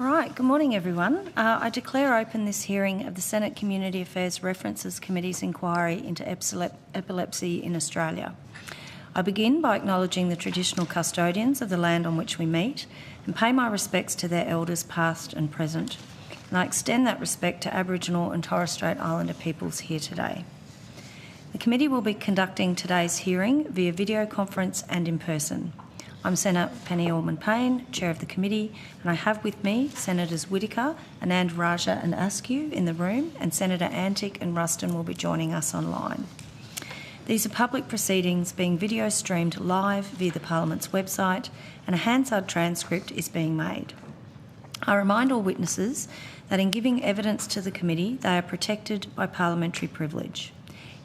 All right, good morning everyone. I declare open this hearing of the Senate Community Affairs References Committee's inquiry into epilepsy in Australia. I begin by acknowledging the traditional custodians of the land on which we meet and pay my respects to their elders past and present. And I extend that respect to Aboriginal and Torres Strait Islander peoples here today. The committee will be conducting today's hearing via video conference and in person. I'm Senator Penny Allman-Payne, Chair of the committee, and I have with me Senators Whittaker, Anand Raja and Askew in the room, and Senator Antic and Ruston will be joining us online. These are public proceedings being video streamed live via the Parliament's website, and a Hansard transcript is being made. I remind all witnesses that in giving evidence to the committee, they are protected by parliamentary privilege.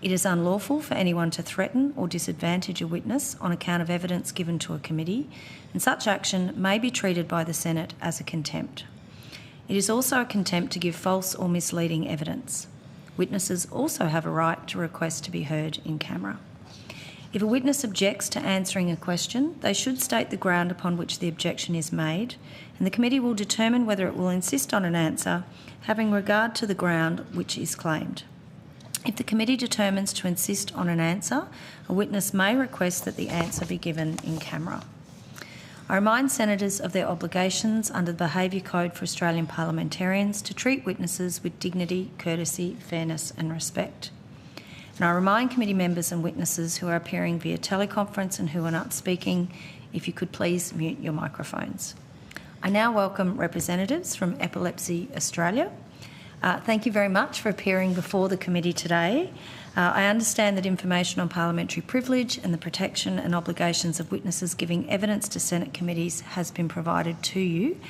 It is unlawful for anyone to threaten or disadvantage a witness on account of evidence given to a committee, and such action may be treated by the Senate as a contempt. It is also a contempt to give false or misleading evidence. Witnesses also have a right to request to be heard in camera. If a witness objects to answering a question, they should state the ground upon which the objection is made, and the committee will determine whether it will insist on an answer, having regard to the ground which is claimed. If the committee determines to insist on an answer, a witness may request that the answer be given in camera. I remind senators of their obligations under the Behaviour Code for Australian parliamentarians to treat witnesses with dignity, courtesy, fairness and respect. And I remind committee members and witnesses who are appearing via teleconference and who are not speaking, if you could please mute your microphones. I now welcome representatives from Epilepsy Australia. Thank you very much for appearing before the committee today. I understand that information on parliamentary privilege and the protection and obligations of witnesses giving evidence to Senate committees has been provided to you.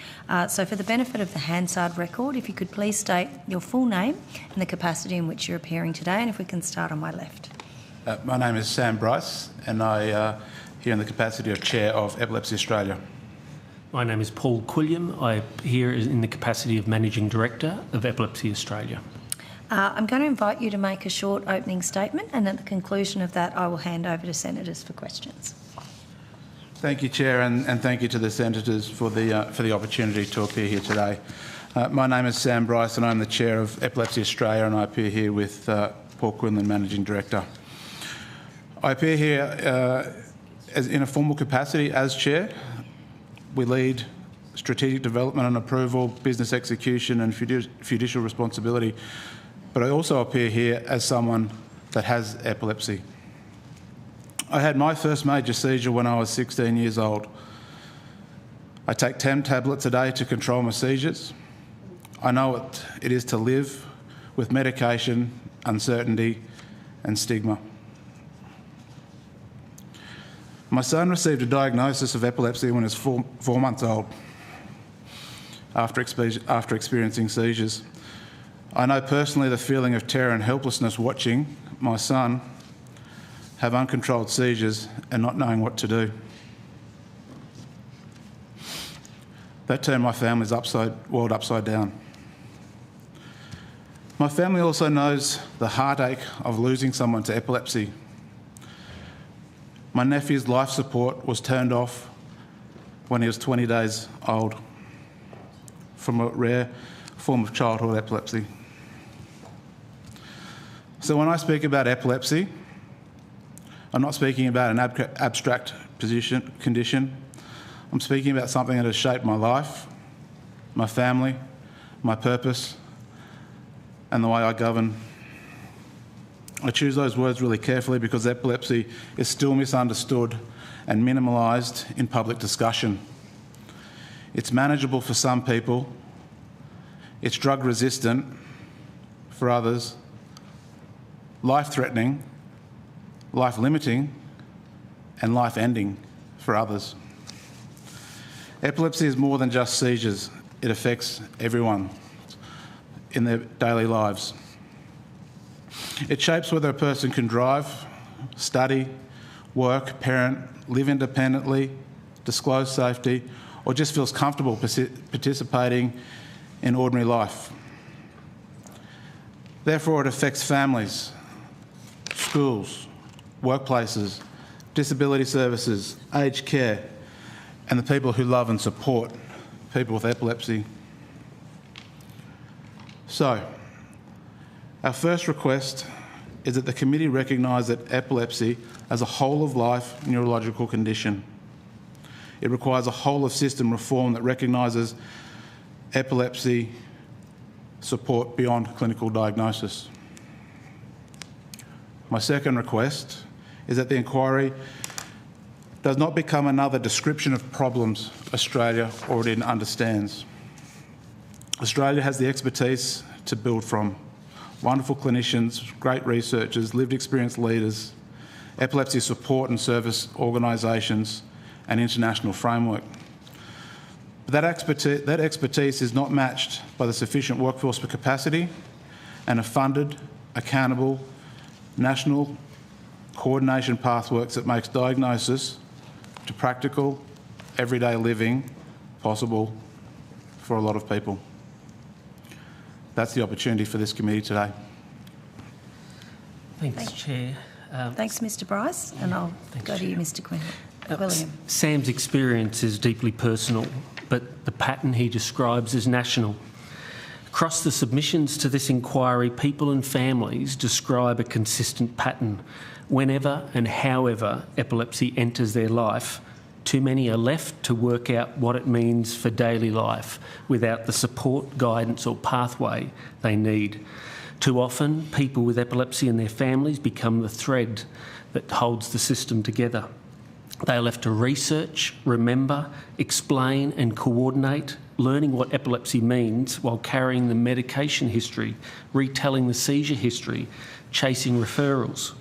So for the benefit of the Hansard record, if you could please state your full name and the capacity in which you're appearing today, and if we can start on my left. My name is Sam Bryce and I here in the capacity of Chair of Epilepsy Australia. My name is Paul Quilliam. I here in the capacity of Managing Director of Epilepsy Australia. I'm going to invite you to make a short opening statement, and at the conclusion of that I will hand over to senators for questions. Thank you, Chair, and thank you to the senators for the opportunity to appear here today. My name is Sam Bryce and I'm the Chair of Epilepsy Australia, and I appear here with Paul Quilliam, Managing Director. I appear here in a formal capacity as Chair. We lead strategic development and approval, business execution and judicial responsibility. But I also appear here as someone that has epilepsy. I had my first major seizure when I was 16 years old. I take 10 tablets a day to control my seizures. I know what it is to live with medication, uncertainty and stigma. My son received a diagnosis of epilepsy when he was four months old after experiencing seizures. I know personally the feeling of terror and helplessness watching my son have uncontrolled seizures and not knowing what to do. That turned my family's world upside down. My family also knows the heartache of losing someone to epilepsy. My nephew's life support was turned off when he was 20 days old from a rare form of childhood epilepsy. So when I speak about epilepsy, I'm not speaking about an abstract condition. I'm speaking about something that has shaped my life, my family, my purpose, and the way I govern. I choose those words really carefully because epilepsy is still misunderstood and minimalised in public discussion. It's manageable for some people, it's drug resistant for others, life-threatening, life-limiting and life-ending for others. Epilepsy is more than just seizures. It affects everyone in their daily lives. It shapes whether a person can drive, study, work, parent, live independently, disclose safety, or just feels comfortable participating in ordinary life. Therefore, it affects families, schools, workplaces, disability services, aged care, and the people who love and support people with epilepsy. So, our first request is that the committee recognise that epilepsy as a whole-of-life neurological condition. It requires a whole-of-system reform that recognises epilepsy support beyond clinical diagnosis. My second request is that the inquiry does not become another description of problems Australia already understands. Australia has the expertise to build from. Wonderful clinicians, great researchers, lived experience leaders, epilepsy support and service organisations, and international framework. But that expertise is not matched by the sufficient workforce for capacity and a funded, accountable, national coordination pathworks that makes diagnosis to practical, everyday living possible for a lot of people. That's the opportunity for this committee today. Thanks, Chair. Thanks, Mr Bryce, and I'll go to you, Mr William. Sam's experience is deeply personal, but the pattern he describes is national. Across the submissions to this inquiry, people and families describe a consistent pattern. Whenever and however epilepsy enters their life, too many are left to work out what it means for daily life without the support, guidance or pathway they need. Too often, people with epilepsy and their families become the thread that holds the system together. They are left to research, remember, explain and coordinate, learning what epilepsy means while carrying the medication history, retelling the seizure history, chasing referrals.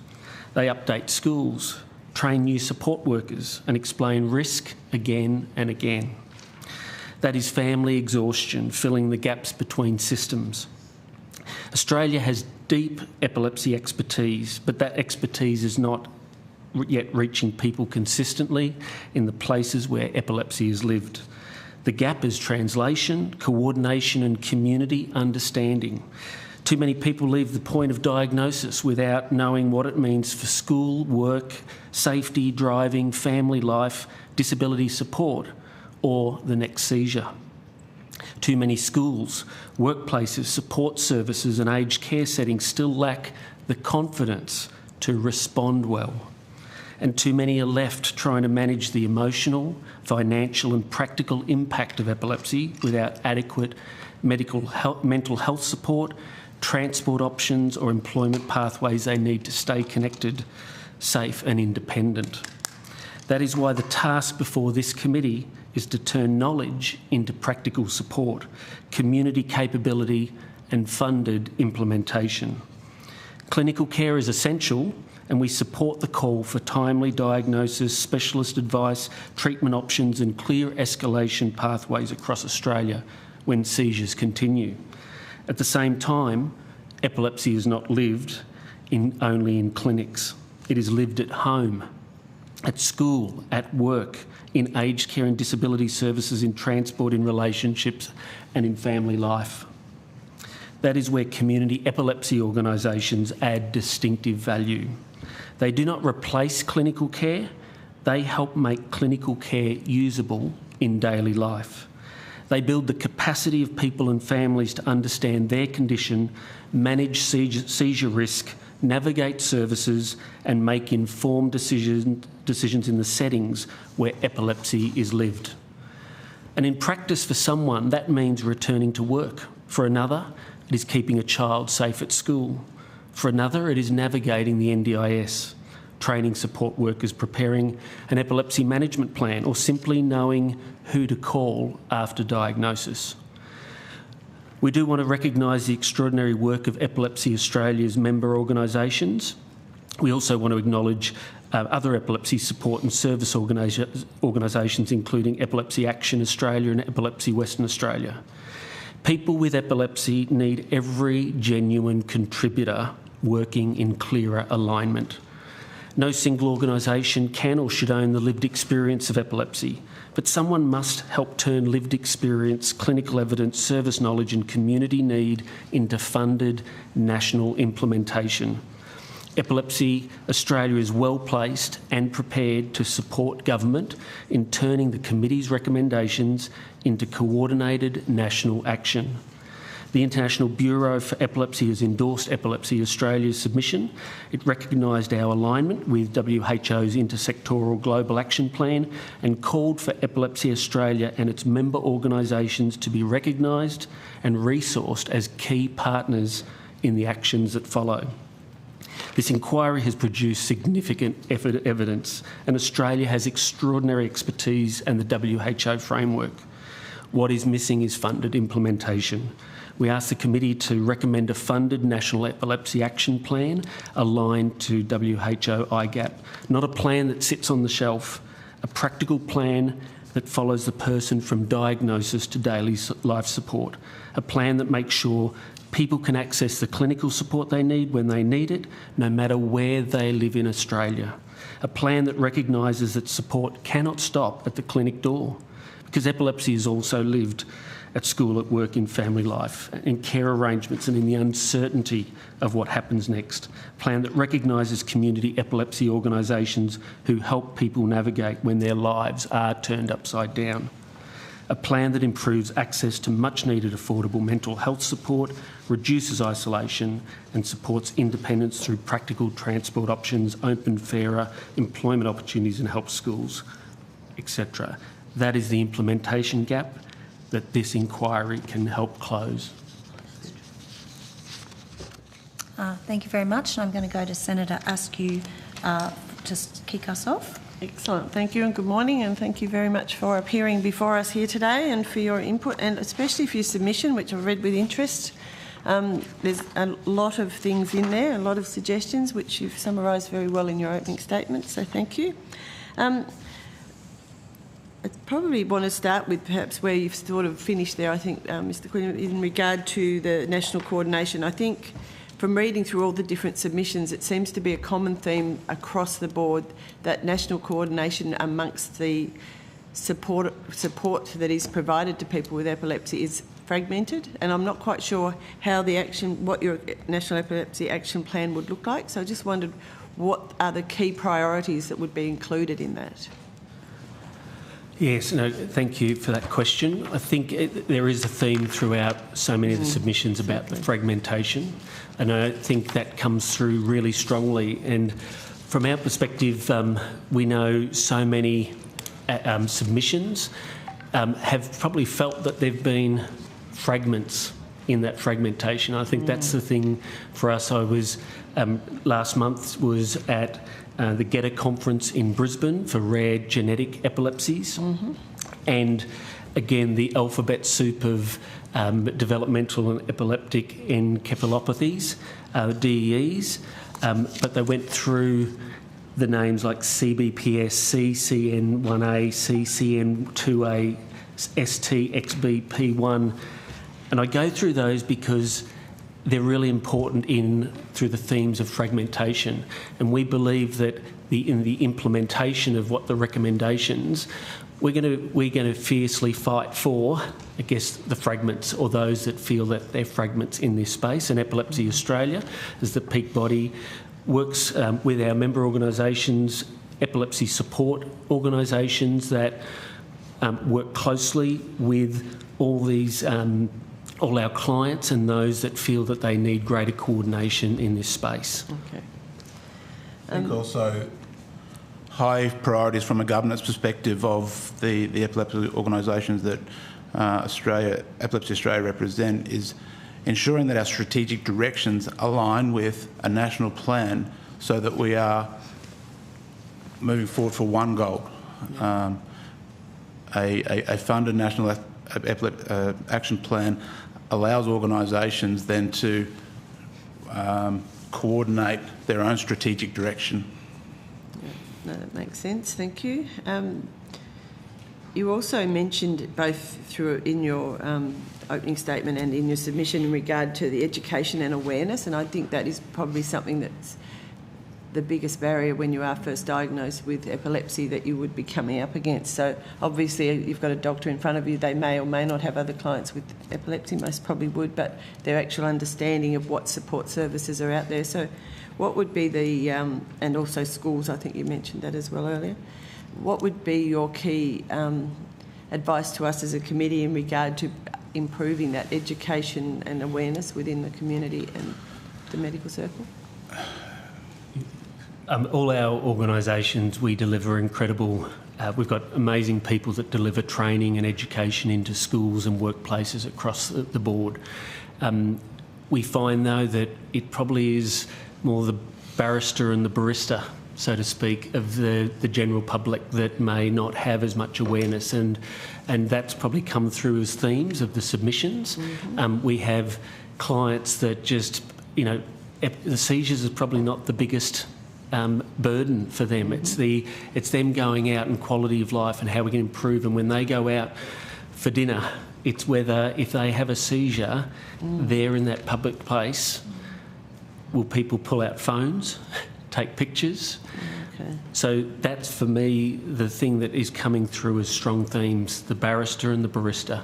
They update schools, train new support workers and explain risk again and again. That is family exhaustion, filling the gaps between systems. Australia has deep epilepsy expertise, but that expertise is not yet reaching people consistently in the places where epilepsy is lived. The gap is translation, coordination and community understanding. Too many people leave the point of diagnosis without knowing what it means for school, work, safety, driving, family life, disability support, or the next seizure. Too many schools, workplaces, support services and aged care settings still lack the confidence to respond well. And too many are left trying to manage the emotional, financial and practical impact of epilepsy without adequate mental health support, transport options or employment pathways they need to stay connected, safe and independent. That is why the task before this committee is to turn knowledge into practical support, community capability and funded implementation. Clinical care is essential and we support the call for timely diagnosis, specialist advice, treatment options and clear escalation pathways across Australia when seizures continue. At the same time, epilepsy is not lived only in clinics. It is lived at home, at school, at work, in aged care and disability services, in transport, in relationships and in family life. That is where community epilepsy organisations add distinctive value. They do not replace clinical care, they help make clinical care usable in daily life. They build the capacity of people and families to understand their condition, manage seizure risk, navigate services and make informed decisions in the settings where epilepsy is lived. And in practice for someone, that means returning to work. For another, it is keeping a child safe at school. For another, it is navigating the NDIS, training support workers, preparing an epilepsy management plan, or simply knowing who to call after diagnosis. We do want to recognise the extraordinary work of Epilepsy Australia's member organisations. We also want to acknowledge other epilepsy support and service organisations, including Epilepsy Action Australia and Epilepsy Western Australia. People with epilepsy need every genuine contributor working in clearer alignment. No single organisation can or should own the lived experience of epilepsy, but someone must help turn lived experience, clinical evidence, service knowledge and community need into funded national implementation. Epilepsy Australia is well placed and prepared to support government in turning the committee's recommendations into coordinated national action. The International Bureau for Epilepsy has endorsed Epilepsy Australia's submission. It recognised our alignment with WHO's intersectoral global action plan and called for Epilepsy Australia and its member organisations to be recognised and resourced as key partners in the actions that follow. This inquiry has produced significant evidence, and Australia has extraordinary expertise and the WHO framework. What is missing is funded implementation. We ask the committee to recommend a funded National Epilepsy Action Plan aligned to WHO IGAP, not a plan that sits on the shelf, a practical plan that follows the person from diagnosis to daily life support, a plan that makes sure people can access the clinical support they need when they need it, no matter where they live in Australia. A plan that recognises that support cannot stop at the clinic door, because epilepsy is also lived at school, at work, in family life, in care arrangements and in the uncertainty of what happens next. A plan that recognises community epilepsy organisations who help people navigate when their lives are turned upside down. A plan that improves access to much-needed affordable mental health support, reduces isolation and supports independence through practical transport options, open, fairer employment opportunities and help schools, etc. That is the implementation gap that this inquiry can help close. Thank you very much. And I'm going to go to Senator Askew to kick us off. Excellent. Thank you and good morning, and thank you very much for appearing before us here today and for your input, and especially for your submission, which I've read with interest. There's a lot of things in there, a lot of suggestions, which you've summarised very well in your opening statement, so thank you. I probably want to start with perhaps where you've sort of finished there, I think, Mr Quinn, in regard to the national coordination. I think from reading through all the different submissions, it seems to be a common theme across the board that national coordination amongst the support that is provided to people with epilepsy is fragmented, and I'm not quite sure how what your National Epilepsy Action Plan would look like. So I just wondered what are the key priorities that would be included in that? Yes, no, thank you for that question. I think there is a theme throughout so many of the submissions about the fragmentation, and I think that comes through really strongly. And from our perspective, we know so many submissions have probably felt that there have been fragments in that fragmentation. I think that's the thing for us. I was last month was at the GETA conference in Brisbane for rare genetic epilepsies, and again the alphabet soup of developmental and epileptic encephalopathies, DEEs, but they went through the names like CBPS, CCN1A, CCN2A, STXBP1, and I go through those because they're really important through the themes of fragmentation, and we believe that in the implementation of what the recommendations, we're going to fiercely fight for, I guess, the fragments, or those that feel that they're fragments in this space. And Epilepsy Australia, as the peak body, works with our member organisations, epilepsy support organisations that work closely with all our clients and those that feel that they need greater coordination in this space. Okay. I think also high priorities from a governance perspective of the epilepsy organisations that Epilepsy Australia represent is ensuring that our strategic directions align with a national plan so that we are moving forward for one goal. A funded national action plan allows organisations then to coordinate their own strategic direction. Yeah, no, that makes sense. Thank you. You also mentioned both in your opening statement and in your submission in regard to the education and awareness, and I think that is probably something that's the biggest barrier when you are first diagnosed with epilepsy that you would be coming up against. So obviously you've got a doctor in front of you, they may or may not have other clients with epilepsy, most probably would, but their actual understanding of what support services are out there. So what would be the, and also schools, I think you mentioned that as well earlier, what would be your key advice to us as a committee in regard to improving that education and awareness within the community and the medical circle? All our organisations, we deliver incredible. We've got amazing people that deliver training and education into schools and workplaces across the board. We find, though, that it probably is more the barrister and the barista, so to speak, of the general public that may not have as much awareness, and that's probably come through as themes of the submissions. We have clients that just, the seizures is probably not the biggest burden for them. It's them going out and quality of life and how we can improve. And when they go out for dinner, it's whether if they have a seizure, they're in that public place, will people pull out phones, take pictures? Okay. So that's, for me, the thing that is coming through as strong themes, the barrister and the barista.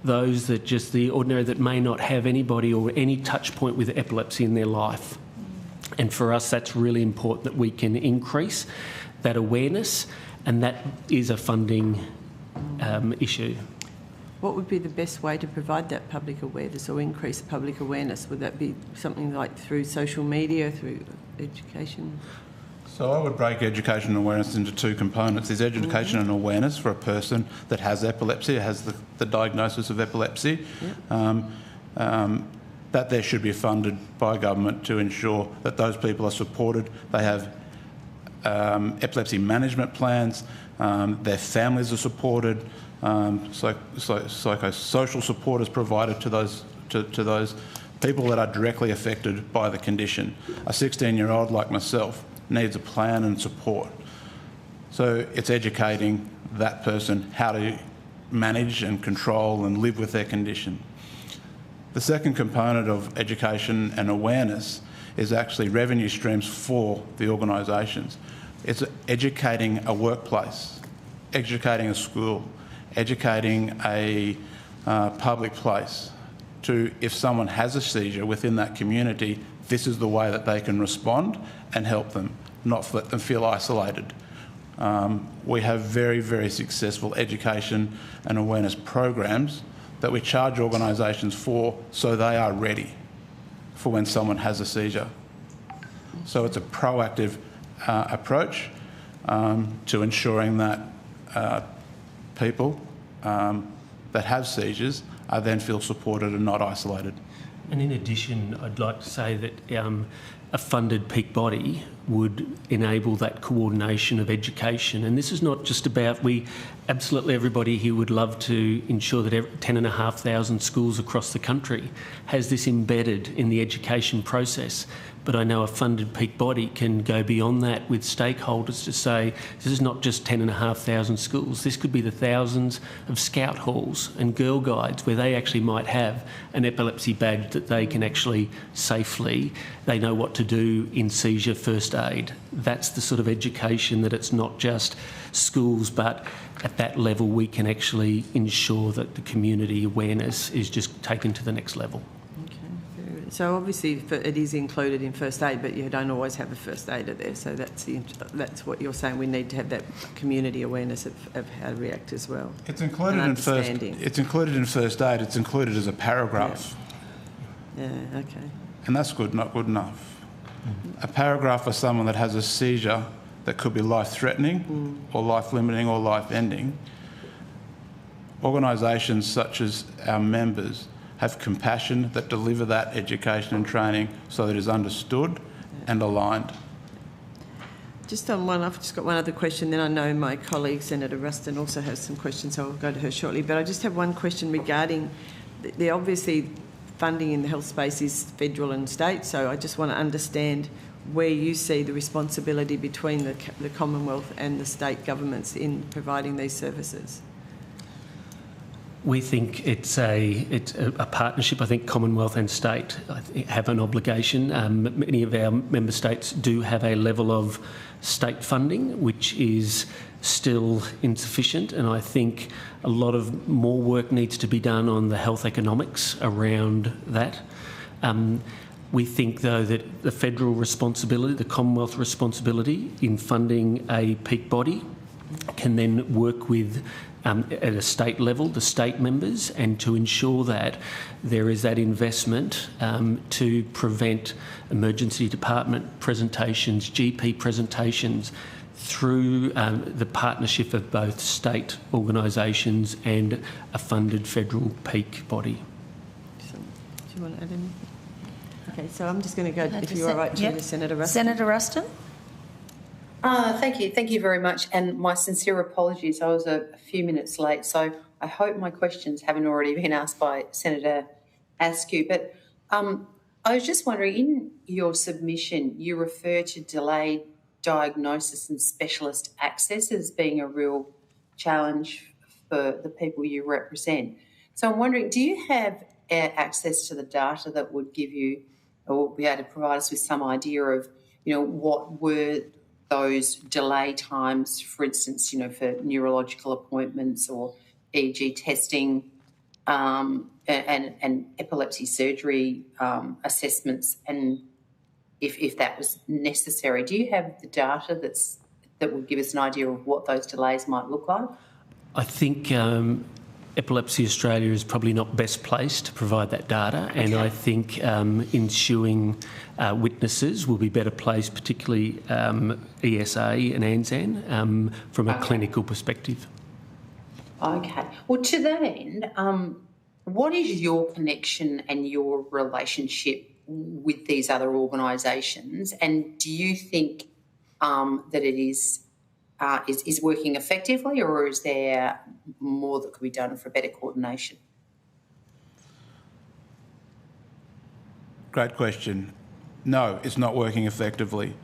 Those that just the ordinary that may not have anybody or any touch point with epilepsy in their life. And for us, that's really important that we can increase that awareness, and that is a funding issue. What would be the best way to provide that public awareness or increase public awareness? Would that be something like through social media, through education? So I would break education and awareness into two components. There's education and awareness for a person that has epilepsy, has the diagnosis of epilepsy. Yep. That there should be funded by government to ensure that those people are supported. They have epilepsy management plans, their families are supported, psychosocial support is provided to those people that are directly affected by the condition. A 16-year-old like myself needs a plan and support. So it's educating that person how to manage and control and live with their condition. The second component of education and awareness is actually revenue streams for the organisations. It's educating a workplace, educating a school, educating a public place to, if someone has a seizure within that community, this is the way that they can respond and help them, not let them feel isolated. We have very, very successful education and awareness programs that we charge organisations for, so they are ready for when someone has a seizure. So it's a proactive approach to ensuring that people that have seizures are then feel supported and not isolated. And in addition, I'd like to say that a funded peak body would enable that coordination of education. And this is not just about, absolutely everybody here would love to ensure that 10,500 schools across the country has this embedded in the education process. But I know a funded peak body can go beyond that with stakeholders to say, this is not just 10,500 schools, this could be the thousands of scout halls and girl guides where they actually might have an epilepsy badge that they can actually safely, they know what to do in seizure first aid. That's the sort of education that it's not just schools, but at that level we can actually ensure that the community awareness is just taken to the next level. So obviously it is included in first aid, but you don't always have a first aider there. So that's what you're saying. We need to have that community awareness of how to react as well. It's included in first. It's included in first aid. It's included as a paragraph. Yeah. Okay. And that's not good enough. A paragraph for someone that has a seizure that could be life-threatening, or life-limiting, or life-ending. Organisations such as our members have compassion that deliver that education and training so that it is understood and aligned. Just on one, I've just got one other question, then I know my colleague Senator Ruston also has some questions, so I'll go to her shortly. But I just have one question regarding the obviously funding in the health space is federal and state, so I just want to understand where you see the responsibility between the Commonwealth and the state governments in providing these services. We think it's a partnership. I think Commonwealth and state have an obligation. Many of our member states do have a level of state funding, which is still insufficient, and I think a lot of more work needs to be done on the health economics around that. We think, though, that the federal responsibility, the Commonwealth responsibility in funding a peak body can then work with at a state level, the state members, and to ensure that there is that investment to prevent emergency department presentations, GP presentations, through the partnership of both state organisations and a funded federal peak body. Do you want to add anything? Okay, so I'm just going to go, if you're all right, to Senator Ruston. Senator Ruston. Thank you. Thank you very much. And my sincere apologies. I was a few minutes late, so I hope my questions haven't already been asked by Senator Askew. But I was just wondering, in your submission, you refer to delayed diagnosis and specialist access as being a real challenge for the people you represent. So I'm wondering, do you have access to the data that would give you or be able to provide us with some idea of, what were those delay times, for instance, for neurological appointments or EEG testing and epilepsy surgery assessments, and if that was necessary? Do you have the data that would give us an idea of what those delays might look like? I think Epilepsy Australia is probably not best placed to provide that data, and I think ensuing witnesses will be better placed, particularly ESA and ANZAN, from a clinical perspective. Okay. Well, to that end, what is your connection and your relationship with these other organisations, and do you think that it is working effectively, or is there more that could be done for better coordination? Great question. No, it's not working effectively.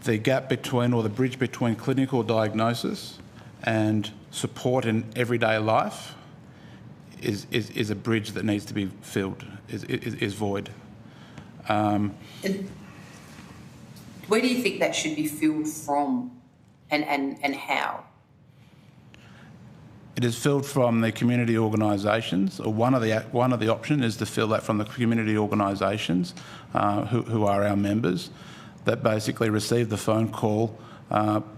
The gap between, or the bridge between, clinical diagnosis and support in everyday life is a bridge that needs to be filled, is void. And where do you think that should be filled from, and how? It is filled from the community organisations, or one of the options is to fill that from the community organisations who are our members, that basically receive the phone call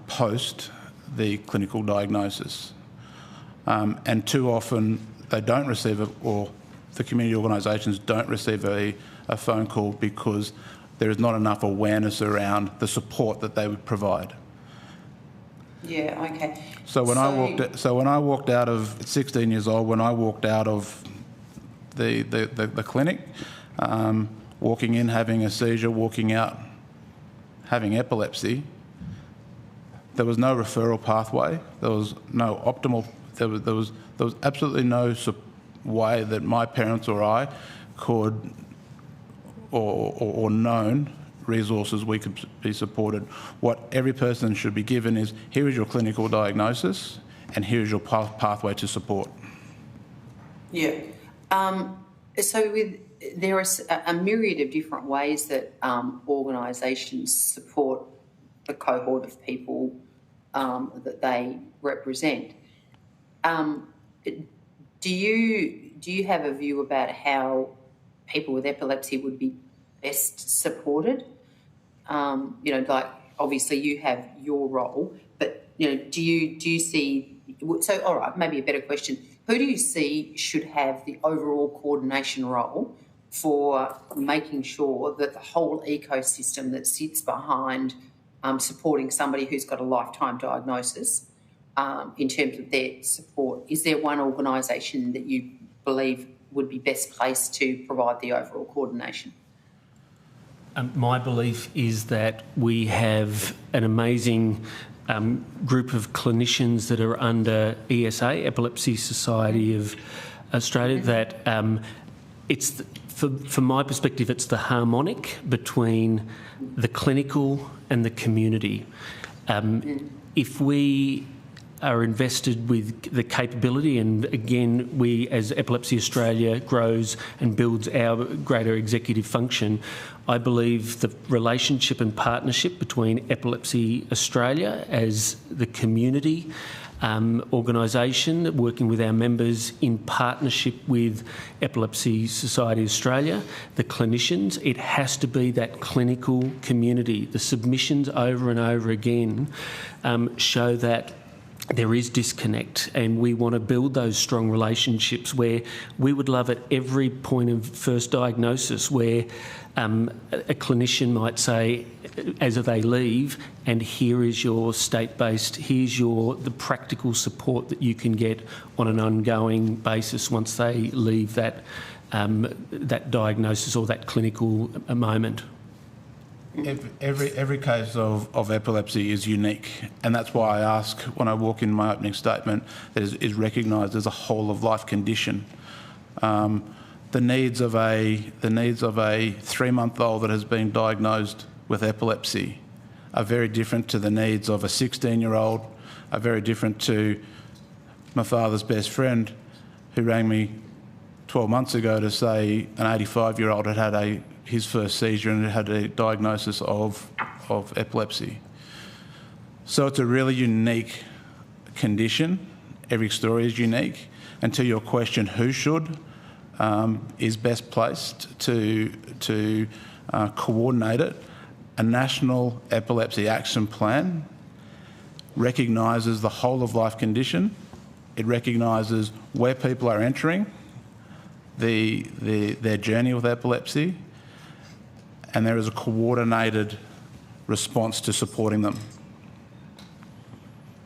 post the clinical diagnosis. And too often they don't receive it, or the community organisations don't receive a phone call because there is not enough awareness around the support that they would provide. Yeah, okay. So when I walked out of 16 years old, when I walked out of the clinic, walking in having a seizure, walking out having epilepsy, there was no referral pathway. There was no optimal. There was absolutely no way that my parents or I could, or known resources we could be supported. What every person should be given is, here is your clinical diagnosis and here is your pathway to support. Yeah. So there are a myriad of different ways that organisations support the cohort of people that they represent. Do you have a view about how people with epilepsy would be best supported? Like obviously you have your role, but do you see? So all right, maybe a better question: who do you see should have the overall coordination role for making sure that the whole ecosystem that sits behind supporting somebody who's got a lifetime diagnosis, in terms of their support? Is there one organisation that you believe would be best placed to provide the overall coordination? My belief is that we have an amazing group of clinicians that are under ESA, Epilepsy Society of Australia, that from my perspective, it's the harmonic between the clinical and the community. If we are invested with the capability, and again, we as Epilepsy Australia grows and builds our greater executive function, I believe the relationship and partnership between Epilepsy Australia as the community organisation, working with our members in partnership with Epilepsy Society Australia, the clinicians, it has to be that clinical community. The submissions over and over again show that there is disconnect, and we want to build those strong relationships where we would love at every point of first diagnosis where a clinician might say, as they leave, and here is your state-based, here's the practical support that you can get on an ongoing basis once they leave that diagnosis or that clinical moment. Every case of epilepsy is unique, and that's why I ask when I walk in my opening statement that is recognised as a whole of life condition. The needs of a 3-month-old that has been diagnosed with epilepsy are very different to the needs of a 16-year-old, are very different to my father's best friend who rang me 12 months ago to say an 85-year-old had his first seizure and had a diagnosis of epilepsy. So it's a really unique condition. Every story is unique. And to your question, who should is best placed to coordinate it? A national epilepsy action plan recognises the whole of life condition. It recognises where people are entering their journey with epilepsy, and there is a coordinated response to supporting them.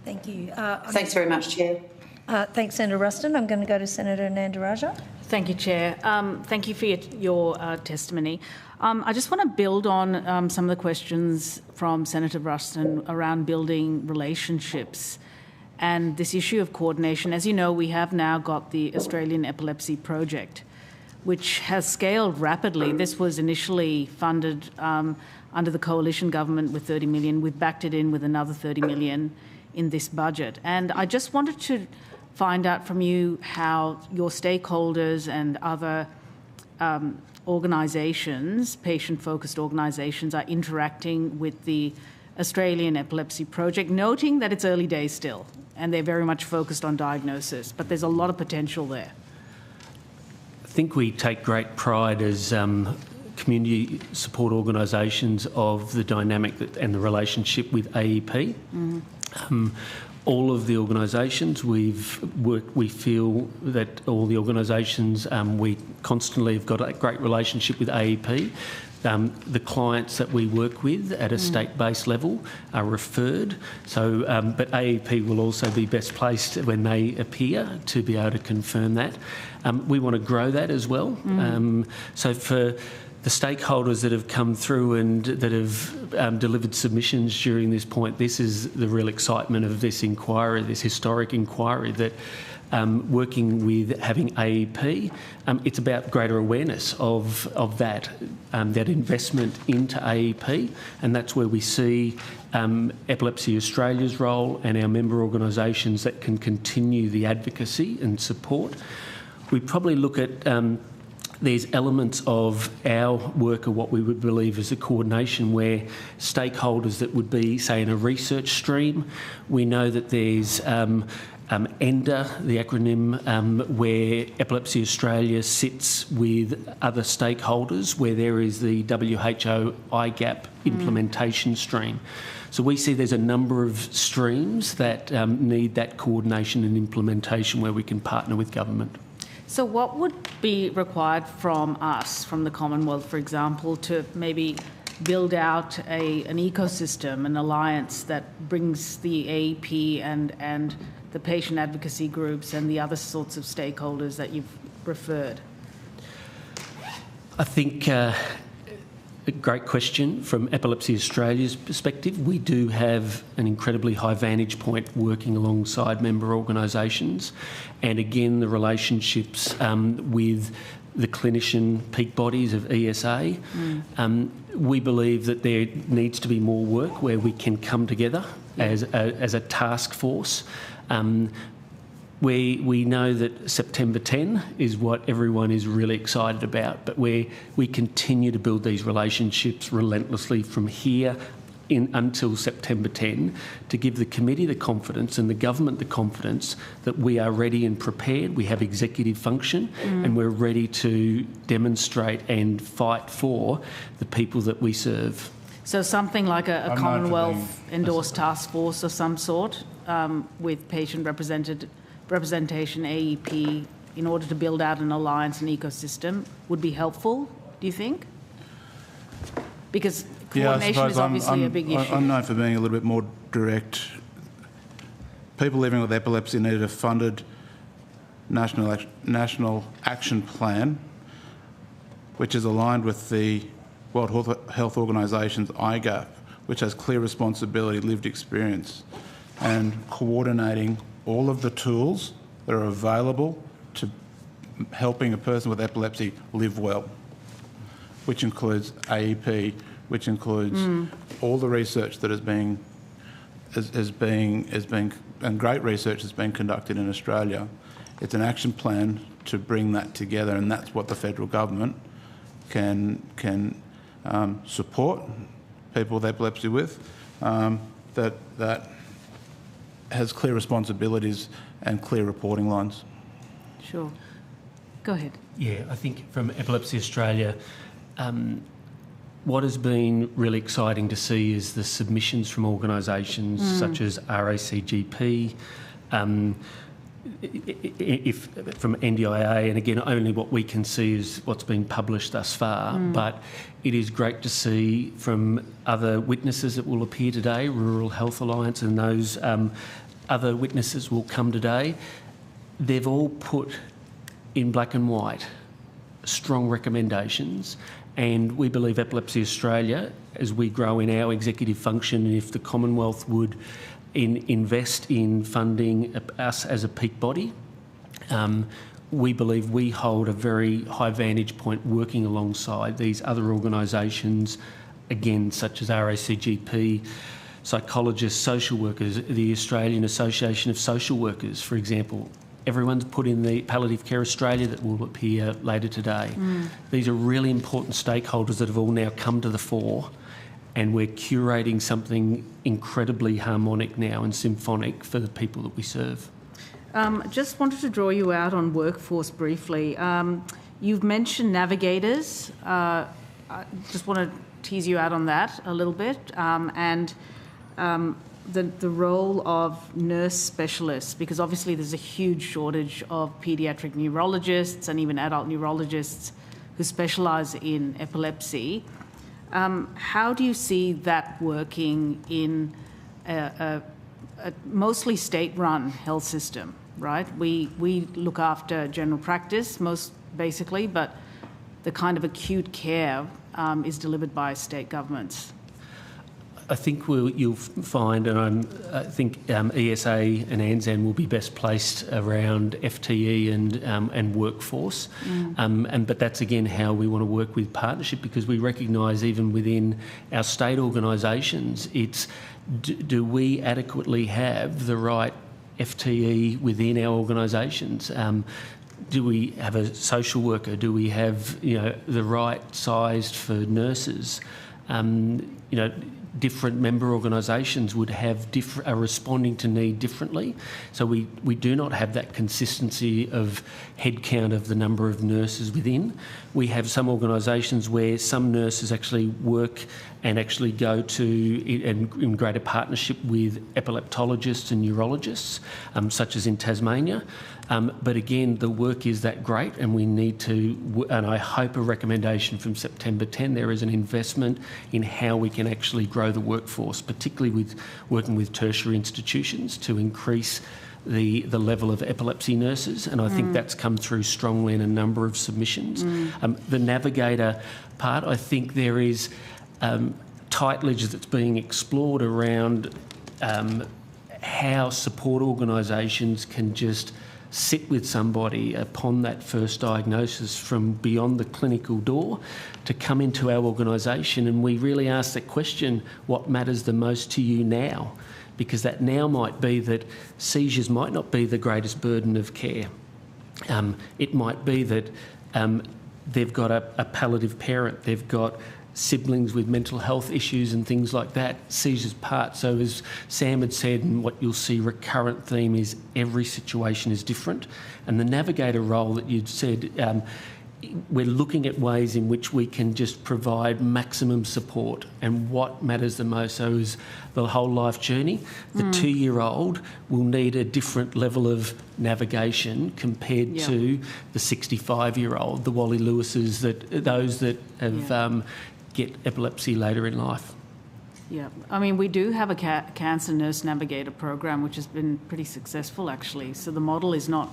Thank you. Thanks very much, Chair. Thanks, Senator Ruston. I'm going to go to Senator Nandaraja. Thank you, Chair. Thank you for your testimony. I just want to build on some of the questions from Senator Ruston around building relationships and this issue of coordination. As you know, we have now got the Australian Epilepsy Project, which has scaled rapidly. This was initially funded under the coalition government with 30 million. We've backed it in with another 30 million in this budget. And I just wanted to find out from you how your stakeholders and other organisations, patient-focused organisations, are interacting with the Australian Epilepsy Project, noting that it's early days still, and they're very much focused on diagnosis, but there's a lot of potential there. I think we take great pride as community support organisations of the dynamic and the relationship with AEP. All of the organisations we've worked, we feel that all the organisations we constantly have got a great relationship with AEP. The clients that we work with at a state-based level are referred. So, but AEP will also be best placed when they appear to be able to confirm that. We want to grow that as well. So for the stakeholders that have come through and that have delivered submissions during this point, this is the real excitement of this inquiry, this historic inquiry, that working with having AEP, it's about greater awareness of that investment into AEP, and that's where we see Epilepsy Australia's role and our member organisations that can continue the advocacy and support. We probably look at there's elements of our work of what we would believe is a coordination where stakeholders that would be, say, in a research stream. We know that there's ENDA, the acronym, where Epilepsy Australia sits with other stakeholders, where there is the WHO IGAP implementation stream. So we see there's a number of streams that need that coordination and implementation where we can partner with government. So what would be required from us, from the Commonwealth, for example, to maybe build out an ecosystem, an alliance that brings the AEP and the patient advocacy groups and the other sorts of stakeholders that you've referred? I think a great question from Epilepsy Australia's perspective. We do have an incredibly high vantage point working alongside member organisations, and again the relationships with the clinician peak bodies of ESA. We believe that there needs to be more work where we can come together as a task force. We know that September 10 is what everyone is really excited about, but we continue to build these relationships relentlessly from here until September 10 to give the committee the confidence and the government the confidence that we are ready and prepared. We have executive function and we're ready to demonstrate and fight for the people that we serve. So something like a I'm known for Commonwealth-endorsed task force of some sort with patient representation, AEP, in order to build out an alliance and ecosystem would be helpful, do you think? Because coordination is obviously a big issue. I'm known for being a little bit more direct. People living with epilepsy need a funded national action plan, which is aligned with the World Health Organisation's IGAP, which has clear responsibility, lived experience, and coordinating all of the tools that are available to helping a person with epilepsy live well, which includes AEP, which includes all the research that is being, and great research that's been conducted in Australia. It's an action plan to bring that together, and that's what the federal government can support people with epilepsy with, that has clear responsibilities and clear reporting lines. Sure. Go ahead. Yeah, I think from Epilepsy Australia, what has been really exciting to see is the submissions from organisations such as RACGP, if from NDIA, and again, only what we can see is what's been published thus far, but it is great to see from other witnesses that will appear today, Rural Health Alliance and those other witnesses will come today. They've all put in black and white strong recommendations, and we believe Epilepsy Australia, as we grow in our executive function, and if the Commonwealth would invest in funding us as a peak body, we believe we hold a very high vantage point working alongside these other organisations, again, such as RACGP, psychologists, social workers, the Australian Association of Social Workers, for example. Everyone's put in the Palliative Care Australia that will appear later today. These are really important stakeholders that have all now come to the fore, and we're curating something incredibly harmonic now and symphonic for the people that we serve. Just wanted to draw you out on workforce briefly. You've mentioned navigators. I just want to tease you out on that a little bit, and the role of nurse specialists, because obviously there's a huge shortage of paediatric neurologists and even adult neurologists who specialise in epilepsy. How do you see that working in a mostly state-run health system, right? We look after general practice, most basically, but the kind of acute care is delivered by state governments. I think you'll find, and I think ESA and ANZAN will be best placed around FTE and workforce. But that's again how we want to work with partnership, because we recognise even within our state organisations, it's do we adequately have the right FTE within our organisations? Do we have a social worker? Do we have the right sized for nurses? Different member organisations would have are responding to need differently. So we do not have that consistency of headcount of the number of nurses within. We have some organisations where some nurses actually work and actually go to in greater partnership with epileptologists and neurologists, such as in Tasmania. But again, the work is that great, and we need to, and I hope a recommendation from September 10, there is an investment in how we can actually grow the workforce, particularly with working with tertiary institutions to increase the level of epilepsy nurses, and I think that's come through strongly in a number of submissions. The navigator part, I think there is titlage that's being explored around how support organisations can just sit with somebody upon that first diagnosis from beyond the clinical door to come into our organisation, and we really ask that question, what matters the most to you now? Because that now might be that seizures might not be the greatest burden of care. It might be that they've got a palliative parent, they've got siblings with mental health issues and things like that. Seizures part. So as Sam had said, and what you'll see recurrent theme is every situation is different. And the navigator role that you'd said, we're looking at ways in which we can just provide maximum support, and what matters the most so is the whole life journey. The 2-year-old will need a different level of navigation compared to the 65-year-old, the Wally Lewises, those that have get epilepsy later in life. Yeah, I mean, we do have a cancer nurse navigator program, which has been pretty successful, actually. So the model is not,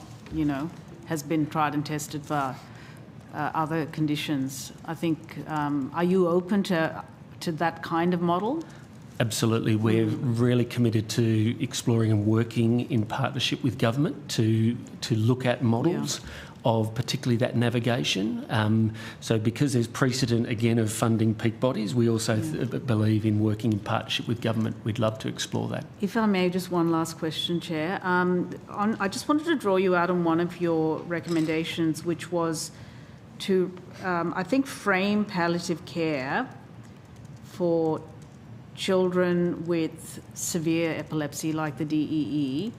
has been tried and tested for other conditions. I think, are you open to that kind of model? Absolutely. We're really committed to exploring and working in partnership with government to look at models of particularly that navigation. So because there's precedent, again, of funding peak bodies, we also believe in working in partnership with government. We'd love to explore that. If I may, just one last question, Chair. I just wanted to draw you out on one of your recommendations, which was to, I think, frame palliative care for children with severe epilepsy, like the DEE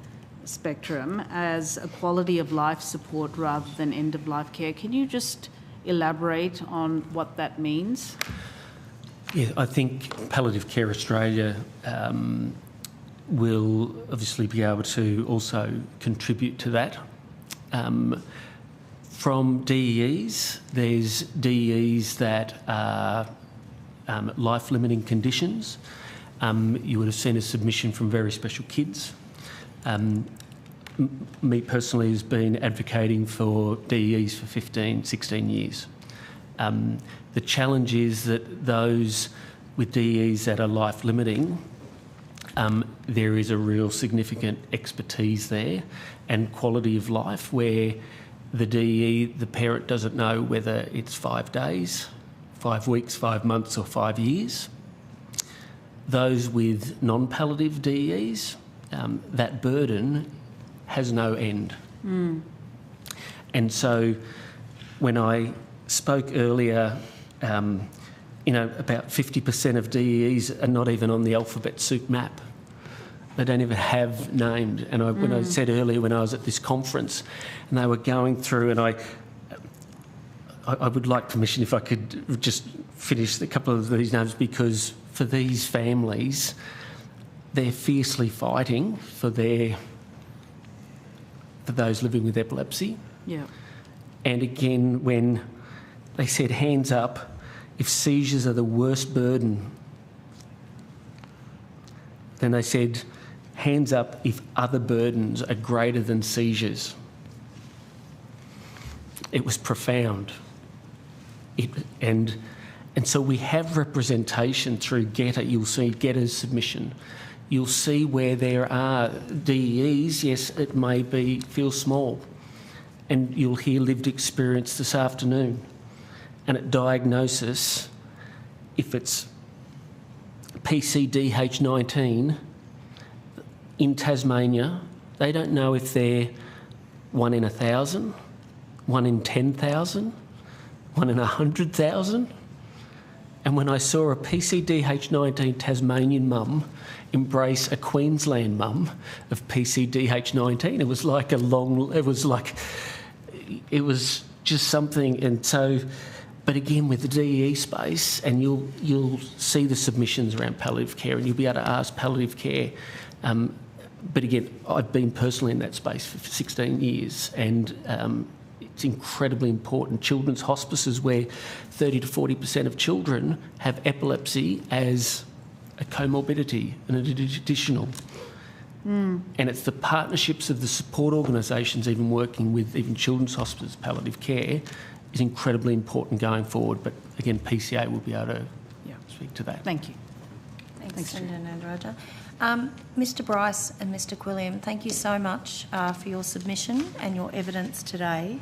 spectrum, as a quality of life support rather than end of life care. Can you just elaborate on what that means? Yeah, I think Palliative Care Australia will obviously be able to also contribute to that. From DEEs, there's DEEs that are life-limiting conditions. You would have seen a submission from Very Special Kids. Me personally has been advocating for DEEs for 15, 16 years. The challenge is that those with DEEs that are life-limiting, there is a real significant expertise there and quality of life where the DEE, the parent doesn't know whether it's 5 days, 5 weeks, 5 months or 5 years. Those with non-palliative DEEs, that burden has no end. And so when I spoke earlier, about 50% of DEEs are not even on the alphabet soup map. They don't even have named. And when I said earlier when I was at this conference and they were going through, and I would like permission if I could just finish a couple of these names, because for these families, they're fiercely fighting for those living with epilepsy. Yeah. And again, when they said hands up, if seizures are the worst burden, then they said hands up if other burdens are greater than seizures. It was profound. And so we have representation through GETA. You'll see GETA's submission. You'll see where there are DEEs, yes, it may feel small. And you'll hear lived experience this afternoon. And at diagnosis, if it's PCDH19 in Tasmania, they don't know if they're 1 in 1,000, 1 in 10,000, 1 in 100,000. And when I saw a PCDH19 Tasmanian mum embrace a Queensland mum of PCDH19, it was just something. And so, but again, with the DEE space, and you'll see the submissions around palliative care, and you'll be able to ask palliative care. But again, I've been personally in that space for 16 years, and it's incredibly important. Children's hospices, where 30 to 40% of children have epilepsy as a comorbidity and an additional. And it's the partnerships of the support organisations, even working with even children's hospices, palliative care, is incredibly important going forward. But again, PCA will be able to speak to that. Thank you. Thanks, Senator Nadaraja. Mr Bryce and Mr Quilliam, thank you so much for your submission and your evidence today.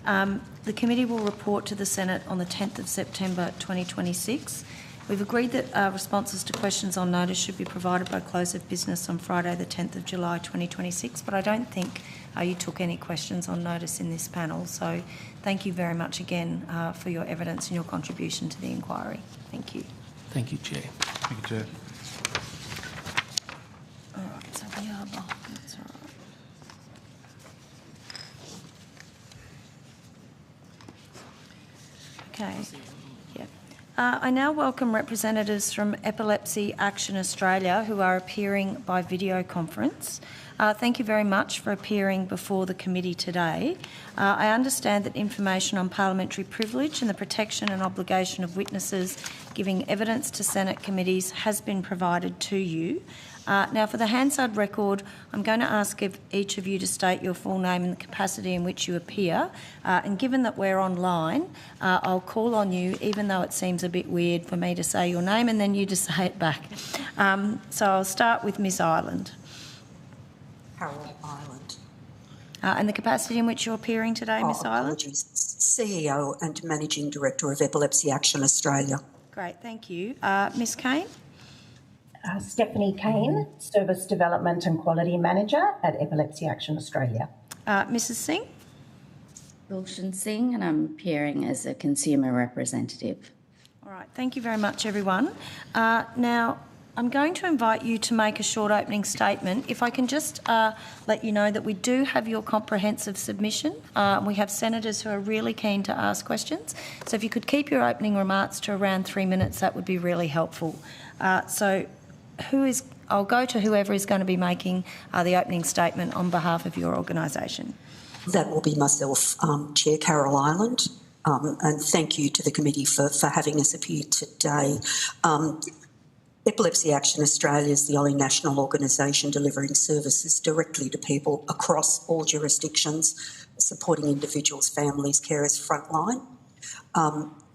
The committee will report to the Senate on the 10th of September 2026. We've agreed that responses to questions on notice should be provided by close of business on Friday the 10th of July 2026, but I don't think you took any questions on notice in this panel, so thank you very much again for your evidence and your contribution to the inquiry. Thank you. Thank you, Chair. Thank you, Chair. All right, so we are behind. That's all right. Okay. Yeah. I now welcome representatives from Epilepsy Action Australia who are appearing by video conference. Thank you very much for appearing before the committee today. I understand that information on parliamentary privilege and the protection and obligation of witnesses giving evidence to Senate committees has been provided to you. Now, for the Hansard record, I'm going to ask each of you to state your full name and the capacity in which you appear. And given that we're online, I'll call on you, even though it seems a bit weird for me to say your name and then you to say it back. So I'll start with Ms Ireland. Carol Ireland. And the capacity in which you're appearing today, Ms Ireland? Apologies. CEO and Managing Director of Epilepsy Action Australia. Great, thank you. Ms Kane? Stephanie Kane, Service Development and Quality Manager at Epilepsy Action Australia. Mrs Singh? Gulshan Singh, and I'm appearing as a consumer representative. All right, thank you very much, everyone. Now, I'm going to invite you to make a short opening statement. If I can just let you know that we do have your comprehensive submission. We have senators who are really keen to ask questions. So if you could keep your opening remarks to around 3 minutes, that would be really helpful. I'll go to whoever is going to be making the opening statement on behalf of your organisation. That will be myself, Chair Carol Ireland, and thank you to the committee for having us appear today. Epilepsy Action Australia is the only national organisation delivering services directly to people across all jurisdictions, supporting individuals, families, carers frontline.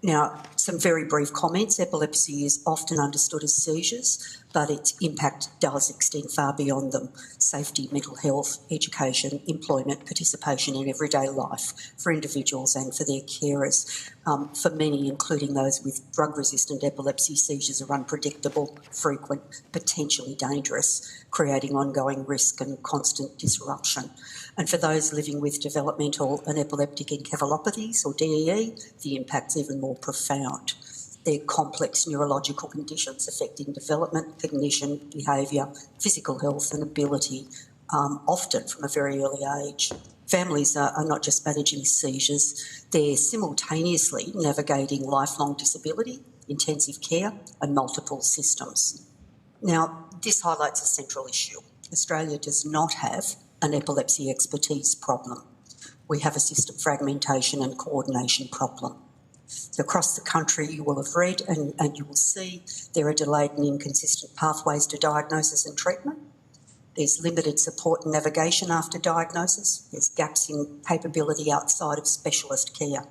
Now, some very brief comments. Epilepsy is often understood as seizures, but its impact does extend far beyond them. Safety, mental health, education, employment, participation in everyday life for individuals and for their carers. For many, including those with drug-resistant epilepsy, seizures are unpredictable, frequent, potentially dangerous, creating ongoing risk and constant disruption. And for those living with developmental and epileptic encephalopathies, or DEE, the impact's even more profound. They're complex neurological conditions affecting development, cognition, behaviour, physical health and ability, often from a very early age. Families are not just managing seizures, they're simultaneously navigating lifelong disability, intensive care and multiple systems. Now, this highlights a central issue. Australia does not have an epilepsy expertise problem. We have a system fragmentation and coordination problem. Across the country, you will have read and you will see there are delayed and inconsistent pathways to diagnosis and treatment. There's limited support and navigation after diagnosis. There's gaps in capability outside of specialist care.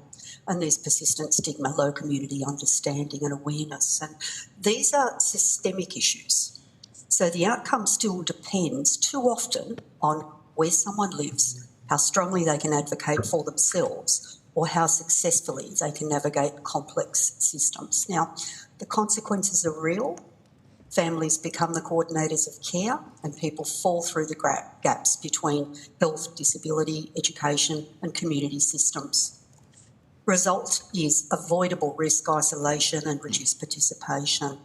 And there's persistent stigma, low community understanding and awareness. And these are systemic issues. So the outcome still depends too often on where someone lives, how strongly they can advocate for themselves, or how successfully they can navigate complex systems. Now, the consequences are real. Families become the coordinators of care and people fall through the gaps between health, disability, education and community systems. Result is avoidable risk, isolation and reduced participation.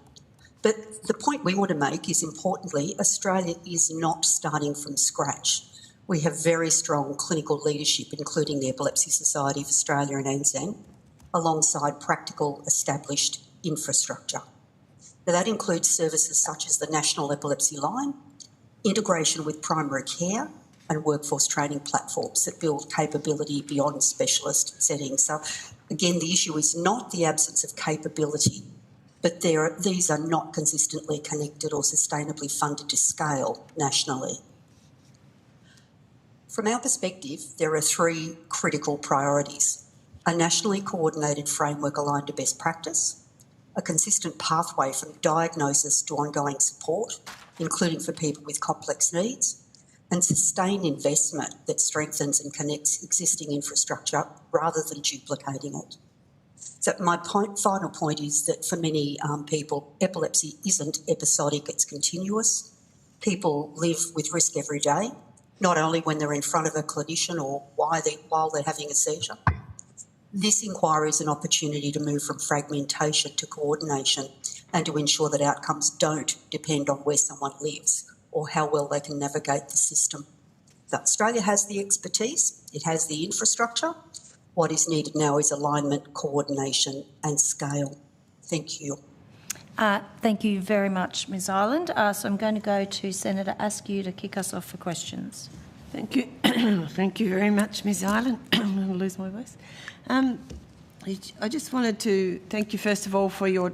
But the point we want to make is, importantly, Australia is not starting from scratch. We have very strong clinical leadership, including the Epilepsy Society of Australia and ANZAN, alongside practical established infrastructure. Now, that includes services such as the National Epilepsy Line, integration with primary care and workforce training platforms that build capability beyond specialist settings. So, again, the issue is not the absence of capability, but these are not consistently connected or sustainably funded to scale nationally. From our perspective, there are three critical priorities: a nationally coordinated framework aligned to best practice, a consistent pathway from diagnosis to ongoing support, including for people with complex needs, and sustained investment that strengthens and connects existing infrastructure rather than duplicating it. So my final point is that for many people, epilepsy isn't episodic, it's continuous. People live with risk every day, not only when they're in front of a clinician or while they're having a seizure. This inquiry is an opportunity to move from fragmentation to coordination and to ensure that outcomes don't depend on where someone lives or how well they can navigate the system. So Australia has the expertise, it has the infrastructure. What is needed now is alignment, coordination and scale. Thank you. Thank you very much, Ms Ireland. So I'm going to go to Senator Askew to kick us off for questions. Thank you. Thank you very much, Ms Ireland. I'm going to lose my voice. I just wanted to thank you, first of all, for your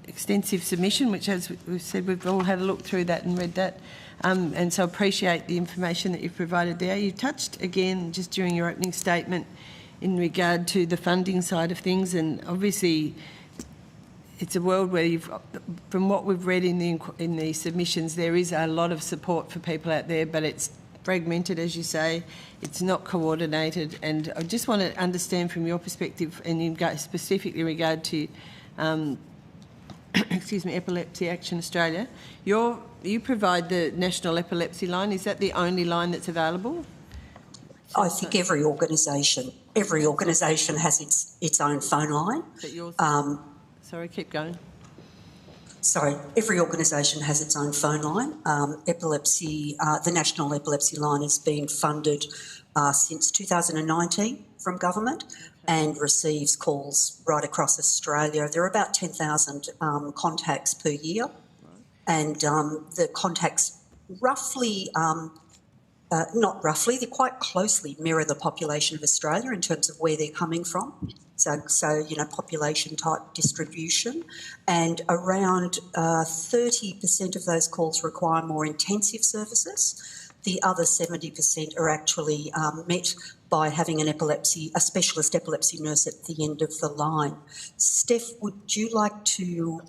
extensive submission, which, as we've said, we've all had a look through that and read that. And so appreciate the information that you've provided there. You touched, again, just during your opening statement, in regard to the funding side of things, and obviously it's a world where from what we've read in the submissions, there is a lot of support for people out there, but it's fragmented, as you say. It's not coordinated, and I just want to understand from your perspective, and in specifically regard to, Epilepsy Action Australia, you provide the National Epilepsy Line. Is that the only line that's available? I think every organisation has its own phone line. But yours, sorry, keep going. Sorry, every organisation has its own phone line. The National Epilepsy Line has been funded since 2019 from government and receives calls right across Australia. There are about 10,000 contacts per year, and the contacts roughly, they quite closely mirror the population of Australia in terms of where they're coming from. So population type distribution, and around 30% of those calls require more intensive services. The other 70% are actually met by having a specialist epilepsy nurse at the end of the line. Steph, would you like to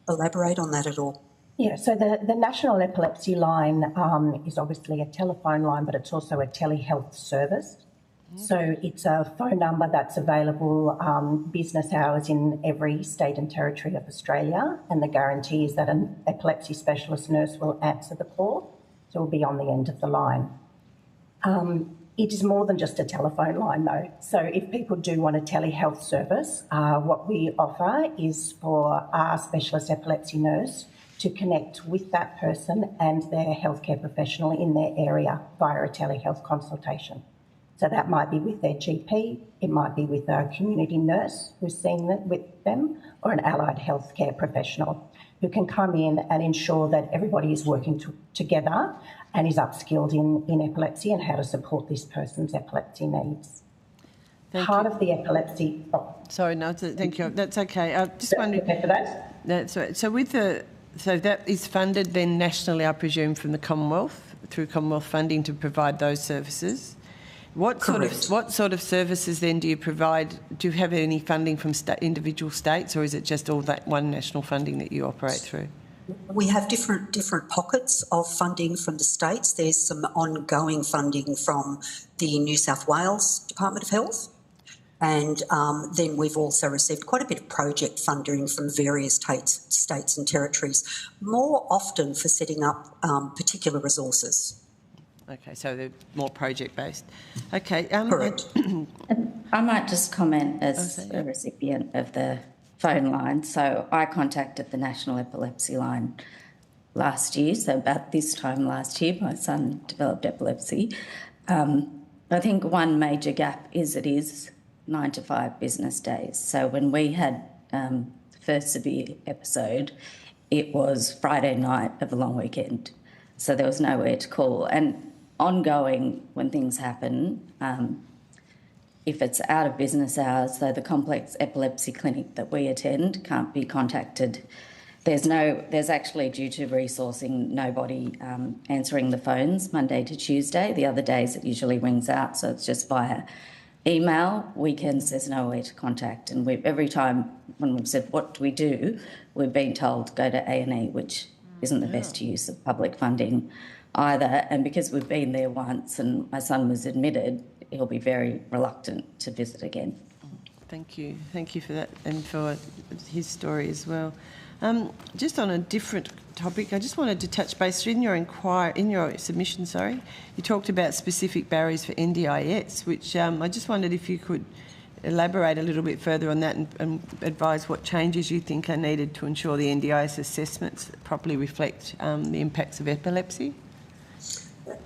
elaborate on that at all? Yeah, so the National Epilepsy Line is obviously a telephone line, but it's also a telehealth service. So it's a phone number that's available business hours in every state and territory of Australia, and the guarantee is that an epilepsy specialist nurse will answer the call, so will be on the end of the line. It is more than just a telephone line though, so if people do want a telehealth service, what we offer is for our specialist epilepsy nurse to connect with that person and their healthcare professional in their area via a telehealth consultation. So that might be with their GP, it might be with a community nurse who's seeing with them, or an allied healthcare professional who can come in and ensure that everybody is working together and is upskilled in epilepsy and how to support this person's epilepsy needs. Part of the epilepsy... Oh. Sorry, no, thank you. That's okay. I just wondering... Okay for that? That's right. So that is funded then nationally, I presume, from the Commonwealth, through Commonwealth funding to provide those services. What sort of services then do you provide? Do you have any funding from individual states, or is it just all that one national funding that you operate through? We have different pockets of funding from the states. There's some ongoing funding from the New South Wales Department of Health, and then we've also received quite a bit of project funding from various states and territories, more often for setting up particular resources. Okay, so they're more project-based. Okay. Correct. I might just comment as a recipient of the phone line. So I contacted the National Epilepsy Line last year, so about this time last year, my son developed epilepsy. I think one major gap is it is 9 to 5 business days. So when we had the first severe episode, it was Friday night of a long weekend, so there was nowhere to call. And ongoing, when things happen, if it's out of business hours, so the complex epilepsy clinic that we attend can't be contacted. There's actually, due to resourcing, nobody answering the phones Monday to Tuesday. The other days it usually rings out, so it's just via email. Weekends there's no way to contact, and every time when we've said what do we do, we've been told go to A&E, which isn't the best use of public funding either. And because we've been there once and my son was admitted, he'll be very reluctant to visit again. Thank you for that and for his story as well. Just on a different topic, I just wanted to touch base in your submission. You talked about specific barriers for NDIS, which I just wondered if you could elaborate a little bit further on that and advise what changes you think are needed to ensure the NDIS assessments properly reflect the impacts of epilepsy.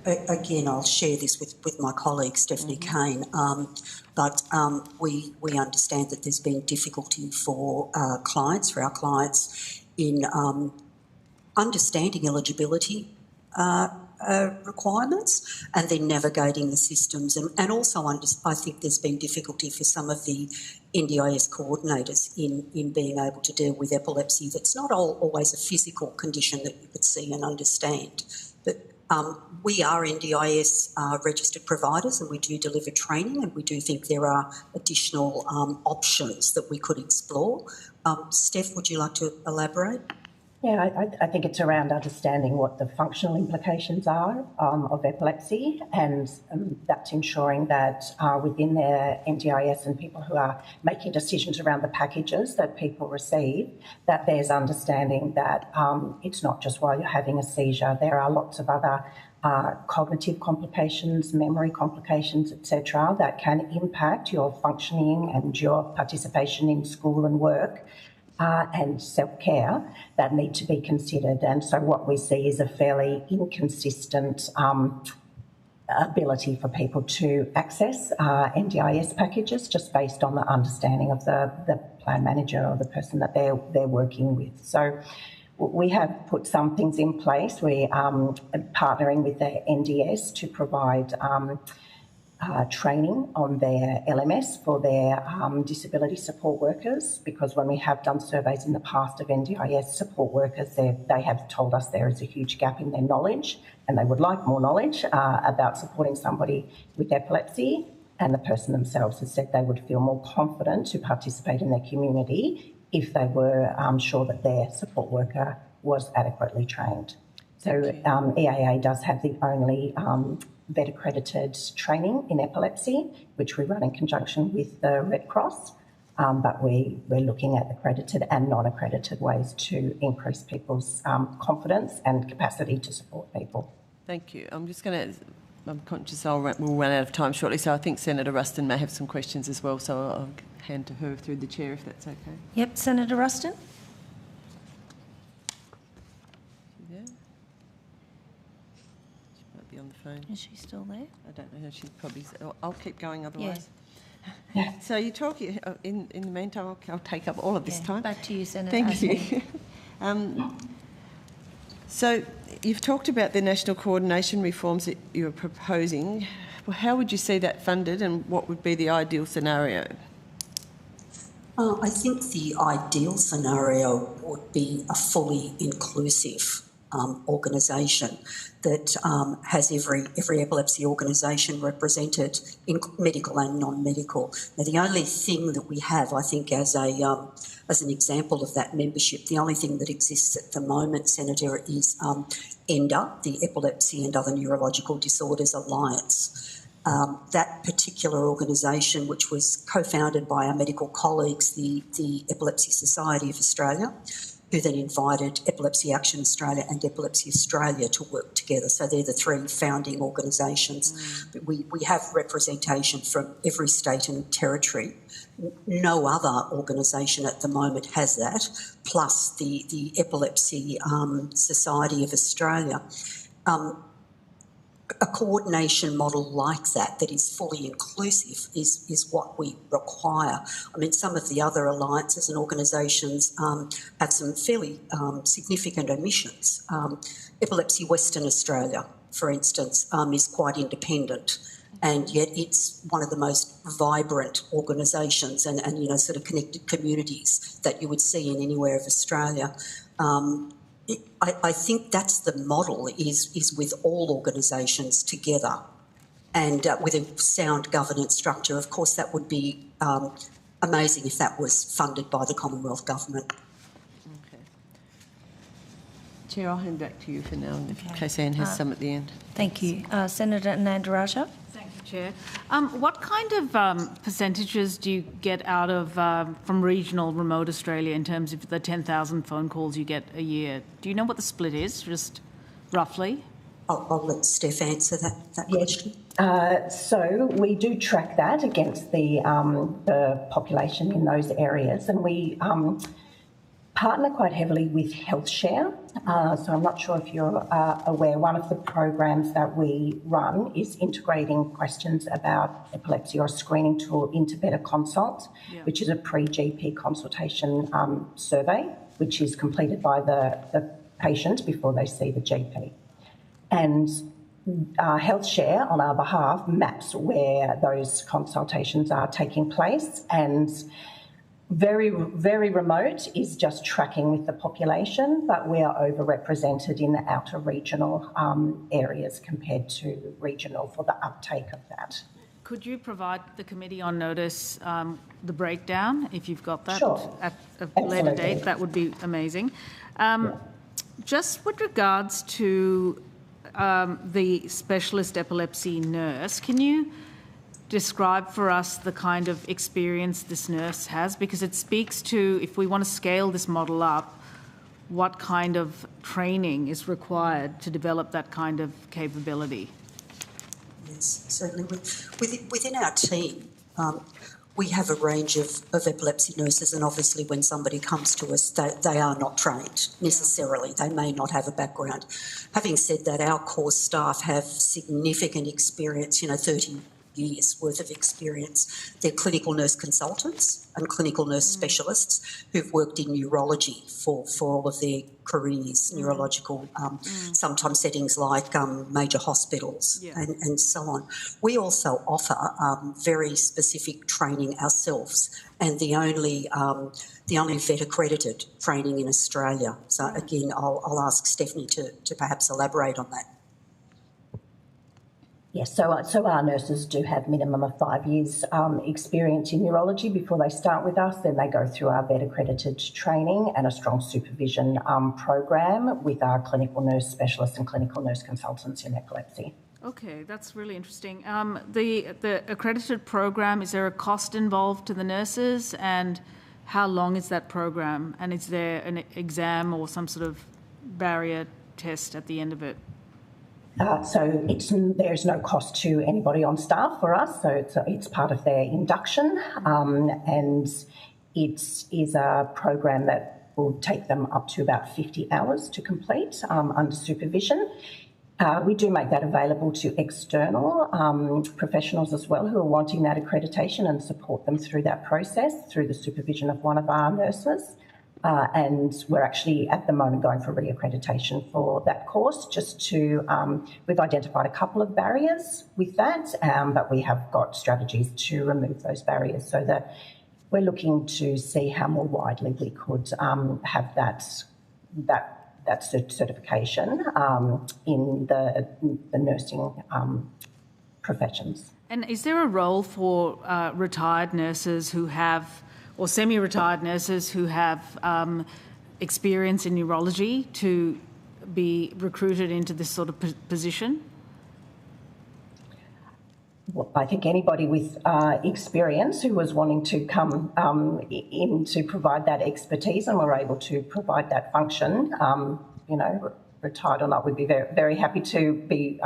again, I'll share this with my colleague, Stephanie Kane, but we understand that there's been difficulty for our clients in understanding eligibility requirements and then navigating the systems. And also I think there's been difficulty for some of the NDIS coordinators in being able to deal with epilepsy. That's not always a physical condition that you could see and understand. But we are NDIS registered providers and we do deliver training, and we do think there are additional options that we could explore. Steph, would you like to elaborate? Yeah, I think it's around understanding what the functional implications are of epilepsy, and that's ensuring that within their NDIS and people who are making decisions around the packages that people receive, that there's understanding that it's not just while you're having a seizure. There are lots of other cognitive complications, memory complications, etc., that can impact your functioning and your participation in school and work. And self-care that need to be considered. And so what we see is a fairly inconsistent ability for people to access NDIS packages just based on the understanding of the plan manager or the person that they're working with. So we have put some things in place. We are partnering with the NDS to provide training on their LMS for their disability support workers, because when we have done surveys in the past of NDIS support workers, they have told us there is a huge gap in their knowledge and they would like more knowledge about supporting somebody with epilepsy, and the person themselves has said they would feel more confident to participate in their community if they were sure that their support worker was adequately trained. So EAA does have the only vet accredited training in epilepsy, which we run in conjunction with the Red Cross, but we're looking at accredited and non-accredited ways to increase people's confidence and capacity to support people. Thank you. I'm conscious we'll run out of time shortly, so I think Senator Ruston may have some questions as well, so I'll hand to her through the chair if that's okay. Yep, Senator Ruston. On the phone. Is she still there? I don't know. She's probably. I'll keep going otherwise. Yeah. So you talk in the meantime. I'll take up all of this time. Back to you, Senator. Thank you. So you've talked about the national coordination reforms that you're proposing. Well, how would you see that funded, and what would be the ideal scenario? I think the ideal scenario would be a fully inclusive organisation that has every epilepsy organisation represented, in medical and non-medical. Now, the only thing that we have, I think, as an example of that membership, the only thing that exists at the moment, Senator, is ENDA, the Epilepsy and Other Neurological Disorders Alliance. That particular organisation, which was co-founded by our medical colleagues, the Epilepsy Society of Australia, who then invited Epilepsy Action Australia and Epilepsy Australia to work together. So they're the three founding organisations. But we have representation from every state and territory. No other organisation at the moment has that, plus the Epilepsy Society of Australia. A coordination model like that is fully inclusive is what we require. I mean, some of the other alliances and organisations have some fairly significant omissions. Epilepsy Western Australia, for instance, is quite independent, and yet it's one of the most vibrant organisations and sort of connected communities that you would see in anywhere of Australia. I think that's the model, is with all organisations together and with a sound governance structure. Of course, that would be amazing if that was funded by the Commonwealth Government. Okay. Chair, I'll hand back to you for now, in case Anne has some at the end. Thank you. Senator Nandaraja. Thank you, Chair. What kind of percentages do you get out of from regional remote Australia in terms of the 10,000 phone calls you get a year? Do you know what the split is, just roughly? I'll let Steph answer that question. So we do track that against the population in those areas, and we partner quite heavily with HealthShare. So I'm not sure if you're aware, one of the programs that we run is integrating questions about epilepsy or a screening tool into Better Consult, which is a pre-GP consultation survey, which is completed by the patient before they see the GP. And HealthShare, on our behalf, maps where those consultations are taking place, and very, very remote is just tracking with the population, but we are overrepresented in the outer regional areas compared to regional for the uptake of that. Could you provide the committee on notice the breakdown, if you've got that at a later date? That would be amazing. Just with regards to the specialist epilepsy nurse, can you describe for us the kind of experience this nurse has? Because it speaks to, if we want to scale this model up, what kind of training is required to develop that kind of capability? Yes, certainly. Within our team, we have a range of epilepsy nurses, and obviously when somebody comes to us, they are not trained necessarily. They may not have a background. Having said that, our core staff have significant experience, 30 years worth of experience. They're clinical nurse consultants and clinical nurse specialists who've worked in neurology for all of their careers, neurological, sometimes settings like major hospitals and so on. We also offer very specific training ourselves, and the only vet accredited training in Australia. So again, I'll ask Stephanie to perhaps elaborate on that. Yes, so our nurses do have minimum of 5 years experience in neurology before they start with us. Then they go through our vet accredited training and a strong supervision program with our clinical nurse specialists and clinical nurse consultants in epilepsy. Okay, that's really interesting. The accredited program, is there a cost involved to the nurses, and how long is that program? And is there an exam or some sort of barrier test at the end of it? So there's no cost to anybody on staff for us, so it's part of their induction, and it is a program that will take them up to about 50 hours to complete under supervision. We do make that available to external professionals as well who are wanting that accreditation, and support them through that process through the supervision of one of our nurses. And we're actually at the moment going for reaccreditation for that course, just to, we've identified a couple of barriers with that, but we have got strategies to remove those barriers, so that we're looking to see how more widely we could have that certification in the nursing professions. And is there a role for retired nurses who have, or semi-retired nurses who have experience in neurology, to be recruited into this sort of position? Well, I think anybody with experience who was wanting to come in to provide that expertise, and we're able to provide that function, retired or not, would be very, very happy to be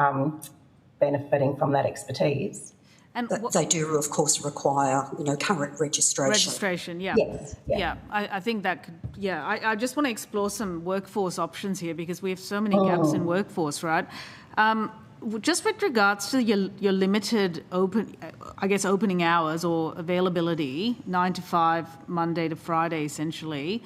benefiting from that expertise. And they do, of course, require, current registration. Registration, yeah. Yes. Yeah, I think that could, I just want to explore some workforce options here, because we have so many gaps in workforce, right? Just with regards to your limited opening hours or availability, 9 to 5, Monday to Friday, essentially,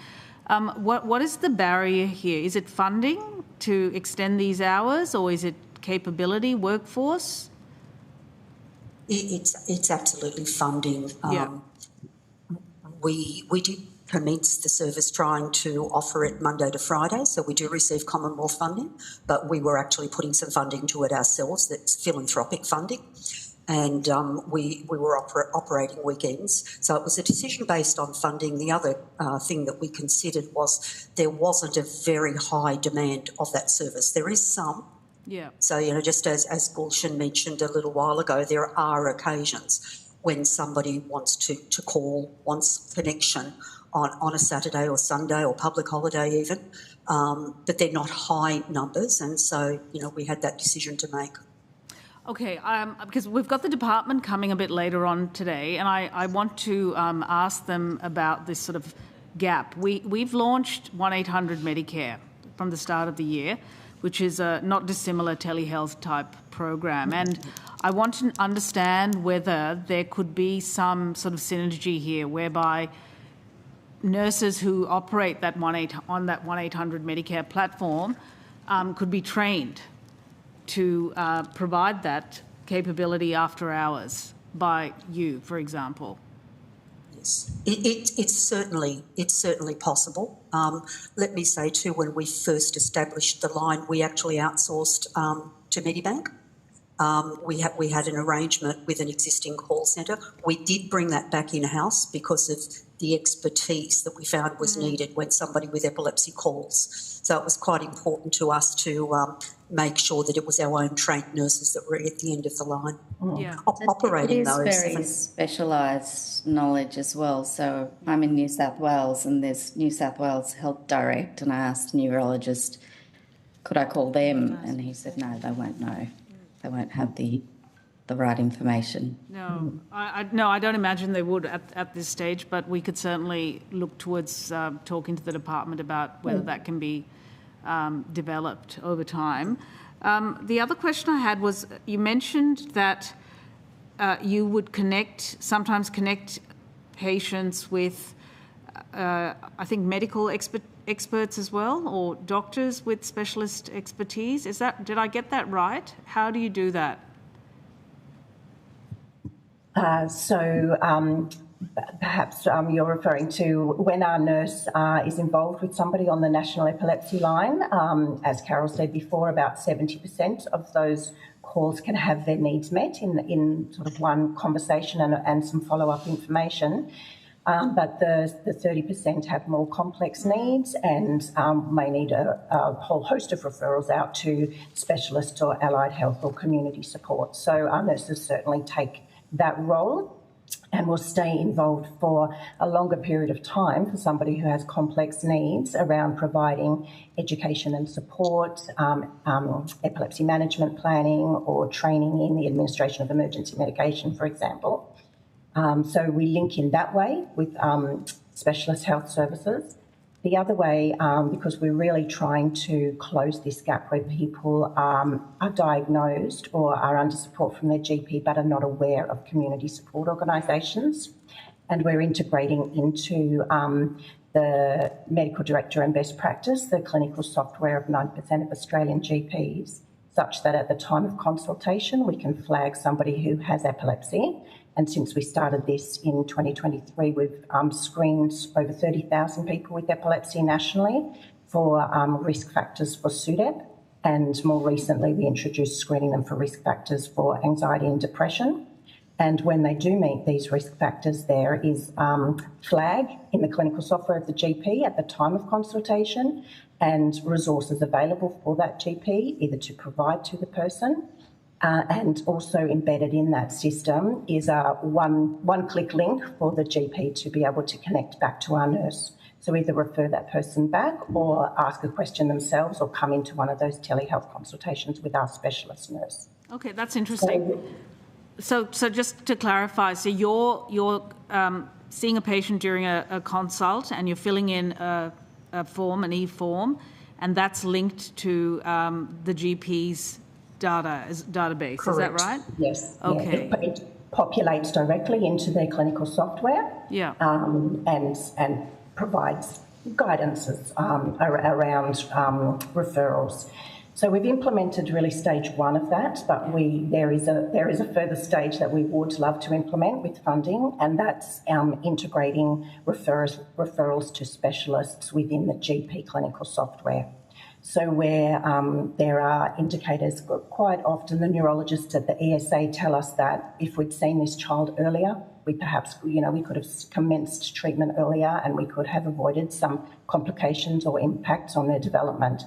what is the barrier here? Is it funding to extend these hours, or is it capability, workforce? It's absolutely funding. We did commence the service trying to offer it Monday to Friday, so we do receive Commonwealth funding, but we were actually putting some funding to it ourselves. That's philanthropic funding, and we were operating weekends. So it was a decision based on funding. The other thing that we considered was there wasn't a very high demand of that service. There is some. Yeah. So, just as Gulshan mentioned a little while ago, there are occasions when somebody wants wants connection on a Saturday or Sunday or public holiday even, but they're not high numbers, and so, we had that decision to make. Okay, because we've got the department coming a bit later on today, and I want to ask them about this sort of gap. We've launched 1-800 Medicare from the start of the year, which is a not dissimilar telehealth type program. And I want to understand whether there could be some sort of synergy here whereby nurses who operate that on that 1-800 Medicare platform could be trained to provide that capability after hours by you, for example. Yes, it's certainly possible. Let me say too, when we first established the line, we actually outsourced to Medibank. We had an arrangement with an existing call centre. We did bring that back in-house because of the expertise that we found was needed when somebody with epilepsy calls. So it was quite important to us to make sure that it was our own trained nurses that were at the end of the line. Yeah. Operating it is those. very specialised knowledge as well. So I'm in New South Wales and there's New South Wales Health Direct, and I asked a neurologist, could I call them? And he said, no, they won't know. They won't have the right information. No, I don't imagine they would at this stage, but we could certainly look towards talking to the department about whether that can be developed over time. The other question I had was, you mentioned that you would sometimes connect patients with, I think, medical experts as well, or doctors with specialist expertise. Did I get that right? How do you do that? Perhaps you're referring to when our nurse is involved with somebody on the National Epilepsy line. As Carol said before, about 70% of those calls can have their needs met in sort of one conversation and some follow-up information. But the 30% have more complex needs and may need a whole host of referrals out to specialists or allied health or community support. So our nurses certainly take that role and will stay involved for a longer period of time for somebody who has complex needs around providing education and support, epilepsy management planning, or training in the administration of emergency medication, for example. So we link in that way with specialist health services. The other way, because we're really trying to close this gap where people are diagnosed or are under support from their GP but are not aware of community support organisations, and we're integrating into the medical director and best practice, the clinical software of 90% of Australian GPs, such that at the time of consultation we can flag somebody who has epilepsy. And since we started this in 2023, we've screened over 30,000 people with epilepsy nationally for risk factors for SUDEP. And more recently, we introduced screening them for risk factors for anxiety and depression. And when they do meet these risk factors, there is flag in the clinical software of the GP at the time of consultation and resources available for that GP, either to provide to the person. And also embedded in that system is a one-click link for the GP to be able to connect back to our nurse. So either refer that person back or ask a question themselves or come into one of those telehealth consultations with our specialist nurse. Okay, that's interesting. So just to clarify, so you're seeing a patient during a consult and you're filling in a form, an e-form, and that's linked to the GP's database. Correct. Is that right? Yes. Okay. Yeah. It populates directly into their clinical software. Yeah. And provides guidances around referrals. So we've implemented really stage one of that, but there is a further stage that we would love to implement with funding, and that's integrating referrals to specialists within the GP clinical software. So where there are indicators, quite often the neurologists at the ESA tell us that if we'd seen this child earlier, we could have commenced treatment earlier and we could have avoided some complications or impacts on their development.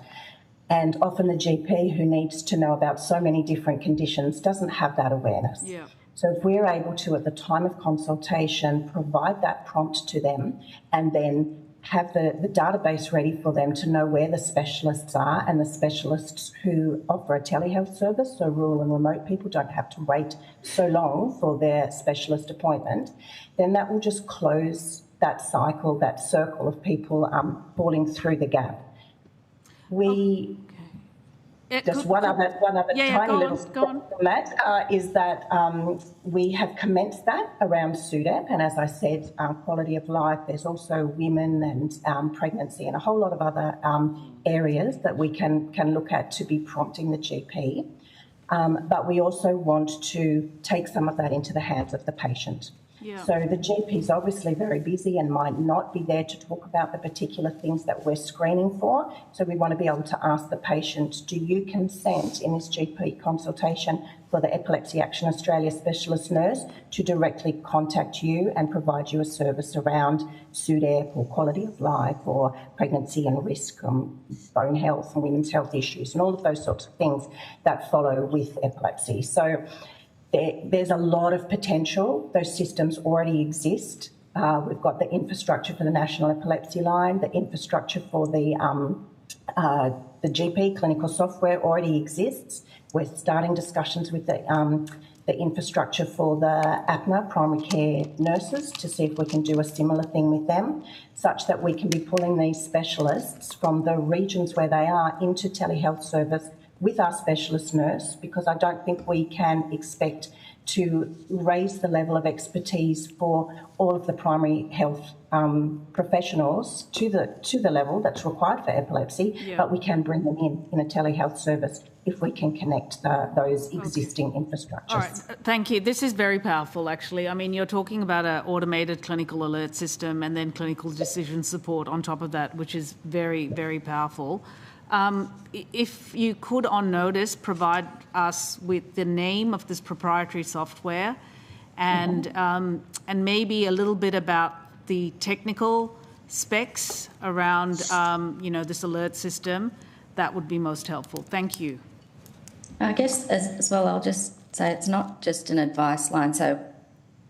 And often the GP, who needs to know about so many different conditions, doesn't have that awareness. Yeah. So if we're able to, at the time of consultation, provide that prompt to them and then have the database ready for them to know where the specialists are, and the specialists who offer a telehealth service, so rural and remote people don't have to wait so long for their specialist appointment, then that will just close that cycle, that circle of people falling through the gap. We one other tiny little step from that is that we have commenced that around SUDEP, and as I said, quality of life. There's also women and pregnancy and a whole lot of other areas that we can look at to be prompting the GP. But we also want to take some of that into the hands of the patient. Yeah. So the GP is obviously very busy and might not be there to talk about the particular things that we're screening for. So we want to be able to ask the patient, do you consent in this GP consultation for the Epilepsy Action Australia specialist nurse to directly contact you and provide you a service around SUDEP or quality of life or pregnancy and risk, bone health and women's health issues and all of those sorts of things that follow with epilepsy. So there's a lot of potential. Those systems already exist. We've got the infrastructure for the National Epilepsy Line, the infrastructure for the GP clinical software already exists. We're starting discussions with the infrastructure for the APNA, primary care nurses, to see if we can do a similar thing with them, such that we can be pulling these specialists from the regions where they are into telehealth service with our specialist nurse, because I don't think we can expect to raise the level of expertise for all of the primary health professionals to the level that's required for epilepsy, but we can bring them in a telehealth service if we can connect those existing infrastructures. All right, thank you. This is very powerful, actually. I mean, you're talking about an automated clinical alert system and then clinical decision support on top of that, which is very, very powerful. If you could, on notice, provide us with the name of this proprietary software and maybe a little bit about the technical specs around, this alert system, that would be most helpful. Thank you. I guess as well, I'll just say it's not just an advice line. So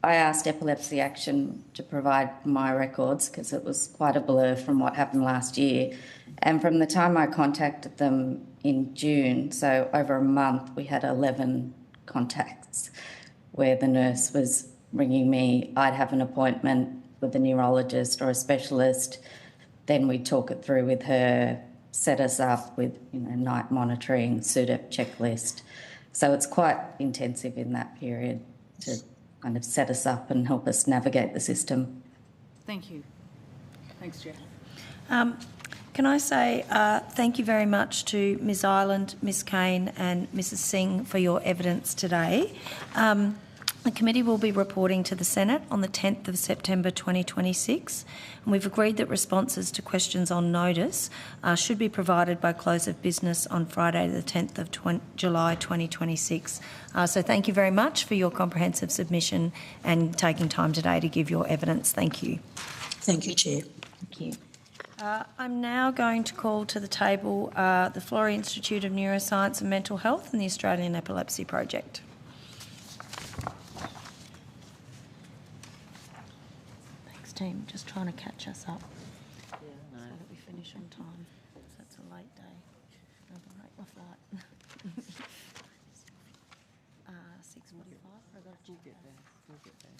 I asked Epilepsy Action to provide my records because it was quite a blur from what happened last year. And from the time I contacted them in June, so over a month, we had 11 contacts where the nurse was ringing me. I'd have an appointment with a neurologist or a specialist. Then we'd talk it through with her, set us up with night monitoring, SUDEP checklist. So it's quite intensive in that period to kind of set us up and help us navigate the system. Thank you. Thanks, Chair. Can I say thank you very much to Ms Ireland, Ms Kane and Mrs Singh for your evidence today. The committee will be reporting to the Senate on the 10th of September 2026, and we've agreed that responses to questions on notice should be provided by close of business on Friday the 10th of July 2026. So thank you very much for your comprehensive submission and taking time today to give your evidence. Thank you. Thank you, Chair. Thank you. I'm now going to call to the table the Florey Institute of Neuroscience and Mental Health and the Australian Epilepsy Project. Thanks, team. Just trying to catch us up so that we finish on time. So it's a late day. I'm going to break my flight. 6:45. I've got to get there. We'll get there.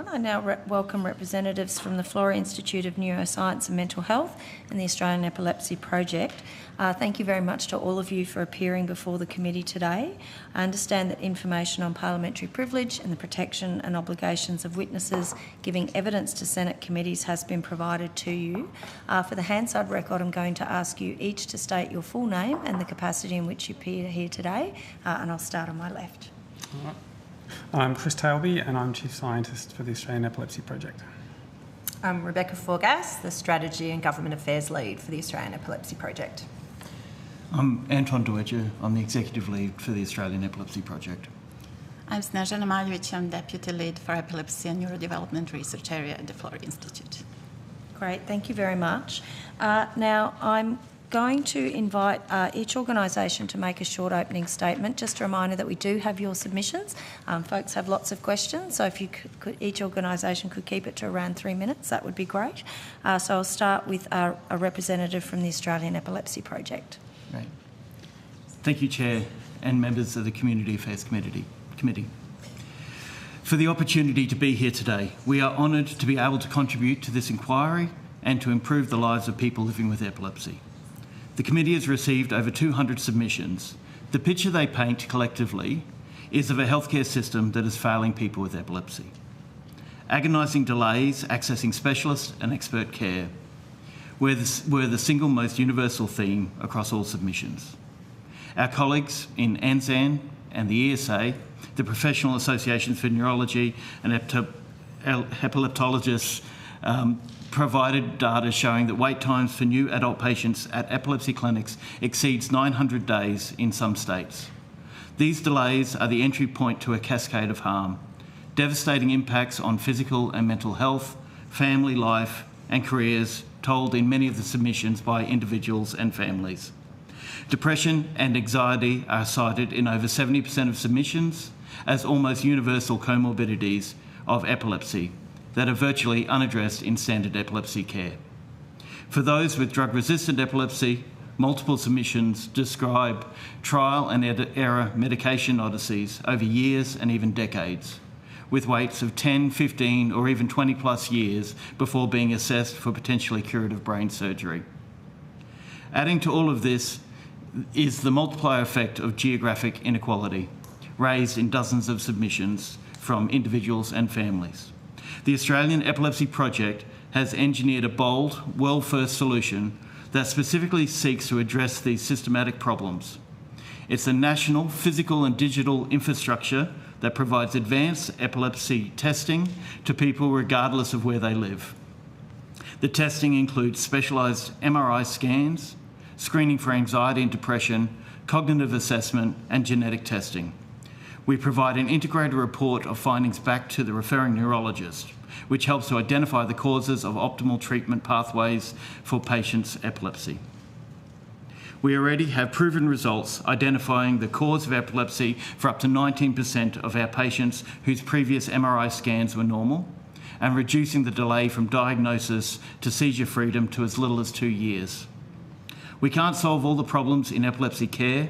I now welcome representatives from the Florey Institute of Neuroscience and Mental Health and the Australian Epilepsy Project. Thank you very much to all of you for appearing before the committee today. I understand that information on parliamentary privilege and the protection and obligations of witnesses giving evidence to Senate committees has been provided to you. For the Hansard record, I'm going to ask you each to state your full name and the capacity in which you appear here today, and I'll start on my left. All right. I'm Chris Tailby and I'm Chief Scientist for the Australian Epilepsy Project. I'm Rebecca Forgas, the Strategy and Government Affairs Lead for the Australian Epilepsy Project. I'm Anton Dueger. I'm the Executive Lead for the Australian Epilepsy Project. I'm Snezhana Malevich. I'm Deputy Lead for Epilepsy and Neurodevelopment Research Area at the Florey Institute. Great, thank you very much. Now, I'm going to invite each organisation to make a short opening statement. Just a reminder that we do have your submissions. Folks have lots of questions, so if you could each organisation could keep it to around 3 minutes, that would be great. So I'll start with a representative from the Australian Epilepsy Project. Right. Thank you, Chair, and members of the Community Affairs Committee, for the opportunity to be here today. We are honoured to be able to contribute to this inquiry and to improve the lives of people living with epilepsy. The committee has received over 200 submissions. The picture they paint collectively is of a healthcare system that is failing people with epilepsy. Agonising delays accessing specialist and expert care were the single most universal theme across all submissions. Our colleagues in ANZAN and the ESA, the Professional Associations for Neurology and Epileptologists, provided data showing that wait times for new adult patients at epilepsy clinics exceeds 900 days in some states. These delays are the entry point to a cascade of harm, devastating impacts on physical and mental health, family life and careers told in many of the submissions by individuals and families. Depression and anxiety are cited in over 70% of submissions as almost universal comorbidities of epilepsy that are virtually unaddressed in standard epilepsy care. For those with drug-resistant epilepsy, multiple submissions describe trial and error medication odysseys over years and even decades, with waits of 10, 15 or even 20 plus years before being assessed for potentially curative brain surgery. Adding to all of this is the multiplier effect of geographic inequality, raised in dozens of submissions from individuals and families. The Australian Epilepsy Project has engineered a bold, world-first solution that specifically seeks to address these systematic problems. It's a national physical and digital infrastructure that provides advanced epilepsy testing to people regardless of where they live. The testing includes specialised MRI scans, screening for anxiety and depression, cognitive assessment and genetic testing. We provide an integrated report of findings back to the referring neurologist, which helps to identify the causes of optimal treatment pathways for patients' epilepsy. We already have proven results identifying the cause of epilepsy for up to 19% of our patients whose previous MRI scans were normal, and reducing the delay from diagnosis to seizure freedom to as little as 2 years. We can't solve all the problems in epilepsy care,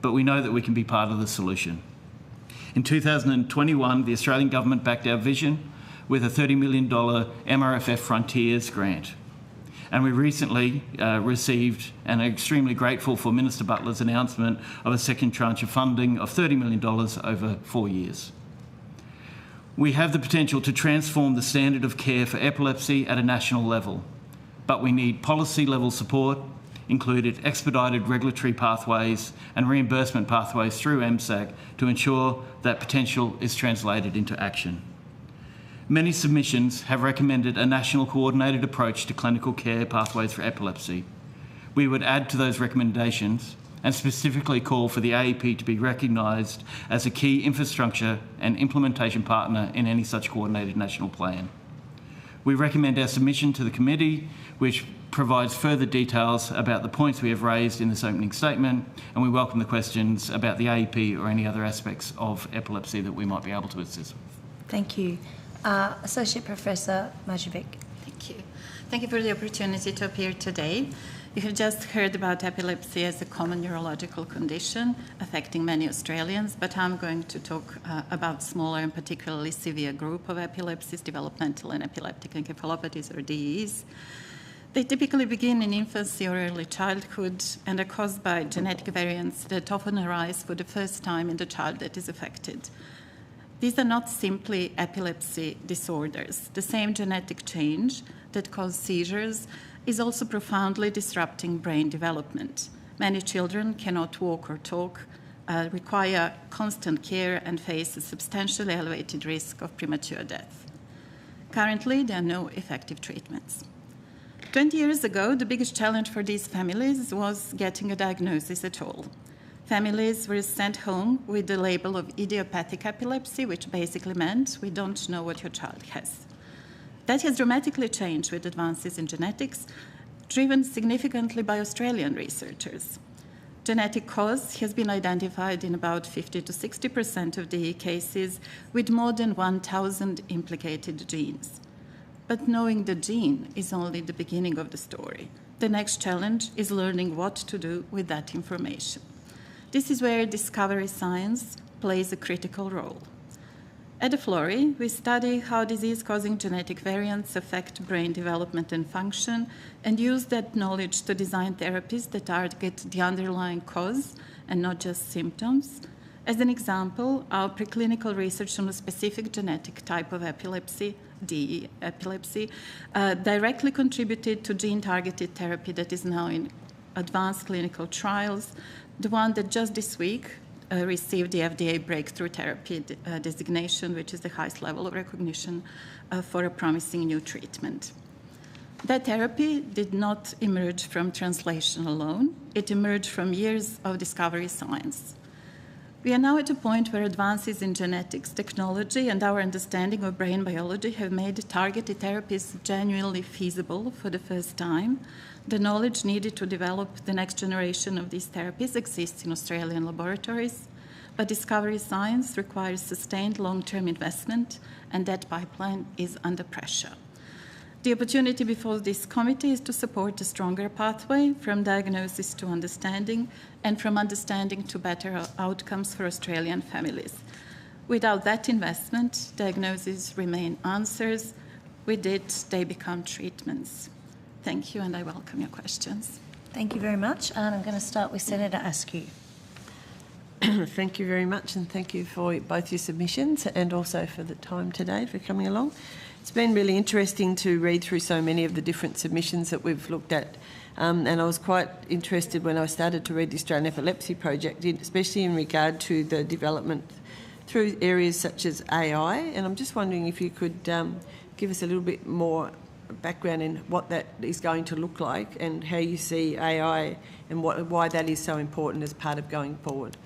but we know that we can be part of the solution. In 2021, the Australian Government backed our vision with a $30 million MRFF Frontiers grant. And we recently received and are extremely grateful for Minister Butler's announcement of a second tranche of funding of $30 million over 4 years. We have the potential to transform the standard of care for epilepsy at a national level, but we need policy-level support, included expedited regulatory pathways and reimbursement pathways through MSAC to ensure that potential is translated into action. Many submissions have recommended a national coordinated approach to clinical care pathways for epilepsy. We would add to those recommendations and specifically call for the AEP to be recognised as a key infrastructure and implementation partner in any such coordinated national plan. We recommend our submission to the committee, which provides further details about the points we have raised in this opening statement, and we welcome the questions about the AEP or any other aspects of epilepsy that we might be able to assist with. Thank you. Associate Professor Majevic. Thank you. Thank you for the opportunity to appear today. You have just heard about epilepsy as a common neurological condition affecting many Australians, but I'm going to talk about smaller and particularly severe group of epilepsies, developmental and epileptic encephalopathies or DEs. They typically begin in infancy or early childhood and are caused by genetic variants that often arise for the first time in the child that is affected. These are not simply epilepsy disorders. The same genetic change that causes seizures is also profoundly disrupting brain development. Many children cannot walk or talk, require constant care, and face a substantially elevated risk of premature death. Currently, there are no effective treatments. 20 years ago, the biggest challenge for these families was getting a diagnosis at all. Families were sent home with the label of idiopathic epilepsy, which basically meant we don't know what your child has. That has dramatically changed with advances in genetics. driven significantly by Australian researchers. Genetic cause has been identified in about 50 to 60% of DE cases with more than 1,000 implicated genes. But knowing the gene is only the beginning of the story. The next challenge is learning what to do with that information. This is where discovery science plays a critical role. At the Florey, we study how disease-causing genetic variants affect brain development and function, and use that knowledge to design therapies that target the underlying cause and not just symptoms. As an example, our preclinical research on a specific genetic type of epilepsy, DE epilepsy, directly contributed to gene-targeted therapy that is now in advanced clinical trials, the one that just this week received the FDA Breakthrough Therapy designation, which is the highest level of recognition for a promising new treatment. That therapy did not emerge from translation alone. It emerged from years of discovery science. We are now at a point where advances in genetics, technology, and our understanding of brain biology have made targeted therapies genuinely feasible for the first time. The knowledge needed to develop the next generation of these therapies exists in Australian laboratories, but discovery science requires sustained long-term investment, and that pipeline is under pressure. The opportunity before this committee is to support a stronger pathway from diagnosis to understanding, and from understanding to better outcomes for Australian families. Without that investment, diagnoses remain answers. With it, they become treatments. Thank you, and I welcome your questions. Thank you very much. And I'm going to start with Senator Askew. Thank you very much, and thank you for both your submissions and also for the time today for coming along. It's been really interesting to read through so many of the different submissions that we've looked at, and I was quite interested when I started to read the Australian Epilepsy Project, especially in regard to the development through areas such as AI, and I'm just wondering if you could give us a little bit more background in what that is going to look like and how you see AI and why that is so important as part of going forward.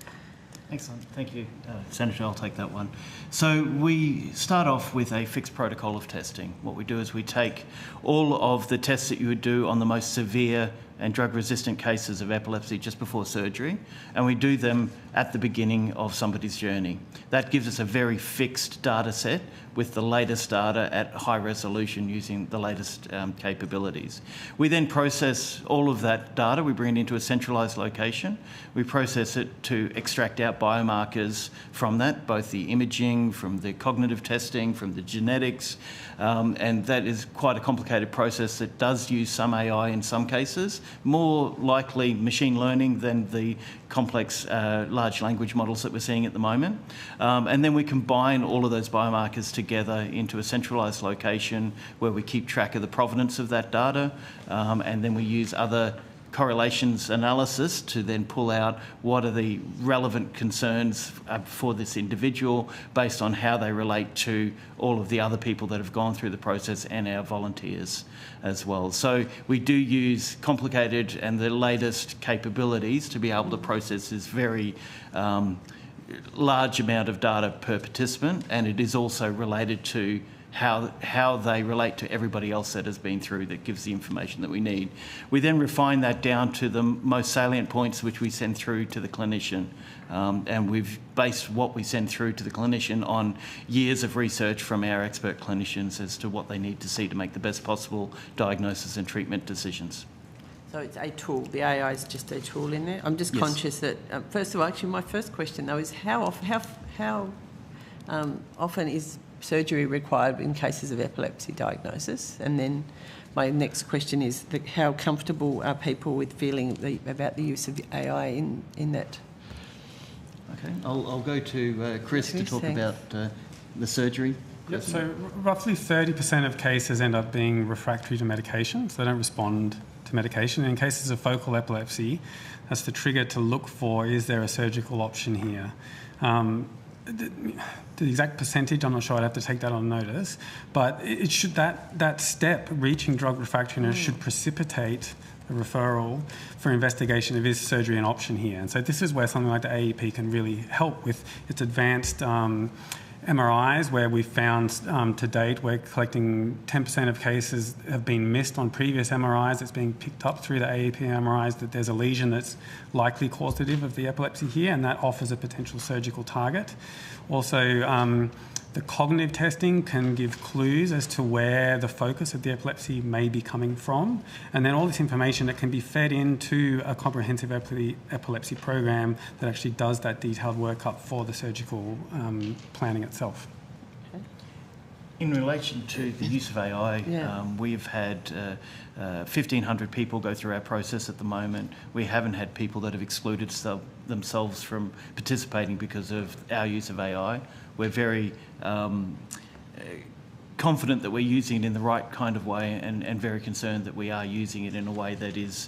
Excellent. Thank you, Senator. I'll take that one. So we start off with a fixed protocol of testing. What we do is we take all of the tests that you would do on the most severe and drug-resistant cases of epilepsy just before surgery, and we do them at the beginning of somebody's journey. That gives us a very fixed data set with the latest data at high resolution using the latest capabilities. We then process all of that data, we bring it into a centralised location, we process it to extract out biomarkers from that, both the imaging, from the cognitive testing, from the genetics, and that is quite a complicated process that does use some AI in some cases, more likely machine learning than the complex large language models that we're seeing at the moment. And then we combine all of those biomarkers together into a centralised location where we keep track of the provenance of that data, and then we use other correlations analysis to then pull out what are the relevant concerns for this individual based on how they relate to all of the other people that have gone through the process and our volunteers as well. So we do use complicated and the latest capabilities to be able to process this very large amount of data per participant, and it is also related to how they relate to everybody else that has been through, that gives the information that we need. We then refine that down to the most salient points which we send through to the clinician, and we've based what we send through to the clinician on years of research from our expert clinicians as to what they need to see to make the best possible diagnosis and treatment decisions. So it's a tool, the AI is just a tool in there. I'm just conscious that, first of all, actually my first question though is how often is surgery required in cases of epilepsy diagnosis? And then my next question is how comfortable are people with feeling about the use of AI in that? Okay, I'll go to Chris to talk about the surgery. Yep, so roughly 30% of cases end up being refractory to medication, so they don't respond to medication. In cases of focal epilepsy, that's the trigger to look for, is there a surgical option here? The exact percentage, I'm not sure, I'd have to take that on notice, but it should, that step, reaching drug refractoriness, should precipitate a referral for investigation if is surgery an option here. And so this is where something like the AEP can really help with its advanced MRIs, where we found to date we're collecting 10% of cases have been missed on previous MRIs. It's being picked up through the AEP MRIs that there's a lesion that's likely causative of the epilepsy here, and that offers a potential surgical target. Also, the cognitive testing can give clues as to where the focus of the epilepsy may be coming from, and then all this information that can be fed into a comprehensive epilepsy program that actually does that detailed workup for the surgical planning itself. In relation to the use of AI, we've had 1,500 people go through our process at the moment. We haven't had people that have excluded themselves from participating because of our use of AI. We're very confident that we're using it in the right kind of way, and very concerned that we are using it in a way that is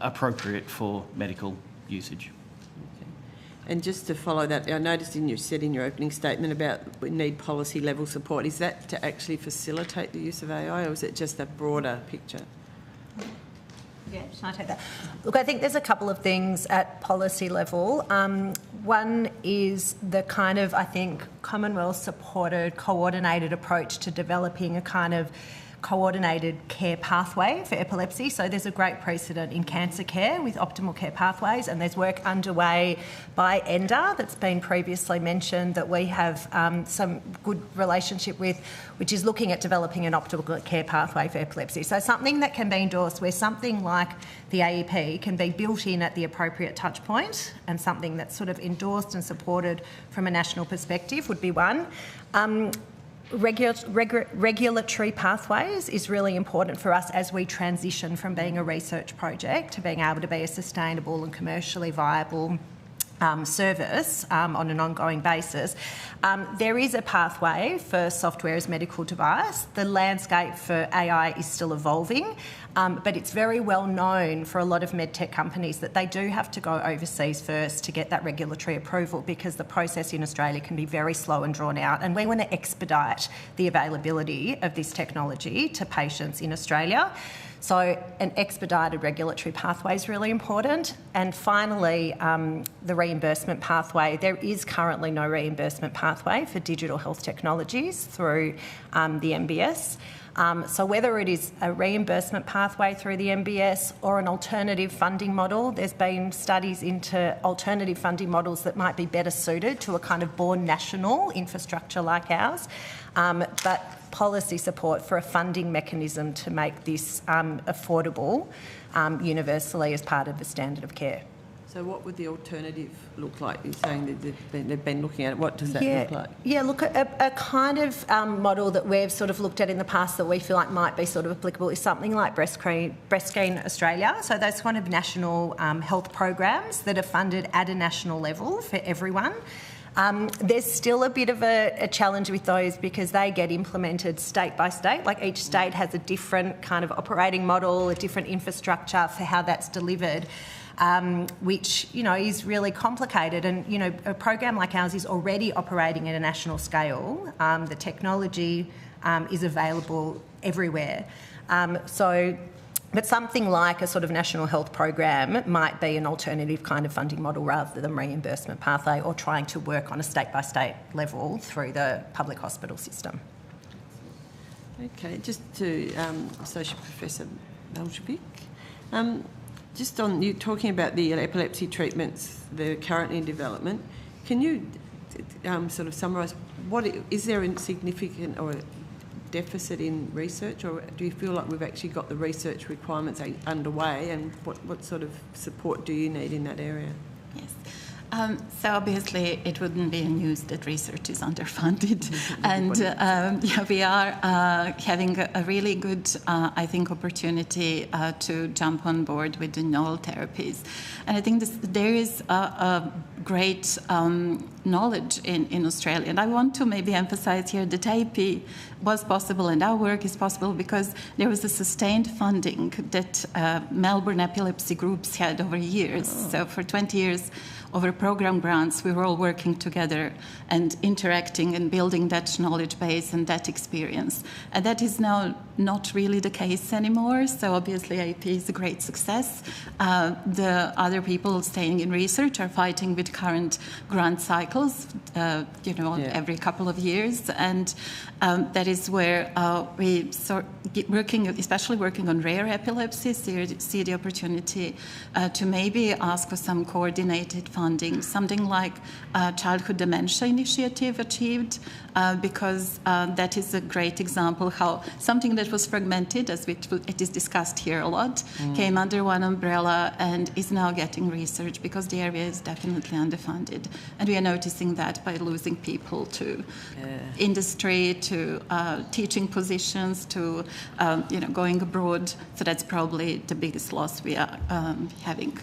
appropriate for medical usage. And just to follow that, I noticed you said in your opening statement about we need policy level support. Is that to actually facilitate the use of AI, or is it just a broader picture? Yeah, can I take that? Look, I think there's a couple of things at policy level. One is the kind of, I think, Commonwealth-supported, coordinated approach to developing a kind of coordinated care pathway for epilepsy. So there's a great precedent in cancer care with optimal care pathways, and there's work underway by ENDA that's been previously mentioned that we have some good relationship with, which is looking at developing an optimal care pathway for epilepsy. So something that can be endorsed where something like the AEP can be built in at the appropriate touch point, and something that's sort of endorsed and supported from a national perspective would be one. Regulatory pathways is really important for us as we transition from being a research project to being able to be a sustainable and commercially viable service on an ongoing basis. There is a pathway for software as medical device. The landscape for AI is still evolving, but it's very well known for a lot of medtech companies that they do have to go overseas first to get that regulatory approval, because the process in Australia can be very slow and drawn out, and we want to expedite the availability of this technology to patients in Australia. So an expedited regulatory pathway is really important. And finally, the reimbursement pathway. There is currently no reimbursement pathway for digital health technologies through the MBS. So whether it is a reimbursement pathway through the MBS or an alternative funding model, there's been studies into alternative funding models that might be better suited to a kind of born national infrastructure like ours. But policy support for a funding mechanism to make this affordable universally as part of the standard of care. So what would the alternative look like? You're saying that they've been looking at it. What does that look like? Yeah, look, a kind of model that we've sort of looked at in the past that we feel like might be sort of applicable is something like Breast Screen Australia. So those kind of national health programs that are funded at a national level for everyone. There's still a bit of a challenge with those because they get implemented state by state. Like each state has a different kind of operating model, a different infrastructure for how that's delivered. Which, you know, is really complicated. And, you know, a program like ours is already operating at a national scale. The technology is available everywhere. But something like a sort of national health program might be an alternative kind of funding model rather than reimbursement pathway, or trying to work on a state-by-state level through the public hospital system. Okay, just to Associate Professor Maljevic. Just on you talking about the epilepsy treatments that are currently in development, can you sort of summarise is there a significant or a deficit in research, or do you feel like we've actually got the research requirements underway, and what sort of support do you need in that area? Yes. So obviously it wouldn't be a news that research is underfunded, and we are having a really good, I think, opportunity to jump on board with the novel therapies, and I think there is a great knowledge in Australia, and I want to maybe emphasise here that AEP was possible and our work is possible because there was a sustained funding that Melbourne epilepsy groups had over years. So for 20 years, over program grants, we were all working together and interacting and building that knowledge base and that experience. And that is now not really the case anymore. So obviously AP is a great success. The other people staying in research are fighting with current grant cycles, every couple of years. And that is where especially working on rare epilepsies, see the opportunity to maybe ask for some coordinated funding, something like Childhood Dementia Initiative achieved, because that is a great example how something that was fragmented, as it is discussed here a lot, came under one umbrella and is now getting research because the area is definitely underfunded. And we are noticing that by losing people to industry, to teaching positions, to going abroad. So that's probably the biggest loss we are having.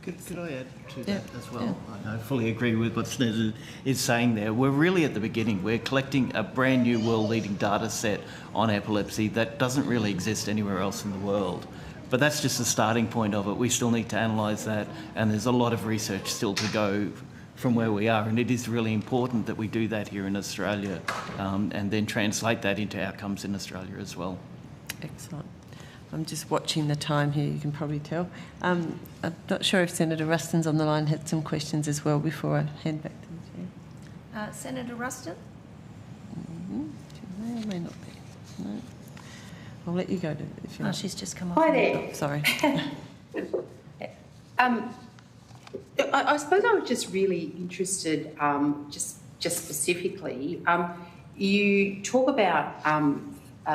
Could I add to that as well? I fully agree with what Snezza is saying there. We're really at the beginning. We're collecting a brand new world-leading data set on epilepsy that doesn't really exist anywhere else in the world. But that's just the starting point of it. We still need to analyse that, and there's a lot of research still to go from where we are, and it is really important that we do that here in Australia and then translate that into outcomes in Australia as well. Excellent. I'm just watching the time here, you can probably tell. I'm not sure if Senator Ruston's on the line, had some questions as well before I hand back to the Chair. Senator Ruston? She may or may not be. No. I'll let you go to if you want. She's just come off. Hi there. Oh, sorry. I suppose I was just really interested, just specifically, you talk about,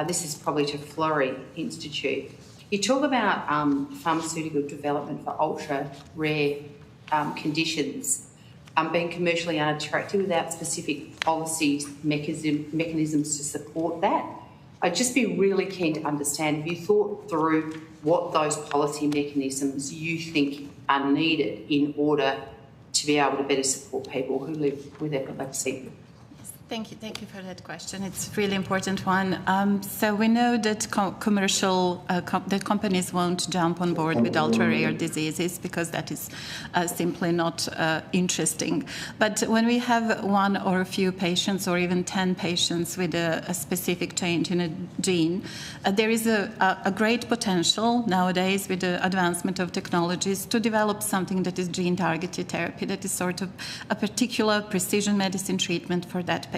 this is probably to Florey Institute, you talk about pharmaceutical development for ultra-rare conditions being commercially unattractive without specific policies, mechanisms to support that. I'd just be really keen to understand, have you thought through what those policy mechanisms you think are needed in order to be able to better support people who live with epilepsy? Thank you for that question. It's a really important one. So we know that that companies won't jump on board with ultra-rare diseases because that is simply not interesting. But when we have one or a few patients or even 10 patients with a specific change in a gene, there is a great potential nowadays with the advancement of technologies to develop something that is gene-targeted therapy, that is sort of a particular precision medicine treatment for that patient.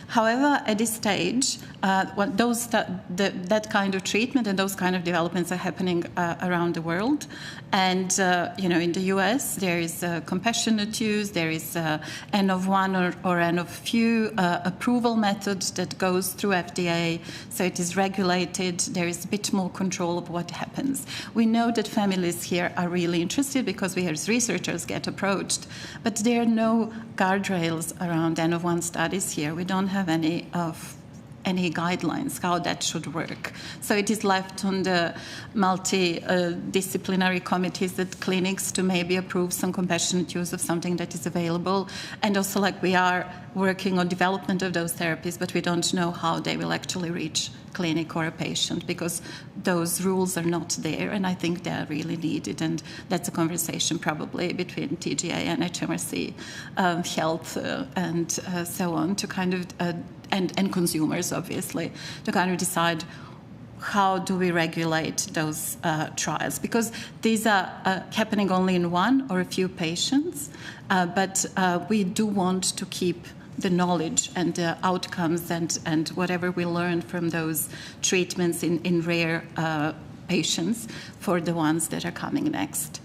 However, at this stage, that kind of treatment and those kind of developments are happening around the world. And, in the US, there is compassionate use, there is N of one or N of few approval method that goes through FDA. So it is regulated. There is a bit more control of what happens. We know that families here are really interested because we as researchers get approached. But there are no guardrails around N of one studies here. We don't have any guidelines how that should work. So it is left on the multidisciplinary committees at clinics to maybe approve some compassionate use of something that is available. And also, we are working on development of those therapies, but we don't know how they will actually reach clinic or a patient because those rules are not there, and I think they are really needed. And that's a conversation probably between TGA and HMRC, health and so on, to kind of and consumers, obviously, to kind of decide how do we regulate those trials, because these are happening only in one or a few patients, but we do want to keep the knowledge and the outcomes and whatever we learn from those treatments in rare patients for the ones that are coming next.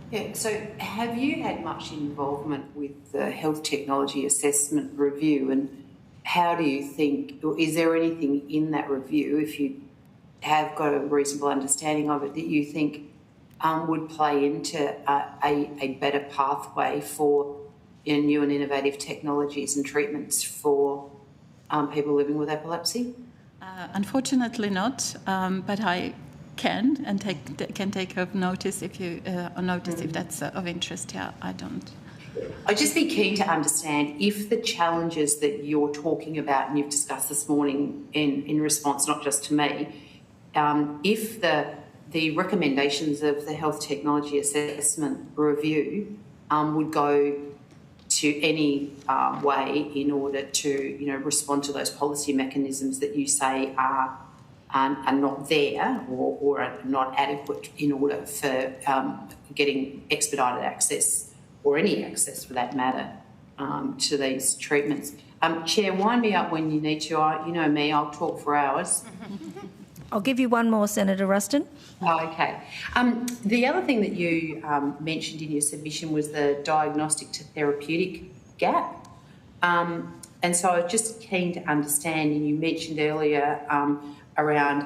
Yeah, so have you had much involvement with the health technology assessment review, and how do you think, or is there anything in that review, if you have got a reasonable understanding of it, that you think would play into a better pathway for new and innovative technologies and treatments for people living with epilepsy? Unfortunately not, but I can and can take notice if you if that's of interest. Yeah, I don't. I'd just be keen to understand if the challenges that you're talking about and you've discussed this morning in response not just to me, if the recommendations of the Health Technology Assessment Review would go to any way in order to, respond to those policy mechanisms that you say are not there or are not adequate in order for getting expedited access or any access for that matter to these treatments. Chair, wind me up when you need to. You know me, I'll talk for hours. I'll give you one more, Senator Ruston. Oh, okay. The other thing that you mentioned in your submission was the diagnostic to therapeutic gap. And so I was just keen to understand, and you mentioned earlier around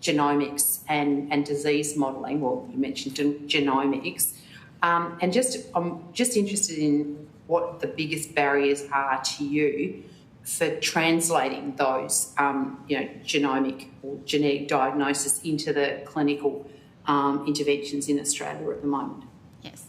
genomics and disease modelling. Well, you mentioned genomics. And I'm just interested in what the biggest barriers are to you for translating those, genomic or genetic diagnosis into the clinical interventions in Australia at the moment. Yes.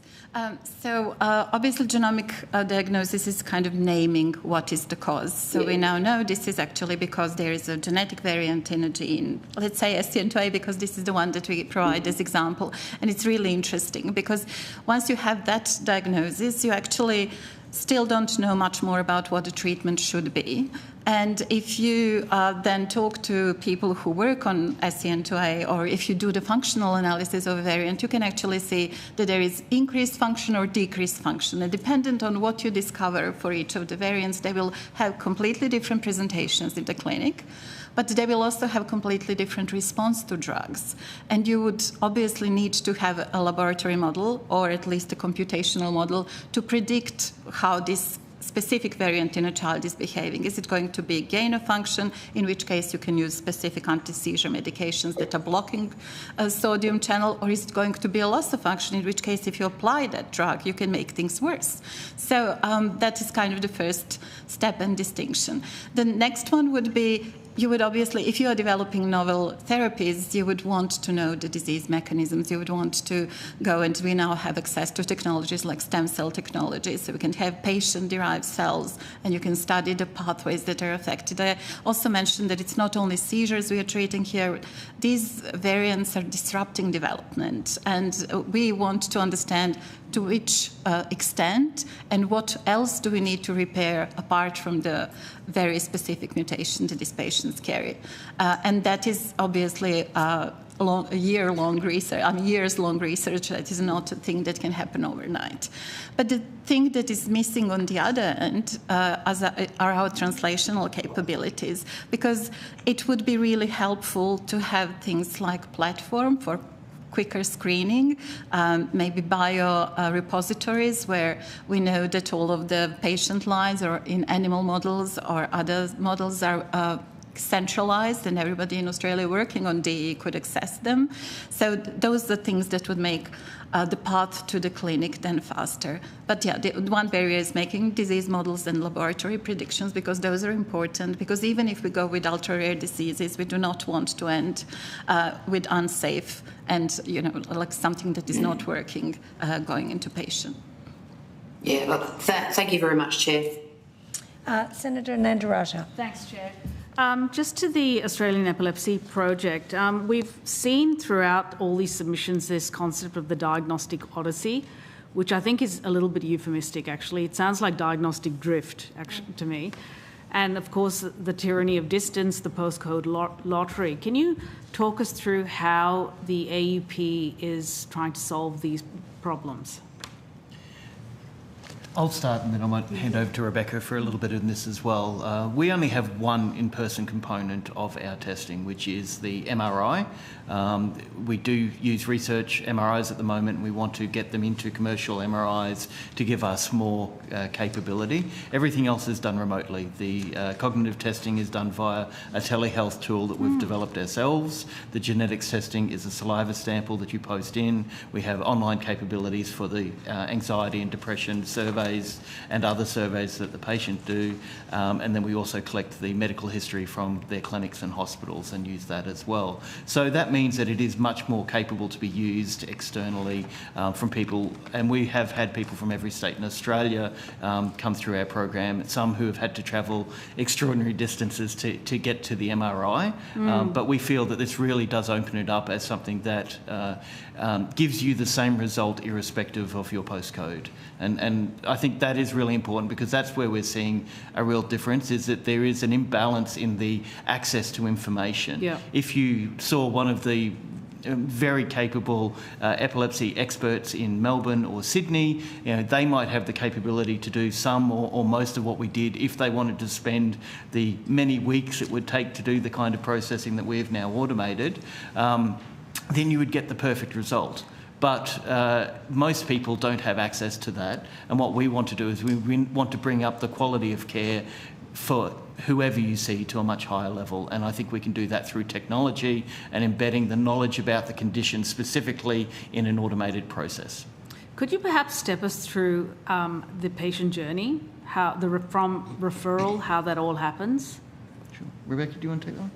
So obviously genomic diagnosis is kind of naming what is the cause. So we now know this is actually because there is a genetic variant in a gene, let's say SCN2A, because this is the one that we provide as example. And it's really interesting because once you have that diagnosis, you actually still don't know much more about what the treatment should be. And if you then talk to people who work on SCN2A, or if you do the functional analysis of a variant, you can actually see that there is increased function or decreased function. And dependent on what you discover for each of the variants, they will have completely different presentations in the clinic, but they will also have completely different response to drugs. And you would obviously need to have a laboratory model, or at least a computational model, to predict how this specific variant in a child is behaving. Is it going to be gain of function, in which case you can use specific anti-seizure medications that are blocking a sodium channel, or is it going to be a loss of function, in which case if you apply that drug, you can make things worse. So that is kind of the first step and distinction. The next one would be, you would obviously, if you are developing novel therapies, you would want to know the disease mechanisms. You would want to go, and we now have access to technologies like stem cell technology, so we can have patient-derived cells, and you can study the pathways that are affected. I also mentioned that it's not only seizures we are treating here. These variants are disrupting development, and we want to understand to which extent and what else do we need to repair apart from the very specific mutation that these patients carry. And that is obviously years-long research. That is not a thing that can happen overnight. But the thing that is missing on the other end are our translational capabilities, because it would be really helpful to have things like platform for quicker screening, maybe bio repositories where we know that all of the patient lines or in animal models or other models are centralized, and everybody in Australia working on DE could access them. So those are things that would make the path to the clinic then faster. But yeah, the one barrier is making disease models and laboratory predictions, because those are important, because even if we go with ultra-rare diseases, we do not want to end with unsafe and, like something that is not working going into patient. Yeah, look, thank you very much, Chair. Senator Nandaraja. Thanks, Chair. Just to the Australian Epilepsy Project, we've seen throughout all these submissions this concept of the diagnostic odyssey, which I think is a little bit euphemistic, actually. It sounds like diagnostic drift, actually, to me. And, of course, the tyranny of distance, the postcode lottery. Can you talk us through how the AEP is trying to solve these problems? I'll start and then I might hand over to Rebecca for a little bit in this as well. We only have one in-person component of our testing, which is the MRI. We do use research MRIs at the moment, and we want to get them into commercial MRIs to give us more capability. Everything else is done remotely. The cognitive testing is done via a telehealth tool that we've developed ourselves. The genetics testing is a saliva sample that you post in. We have online capabilities for the anxiety and depression surveys surveys and other surveys that the patient do, and then we also collect the medical history from their clinics and hospitals and use that as well. So that means that it is much more capable to be used externally from people, and we have had people from every state in Australia come through our program, some who have had to travel extraordinary distances to get to the MRI, but we feel that this really does open it up as something that gives you the same result irrespective of your postcode. And I think that is really important, because that's where we're seeing a real difference, is that there is an imbalance in the access to information. Yeah. If you saw one of the very capable epilepsy experts in Melbourne or Sydney, they might have the capability to do some or most of what we did if they wanted to spend the many weeks it would take to do the kind of processing that we've now automated. Then you would get the perfect result. But most people don't have access to that, and what we want to do is we want to bring up the quality of care for whoever you see to a much higher level, and I think we can do that through technology and embedding the knowledge about the condition specifically in an automated process. Could you perhaps step us through the patient journey, from referral, how that all happens? Sure. Rebecca, do you want to take that one?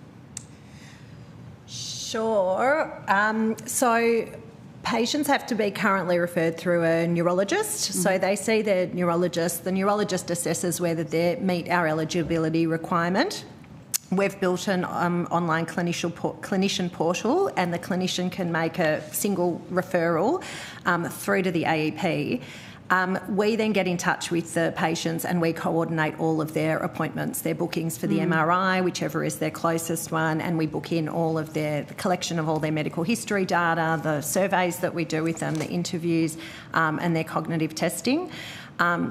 Sure. So patients have to be currently referred through a neurologist. Mm-hmm. So they see their neurologist. The neurologist assesses whether they meet our eligibility requirement. We've built an online clinician portal, and the clinician can make a single referral through to the AEP. We then get in touch with the patients and we coordinate all of their appointments, their bookings for the MRI, whichever is their closest one, and we book in all of the collection of all their medical history data, the surveys that we do with them, the interviews, and their cognitive testing.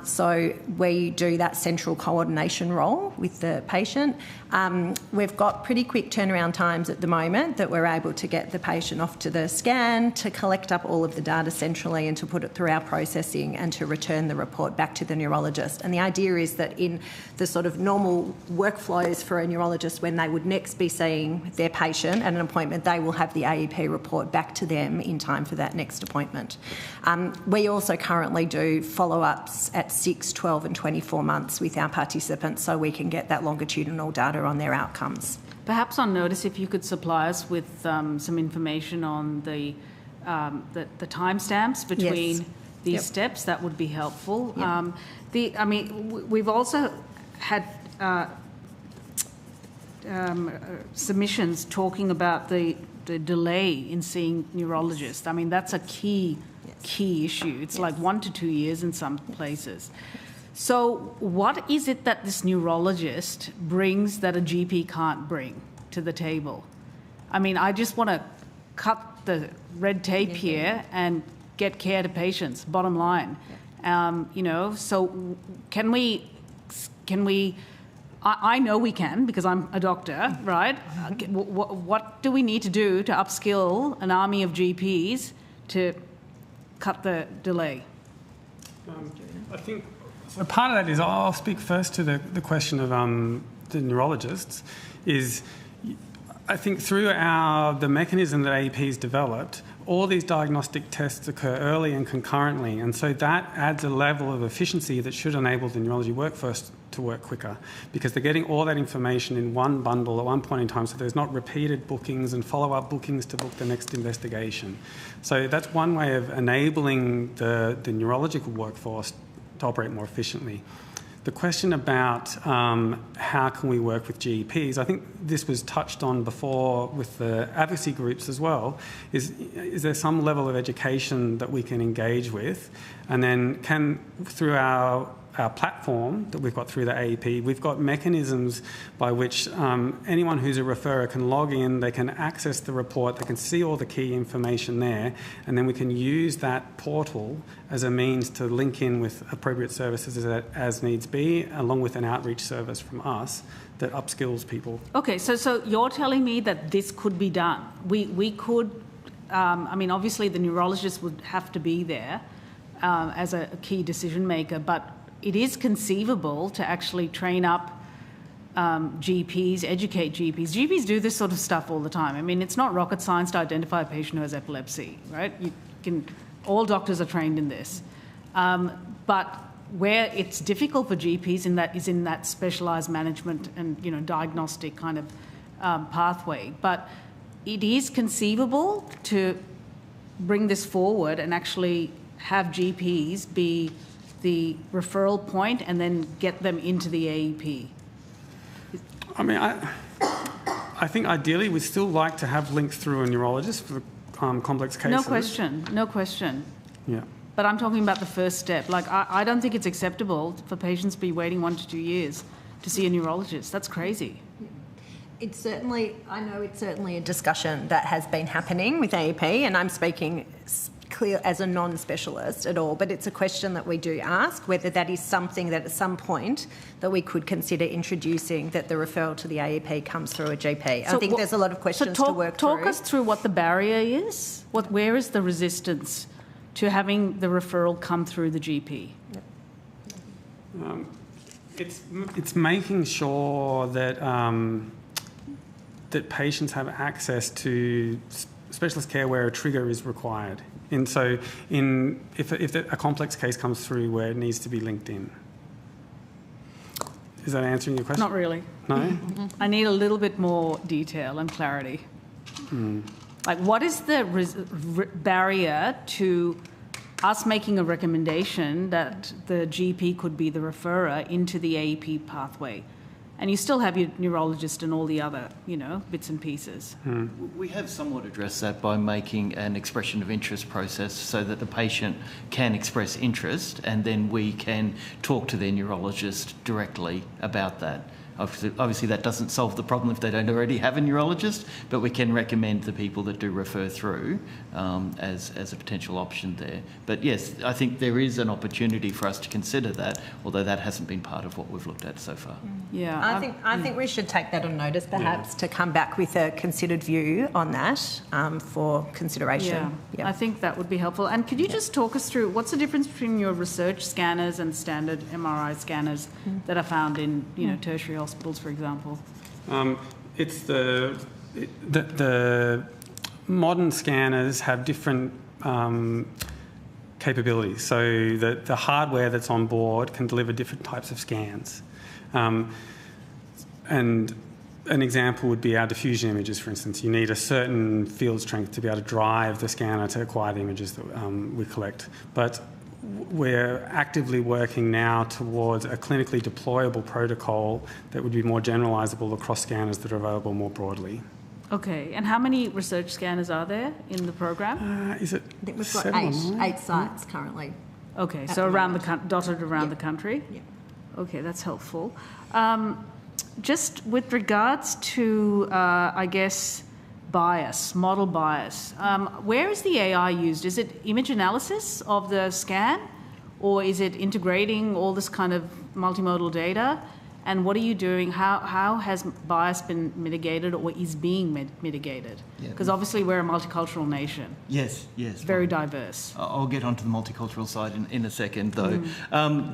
So we do that central coordination role with the patient. We've got pretty quick turnaround times at the moment that we're able to get the patient off to the scan, to collect up all of the data centrally and to put it through our processing and to return the report back to the neurologist. And the idea is that in the sort of normal workflows for a neurologist, when they would next be seeing their patient at an appointment, they will have the AEP report back to them in time for that next appointment. We also currently do follow-ups at 6, 12 and 24 months with our participants, so we can get that longitudinal data on their outcomes. Perhaps on notice, if you could supply us with some information on the timestamps between these steps, that would be helpful. We've also had submissions talking about the delay in seeing neurologists. I mean, that's a key issue. It's like 1 to 2 years in some places. So what is it that this neurologist brings that a GP can't bring to the table? I mean, I just want to cut the red tape here and get care to patients, bottom line. So can we I know we can, because I'm a doctor, right? What do we need to do to upskill an army of GPs to cut the delay? I think so. Part of that is, I'll speak first to the question of the neurologists. Is I think through the mechanism that AEP's developed, all these diagnostic tests occur early and concurrently, and so that adds a level of efficiency that should enable the neurology workforce to work quicker, because they're getting all that information in one bundle at one point in time, so there's not repeated bookings and follow-up bookings to book the next investigation. So that's one way of enabling the neurological workforce to operate more efficiently. The question about how can we work with GPs, I think this was touched on before with the advocacy groups as well, is there some level of education that we can engage with, and then through our platform that we've got through the AEP, we've got mechanisms by which anyone who's a referrer can log in, they can access the report, they can see all the key information there, and then we can use that portal as a means to link in with appropriate services as needs be, along with an outreach service from us that upskills people. Okay, so you're telling me that this could be done. We could, obviously the neurologist would have to be there as a key decision maker, but it is conceivable to actually train up GPs, educate GPs. GPs do this sort of stuff all the time. I mean, it's not rocket science to identify a patient who has epilepsy, right? All doctors are trained in this. But where it's difficult for GPs is in that specialised management and diagnostic kind of pathway. But it is conceivable to bring this forward and actually have GPs be the referral point and then get them into the AEP. I mean, I think ideally we'd still like to have links through a neurologist for complex cases. No question. Yeah. But I'm talking about the first step. Like, I don't think it's acceptable for patients to be waiting 1 to 2 years to see a neurologist. That's crazy. I know it's certainly a discussion that has been happening with AEP, and I'm speaking clear as a non-specialist at all, but it's a question that we do ask, whether that is something that at some point that we could consider introducing, that the referral to the AEP comes through a GP. So I think there's a lot of questions to work through. Talk us through what the barrier is. Where is the resistance to having the referral come through the GP? It's making sure that that patients have access to specialist care where a trigger is required. And so if a complex case comes through where it needs to be linked in. Is that answering your question? Not really. No? I need a little bit more detail and clarity. Like, what is the barrier to us making a recommendation that the GP could be the referrer into the AEP pathway? And you still have your neurologist and all the other, bits and pieces. We have somewhat addressed that by making an expression of interest process so that the patient can express interest and then we can talk to their neurologist directly about that. Obviously that doesn't solve the problem if they don't already have a neurologist, but we can recommend the people that do refer through as a potential option there. But yes, I think there is an opportunity for us to consider that, although that hasn't been part of what we've looked at so far. Yeah, I think we should take that on notice, perhaps, to come back with a considered view on that for consideration. Yeah, I think that would be helpful. And could you just talk us through what's the difference between your research scanners and standard MRI scanners that are found in tertiary hospitals, for example? It's the modern scanners have different capabilities. So the hardware that's on board can deliver different types of scans. And an example would be our diffusion images, for instance. You need a certain field strength to be able to drive the scanner to acquire the images that we collect. But we're actively working now towards a clinically deployable protocol that would be more generalisable across scanners that are available more broadly. Okay, and how many research scanners are there in the program? Is it I think we've got 7 eight sites currently. Okay, so dotted around the country? Yeah. Okay, that's helpful. Just with regards to, bias, model bias, where is the AI used? Is it image analysis of the scan, or is it integrating all this kind of multimodal data? And what are you doing? How has bias been mitigated or is being mitigated? Because obviously we're a multicultural nation. Yes. Very diverse. I'll get onto the multicultural side in a second, though.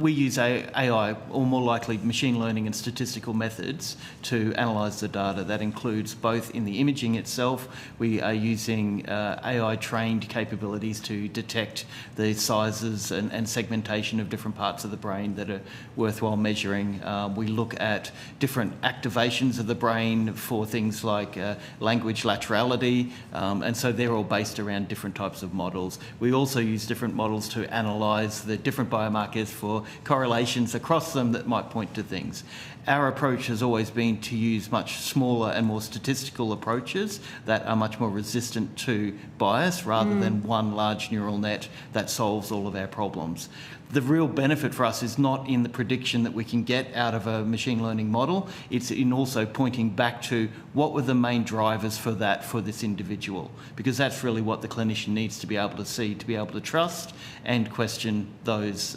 We use AI, or more likely machine learning and statistical methods, to analyse the data. That includes both in the imaging itself. We are using AI-trained capabilities to detect the sizes and segmentation of different parts of the brain that are worthwhile measuring. We look at different activations of the brain for things like language laterality, and so they're all based around different types of models. We also use different models to analyse the different biomarkers for correlations across them that might point to things. Our approach has always been to use much smaller and more statistical approaches that are much more resistant to bias rather than one large neural net that solves all of our problems. The real benefit for us is not in the prediction that we can get out of a machine learning model, it's in also pointing back to what were the main drivers for this individual, because that's really what the clinician needs to be able to see, to be able to trust and question those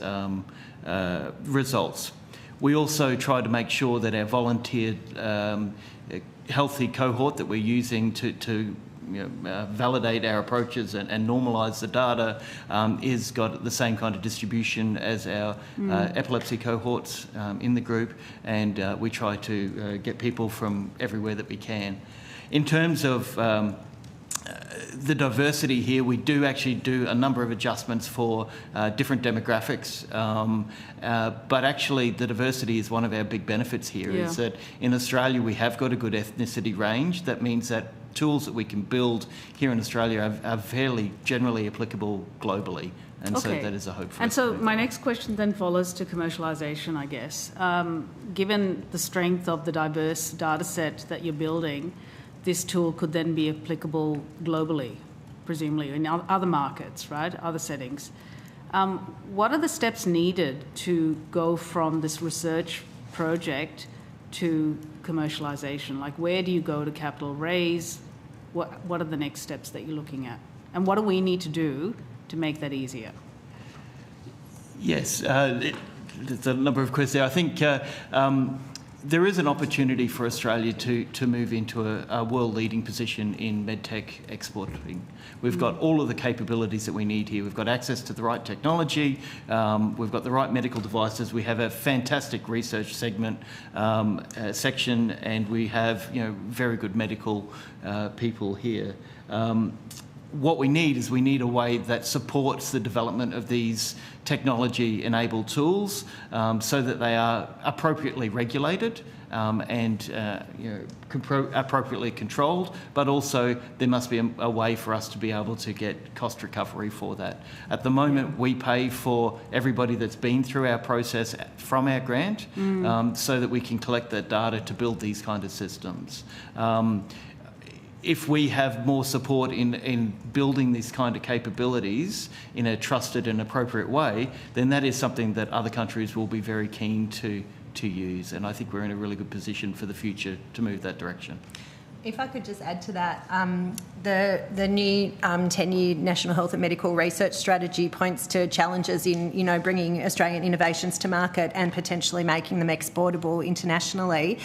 results. We also try to make sure that our volunteered healthy cohort that we're using to validate our approaches and normalise the data is got the same kind of distribution as our epilepsy cohorts in the group, and we try to get people from everywhere that we can. In terms of the diversity here, we do actually do a number of adjustments for different demographics, but actually the diversity is one of our big benefits here, is that in Australia we have got a good ethnicity range. That means that tools that we can build here in Australia are fairly generally applicable globally. And so that is a hope for us. And so my next question then follows to commercialisation, I guess. Given the strength of the diverse data set that you're building, this tool could then be applicable globally, presumably, in other markets, right, other settings. What are the steps needed to go from this research project to commercialisation? Like, where do you go to capital raise? What are the next steps that you're looking at? And what do we need to do to make that easier? Yes, there's a number of questions there. I think there is an opportunity for Australia to move into a world-leading position in medtech exporting. We've got all of the capabilities that we need here. We've got access to the right technology. We've got the right medical devices. We have a fantastic research segment section, and we have very good medical people here. What we need a way that supports the development of these technology-enabled tools so that they are appropriately regulated and appropriately controlled, but also there must be a way for us to be able to get cost recovery for that. At the moment, we pay for everybody that's been through our process from our grant so that we can collect that data to build these kind of systems. If we have more support in building these kind of capabilities in a trusted and appropriate way, then that is something that other countries will be very keen to use. And I think we're in a really good position for the future to move that direction. If I could just add to that, the new 10-year National Health and Medical Research Strategy points to challenges in, bringing Australian innovations to market and potentially making them exportable internationally.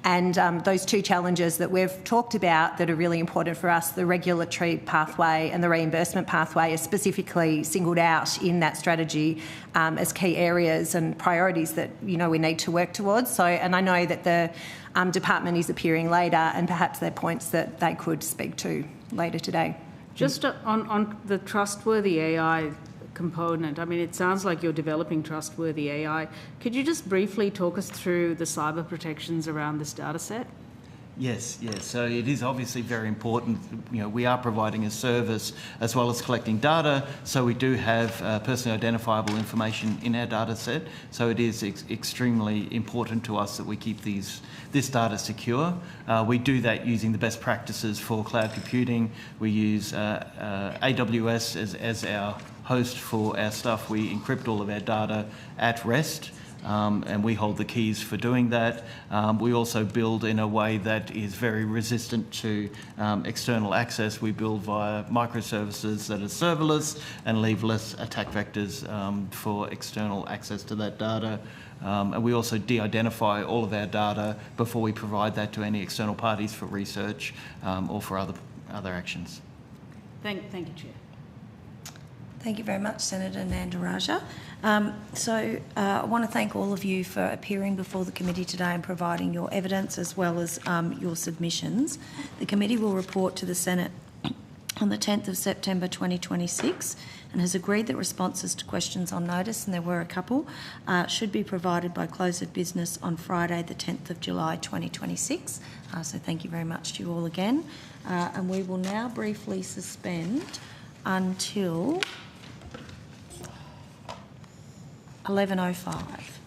And those two challenges that we've talked about that are really important for us, the regulatory pathway and the reimbursement pathway, are specifically singled out in that strategy as key areas and priorities that, we need to work towards. So, and I know that the department is appearing later, and perhaps they're points that they could speak to later today. Just on the trustworthy AI component, I mean, it sounds like you're developing trustworthy AI. Could you just briefly talk us through the cyber protections around this data set? Yes. So it is obviously very important. We are providing a service as well as collecting data, so we do have personally identifiable information in our data set. So it is extremely important to us that we keep this data secure. We do that using the best practices for cloud computing. We use AWS as our host for our stuff. We encrypt all of our data at rest. And we hold the keys for doing that. We also build in a way that is very resistant to external access. We build via microservices that are serverless and leave less attack vectors for external access to that data. And we also de-identify all of our data before we provide that to any external parties for research or for other actions. Thank you, Chair. Thank you very much, Senator Nandaraja. I want to thank all of you for appearing before the committee today and providing your evidence as well as your submissions. The committee will report to the Senate on the 10th of September 2026 and has agreed that responses to questions on notice, and there were a couple, should be provided by close of business on Friday the 10th of July 2026. So thank you very much to you all again. And we will now briefly suspend until 11:05.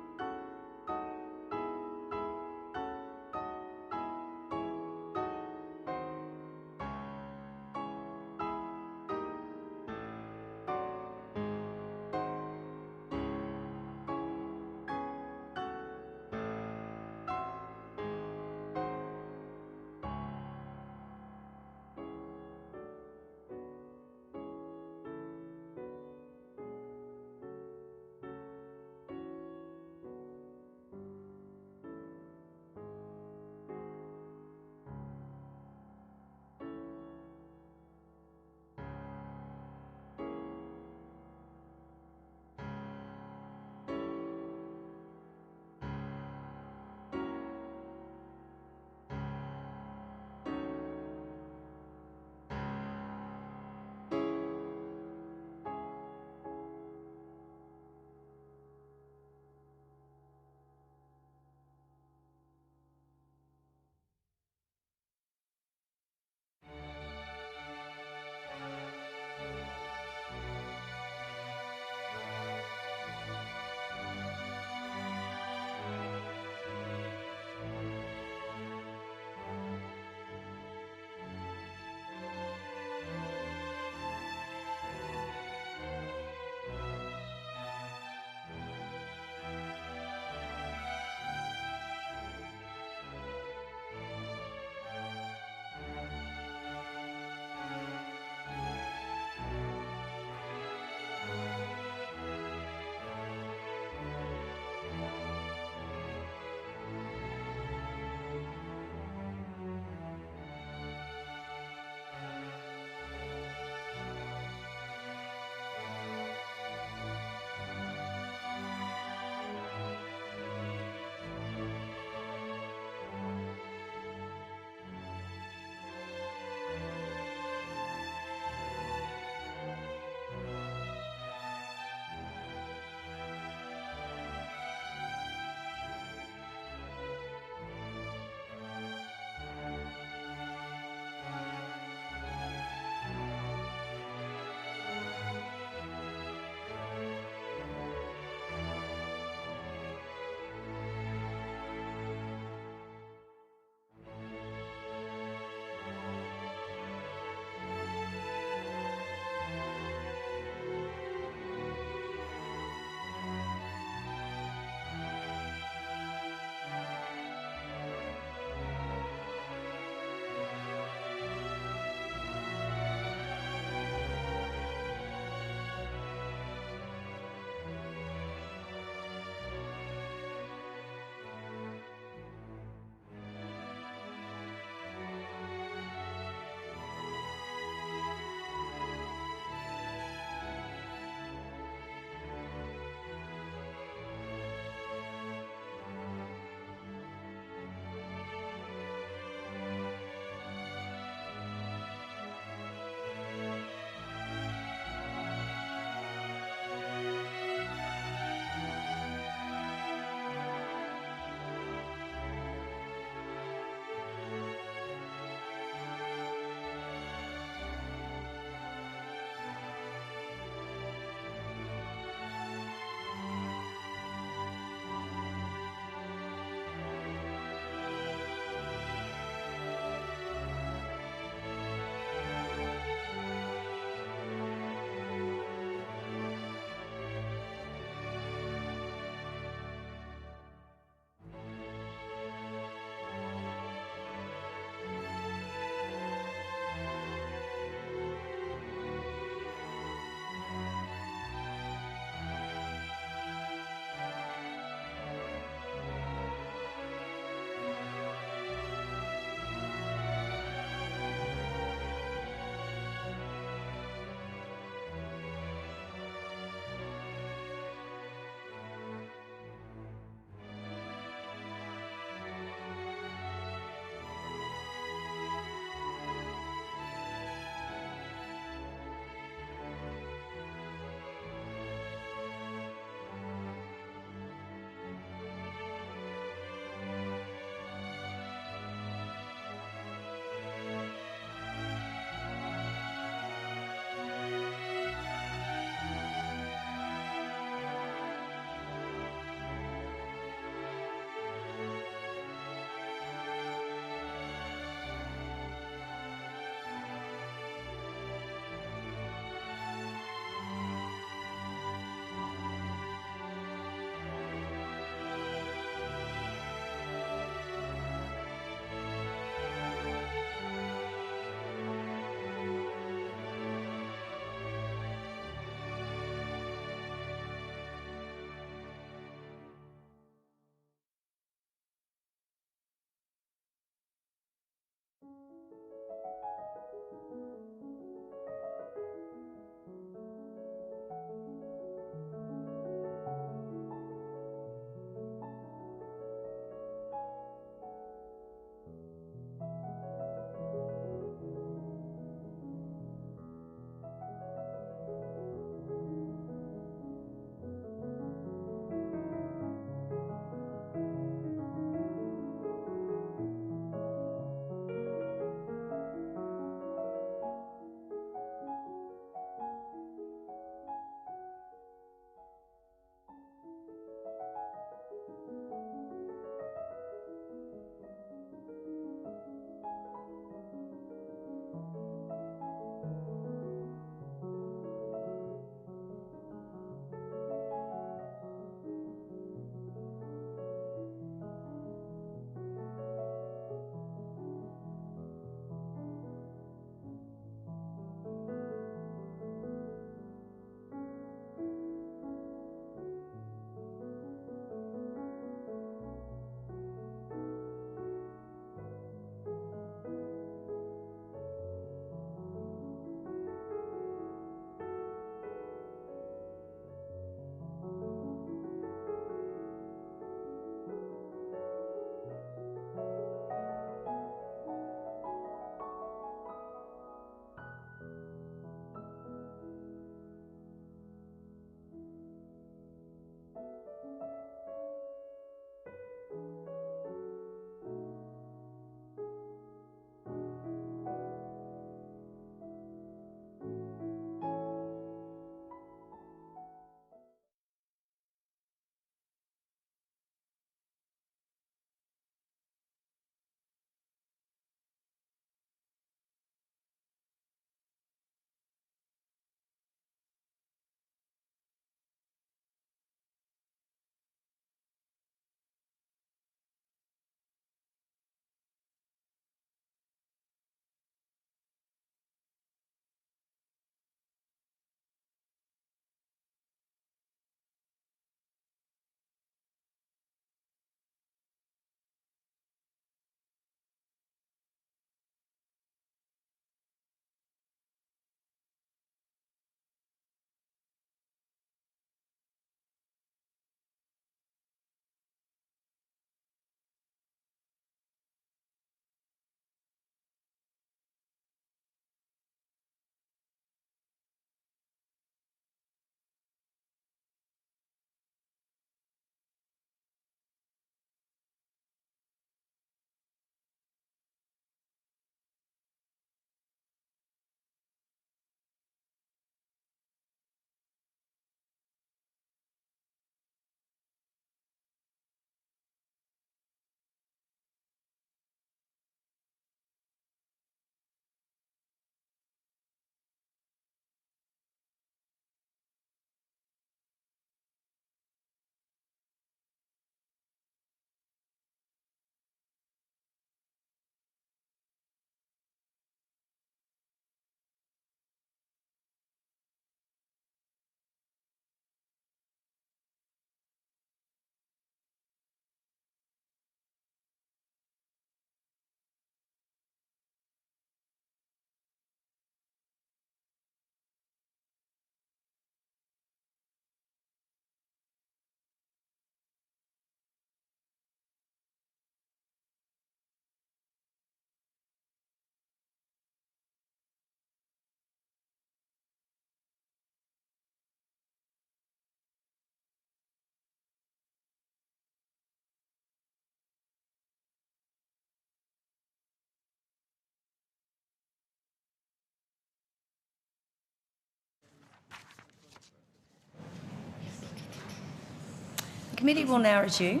committee will now resume.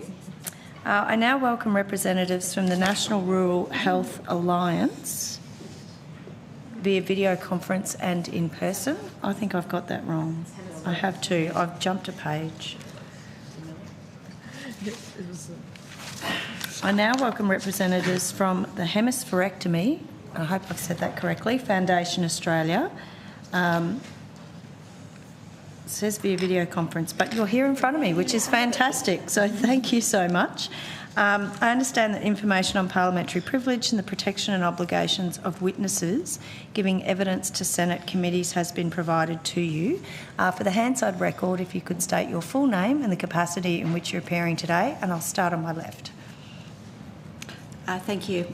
I now welcome representatives from the National Rural Health Alliance via video conference and in person. I think I've got that wrong. I have too. I've jumped a page. I now welcome representatives from the Hemispherectomy, I hope I've said that correctly, Foundation Australia. It says via video conference, but you're here in front of me, which is fantastic, so thank you so much. I understand that information on parliamentary privilege and the protection and obligations of witnesses giving evidence to Senate committees has been provided to you. For the Hansard record, if you could state your full name and the capacity in which you're appearing today, and I'll start on my left. Thank you.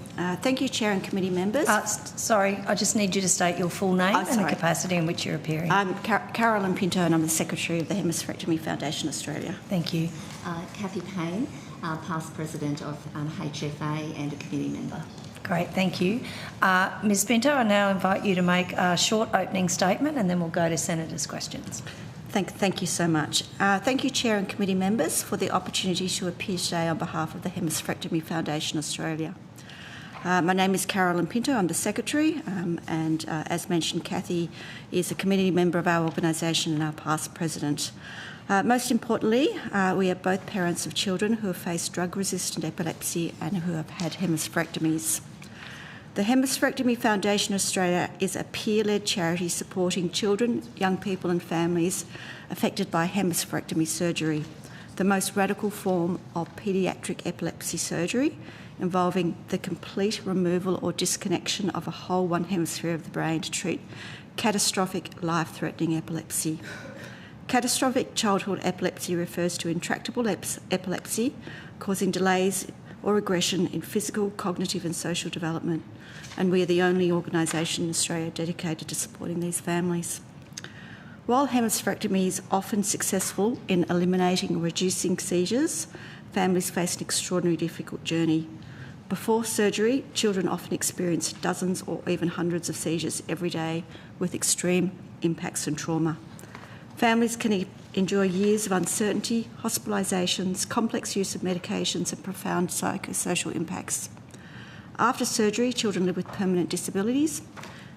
Thank you, Chair and committee members. Sorry, I just need you to state your full name and the capacity in which you're appearing. I'm Carolyn Pinto and I'm the Secretary of the Hemispherectomy Foundation Australia. Thank you. Cathy Payne, past President of HFA and a committee member. Great, thank you. Ms Pinto, I now invite you to make a short opening statement and then we'll go to Senators' questions. Thank you so much. Thank you, Chair and committee members, for the opportunity to appear today on behalf of the Hemispherectomy Foundation Australia. My name is Carolyn Pinto, I'm the Secretary, and as mentioned, Cathy is a committee member of our organisation and our past President. Most importantly, we are both parents of children who have faced drug-resistant epilepsy and who have had hemispherectomies. The Hemispherectomy Foundation Australia is a peer-led charity supporting children, young people and families affected by hemispherectomy surgery, the most radical form of paediatric epilepsy surgery involving the complete removal or disconnection of a whole one hemisphere of the brain to treat catastrophic, life-threatening epilepsy. Catastrophic childhood epilepsy refers to intractable epilepsy causing delays or regression in physical, cognitive and social development, and we are the only organisation in Australia dedicated to supporting these families. While hemispherectomy is often successful in eliminating or reducing seizures, families face an extraordinarily difficult journey. Before surgery, children often experience dozens or even hundreds of seizures every day with extreme impacts and trauma. Families can endure years of uncertainty, hospitalisations, complex use of medications and profound psychosocial impacts. After surgery, children live with permanent disabilities,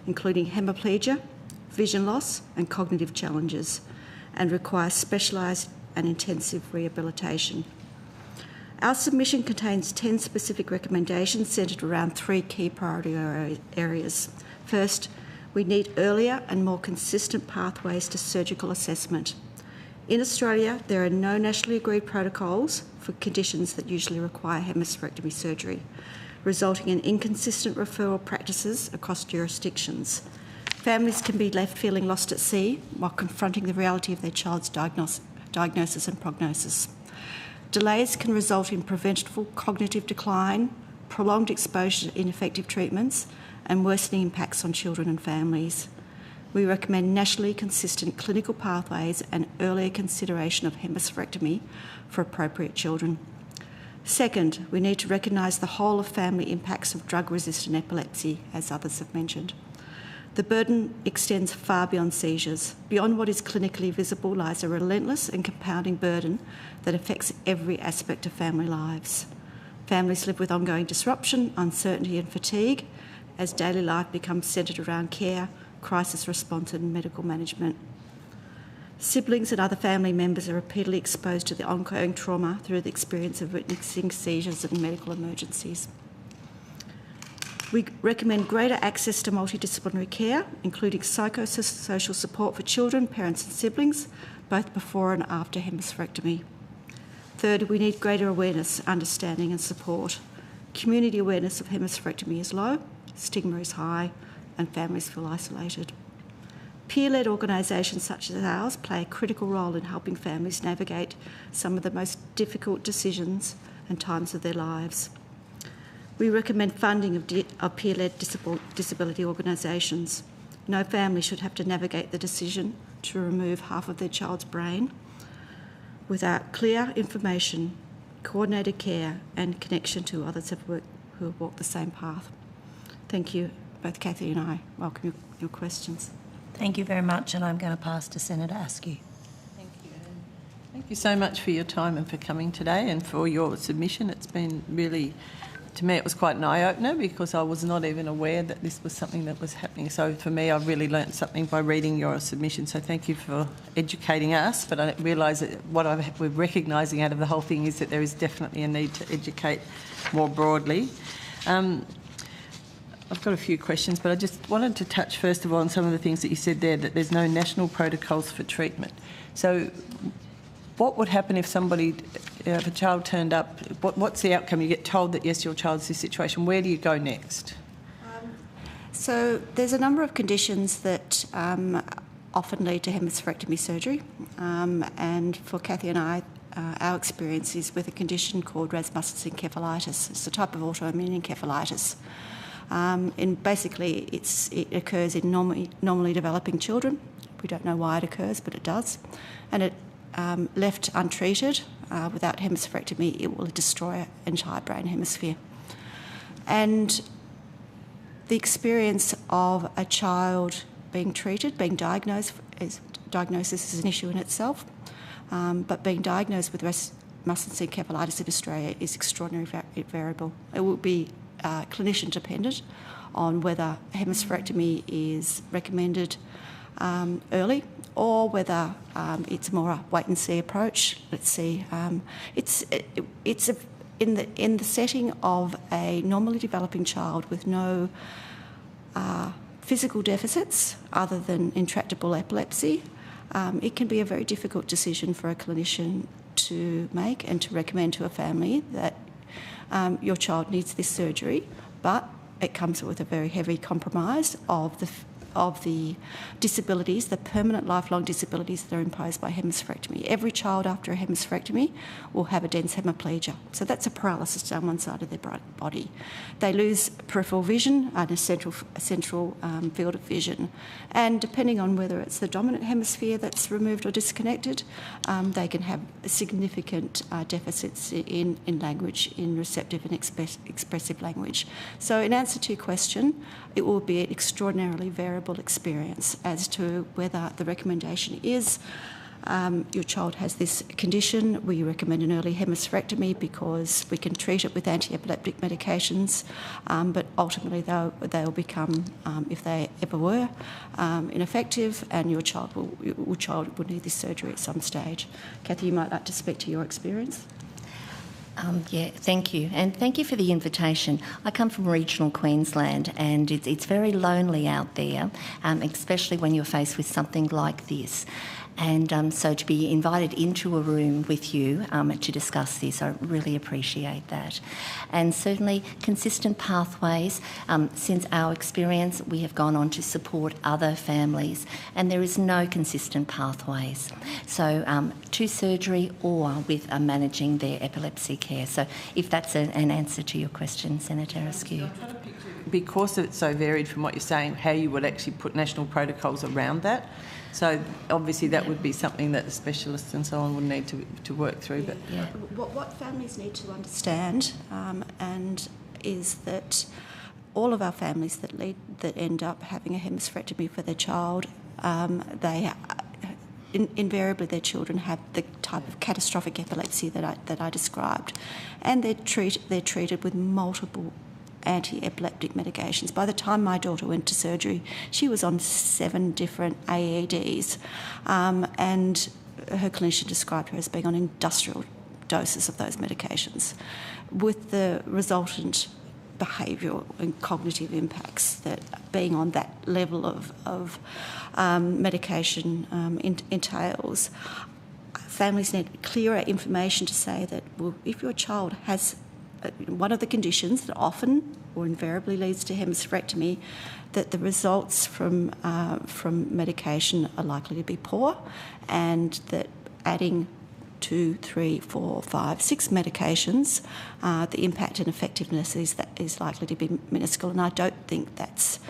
including hemiplegia, vision loss and cognitive challenges, and require specialised and intensive rehabilitation. Our submission contains 10 specific recommendations centred around 3 key priority areas. First, we need earlier and more consistent pathways to surgical assessment. In Australia, there are no nationally agreed protocols for conditions that usually require hemispherectomy surgery, resulting in inconsistent referral practices across jurisdictions. Families can be left feeling lost at sea while confronting the reality of their child's diagnosis and prognosis. Delays can result in preventable cognitive decline, prolonged exposure to ineffective treatments, and worsening impacts on children and families. We recommend nationally consistent clinical pathways and earlier consideration of hemispherectomy for appropriate children. Second, we need to recognise the whole of family impacts of drug-resistant epilepsy, as others have mentioned. The burden extends far beyond seizures. Beyond what is clinically visible lies a relentless and compounding burden that affects every aspect of family lives. Families live with ongoing disruption, uncertainty and fatigue as daily life becomes centred around care, crisis response and medical management. Siblings and other family members are repeatedly exposed to the ongoing trauma through the experience of witnessing seizures and medical emergencies. We recommend greater access to multidisciplinary care, including psychosocial support for children, parents and siblings, both before and after hemispherectomy. Third, we need greater awareness, understanding and support. Community awareness of hemispherectomy is low, stigma is high, and families feel isolated. Peer-led organisations such as ours play a critical role in helping families navigate some of the most difficult decisions and times of their lives. We recommend funding of peer-led disability organisations. No family should have to navigate the decision to remove half of their child's brain without clear information, coordinated care and connection to others who have walked the same path. Thank you. Both Cathy and I welcome your questions. Thank you very much, and I'm going to pass to Senator Askew. Thank you. Thank you so much for your time and for coming today and for your submission. It's been really, to me, it was quite an eye-opener because I was not even aware that this was something that was happening. So for me, I really learnt something by reading your submission. So thank you for educating us. But I realise that what we're recognising out of the whole thing is that there is definitely a need to educate more broadly. I've got a few questions, but I just wanted to touch first of all on some of the things that you said there, that there's no national protocols for treatment. So what would happen if somebody, if a child turned up, what's the outcome? You get told that, yes, your child's this situation. Where do you go next? So there's a number of conditions that often lead to hemispherectomy surgery. And for Kathy and I, our experience is with a condition called Rasmussen's encephalitis. It's a type of autoimmune encephalitis. And basically, it occurs in normally developing children. We don't know why it occurs, but it does. And it left untreated, without hemispherectomy, it will destroy an entire brain hemisphere. And the experience of a child being treated, being diagnosed, diagnosis is an issue in itself, but being diagnosed with Rasmussen's encephalitis in Australia is extraordinarily variable. It will be clinician dependent on whether hemispherectomy is recommended early or whether it's more a wait-and-see approach. Let's see. In the setting of a normally developing child with no physical deficits other than intractable epilepsy, it can be a very difficult decision for a clinician to make and to recommend to a family that your child needs this surgery, but it comes with a very heavy compromise of the disabilities, the permanent lifelong disabilities that are imposed by hemispherectomy. Every child after a hemispherectomy will have a dense hemiplegia. So that's a paralysis down one side of their body. They lose peripheral vision and a central field of vision. And depending on whether it's the dominant hemisphere that's removed or disconnected, they can have significant deficits in language, in receptive and expressive language. So in answer to your question, it will be an extraordinarily variable experience as to whether the recommendation is your child has this condition. We recommend an early hemispherectomy because we can treat it with anti-epileptic medications, but ultimately they'll become, if they ever were, ineffective, and your child will need this surgery at some stage. Kathy, you might like to speak to your experience. Yeah, thank you. And thank you for the invitation. I come from regional Queensland and it's very lonely out there, especially when you're faced with something like this. And so to be invited into a room with you to discuss this, I really appreciate that. And certainly consistent pathways. Since our experience, we have gone on to support other families, and there is no consistent pathways. So to surgery or with managing their epilepsy care. So if that's an answer to your question, Senator Askew. Because it's so varied from what you're saying, how you would actually put national protocols around that. So obviously that would be something that the specialists and so on would need to work through. But yeah. What families need to understand and is that all of our families that end up having a hemispherectomy for their child, invariably their children have the type of catastrophic epilepsy that I described, and they're treated with multiple anti-epileptic medications. By the time my daughter went to surgery, she was on 7 different AEDs, and her clinician described her as being on industrial doses of those medications, with the resultant behavioural and cognitive impacts that being on that level of medication entails. Families need clearer information to say that, well, if your child has one of the conditions that often or invariably leads to hemispherectomy, that the results from medication are likely to be poor, and that adding 2, 3, 4, 5, 6 medications, the impact and effectiveness is likely to be minuscule. And I don't think that's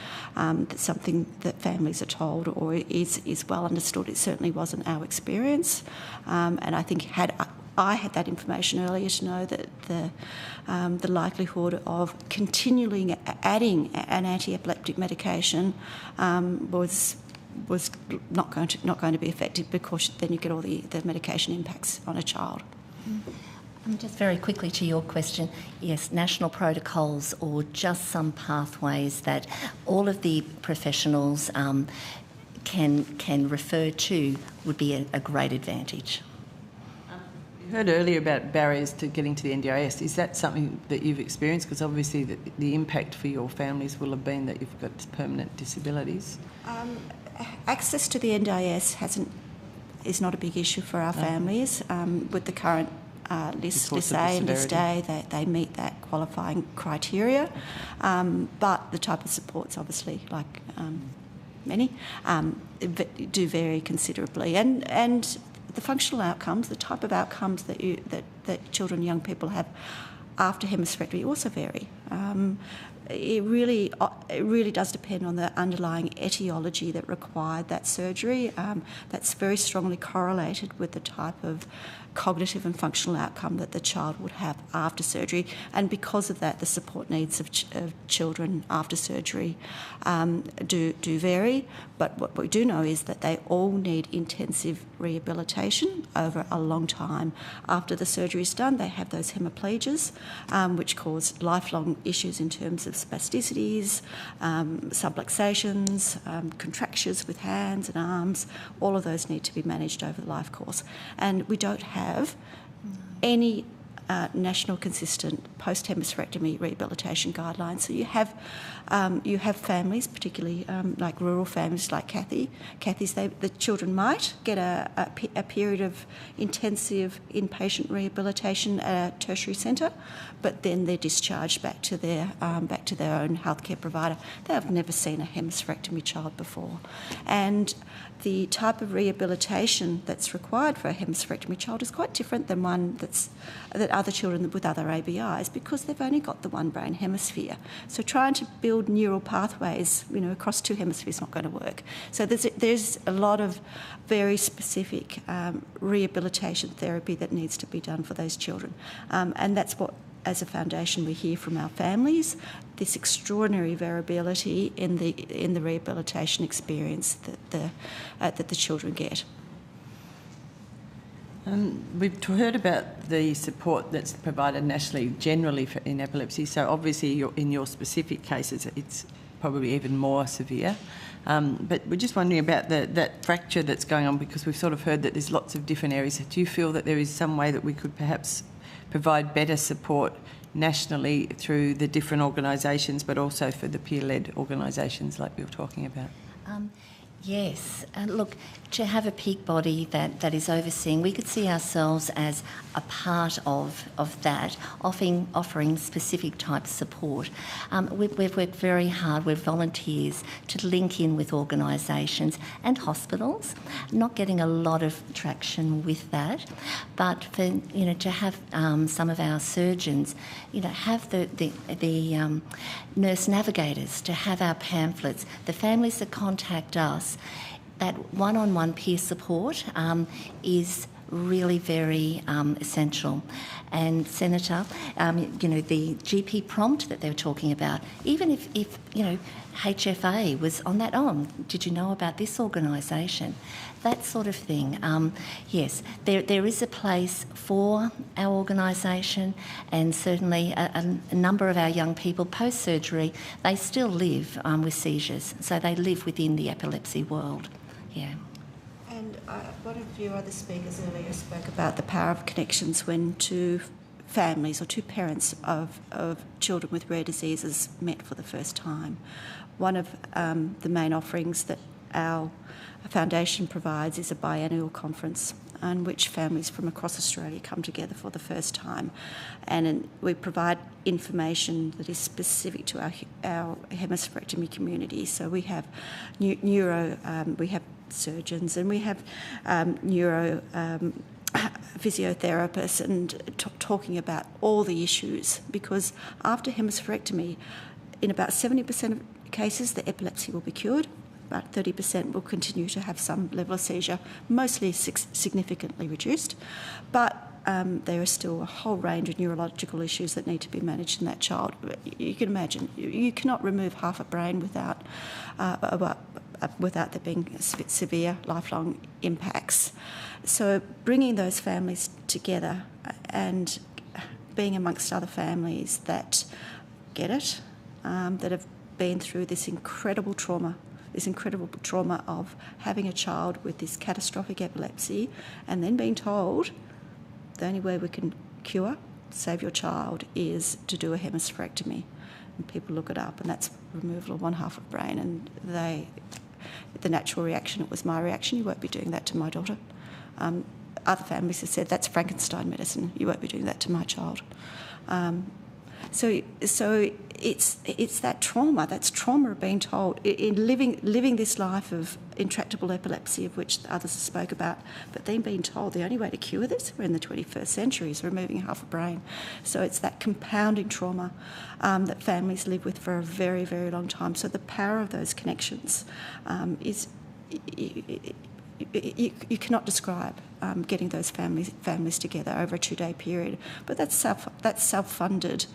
something that families are told or is well understood. It certainly wasn't our experience, and I think had I had that information earlier to know that the likelihood of continually adding an anti-epileptic medication was was not going to be effective, because then you get all the medication impacts on a child. Just very quickly to your question, yes, national protocols or just some pathways that all of the professionals can refer to would be a great advantage. You heard earlier about barriers to getting to the NDIS. Is that something that you've experienced? Because obviously the impact for your families will have been that you've got permanent disabilities. Access to the NDIS is not a big issue for our families. With the current List A and List A, they meet that qualifying criteria. But the type of supports, obviously, like many, do vary considerably. And the functional outcomes, the type of outcomes that children and young people have after hemispherectomy also vary. It really does depend on the underlying etiology that required that surgery. That's very strongly correlated with the type of cognitive and functional outcome that the child would have after surgery, and because of that, the support needs of children after surgery do vary. But what we do know is that they all need intensive rehabilitation over a long time. After the surgery is done, they have those hemiplegias, which cause lifelong issues in terms of spasticities, subluxations, contractures with hands and arms. All of those need to be managed over the life course. And we don't have any national consistent post-hemispherectomy rehabilitation guidelines. So you have families, particularly like rural families like Kathy's, the children might get a period of intensive inpatient rehabilitation at a tertiary centre, but then they're discharged back to their own healthcare provider. They have never seen a hemispherectomy child before. And the type of rehabilitation that's required for a hemispherectomy child is quite different than one that other children with other ABIs, because they've only got the one brain hemisphere. So trying to build neural pathways, across two hemispheres is not going to work. So there's a lot of very specific rehabilitation therapy that needs to be done for those children, and that's what, as a foundation, we hear from our families, this extraordinary variability in the rehabilitation experience that the children get. We've heard about the support that's provided nationally generally in epilepsy, so obviously in your specific cases it's probably even more severe. But we're just wondering about that fracture that's going on, because we've sort of heard that there's lots of different areas. Do you feel that there is some way that we could perhaps provide better support nationally through the different organisations, but also for the peer-led organisations like we were talking about? Yes. Look, to have a peak body that is overseeing, we could see ourselves as a part of that, offering specific type of support. We've worked very hard, we're volunteers, to link in with organisations and hospitals, not getting a lot of traction with that, but for, to have some of our surgeons, have the nurse navigators, to have our pamphlets, the families that contact us. That one-on-one peer support is really very essential. And Senator, the GP prompt that they were talking about, even if HFA was on that, did you know about this organisation? That sort of thing. Yes, there is a place for our organisation, and certainly a number of our young people post-surgery, they still live with seizures, so they live within the epilepsy world. Yeah. And one of your other speakers earlier spoke about the power of connections when two families or two parents of children with rare diseases met for the first time. One of the main offerings that our foundation provides is a biannual conference on which families from across Australia come together for the first time, and we provide information that is specific to our hemispherectomy community. So we have we have surgeons, and we have neuro physiotherapists, and talking about all the issues, because after hemispherectomy, in about 70% of cases, the epilepsy will be cured. About 30% will continue to have some level of seizure, mostly significantly reduced, but there are still a whole range of neurological issues that need to be managed in that child. You can imagine, you cannot remove half a brain without without there being severe lifelong impacts. So bringing those families together and being amongst other families that get it, that have been through this incredible trauma of having a child with this catastrophic epilepsy, and then being told the only way we can save your child is to do a hemispherectomy. And people look it up, and that's removal of one half of brain, and the natural reaction, it was my reaction, you won't be doing that to my daughter. Other families have said, that's Frankenstein medicine, you won't be doing that to my child. So it's that trauma. That's trauma of being told in living this life of intractable epilepsy, of which others spoke about, but then being told the only way to cure this, we're in the 21st century, is removing half a brain. So it's that compounding trauma that families live with for a very, very long time. So the power of those connections is. You cannot describe getting those families together over a 2-day period, but that's self-funded,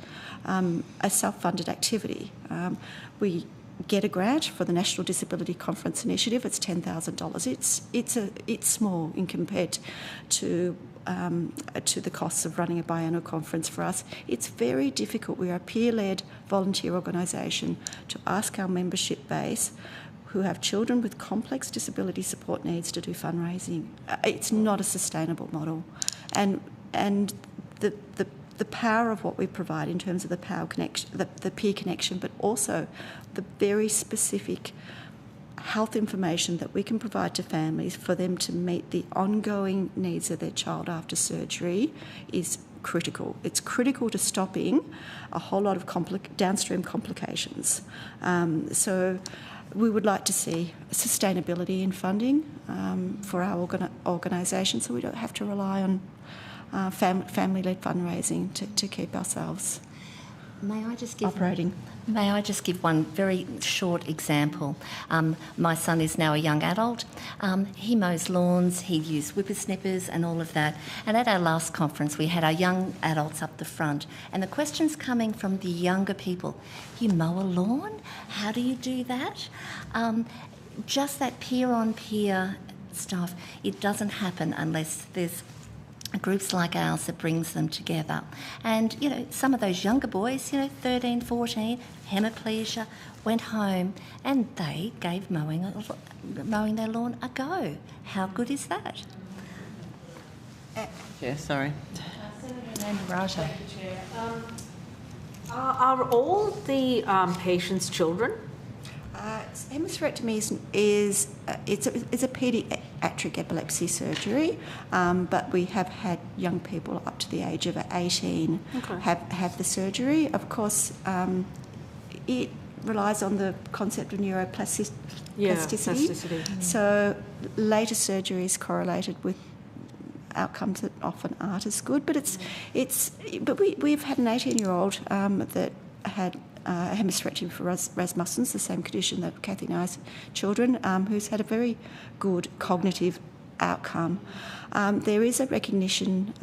a self-funded activity. We get a grant for the National Disability Conference Initiative. It's $10,000. It's small in compared to the costs of running a biennial conference for us. It's very difficult. We are a peer-led volunteer organisation to ask our membership base who have children with complex disability support needs to do fundraising. It's not a sustainable model. And the power of what we provide in terms of the power connection, the peer connection, but also the very specific health information that we can provide to families for them to meet the ongoing needs of their child after surgery is critical. It's critical to stopping a whole lot of downstream complications. So we would like to see sustainability in funding for our organisation, so we don't have to rely on family-led fundraising to keep ourselves operating. May I just give one very short example? My son is now a young adult. He mows lawns, he used whippersnippers and all of that. And at our last conference, we had our young adults up the front, and the questions coming from the younger people: you mow a lawn? How do you do that? Just that peer-on-peer stuff, it doesn't happen unless there's groups like ours that brings them together. And, some of those younger boys, 13, 14, hemiplegia, went home and they gave mowing their lawn a go. How good is that? Yeah, sorry. Raja. Are all the patients children? Hemispherectomy is a paediatric epilepsy surgery, but we have had young people up to the age of 18 have the surgery. Of course, it relies on the concept of neuroplasticity. So later surgery is correlated with outcomes that often aren't as good. But we've had an 18-year-old that had a hemispherectomy for Rasmussen's, the same condition that Kathy and I's children, who's had a very good cognitive outcome. There is a recognition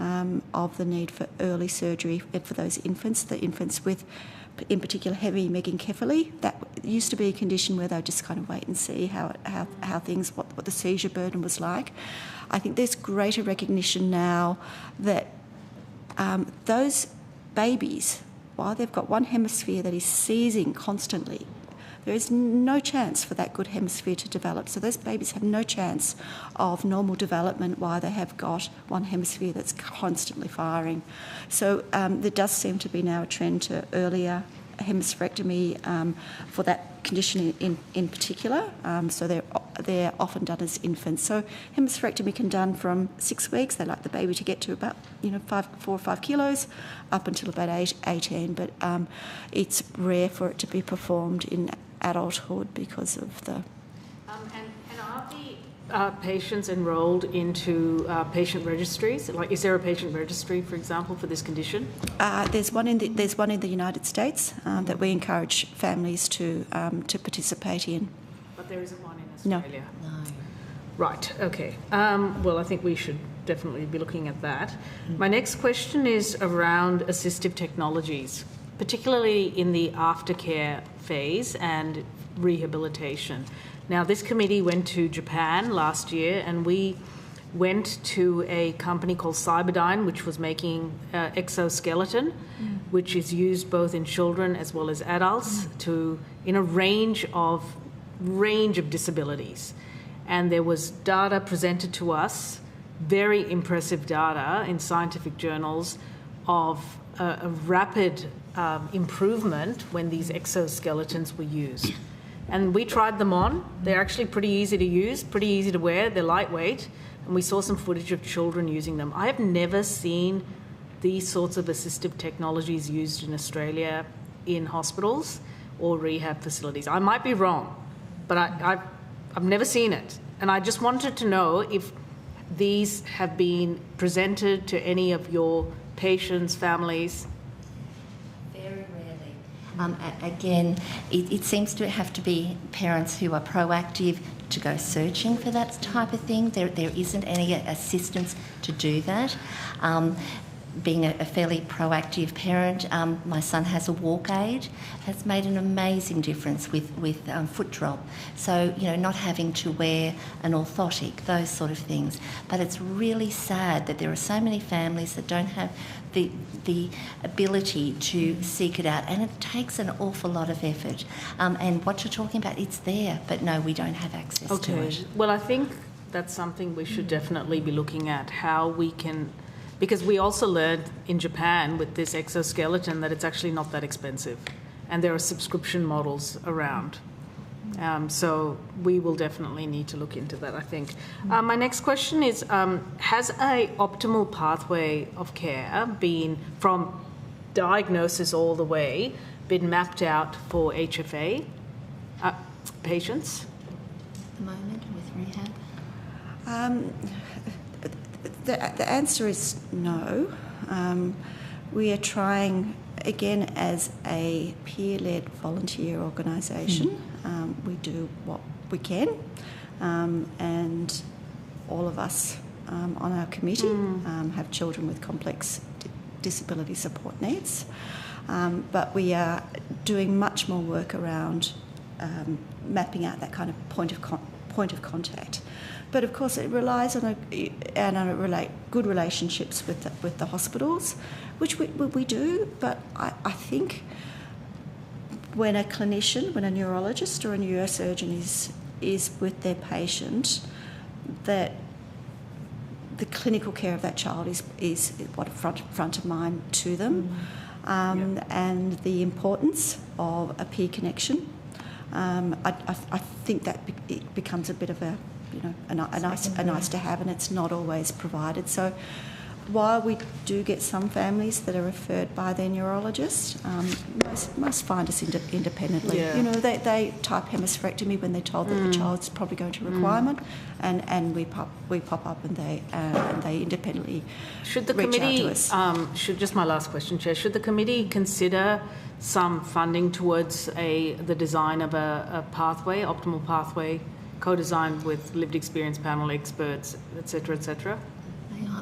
of the need for early surgery for those infants, the infants with, in particular, heavy megaencephaly. That used to be a condition where they would just kind of wait and see how things, what the seizure burden was like. I think there's greater recognition now that those babies, while they've got one hemisphere that is seizing constantly, there is no chance for that good hemisphere to develop. So those babies have no chance of normal development while they have got one hemisphere that's constantly firing. So there does seem to be now a trend to earlier hemispherectomy for that condition in particular. So they're often done as infants. So hemispherectomy can be done from 6 weeks. They like the baby to get to about 4 or 5 kilos, up until about 18. But it's rare for it to be performed in adulthood because of the. And are the patients enrolled into patient registries? Like, is there a patient registry, for example, for this condition? There's one in the United States that we encourage families to participate in. But there isn't one in Australia? No. Right, okay. Well, I think we should definitely be looking at that. My next question is around assistive technologies, particularly in the aftercare phase and rehabilitation. Now, this committee went to Japan last year, and we went to a company called Cyberdyne, which was making exoskeleton, which is used both in children as well as adults in a range of disabilities. And there was data presented to us, very impressive data in scientific journals of a rapid improvement when these exoskeletons were used. And we tried them on. They're actually pretty easy to use, pretty easy to wear. They're lightweight. And we saw some footage of children using them. I have never seen these sorts of assistive technologies used in Australia in hospitals or rehab facilities. I might be wrong, but I've never seen it. And I just wanted to know if these have been presented to any of your patients, families. Very rarely. Again, it seems to have to be parents who are proactive to go searching for that type of thing. There isn't any assistance to do that. Being a fairly proactive parent, my son has a walk aid, has made an amazing difference with foot drop. So, not having to wear an orthotic, those sort of things. But it's really sad that there are so many families that don't have the ability to seek it out, and it takes an awful lot of effort. And what you're talking about, it's there, but no, we don't have access to it. Well, I think that's something we should definitely be looking at, how we can... Because we also learned in Japan with this exoskeleton that it's actually not that expensive, and there are subscription models around. So we will definitely need to look into that, I think. My next question is, has a optimal pathway of care been, from diagnosis all the way, been mapped out for HFA patients? At the moment with rehab? The answer is no. We are trying, again, as a peer-led volunteer organisation. We do what we can, and all of us on our committee have children with complex disability support needs. But we are doing much more work around mapping out that kind of point of contact. But of course, it relies on good relationships with the hospitals, which we do. But I think when a clinician, when a neurologist or a neurosurgeon is with their patient, that the clinical care of that child is what front of mind to them, and the importance of a peer connection. I think that it becomes a bit of a nice to have, and it's not always provided. So while we do get some families that are referred by their neurologist, most find us independently. They type hemispherectomy when they're told that the child's probably going to requirement, and we pop up and they independently should the reach committee, out to us. Just my last question, Chair, should the committee consider some funding towards the design of a pathway, optimal pathway, co-designed with lived experience panel experts, etc., etc.?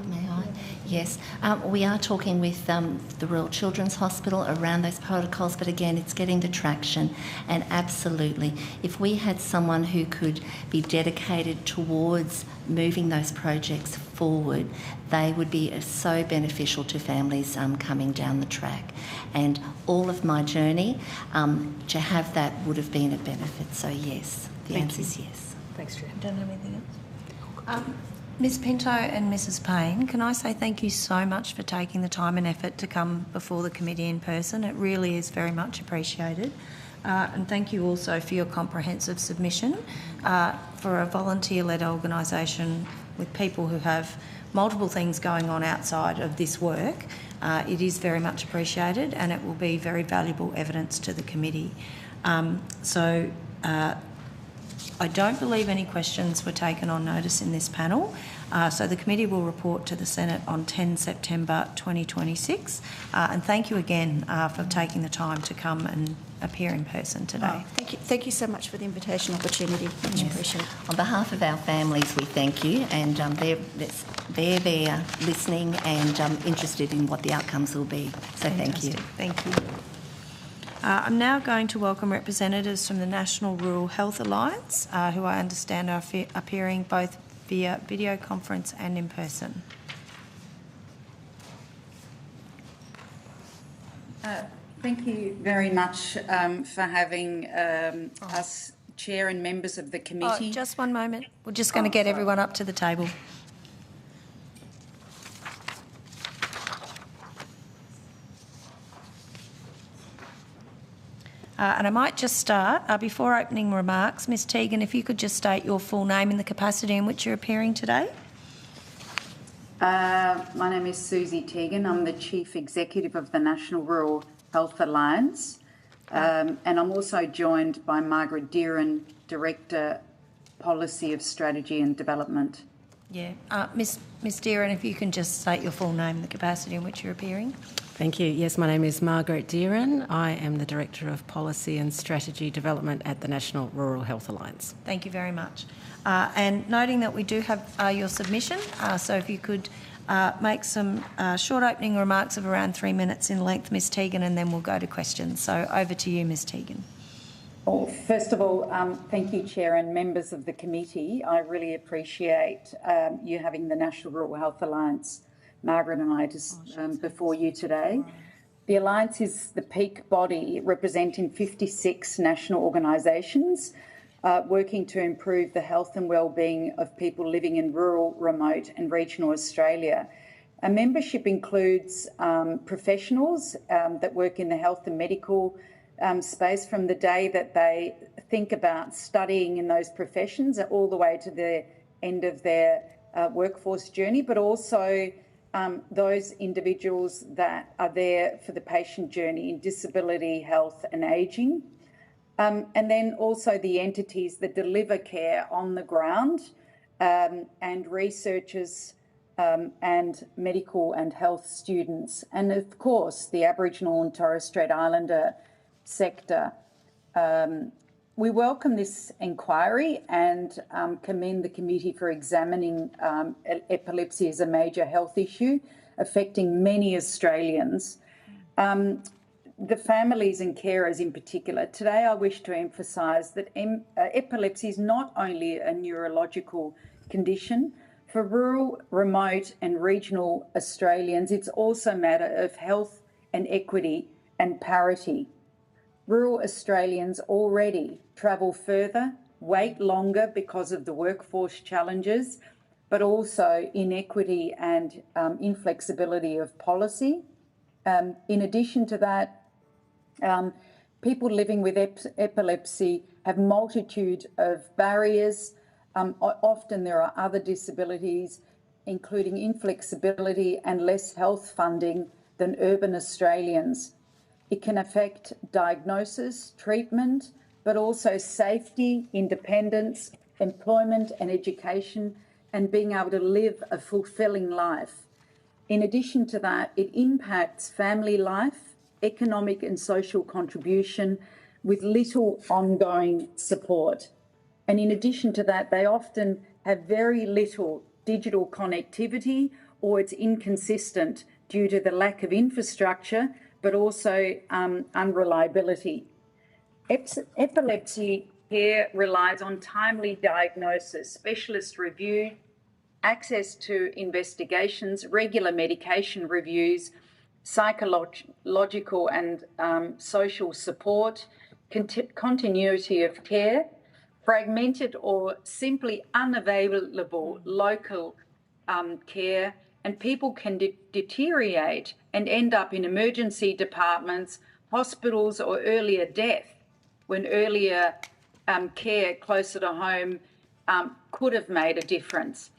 May I? Yes. We are talking with the Royal Children's Hospital around those protocols, but again, it's getting the traction. And absolutely, if we had someone who could be dedicated towards moving those projects forward, they would be so beneficial to families coming down the track. And all of my journey, to have that would have been a benefit. So yes, the answer is yes. Thanks, Chair. Don't have anything else? Ms Pinto and Mrs Payne, can I say thank you so much for taking the time and effort to come before the committee in person. It really is very much appreciated. And thank you also for your comprehensive submission. For a volunteer-led organisation with people who have multiple things going on outside of this work, it is very much appreciated, and it will be very valuable evidence to the committee. I don't believe any questions were taken on notice in this panel, so the committee will report to the Senate on 10 September 2026. And thank you again for taking the time to come and appear in person today. Thank you so much for the invitation opportunity. Much appreciated. On behalf of our families, we thank you, and they're there listening and interested in what the outcomes will be. So thank you. Thank you. I'm now going to welcome representatives from the National Rural Health Alliance, who I understand are appearing both via video conference and in person. Thank you very much for having us, Chair and members of the committee. Just one moment. We're just going to get everyone up to the table. And I might just start, before opening remarks, Ms Teagan, if you could just state your full name and the capacity in which you're appearing today. My name is Susie Teagan. I'm the Chief Executive of the National Rural Health Alliance. And I'm also joined by Margaret Deeran, Director, Policy of Strategy and Development. Yeah. Ms Deeran, if you can just state your full name and the capacity in which you're appearing. Thank you. Yes, my name is Margaret Deeran. I am the Director of Policy and Strategy Development at the National Rural Health Alliance. Thank you very much. And noting that we do have your submission, so if you could make some short opening remarks of around 3 minutes in length, Ms Teagan, and then we'll go to questions. So over to you, Ms Teagan. Well, first of all, thank you, Chair and members of the committee. I really appreciate you having the National Rural Health Alliance, Margaret and I, before you today. The Alliance is the peak body representing 56 national organisations working to improve the health and wellbeing of people living in rural, remote and regional Australia. Our membership includes professionals that work in the health and medical space from the day that they think about studying in those professions all the way to the end of their workforce journey, but also those individuals that are there for the patient journey in disability, health and ageing. And then also the entities that deliver care on the ground and researchers and medical and health students. And of course, the Aboriginal and Torres Strait Islander sector. We welcome this inquiry and commend the committee for examining epilepsy as a major health issue affecting many Australians. The families and carers in particular. Today I wish to emphasise that epilepsy is not only a neurological condition. For rural, remote and regional Australians, it's also a matter of health and equity and parity. Rural Australians already travel further, wait longer because of the workforce challenges, but also inequity and inflexibility of policy. In addition to that, people living with epilepsy have multitude of barriers. Often there are other disabilities, including inflexibility and less health funding than urban Australians. It can affect diagnosis, treatment, but also safety, independence, employment and education, and being able to live a fulfilling life. In addition to that, it impacts family life, economic and social contribution with little ongoing support. And in addition to that, they often have very little digital connectivity, or it's inconsistent due to the lack of infrastructure, but also unreliability. Epilepsy care relies on timely diagnosis, specialist review, access to investigations, regular medication reviews, psychological and social support, continuity of care, fragmented or simply unavailable local care, and people can deteriorate and end up in emergency departments, hospitals, or earlier death when earlier care closer to home could have made a difference.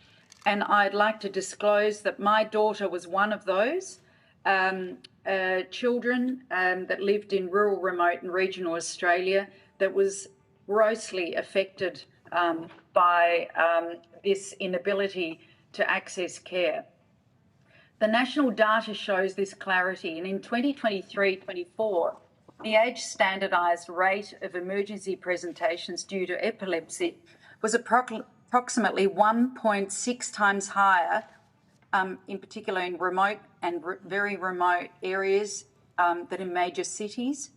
And I'd like to disclose that my daughter was one of those children that lived in rural, remote and regional Australia that was grossly affected by this inability to access care. The national data shows this clarity, and in 2023-24, the age standardised rate of emergency presentations due to epilepsy was approximately 1.6 times higher, in particular in remote and very remote areas than in major cities.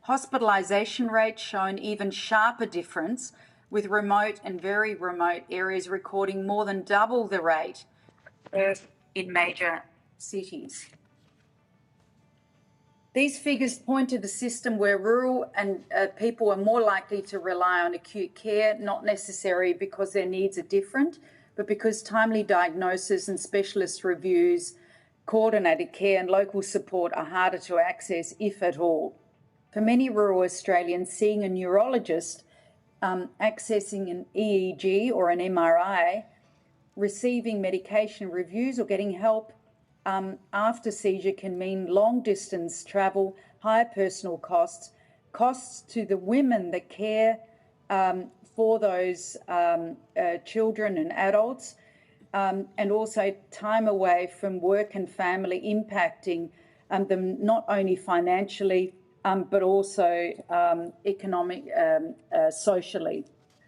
Hospitalisation rates show an even sharper difference, with remote and very remote areas recording more than double the rate in major cities. These figures point to the system where rural and people are more likely to rely on acute care, not necessarily because their needs are different, but because timely diagnosis and specialist reviews, coordinated care and local support are harder to access, if at all. For many rural Australians, seeing a neurologist, accessing an EEG or an MRI, receiving medication reviews or getting help after seizure can mean long distance travel, higher personal costs, costs to the women that care for those children and adults, and also time away from work and family, impacting them not only financially but also socially.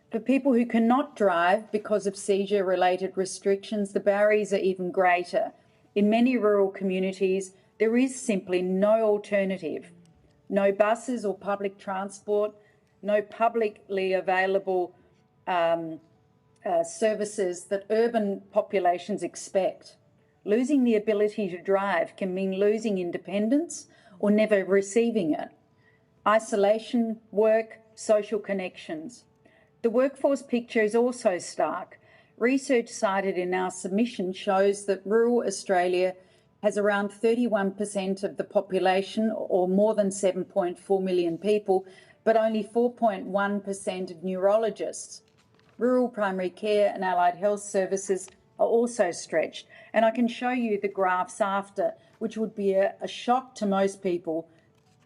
For people who cannot drive because of seizure-related restrictions, the barriers are even greater. In many rural communities, there is simply no alternative. No buses or public transport, no publicly available services that urban populations expect. Losing the ability to drive can mean losing independence or never receiving it. Isolation, work, social connections. The workforce picture is also stark. Research cited in our submission shows that rural Australia has around 31% of the population, or more than 7.4 million people, but only 4.1% of neurologists. Rural primary care and allied health services are also stretched, and I can show you the graphs after, which would be a shock to most people,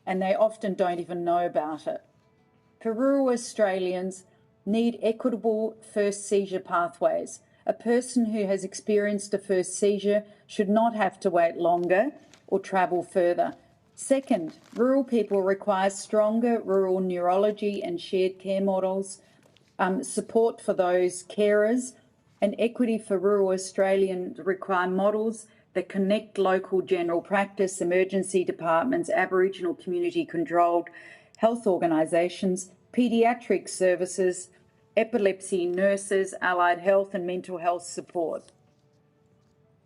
and they often don't even know about it. For rural Australians, need equitable first seizure pathways. A person who has experienced a first seizure should not have to wait longer or travel further. Second, rural people require stronger rural neurology and shared care models, support for those carers, and equity for rural Australians require models that connect local general practice, emergency departments, Aboriginal community-controlled health organisations, paediatric services, epilepsy nurses, allied health and mental health support.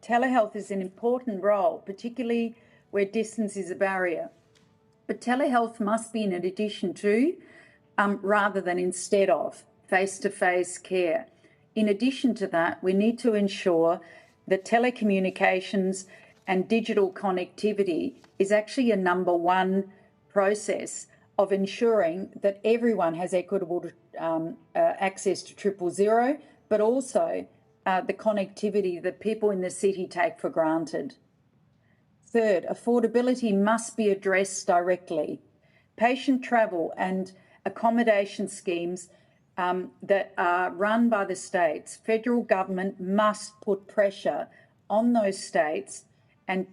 Telehealth is an important role, particularly where distance is a barrier. But telehealth must be in addition to, rather than instead of, face-to-face care. In addition to that, we need to ensure that telecommunications and digital connectivity is actually a number one process of ensuring that everyone has equitable access to 000, but also the connectivity that people in the city take for granted. Third, affordability must be addressed directly. Patient travel and accommodation schemes that are run by the states, federal government must put pressure on those states and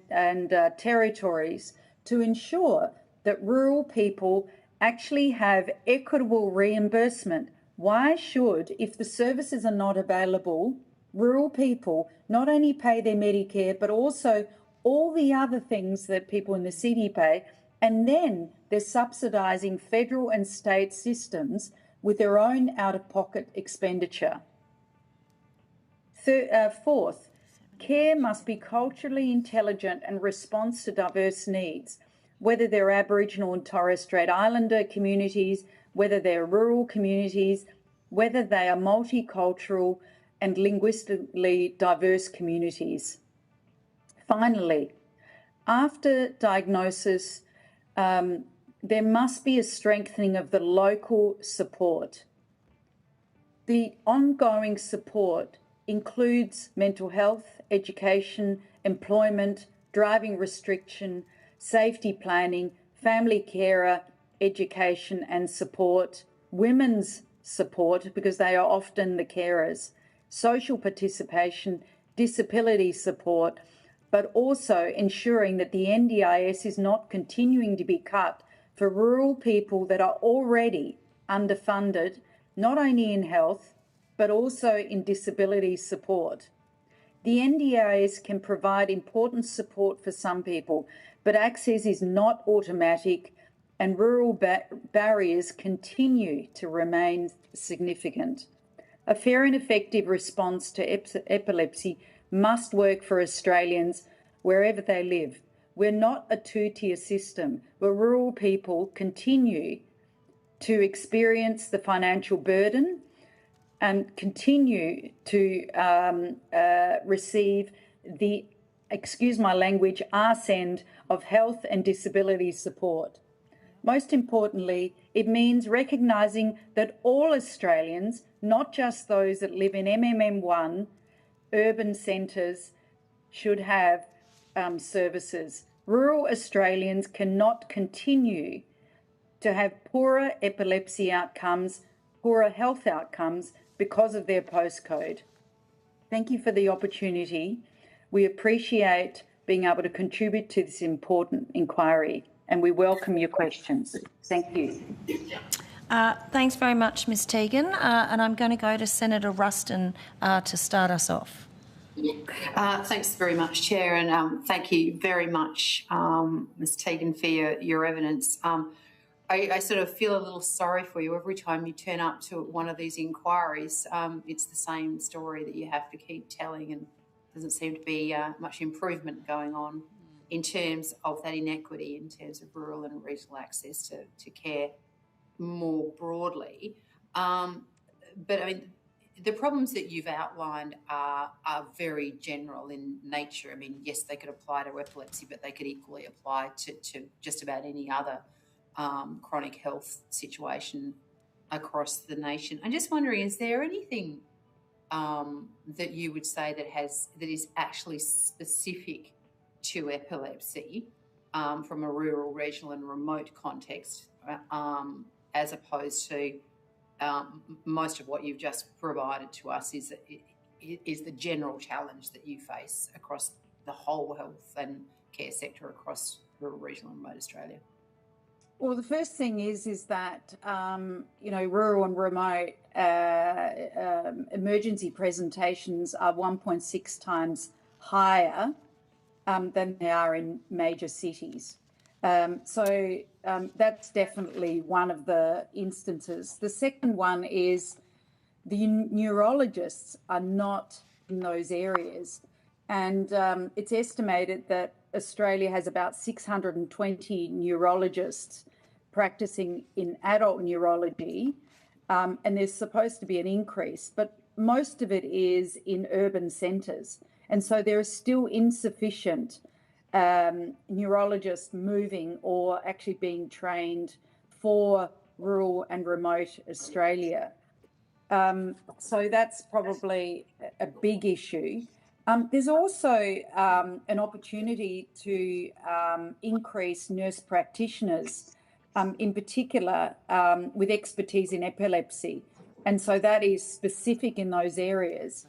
territories to ensure that rural people actually have equitable reimbursement. Why should, if the services are not available, rural people not only pay their Medicare, but also all the other things that people in the city pay, and then they're subsidising federal and state systems with their own out-of-pocket expenditure. Fourth, care must be culturally intelligent and response to diverse needs, whether they're Aboriginal and Torres Strait Islander communities, whether they're rural communities, whether they are multicultural and linguistically diverse communities. Finally, after diagnosis, there must be a strengthening of the local support. The ongoing support includes mental health, education, employment, driving restriction, safety planning, family carer, education and support, women's support because they are often the carers, social participation, disability support, but also ensuring that the NDIS is not continuing to be cut for rural people that are already underfunded, not only in health, but also in disability support. The NDIS can provide important support for some people, but access is not automatic and rural barriers continue to remain significant. A fair and effective response to epilepsy must work for Australians wherever they live. We're not a two-tier system where rural people continue to experience the financial burden and continue to receive the, excuse my language, arse end of health and disability support. Most importantly, it means recognising that all Australians, not just those that live in MMM1 urban centres, should have services. Rural Australians cannot continue to have poorer epilepsy outcomes, poorer health outcomes because of their postcode. Thank you for the opportunity. We appreciate being able to contribute to this important inquiry, and we welcome your questions. Thank you. Thanks very much, Ms Teagan. And I'm going to go to Senator Ruston to start us off. Thanks very much, Chair, and thank you very much, Ms Teagan, for your evidence. I sort of feel a little sorry for you. Every time you turn up to one of these inquiries, it's the same story that you have to keep telling, and doesn't seem to be much improvement going on in terms of that inequity, in terms of rural and regional access to care more broadly. But I mean, the problems that you've outlined are very general in nature. I mean, yes, they could apply to epilepsy, but they could equally apply to just about any other chronic health situation across the nation. I'm just wondering, is there anything that you would say that is actually specific to epilepsy from a rural, regional and remote context, as opposed to most of what you've just provided to us is the general challenge that you face across the whole health and care sector across rural, regional and remote Australia? Well, the first thing is that, rural and remote emergency presentations are 1.6 times higher than they are in major cities. So that's definitely one of the instances. The second one is the neurologists are not in those areas. And it's estimated that Australia has about 620 neurologists practicing in adult neurology, and there's supposed to be an increase, but most of it is in urban centres. And so there are still insufficient neurologists moving or actually being trained for rural and remote Australia. So that's probably a big issue. There's also an opportunity to increase nurse practitioners, in particular with expertise in epilepsy. And so that is specific in those areas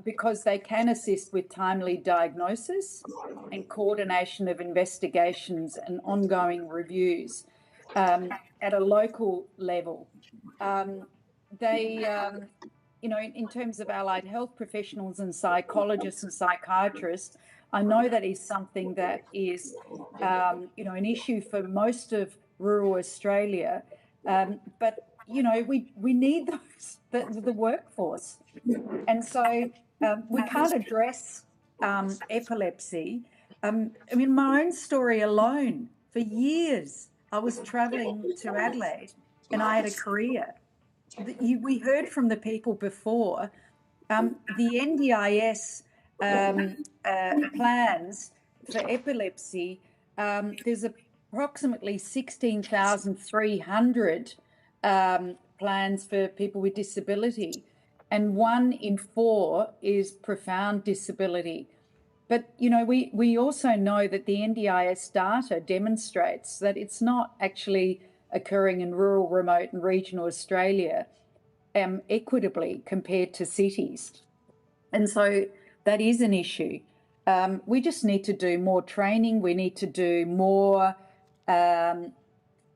because they can assist with timely diagnosis and coordination of investigations and ongoing reviews at a local level. In terms of allied health professionals and psychologists and psychiatrists, I know that is something that is, an issue for most of rural Australia. But we need the workforce. And so we can't address epilepsy. My own story alone, for years, I was travelling to Adelaide and I had a career. We heard from the people before, the NDIS plans for epilepsy, there's approximately 16,300 plans for people with disability, and 1 in 4 is profound disability. But, we also know that the NDIS data demonstrates that it's not actually occurring in rural, remote and regional Australia equitably compared to cities. And so that is an issue. We just need to do more training. We need to do more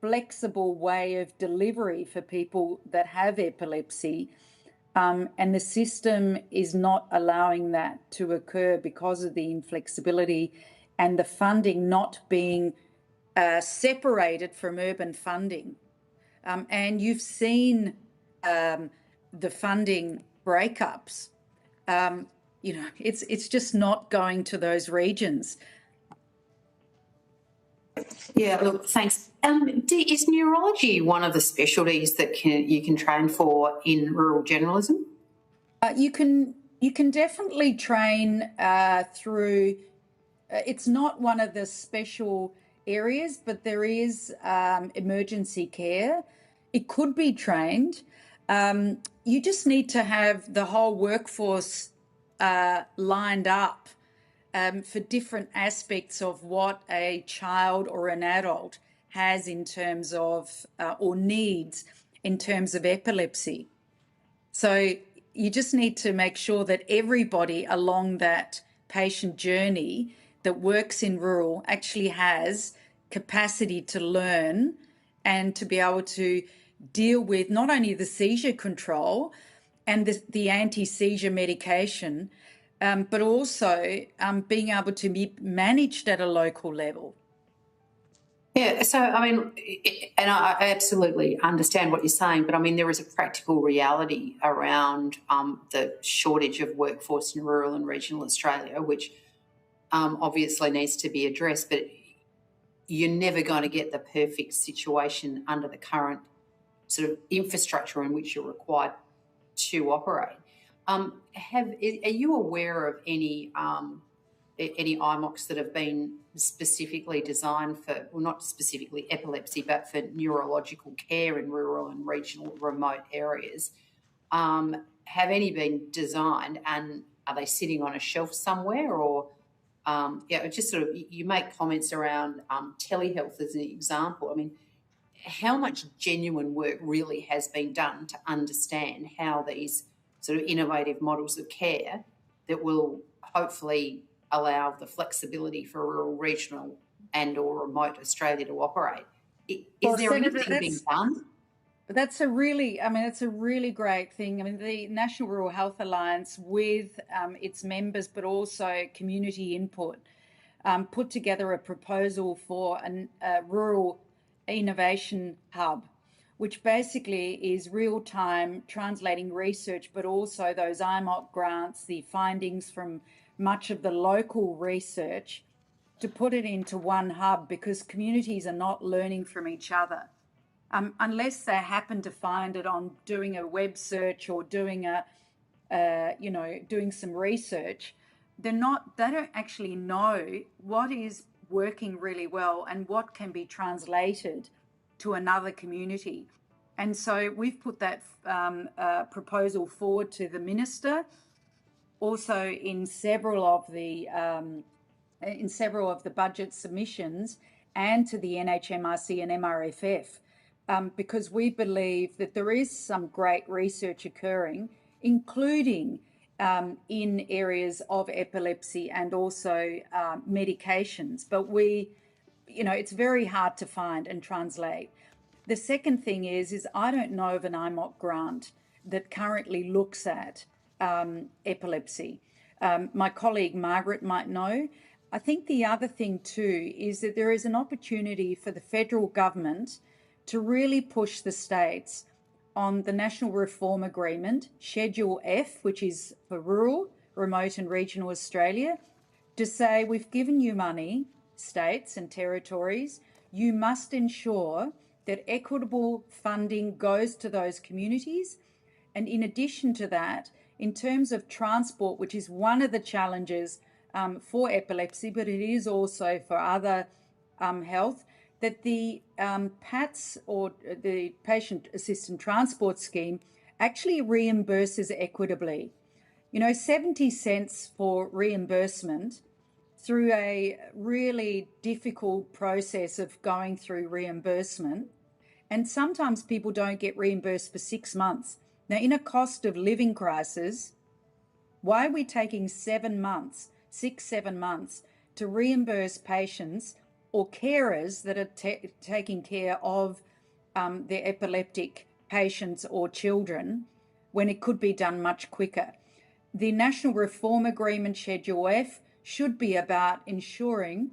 flexible way of delivery for people that have epilepsy. And the system is not allowing that to occur because of the inflexibility and the funding not being separated from urban funding. And you've seen the funding breakups. It's just not going to those regions. Yeah, look, thanks. Is neurology one of the specialties that you can train for in rural generalism? You can definitely train through. It's not one of the special areas, but there is emergency care. It could be trained. You just need to have the whole workforce lined up for different aspects of what a child or an adult has in terms of or needs in terms of epilepsy. So you just need to make sure that everybody along that patient journey that works in rural actually has capacity to learn and to be able to deal with not only the seizure control and the anti-seizure medication, but also being able to be managed at a local level. Yeah, so I mean, and I absolutely understand what you're saying, but I mean, there is a practical reality around the shortage of workforce in rural and regional Australia, which obviously needs to be addressed, but you're never going to get the perfect situation under the current sort of infrastructure in which you're required to operate. Are you aware of any IMOCs that have been specifically designed for, well, not specifically epilepsy, but for neurological care in rural and regional remote areas? Have any been designed, and are they sitting on a shelf somewhere? Or just sort of, you make comments around telehealth as an example. I mean, how much genuine work really has been done to understand how these sort of innovative models of care that will hopefully allow the flexibility for rural, regional and or remote Australia to operate? Is there anything being done? That's a really great thing. I mean, the National Rural Health Alliance, with its members, but also community input, put together a proposal for a rural innovation hub, which basically is real-time translating research, but also those IMOC grants, the findings from much of the local research, to put it into one hub, because communities are not learning from each other. Unless they happen to find it on doing a web search or doing doing some research, they don't actually know what is working really well and what can be translated to another community. And so we've put that proposal forward to the Minister, also in several of the budget submissions, and to the NHMRC and MRFF, because we believe that there is some great research occurring, including in areas of epilepsy and also medications. But it's very hard to find and translate. The second thing is I don't know of an IMOC grant that currently looks at epilepsy. My colleague Margaret might know. I think the other thing too is that there is an opportunity for the federal government to really push the states on the National Reform Agreement, Schedule F, which is for rural, remote and regional Australia, to say, we've given you money, states and territories, you must ensure that equitable funding goes to those communities. And in addition to that, in terms of transport, which is one of the challenges for epilepsy, but it is also for other health, that the PATS, or the Patient Assisted Transport Scheme, actually reimburses equitably. 70 cents for reimbursement through a really difficult process of going through reimbursement. And sometimes people don't get reimbursed for 6 months. Now, in a cost of living crisis, why are we taking 7 months, 6-7 months, to reimburse patients or carers that are taking care of their epileptic patients or children, when it could be done much quicker? The National Reform Agreement, Schedule F, should be about ensuring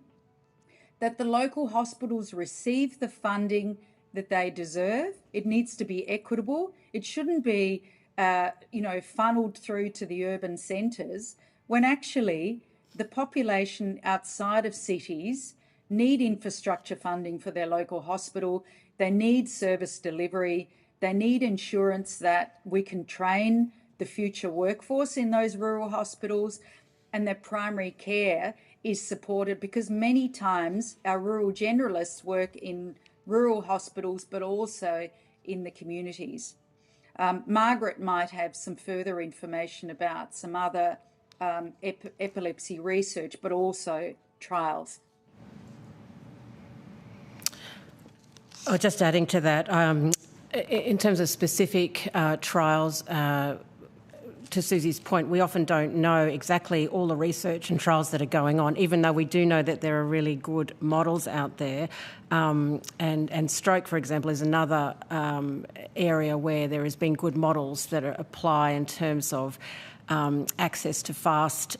that the local hospitals receive the funding that they deserve. It needs to be equitable. It shouldn't be, funneled through to the urban centres when actually the population outside of cities need infrastructure funding for their local hospital. They need service delivery. They need insurance that we can train the future workforce in those rural hospitals, and their primary care is supported, because many times our rural generalists work in rural hospitals but also in the communities. Margaret might have some further information about some other epilepsy research, but also trials. Oh, just adding to that, in terms of specific trials, to Susie's point, we often don't know exactly all the research and trials that are going on, even though we do know that there are really good models out there. And stroke, for example, is another area where there has been good models that apply in terms of access to fast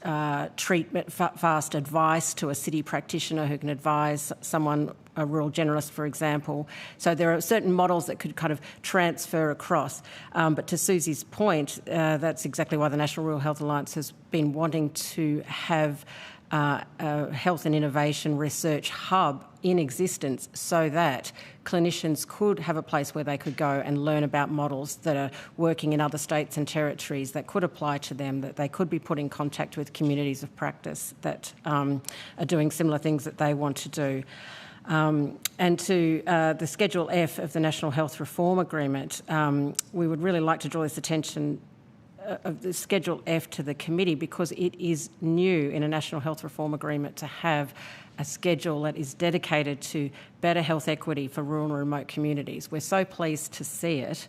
treatment, fast advice to a city practitioner who can advise someone, a rural generalist, for example. So there are certain models that could kind of transfer across. But to Susie's point, that's exactly why the National Rural Health Alliance has been wanting to have a health and innovation research hub in existence, so that clinicians could have a place where they could go and learn about models that are working in other states and territories that could apply to them, that they could be put in contact with communities of practice that are doing similar things that they want to do. And to the Schedule F of the National Health Reform Agreement, we would really like to draw this attention of the Schedule F to the committee, because it is new in a National Health Reform Agreement to have a schedule that is dedicated to better health equity for rural and remote communities. We're so pleased to see it,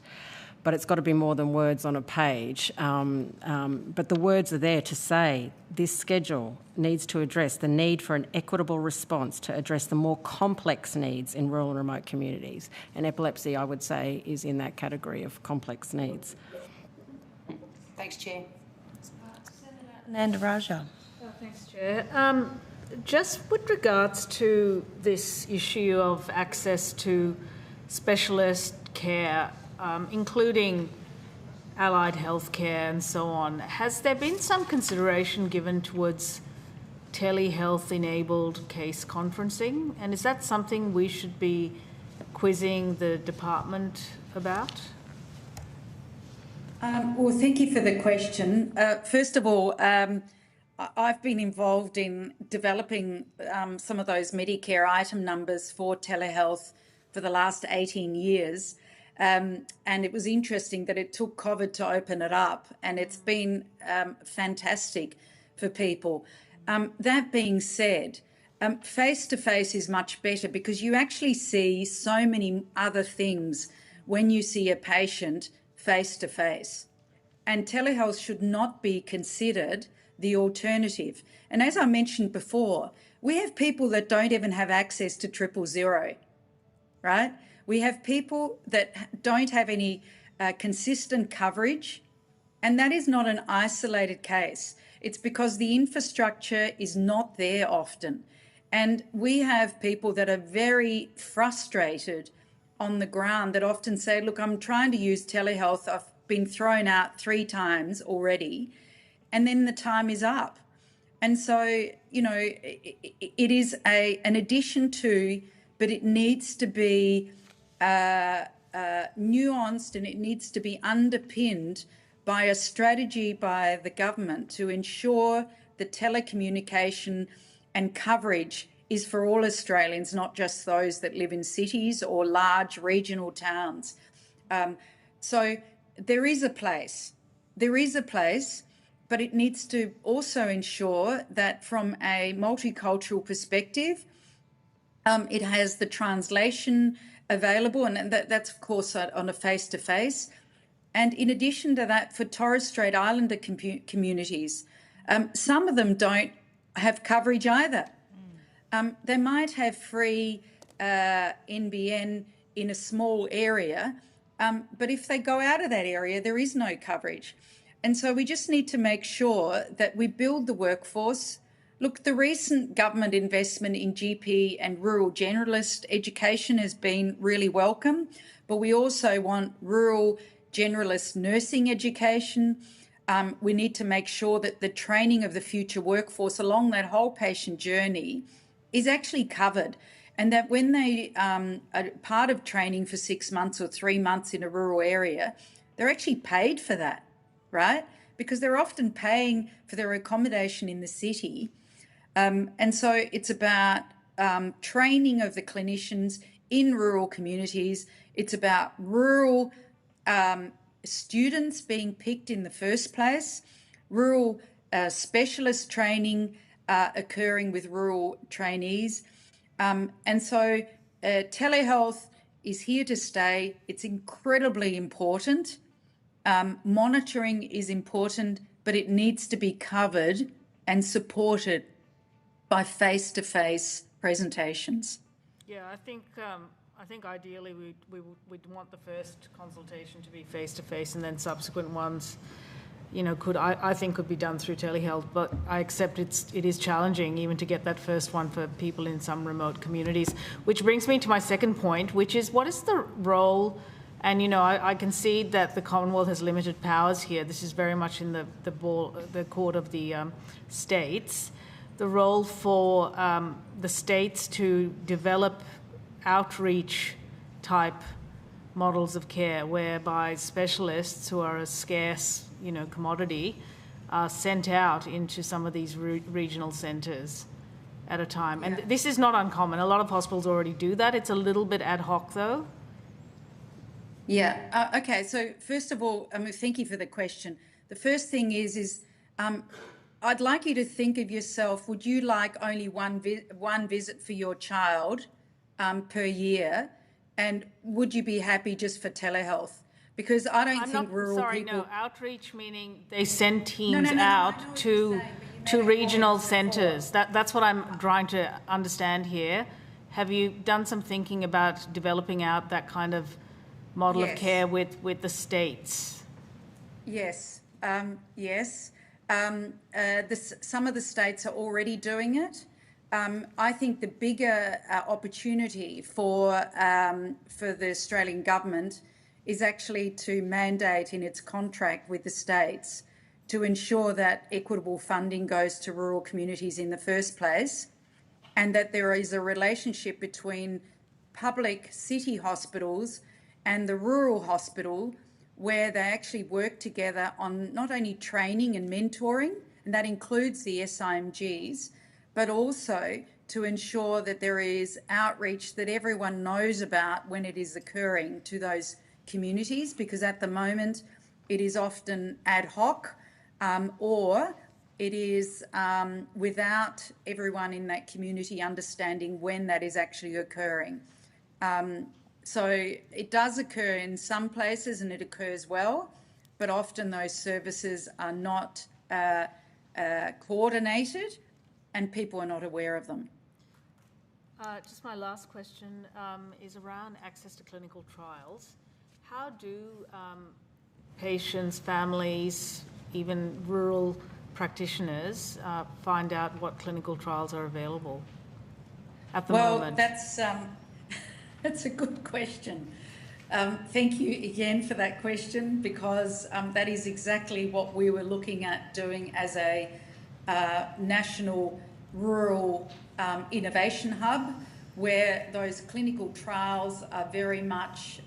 but it's got to be more than words on a page. But the words are there to say this schedule needs to address the need for an equitable response to address the more complex needs in rural and remote communities. And epilepsy, I would say, is in that category of complex needs. Thanks, Chair. Nanda Raja. Thanks, Chair. Just with regards to this issue of access to specialist care, including allied health care and so on, has there been some consideration given towards telehealth-enabled case conferencing? And is that something we should be quizzing the department about? Well, thank you for the question. First of all, I've been involved in developing some of those Medicare item numbers for telehealth for the last 18 years. And it was interesting that it took COVID to open it up, and it's been fantastic for people. That being said, face-to-face is much better, because you actually see so many other things when you see a patient face-to-face. And telehealth should not be considered the alternative. And as I mentioned before, we have people that don't even have access to 000, right? We have people that don't have any consistent coverage, and that is not an isolated case. It's because the infrastructure is not there often. And we have people that are very frustrated on the ground that often say, look, I'm trying to use telehealth. I've been thrown out 3 times already, and then the time is up. And so, you know, it is an addition to, but it needs to be nuanced, and it needs to be underpinned by a strategy by the government to ensure that telecommunication and coverage is for all Australians, not just those that live in cities or large regional towns. So there is a place, but it needs to also ensure that from a multicultural perspective, it has the translation available, and that's of course on a face-to-face. And in addition to that, for Torres Strait Islander communities, some of them don't have coverage either. They might have free NBN in a small area, but if they go out of that area, there is no coverage. And so we just need to make sure that we build the workforce, Look, the recent government investment in GP and rural generalist education has been really welcome, but we also want rural generalist nursing education. We need to make sure that the training of the future workforce along that whole patient journey is actually covered, and that when they are part of training for 6 months or 3 months in a rural area, they're actually paid for that, right? Because they're often paying for their accommodation in the city. And so it's about training of the clinicians in rural communities. It's about rural students being picked in the first place, rural specialist training occurring with rural trainees. And so telehealth is here to stay. It's incredibly important. Monitoring is important, but it needs to be covered and supported by face-to-face presentations. Yeah, I think ideally we'd want the first consultation to be face-to-face, and then subsequent ones, I think could be done through telehealth. But I accept it is challenging even to get that first one for people in some remote communities. Which brings me to my second point, which is what is the role? And I concede that the Commonwealth has limited powers here. This is very much in the court of the states. The role for the states to develop outreach type models of care, whereby specialists who are a scarce, commodity, are sent out into some of these regional centres at a time. And this is not uncommon. A lot of hospitals already do that. It's a little bit ad hoc, though. Yeah. Okay. So first of all, thank you for the question. The first thing is I'd like you to think of yourself. Would you like only one visit for your child per year, and would you be happy just for telehealth? Because I don't think rural people. No, outreach meaning they send teams out to regional centres. That's what I'm trying to understand here. Have you done some thinking about developing out that kind of model of care with the states? Yes, yes. Some of the states are already doing it. I think the bigger opportunity for the Australian government is actually to mandate in its contract with the states to ensure that equitable funding goes to rural communities in the first place, and that there is a relationship between public city hospitals and the rural hospital where they actually work together on not only training and mentoring, and that includes the SIMGs, but also to ensure that there is outreach that everyone knows about when it is occurring to those communities, because at the moment it is often ad hoc or it is without everyone in that community understanding when that is actually occurring. So it does occur in some places and it occurs well, but often those services are not coordinated and people are not aware of them. Just my last question is around access to clinical trials. How do patients, families, even rural practitioners find out what clinical trials are available at the moment? Well, that's a good question. Thank you again for that question, because that is exactly what we were looking at doing as a national rural innovation hub, where those clinical trials are very much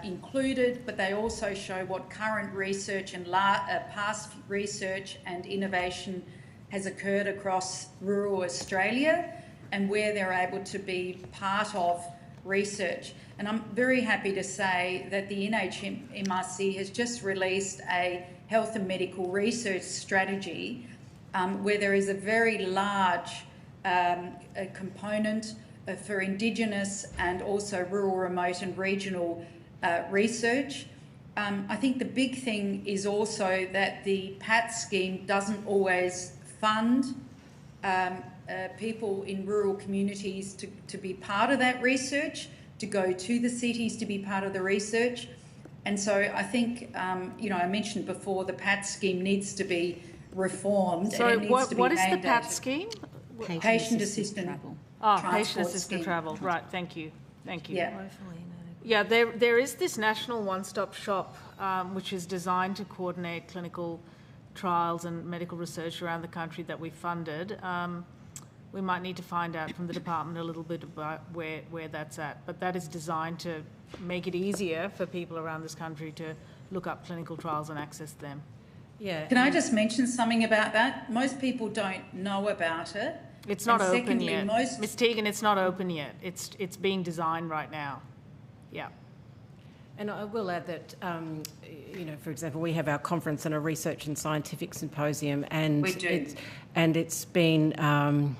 included, but they also show what current research and past research and innovation has occurred across rural Australia, and where they're able to be part of research. And I'm very happy to say that the NHMRC has just released a health and medical research strategy where there is a very large component for Indigenous and also rural, remote and regional research. I think the big thing is also that the PAT scheme doesn't always fund people in rural communities to be part of that research, to go to the cities to be part of the research. And so I think, I mentioned before, the PAT scheme needs to be reformed. So and it needs to be what is the aimed PAT at scheme? Patient assisted travel. Patient assisted travel. Right, thank you. Yeah. Yeah, there is this national one-stop shop which is designed to coordinate clinical trials and medical research around the country that we funded. We might need to find out from the department a little bit about where that's at, but that is designed to make it easier for people around this country to look up clinical trials and access them. Yeah. Can I just mention something about that? Most people don't know about it. It's not And open secondly, yet. Ms. Teagan, it's not open yet. It's being designed right now. Yeah. And I will add that, for example, we have our conference and a research and scientific symposium, and we do. It's been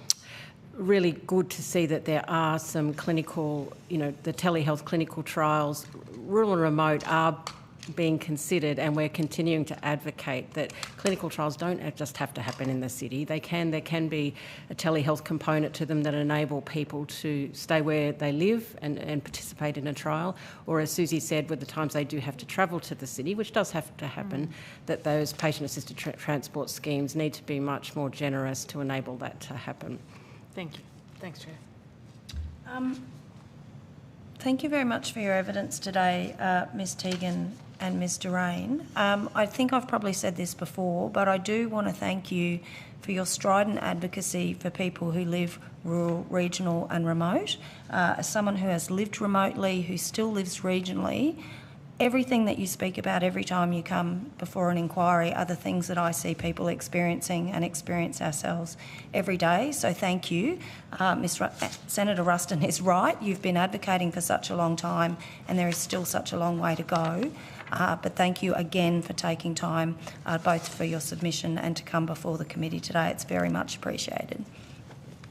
really good to see that there are some clinical, the telehealth clinical trials, rural and remote, are being considered, and we're continuing to advocate that clinical trials don't just have to happen in the city. There can be a telehealth component to them that enable people to stay where they live and participate in a trial, or as Susie said, with the times they do have to travel to the city, which does have to happen, that those patient-assisted transport schemes need to be much more generous to enable that to happen. Thank you. Thanks, Chair. Thank you very much for your evidence today, Ms Teagan and Ms Doraine. I think I've probably said this before, but I do want to thank you for your strident advocacy for people who live rural, regional and remote. As someone who has lived remotely, who still lives regionally, everything that you speak about every time you come before an inquiry are the things that I see people experiencing and experience ourselves every day. So thank you. Senator Ruston is right. You've been advocating for such a long time and there is still such a long way to go. But thank you again for taking time, both for your submission and to come before the committee today. It's very much appreciated.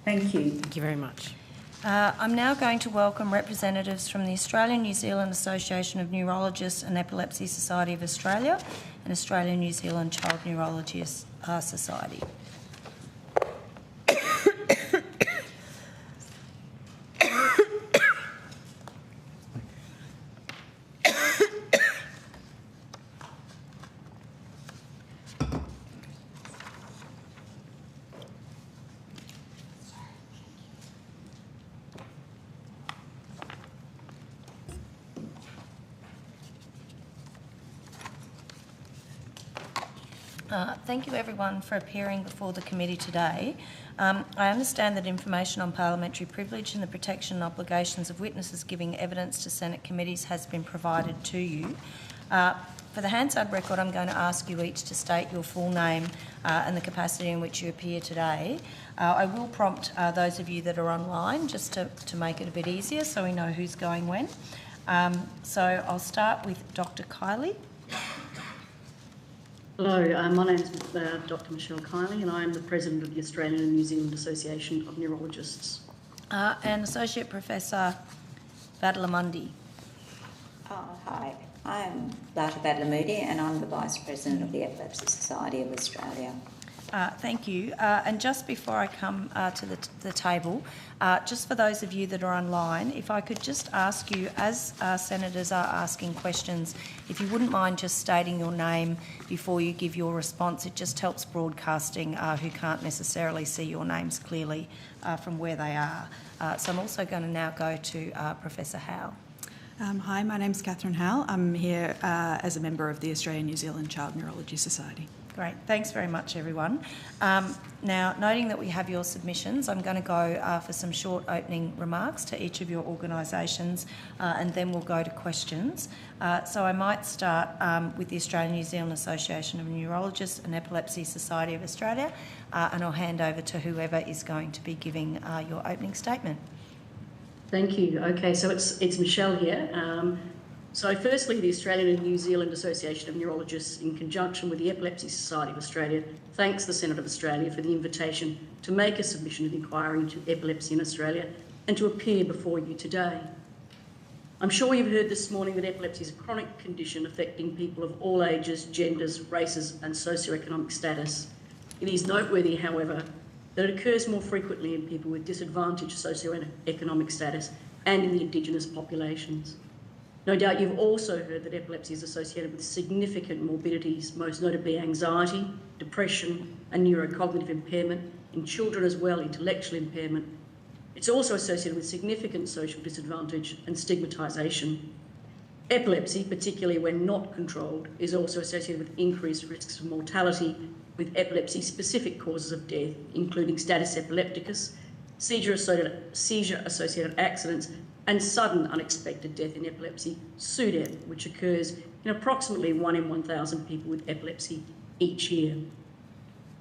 Thank you. Thank you very much. I'm now going to welcome representatives from the Australian New Zealand Association of Neurologists and Epilepsy Society of Australia and Australian New Zealand Child Neurologists Society. Thank you everyone for appearing before the committee today. I understand that information on parliamentary privilege and the protection and obligations of witnesses giving evidence to Senate committees has been provided to you. For the Hansard record, I'm going to ask you each to state your full name and the capacity in which you appear today. I will prompt those of you that are online just to make it a bit easier so we know who's going when. So I'll start with Dr. Kiley. Hello, my name is Dr. Michelle Kiley and I am the President of the Australian and New Zealand Association of Neurologists. And Associate Professor Badalamundi. Hi, I'm Lata Badalamundi and I'm the Vice President of the Epilepsy Society of Australia. Thank you. And just before I come to the table, just for those of you that are online, if I could just ask you, as senators are asking questions, if you wouldn't mind just stating your name before you give your response. It just helps broadcasting who can't necessarily see your names clearly from where they are. So I'm also going to now go to Professor Howe. Hi, my name's Catherine Howell. I'm here as a member of the Australian New Zealand Child Neurology Society. Great. Thanks very much, everyone. Now, noting that we have your submissions, I'm going to go for some short opening remarks to each of your organisations and then we'll go to questions. So I might start with the Australian New Zealand Association of Neurologists and Epilepsy Society of Australia and I'll hand over to whoever is going to be giving your opening statement. Thank you. Okay, so it's Michelle here. So firstly, the Australian and New Zealand Association of Neurologists, in conjunction with the Epilepsy Society of Australia, thanks the Senate of Australia for the invitation to make a submission of inquiry into epilepsy in Australia and to appear before you today. I'm sure you've heard this morning that epilepsy is a chronic condition affecting people of all ages, genders, races and socioeconomic status. It is noteworthy, however, that it occurs more frequently in people with disadvantaged socioeconomic status and in the Indigenous populations. No doubt you've also heard that epilepsy is associated with significant morbidities, most notably anxiety, depression, and neurocognitive impairment, in children as well, intellectual impairment. It's also associated with significant social disadvantage and stigmatisation. Epilepsy, particularly when not controlled, is also associated with increased risks of mortality, with epilepsy-specific causes of death, including status epilepticus, seizure-associated accidents, and sudden unexpected death in epilepsy, SUDEP, which occurs in approximately 1 in 1,000 people with epilepsy each year.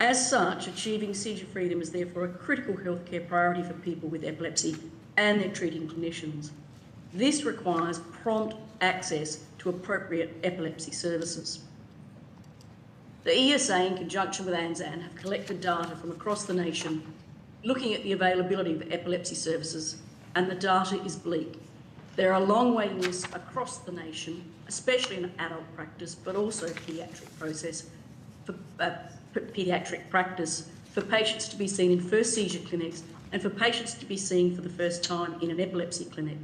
As such, achieving seizure freedom is therefore a critical healthcare priority for people with epilepsy and their treating clinicians. This requires prompt access to appropriate epilepsy services. The ESA, in conjunction with ANZAN, have collected data from across the nation looking at the availability of epilepsy services, and the data is bleak. There are long waiting lists across the nation, especially in adult practice, but also paediatric practice for patients to be seen in first seizure clinics and for patients to be seen for the first time in an epilepsy clinic.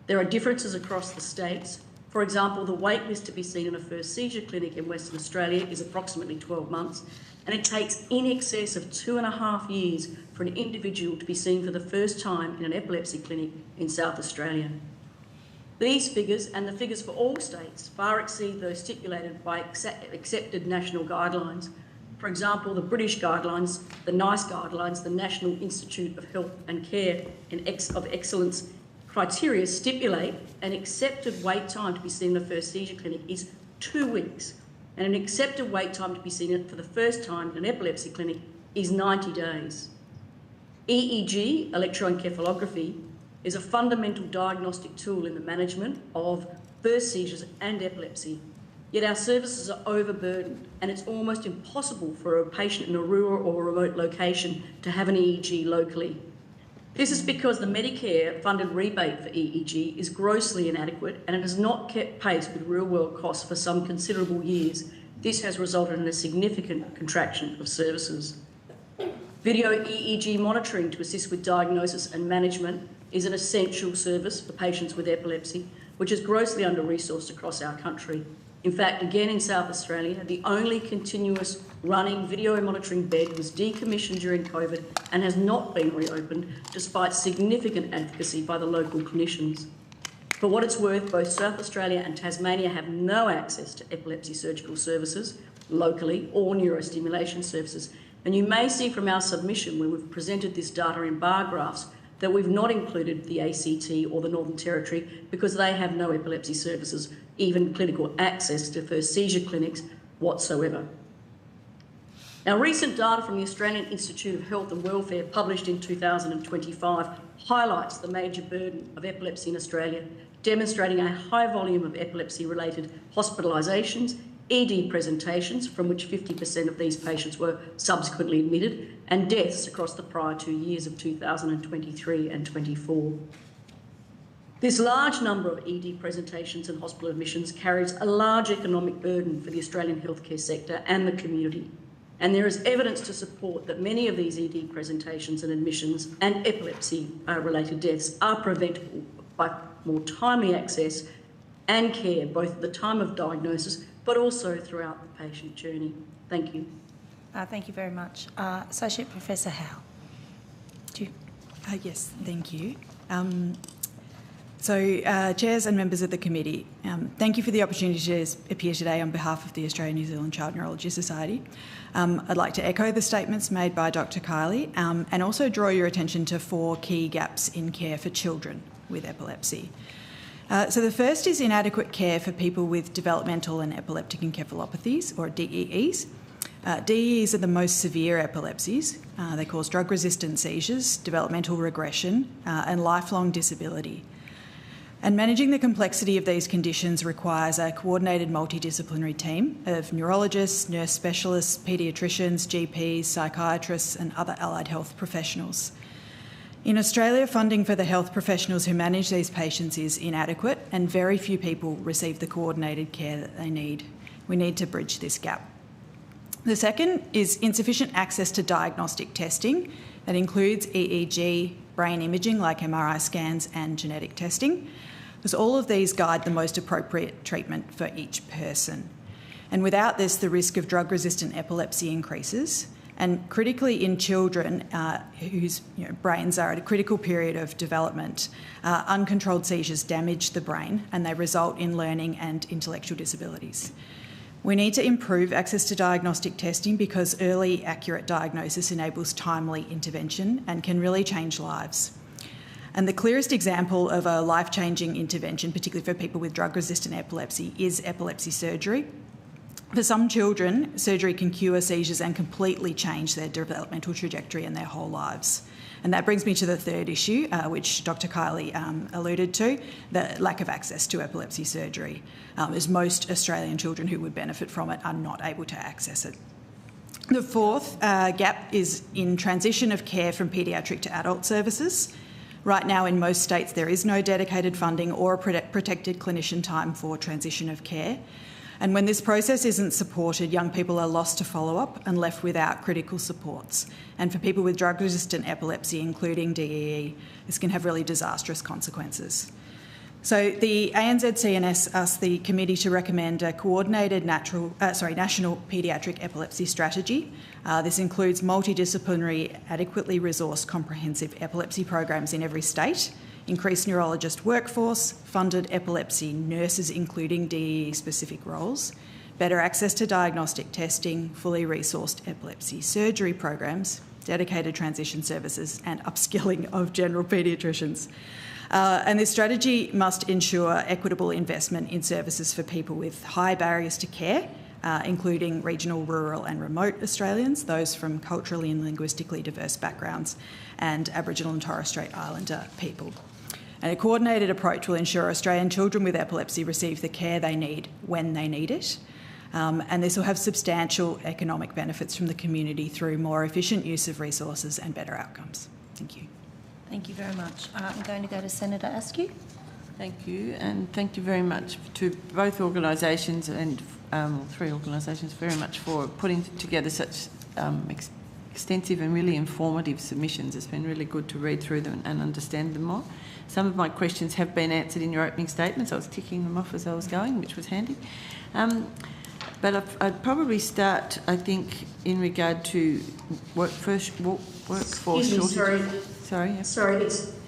There are differences across the states. For example, the wait list to be seen in a first seizure clinic in Western Australia is approximately 12 months, and it takes in excess of 2.5 years for an individual to be seen for the first time in an epilepsy clinic in South Australia. These figures, and the figures for all states, far exceed those stipulated by accepted national guidelines. For example, the British guidelines, the NICE guidelines, the National Institute of Health and Care of Excellence criteria stipulate an accepted wait time to be seen in the first seizure clinic is 2 weeks, and an accepted wait time to be seen for the first time in an epilepsy clinic is 90 days. EEG, electroencephalography, is a fundamental diagnostic tool in the management of first seizures and epilepsy. Yet our services are overburdened, and it's almost impossible for a patient in a rural or remote location to have an EEG locally. This is because the Medicare-funded rebate for EEG is grossly inadequate, and it has not kept pace with real-world costs for some considerable years. This has resulted in a significant contraction of services. Video EEG monitoring to assist with diagnosis and management is an essential service for patients with epilepsy, which is grossly under-resourced across our country. In fact, again in South Australia, the only continuous running video monitoring bed was decommissioned during COVID and has not been reopened despite significant advocacy by the local clinicians. For what it's worth, both South Australia and Tasmania have no access to epilepsy surgical services locally or neurostimulation services. And you may see from our submission, where we've presented this data in bar graphs, that we've not included the ACT or the Northern Territory because they have no epilepsy services, even clinical access to first seizure clinics whatsoever. Now, recent data from the Australian Institute of Health and Welfare, published in 2025, highlights the major burden of epilepsy in Australia, demonstrating a high volume of epilepsy-related hospitalisations, ED presentations, from which 50% of these patients were subsequently admitted, and deaths across the prior 2 years of 2023 and 24. This large number of ED presentations and hospital admissions carries a large economic burden for the Australian healthcare sector and the community. And there is evidence to support that many of these ED presentations and admissions and epilepsy-related deaths are preventable by more timely access and care, both at the time of diagnosis, but also throughout the patient journey. Thank you. Thank you very much. Associate Professor Howe. Yes, thank you. Chairs and members of the committee, thank you for the opportunity to appear today on behalf of the Australian New Zealand Child Neurology Society. I'd like to echo the statements made by Dr. Kiley and also draw your attention to 4 key gaps in care for children with epilepsy. So the first is inadequate care for people with developmental and epileptic encephalopathies, or DEEs. DEEs are the most severe epilepsies. They cause drug-resistant seizures, developmental regression, and lifelong disability. And managing the complexity of these conditions requires a coordinated multidisciplinary team of neurologists, nurse specialists, paediatricians, GPs, psychiatrists, and other allied health professionals. In Australia, funding for the health professionals who manage these patients is inadequate, and very few people receive the coordinated care that they need. We need to bridge this gap. The second is insufficient access to diagnostic testing that includes EEG, brain imaging like MRI scans, and genetic testing, because all of these guide the most appropriate treatment for each person. And without this, the risk of drug-resistant epilepsy increases. And critically in children whose brains are at a critical period of development, uncontrolled seizures damage the brain and they result in learning and intellectual disabilities. We need to improve access to diagnostic testing because early accurate diagnosis enables timely intervention and can really change lives. And the clearest example of a life-changing intervention, particularly for people with drug-resistant epilepsy, is epilepsy surgery. For some children, surgery can cure seizures and completely change their developmental trajectory and their whole lives. And that brings me to the third issue, which Dr. Kiley alluded to, the lack of access to epilepsy surgery, as most Australian children who would benefit from it are not able to access it. The fourth gap is in transition of care from paediatric to adult services. Right now in most states there is no dedicated funding or a protected clinician time for transition of care. And when this process isn't supported, young people are lost to follow-up and left without critical supports. And for people with drug-resistant epilepsy, including DEE, this can have really disastrous consequences. So the ANZCNS asked the committee to recommend a coordinated national paediatric epilepsy strategy. This includes multidisciplinary, adequately resourced, comprehensive epilepsy programs in every state, increased neurologist workforce, funded epilepsy nurses including DEE-specific roles, better access to diagnostic testing, fully resourced epilepsy surgery programs, dedicated transition services and upskilling of general paediatricians. And this strategy must ensure equitable investment in services for people with high barriers to care, including regional, rural and remote Australians, those from culturally and linguistically diverse backgrounds, and Aboriginal and Torres Strait Islander people. And a coordinated approach will ensure Australian children with epilepsy receive the care they need when they need it. And this will have substantial economic benefits from the community through more efficient use of resources and better outcomes. Thank you. Thank you very much. I'm going to go to Senator Askew. Thank you, and thank you very much to both organisations and three organisations very much for putting together such extensive and really informative submissions. It's been really good to read through them and understand them more. Some of my questions have been answered in your opening statements. I was ticking them off as I was going, which was handy. But I'd probably start, I think, in regard to workforce shortages. Sorry,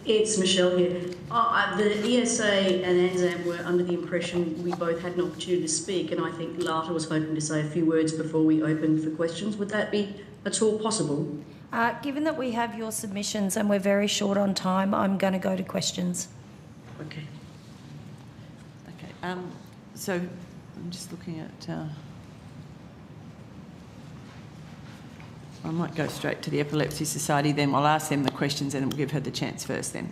it's Michelle here. The ESA and ANZAM were under the impression we both had an opportunity to speak, and I think Lata was hoping to say a few words before we open for questions. Would that be at all possible? Given that we have your submissions and we're very short on time, I'm going to go to questions. Okay. Okay. So I'm just looking at. I might go straight to the Epilepsy Society then. I'll ask them the questions and we'll give her the chance first then.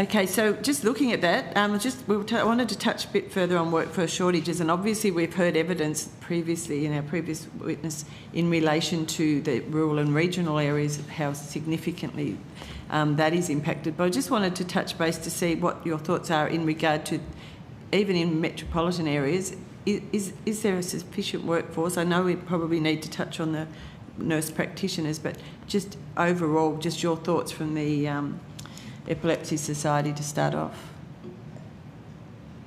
Okay, so just looking at that, I wanted to touch a bit further on workforce shortages, and obviously we've heard evidence previously in our previous witness in relation to the rural and regional areas, how significantly that is impacted. But I just wanted to touch base to see what your thoughts are in regard to, even in metropolitan areas, is there a sufficient workforce? I know we probably need to touch on the nurse practitioners, but just overall, just your thoughts from the Epilepsy Society to start off.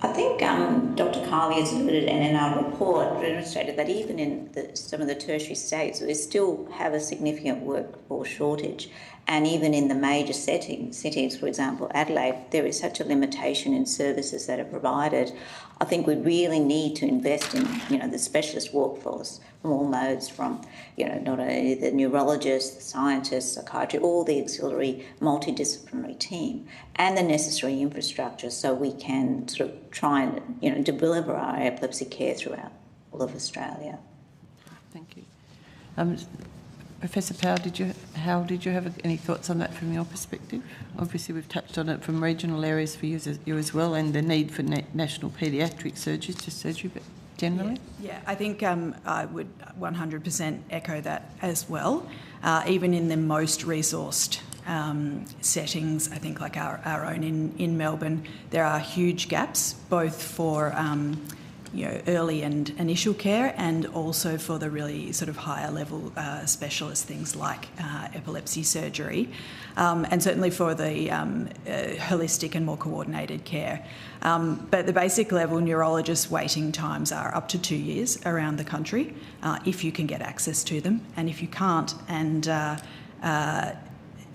I think Dr. Kiley has alluded, and in our report demonstrated that even in some of the tertiary states, we still have a significant workforce shortage. And even in the major cities, for example, Adelaide, there is such a limitation in services that are provided. I think we really need to invest in, the specialist workforce from all modes, from, not only the neurologists, the scientists, psychiatry, all the auxiliary multidisciplinary team, and the necessary infrastructure so we can sort of try and, deliver our epilepsy care throughout all of Australia. Thank you. Professor Powell, did you have any thoughts on that from your perspective? Obviously, we've touched on it from regional areas for you as well, and the need for national paediatric surgery, but generally? Yeah, I think I would 100% echo that as well. Even in the most resourced settings, I think like our own in Melbourne, there are huge gaps, both for early and initial care, and also for the really sort of higher level specialist things like epilepsy surgery, and certainly for the holistic and more coordinated care. But the basic level, neurologist waiting times are up to 2 years around the country if you can get access to them, and if you can't, and a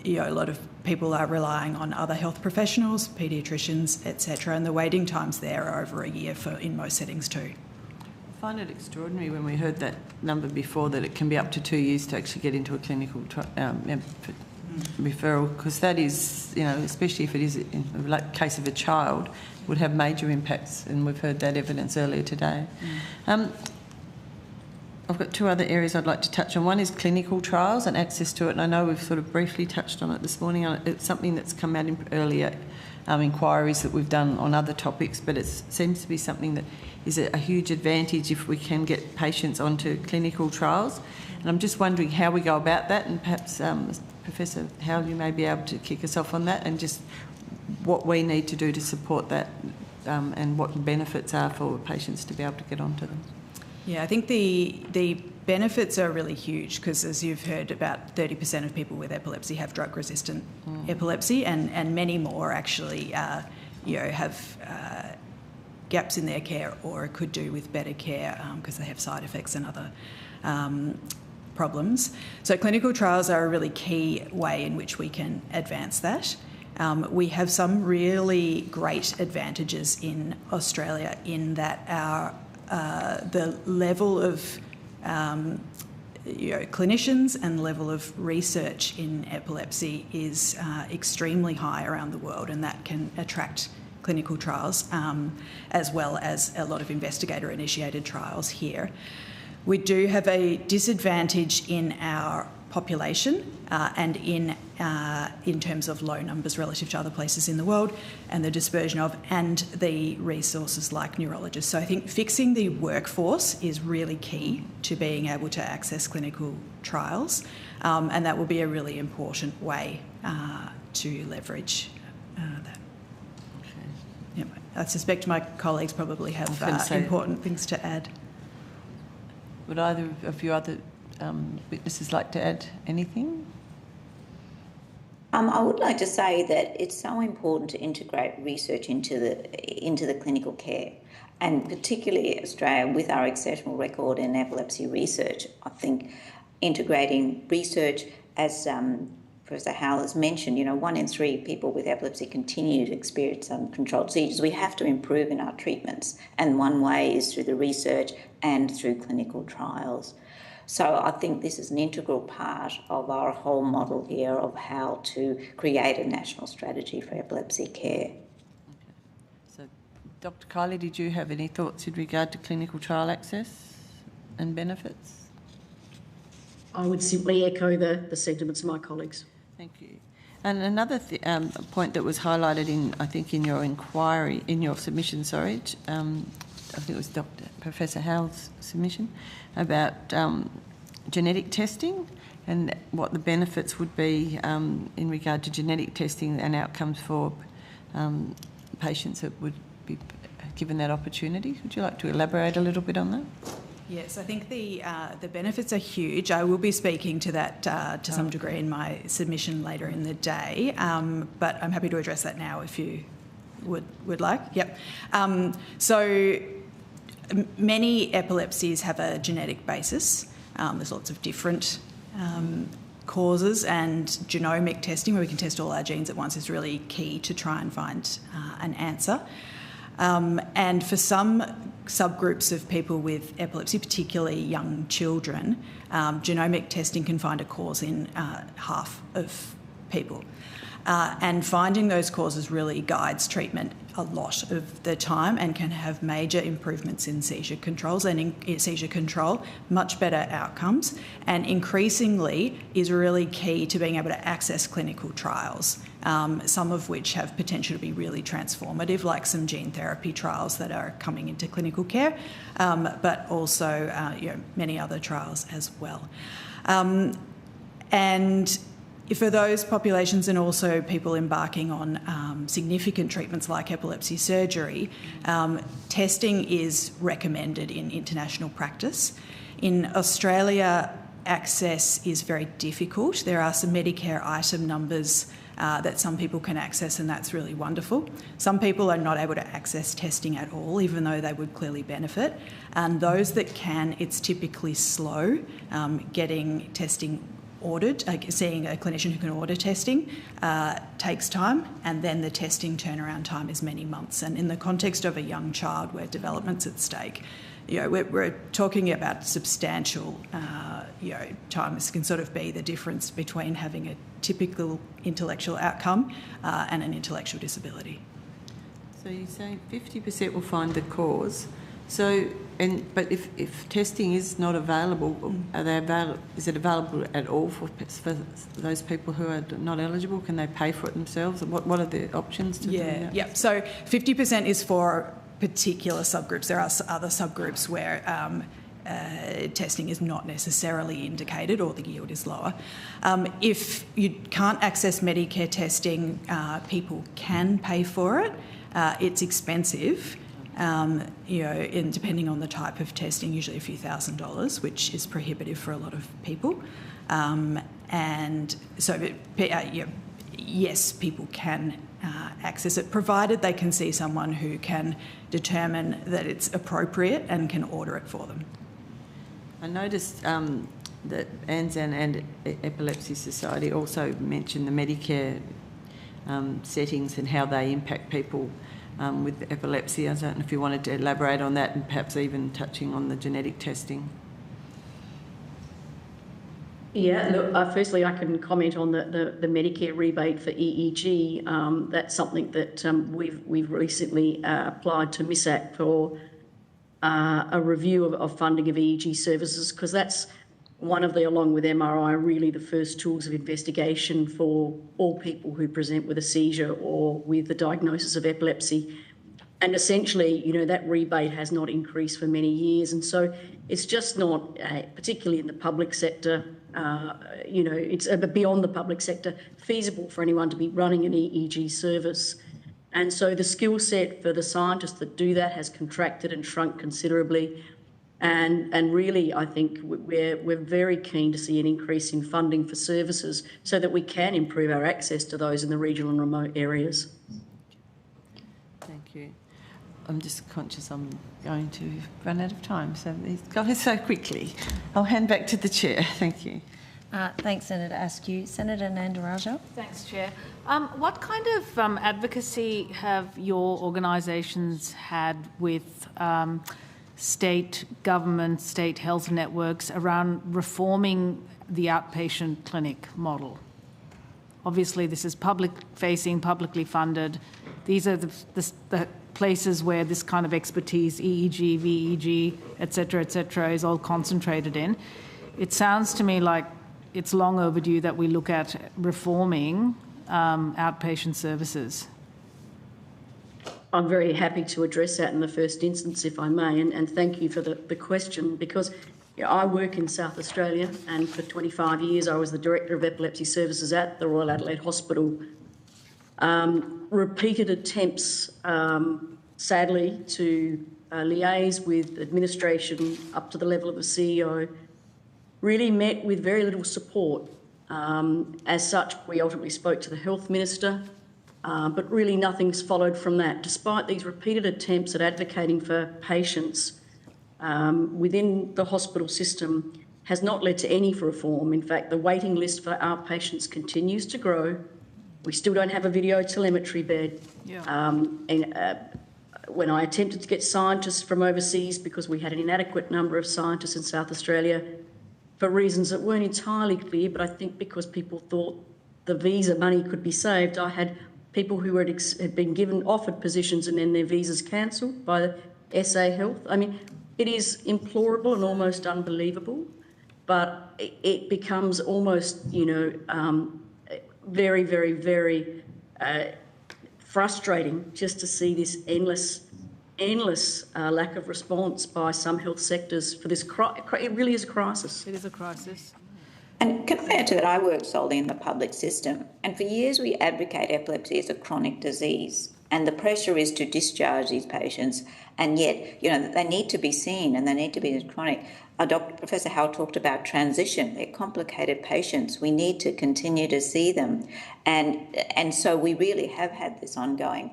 lot of people are relying on other health professionals, paediatricians, etc., and the waiting times there are over a year in most settings too. I find it extraordinary when we heard that number before, that it can be up to 2 years to actually get into a clinical referral, because that is, especially if it is in the case of a child, would have major impacts, and we've heard that evidence earlier today. I've got two other areas I'd like to touch on. One is clinical trials and access to it, and I know we've sort of briefly touched on it this morning. It's something that's come out in earlier inquiries that we've done on other topics, but it seems to be something that is a huge advantage if we can get patients onto clinical trials. And I'm just wondering how we go about that, and perhaps Professor Howell, you may be able to kick us off on that, and just what we need to do to support that, and what the benefits are for patients to be able to get onto them. Yeah, I think the benefits are really huge, because, as you've heard, about 30% of people with epilepsy have drug-resistant epilepsy, and many more actually, have gaps in their care, or could do with better care because they have side effects and other problems. So clinical trials are a really key way in which we can advance that. We have some really great advantages in Australia in that the level of clinicians and level of research in epilepsy is extremely high around the world, and that can attract clinical trials, as well as a lot of investigator-initiated trials here. We do have a disadvantage in our population and in terms of low numbers relative to other places in the world, and the dispersion of, and the resources like neurologists. So I think fixing the workforce is really key to being able to access clinical trials, and that will be a really important way to leverage that. Yeah, I suspect my colleagues probably have important things to add. Would either of you other witnesses like to add anything? I would like to say that it's so important to integrate research into the clinical care, and particularly Australia, with our exceptional record in epilepsy research. I think integrating research, as Professor Howell has mentioned, 1 in 3 people with epilepsy continue to experience uncontrolled seizures. We have to improve in our treatments, and one way is through the research and through clinical trials. So I think this is an integral part of our whole model here of how to create a national strategy for epilepsy care. Okay. So, Dr. Kiley, did you have any thoughts in regard to clinical trial access and benefits? I would simply echo the sentiments of my colleagues. Thank you. And another point that was highlighted in your inquiry, in your submission, I think it was Professor Howell's submission, about genetic testing and what the benefits would be in regard to genetic testing and outcomes for patients that would be given that opportunity. Would you like to elaborate a little bit on that? Yes, I think the benefits are huge. I will be speaking to that to some degree in my submission later in the day, but I'm happy to address that now if you would like. Yep. So many epilepsies have a genetic basis. There's lots of different causes, and genomic testing, where we can test all our genes at once, is really key to try and find an answer. And for some subgroups of people with epilepsy, particularly young children, genomic testing can find a cause in half of people. And finding those causes really guides treatment a lot of the time, and can have major improvements in seizure controls and in seizure control, much better outcomes, and increasingly is really key to being able to access clinical trials, some of which have potential to be really transformative, like some gene therapy trials that are coming into clinical care, but also many other trials as well. And For those populations and also people embarking on significant treatments like epilepsy surgery, testing is recommended in international practice. In Australia, access is very difficult. There are some Medicare item numbers that some people can access, and that's really wonderful. Some people are not able to access testing at all, even though they would clearly benefit. And those that can, it's typically slow getting testing ordered. Seeing a clinician who can order testing takes time, and then the testing turnaround time is many months. And in the context of a young child where development's at stake, we're talking about substantial times can sort of be the difference between having a typical intellectual outcome and an intellectual disability. So you say 50% will find the cause. So, but if testing is not available, is it available at all for those people who are not eligible? Can they pay for it themselves? What are the options to do that? Yeah. So 50% is for particular subgroups. There are other subgroups where testing is not necessarily indicated or the yield is lower. If you can't access Medicare testing, people can pay for it. It's expensive. Depending on the type of testing, usually a few $1,000s, which is prohibitive for a lot of people. And so, yes, people can access it, provided they can see someone who can determine that it's appropriate and can order it for them. I noticed that ANZAN and Epilepsy Society also mentioned the Medicare settings and how they impact people with epilepsy. I don't know if you wanted to elaborate on that and perhaps even touching on the genetic testing. Yeah, look, firstly, I can comment on the Medicare rebate for EEG. That's something that we've recently applied to MISAC for a review of funding of EEG services, because that's one of the, along with MRI, really the first tools of investigation for all people who present with a seizure or with the diagnosis of epilepsy. And essentially, that rebate has not increased for many years. And so it's just not, particularly in the public sector, it's beyond the public sector, feasible for anyone to be running an EEG service. And so the skill set for the scientists that do that has contracted and shrunk considerably. And really, I think we're very keen to see an increase in funding for services so that we can improve our access to those in the regional and remote areas. Thank you. I'm just conscious I'm going to run out of time, so these go so quickly. I'll hand back to the Chair. Thank you. Thanks, Senator Askew. Senator Nandaraja. Thanks, Chair. What kind of advocacy have your organisations had with state government, state health networks around reforming the outpatient clinic model? Obviously, this is public-facing, publicly funded. These are the places where this kind of expertise, EEG, VEG, et cetera, is all concentrated in. It sounds to me like it's long overdue that we look at reforming outpatient services. I'm very happy to address that in the first instance, if I may, and thank you for the question, because I work in South Australia, and for 25 years I was the Director of Epilepsy Services at the Royal Adelaide Hospital. Repeated attempts, sadly, to liaise with administration up to the level of the CEO really met with very little support. As such, we ultimately spoke to the Health Minister, but really nothing's followed from that. Despite these repeated attempts at advocating for patients within the hospital system has not led to any reform. In fact, the waiting list for outpatients continues to grow. We still don't have a video telemetry bed. Yeah. When I attempted to get scientists from overseas, because we had an inadequate number of scientists in South Australia, for reasons that weren't entirely clear, but I think because people thought the visa money could be saved, I had people who had been offered positions and then their visas cancelled by the SA Health. I mean, it is implorable and almost unbelievable, but it becomes almost, very, very, very frustrating just to see this endless lack of response by some health sectors for this. It really is a crisis. It is a crisis. And can I add to that, I work solely in the public system, and for years we advocate epilepsy as a chronic disease, and the pressure is to discharge these patients, and yet, they need to be seen and they need to be chronic. Professor Howe talked about transition. They're complicated patients. We need to continue to see them, and so we really have had this ongoing,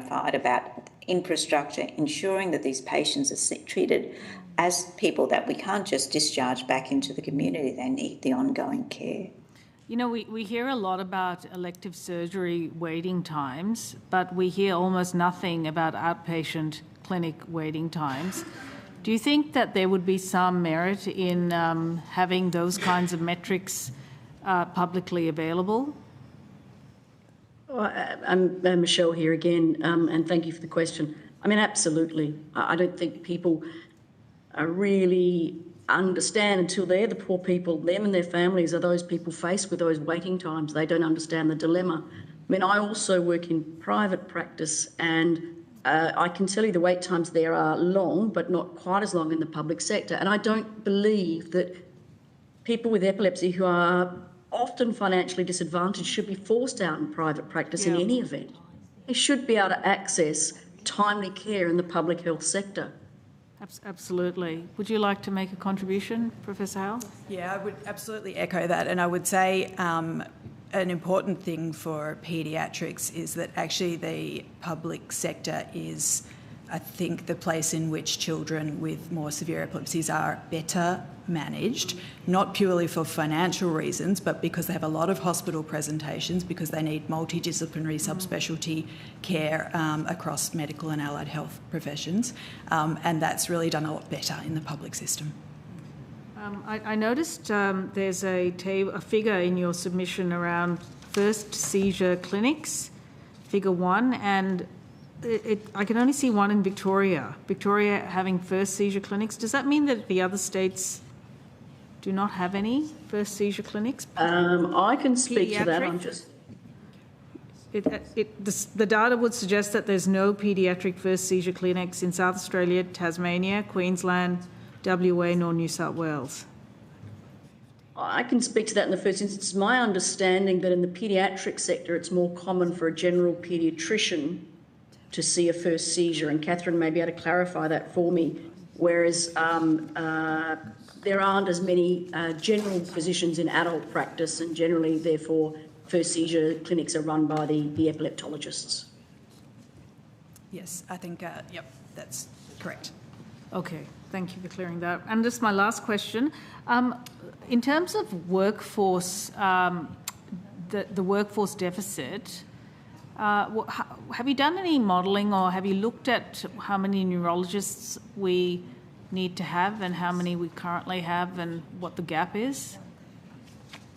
fight about infrastructure, ensuring that these patients are treated as people that we can't just discharge back into the community. They need the ongoing care. We hear a lot about elective surgery waiting times, but we hear almost nothing about outpatient clinic waiting times. Do you think that there would be some merit in having those kinds of metrics publicly available? I'm Michelle here again, and thank you for the question. I mean, absolutely. I don't think people really understand until they're the poor people. Them and their families are those people faced with those waiting times. They don't understand the dilemma. I mean, I also work in private practice, and I can tell you the wait times there are long, but not quite as long in the public sector. And I don't believe that people with epilepsy who are often financially disadvantaged should be forced out in private practice in any event. They should be able to access timely care in the public health sector. Absolutely. Would you like to make a contribution, Professor Howe? Yeah, I would absolutely echo that. And I would say an important thing for paediatrics is that actually the public sector is, I think, the place in which children with more severe epilepsies are better managed, not purely for financial reasons, but because they have a lot of hospital presentations, because they need multidisciplinary subspecialty care across medical and allied health professions, and that's really done a lot better in the public system. I noticed there's a figure in your submission around first seizure clinics, figure 1, and I can only see one in Victoria. Victoria having first seizure clinics. Does that mean that the other states do not have any first seizure clinics? I can speak to that. I'm just... The data would suggest that there's no paediatric first seizure clinics in South Australia, Tasmania, Queensland, WA, nor New South Wales. I can speak to that in the first instance. It's my understanding that in the paediatric sector it's more common for a general paediatrician to see a first seizure, and Catherine may be able to clarify that for me, whereas there aren't as many general physicians in adult practice, and generally, therefore, first seizure clinics are run by the epileptologists. Yes, I think, yep, that's correct. Okay, thank you for clearing that. And just my last question. In terms of workforce, the workforce deficit, have you done any modelling, or have you looked at how many neurologists we need to have and how many we currently have and what the gap is?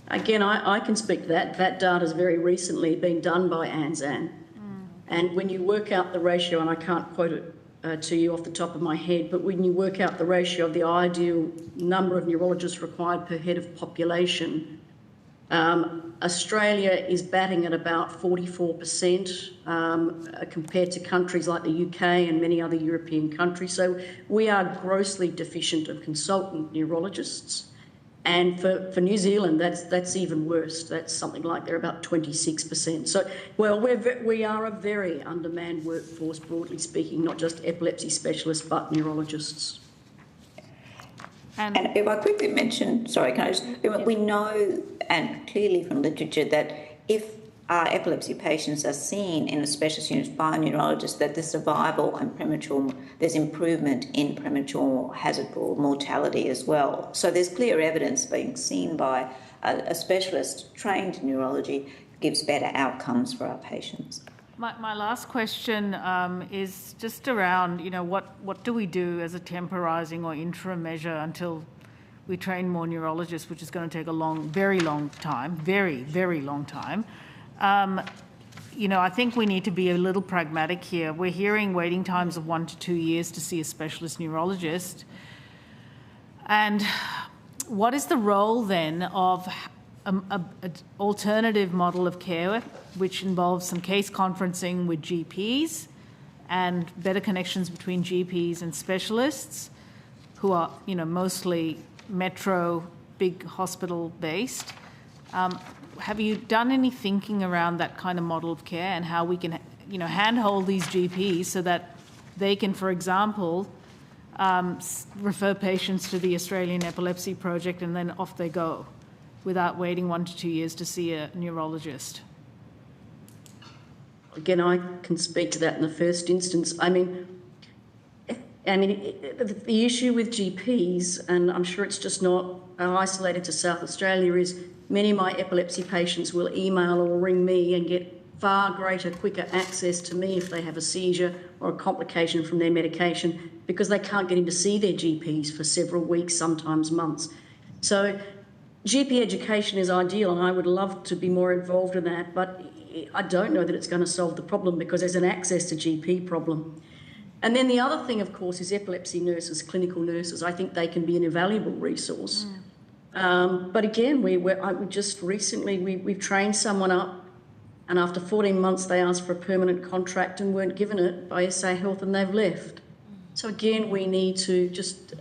Again, I can speak to that. That data has very recently been done by ANZAN. And when you work out the ratio, and I can't quote it to you off the top of my head, but when you work out the ratio of the ideal number of neurologists required per head of population, Australia is batting at about 44% compared to countries like the UK and many other European countries. So we are grossly deficient of consultant neurologists. And for New Zealand, that's even worse. That's something like they're about 26%. So, well, we are a very undermanned workforce, broadly speaking, not just epilepsy specialists, but neurologists. And if I quickly mention, we know, and clearly from literature, that if our epilepsy patients are seen in a specialist unit by a neurologist, that the survival and there's improvement in premature hazard or mortality as well. So there's clear evidence being seen by a specialist trained in neurology gives better outcomes for our patients. My last question is just around, what do we do as a temporising or interim measure until we train more neurologists, which is going to take a very long time, very, very long time. I think we need to be a little pragmatic here. We're hearing waiting times of 1 to 2 years to see a specialist neurologist. And what is the role then of an alternative model of care, which involves some case conferencing with GPs and better connections between GPs and specialists who are, mostly metro big hospital based. Have you done any thinking around that kind of model of care and how we can, handhold these GPs so that they can, for example, refer patients to the Australian Epilepsy Project and then off they go without waiting 1 to 2 years to see a neurologist? Again, I can speak to that in the first instance. I mean, the issue with GPs, and I'm sure it's just not isolated to South Australia, is many of my epilepsy patients will email or ring me and get far greater, quicker access to me if they have a seizure or a complication from their medication because they can't get in to see their GPs for several weeks, sometimes months. So GP education is ideal and I would love to be more involved in that, but I don't know that it's going to solve the problem because there's an access to GP problem. And then the other thing, of course, is epilepsy nurses, clinical nurses. I think they can be an invaluable resource. But again, we've trained someone up, and after 14 months they asked for a permanent contract and weren't given it by SA Health and they've left. So again, we need to just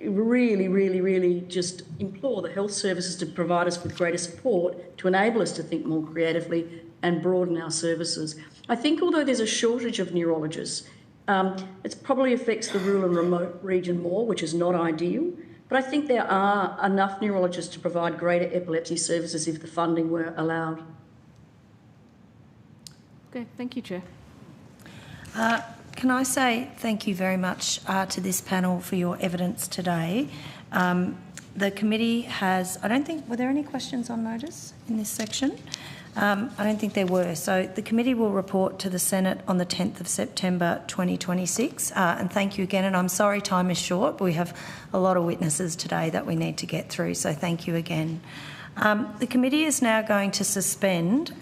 really just implore the health services to provide us with greater support to enable us to think more creatively and broaden our services. I think although there's a shortage of neurologists, it probably affects the rural and remote region more, which is not ideal. But I think there are enough neurologists to provide greater epilepsy services if the funding were allowed. Okay, thank you, Chair. Can I say thank you very much to this panel for your evidence today. The committee has, were there any questions on notice in this section? I don't think there were. So the committee will report to the Senate on the 10th of September 2026. And thank you again. And I'm sorry time is short, but we have a lot of witnesses today that we need to get through. So thank you again. The committee is now going to suspend.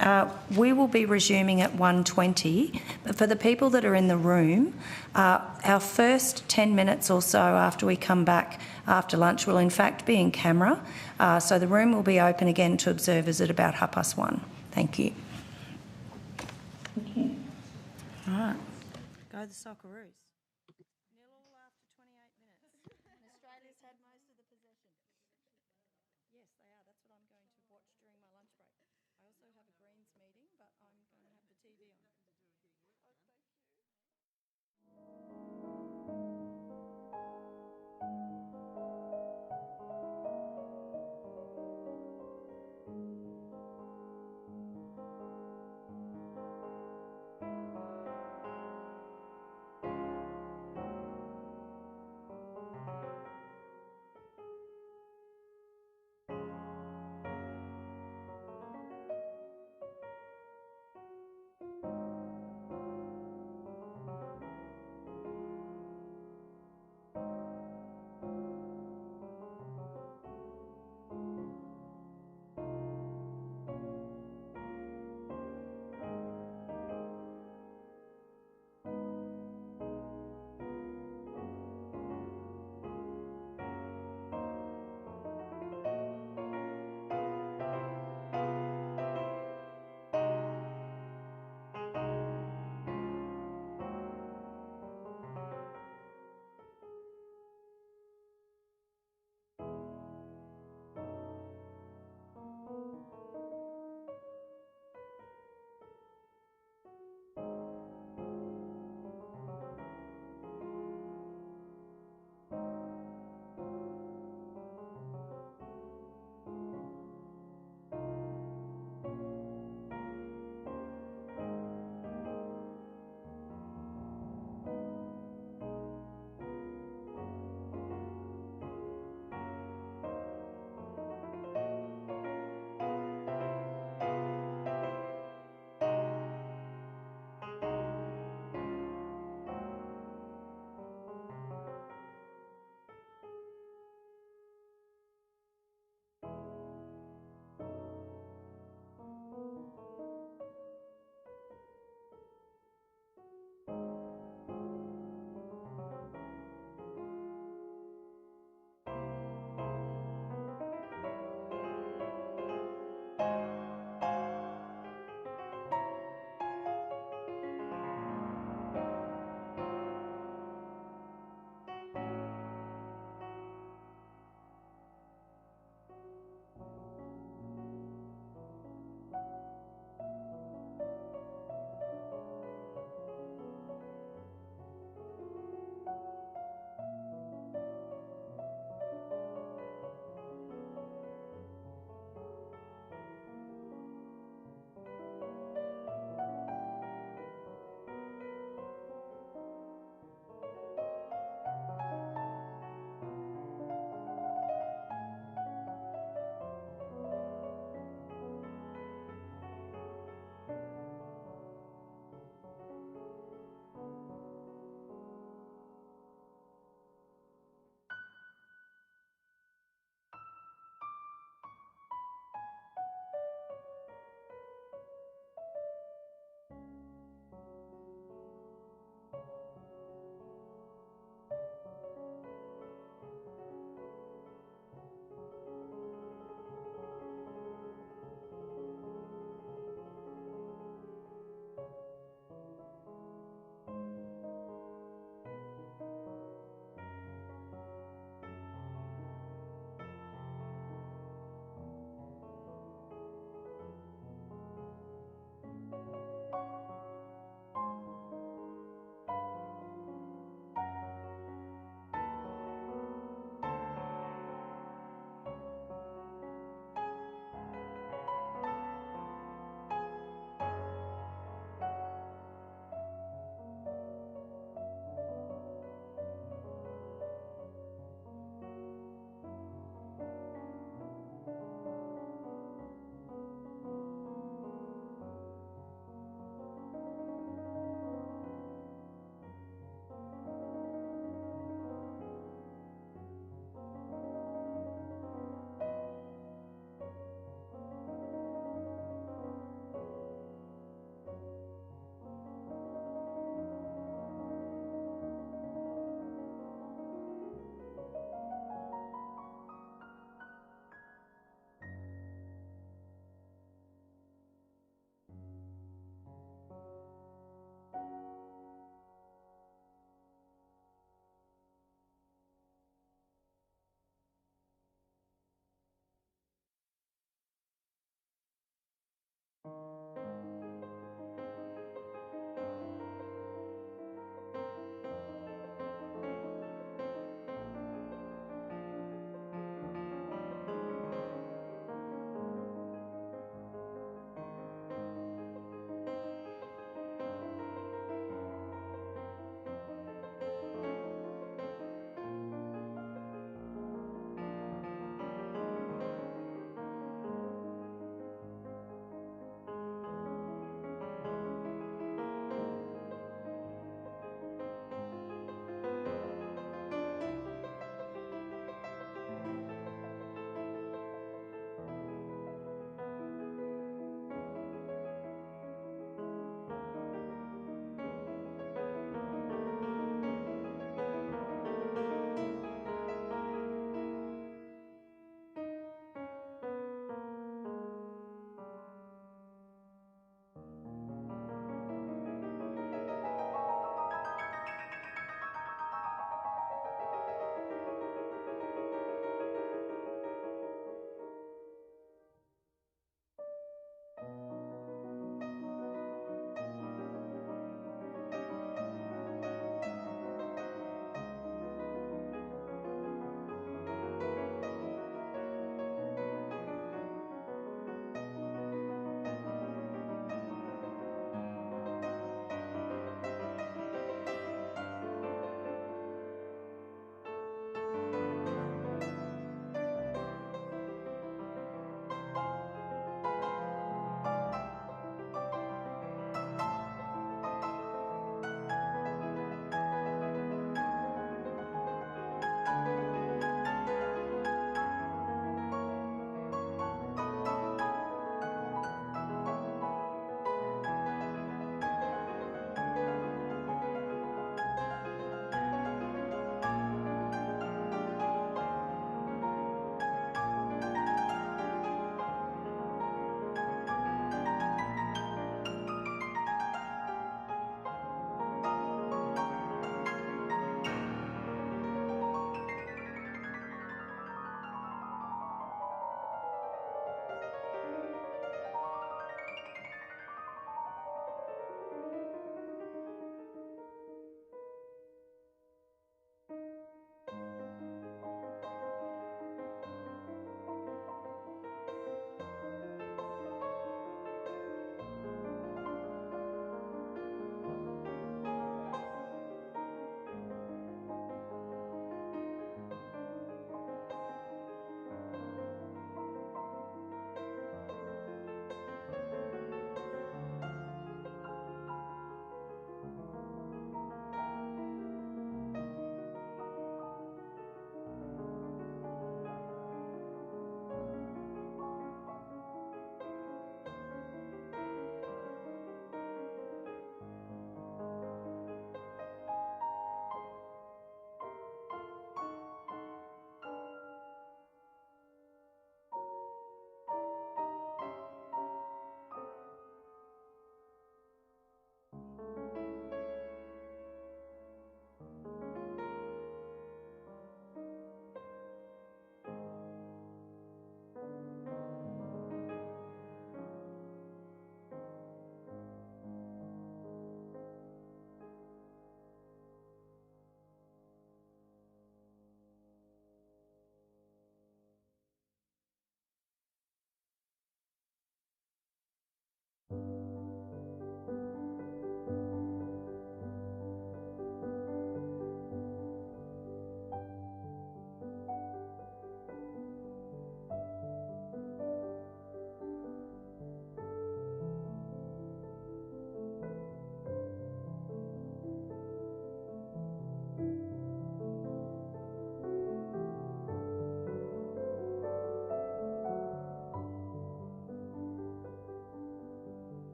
We will be resuming at 1:20, but for the people that are in the room, our first 10 minutes or so after we come back after lunch will in fact be in camera. So the room will be open again to observers at about 1:30. Thank you. Thank you. All right. Go the Socceroos.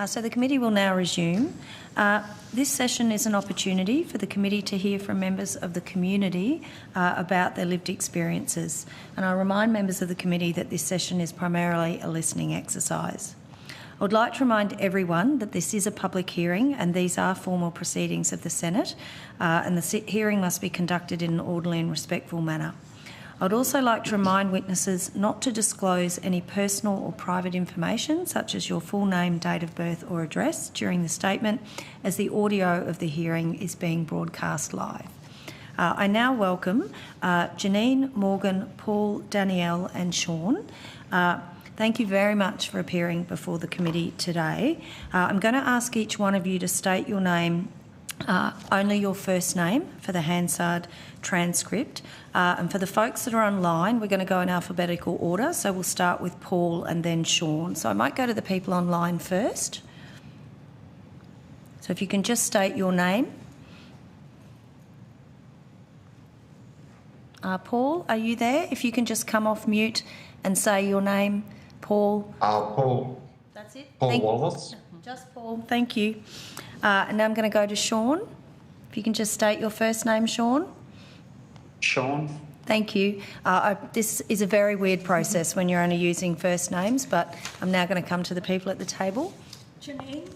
So the committee will now resume. This session is an opportunity for the committee to hear from members of the community about their lived experiences. And I remind members of the committee that this session is primarily a listening exercise. I would like to remind everyone that this is a public hearing and these are formal proceedings of the Senate, and the hearing must be conducted in an orderly and respectful manner. I would also like to remind witnesses not to disclose any personal or private information, such as your full name, date of birth or address, during the statement, as the audio of the hearing is being broadcast live. I now welcome Janine, Morgan, Paul, Danielle and Sean. Thank you very much for appearing before the committee today. I'm going to ask each one of you to state your name, only your first name, for the Hansard transcript. And for the folks that are online, we're going to go in alphabetical order. So we'll start with Paul and then Sean. So I might go to the people online first. So if you can just state your name. Paul, are you there? If you can just come off mute and say your name, Paul. Paul. That's it? Paul Wallace. Just Paul, thank you. And now I'm going to go to Sean. If you can just state your first name, Sean. Sean. Thank you. This is a very weird process when you're only using first names, but I'm now going to come to the people at the table. Janine.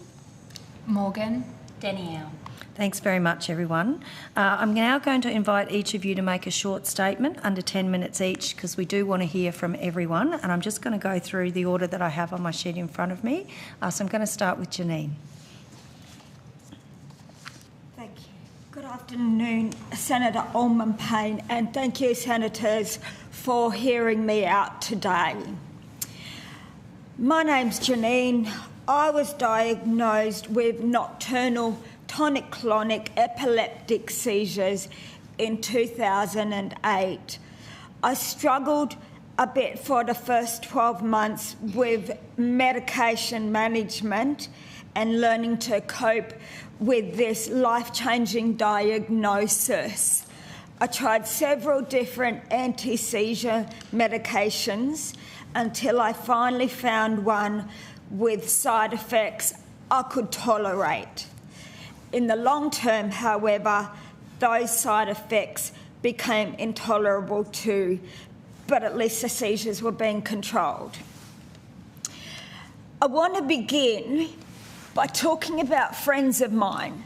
Morgan. Danielle. Thanks very much, everyone. I'm now going to invite each of you to make a short statement, under 10 minutes each, because we do want to hear from everyone. And I'm just going to go through the order that I have on my sheet in front of me. So I'm going to start with Janine. Thank you. Good afternoon, Senator Allman-Payne, and thank you, Senators, for hearing me out today. My name's Janine. I was diagnosed with nocturnal tonic-clonic epileptic seizures in 2008. I struggled a bit for the first 12 months with medication management and learning to cope with this life-changing diagnosis. I tried several different anti-seizure medications until I finally found one with side effects I could tolerate. In the long term, however, those side effects became intolerable too, but at least the seizures were being controlled. I want to begin by talking about friends of mine.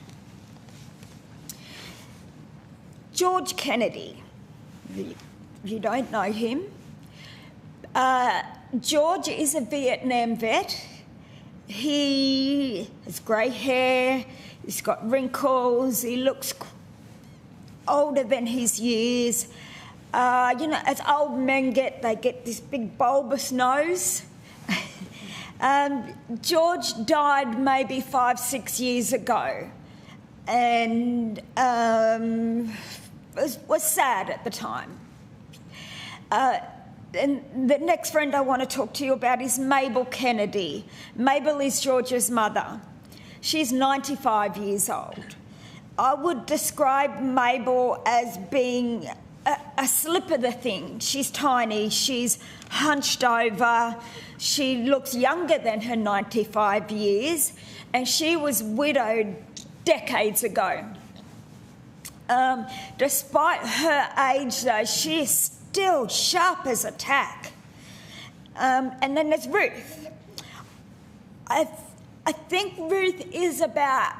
George Kennedy, if you don't know him, George is a Vietnam vet. He has grey hair, he's got wrinkles, he looks older than his years. As old men get, they get this big bulbous nose. George died maybe 5-6 years ago and was sad at the time. And the next friend I want to talk to you about is Mabel Kennedy. Mabel is George's mother. She's 95 years old. I would describe Mabel as being a slip of the thing. She's tiny, she's hunched over, she looks younger than her 95 years, and she was widowed decades ago. Despite her age, though, she is still sharp as a tack. And then there's Ruth. I think Ruth is about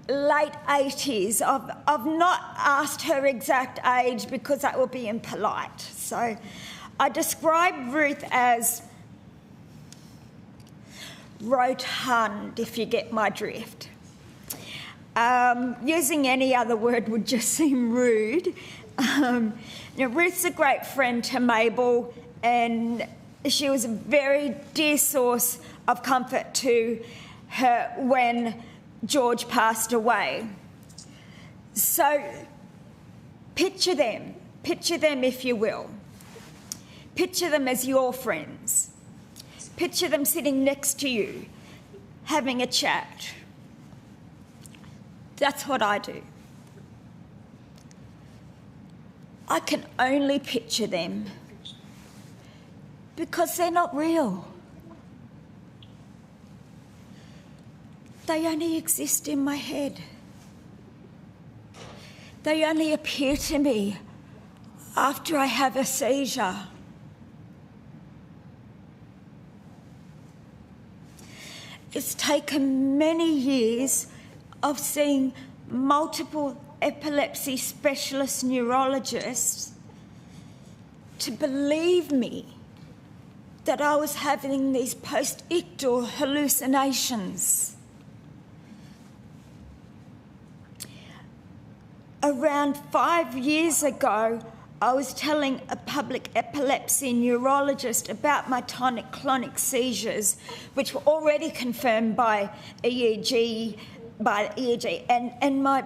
late 80s. I've not asked her exact age because that would be impolite. So I describe Ruth as rotund, if you get my drift. Using any other word would just seem rude. Ruth's a great friend to Mabel, and she was a very dear source of comfort to her when George passed away. So picture them if you will. Picture them as your friends. Picture them sitting next to you, having a chat. That's what I do. I can only picture them because they're not real. they only exist in my head. They only appear to me after I have a seizure. It's taken many years of seeing multiple epilepsy specialist neurologists to believe me that I was having these post-ictal hallucinations. Around 5 years ago, I was telling a public epilepsy neurologist about my tonic-clonic seizures, which were already confirmed by EEG, and my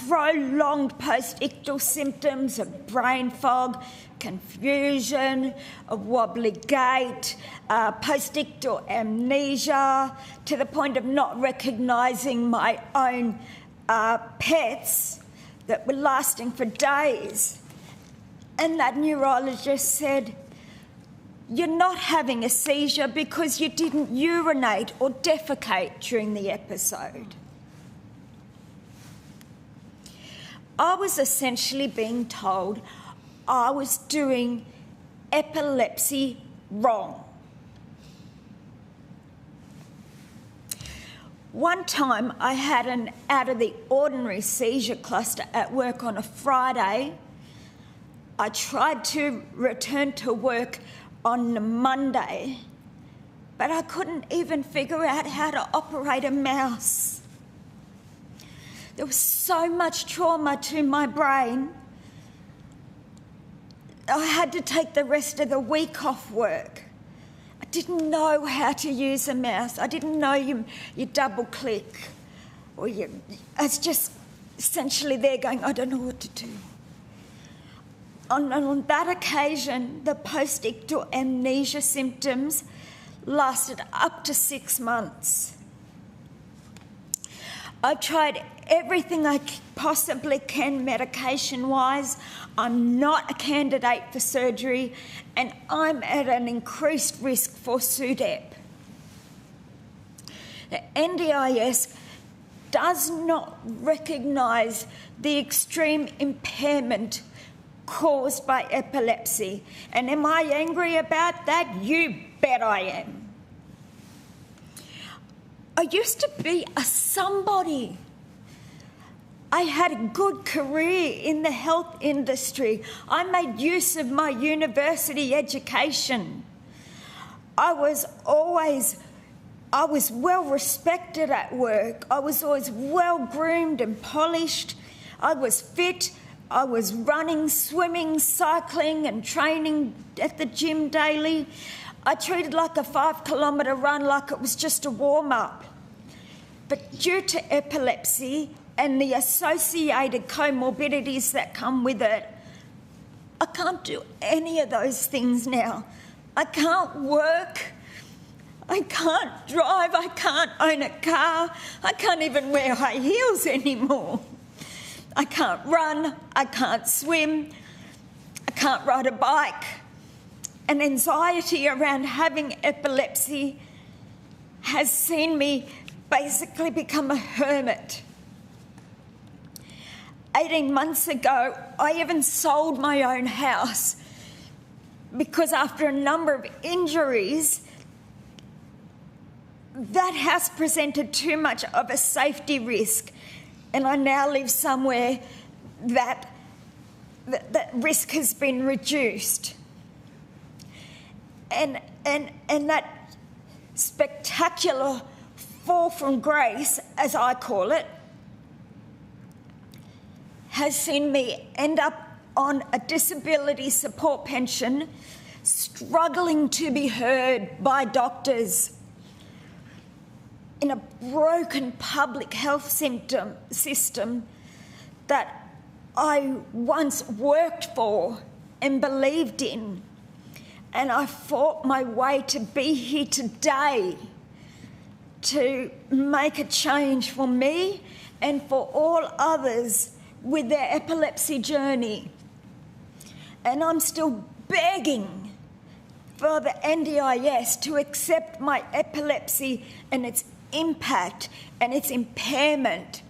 prolonged post-ictal symptoms of brain fog, confusion, a wobbly gait, post-ictal amnesia, to the point of not recognising my own pets that were lasting for days. And that neurologist said, "You're not having a seizure because you didn't urinate or defecate during the episode." I was essentially being told I was doing epilepsy wrong. One time I had an out-of-the-ordinary seizure cluster at work on a Friday. I tried to return to work on the Monday, but I couldn't even figure out how to operate a mouse. There was so much trauma to my brain. I had to take the rest of the week off work. I didn't know how to use a mouse. I didn't know you double click, or I was just essentially there going, I don't know what to do. On that occasion, the post-ictal amnesia symptoms lasted up to 6 months. I've tried everything I possibly can medication-wise. I'm not a candidate for surgery, and I'm at an increased risk for SUDEP. The NDIS does not recognise the extreme impairment caused by epilepsy. And am I angry about that? You bet I am. I used to be a somebody. I had a good career in the health industry. I made use of my university education. I was well respected at work. I was always well groomed and polished. I was fit. I was running, swimming, cycling and training at the gym daily. I treated like a 5-kilometre run like it was just a warm-up. But due to epilepsy and the associated comorbidities that come with it, I can't do any of those things now. I can't work. I can't drive. I can't own a car. I can't even wear high heels anymore. I can't run. I can't swim. I can't ride a bike. And anxiety around having epilepsy has seen me basically become a hermit. 18 months ago, I even sold my own house because after a number of injuries, that house presented too much of a safety risk, and I now live somewhere that risk has been reduced. And that spectacular fall from grace, as I call it, has seen me end up on a disability support pension, struggling to be heard by doctors in a broken public health system that I once worked for and believed in. And I fought my way to be here today to make a change for me and for all others with their epilepsy journey. And I'm still begging for the NDIS to accept my epilepsy and its impact and its impairment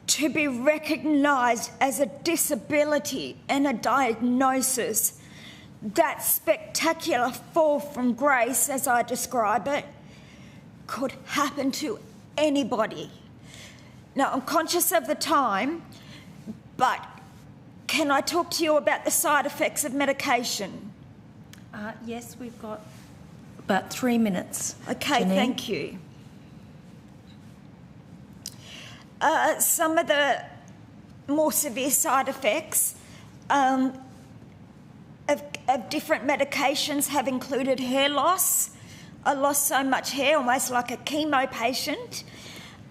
to be recognised as a disability and a diagnosis. That spectacular fall from grace, as I describe it, could happen to anybody. Now, I'm conscious of the time, but can I talk to you about the side effects of medication? Yes, we've got about 3 minutes. Okay, Janine. thank you. Some of the more severe side effects of different medications have included hair loss. I lost so much hair, almost like a chemo patient,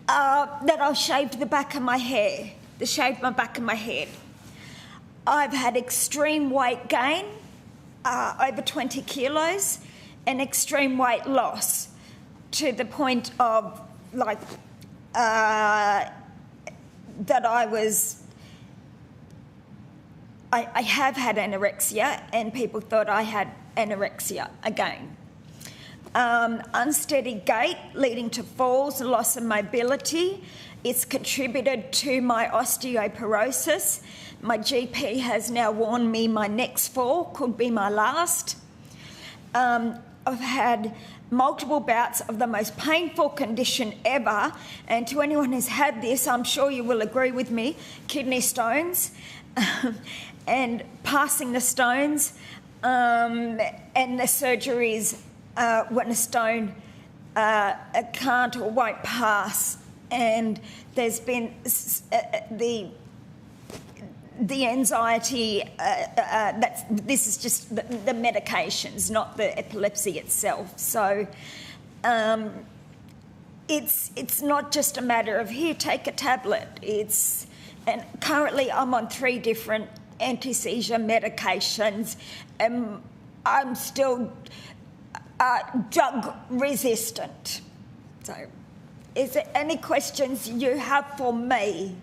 that I shaved the back of my hair, shaved my back of my head. I've had extreme weight gain, over 20 kilos, and extreme weight loss to the point of, like, that I have had anorexia, and people thought I had anorexia again. Unsteady gait leading to falls and loss of mobility. It's contributed to my osteoporosis. My GP has now warned me my next fall could be my last. I've had multiple bouts of the most painful condition ever, and to anyone who's had this, I'm sure you will agree with me, kidney stones, and passing the stones, and the surgeries when a stone can't or won't pass. And there's been the anxiety, this is just the medications, not the epilepsy itself. So it's not just a matter of, here, take a tablet. And currently I'm on 3 different anti-seizure medications, and I'm still drug resistant. So is there any questions you have for me?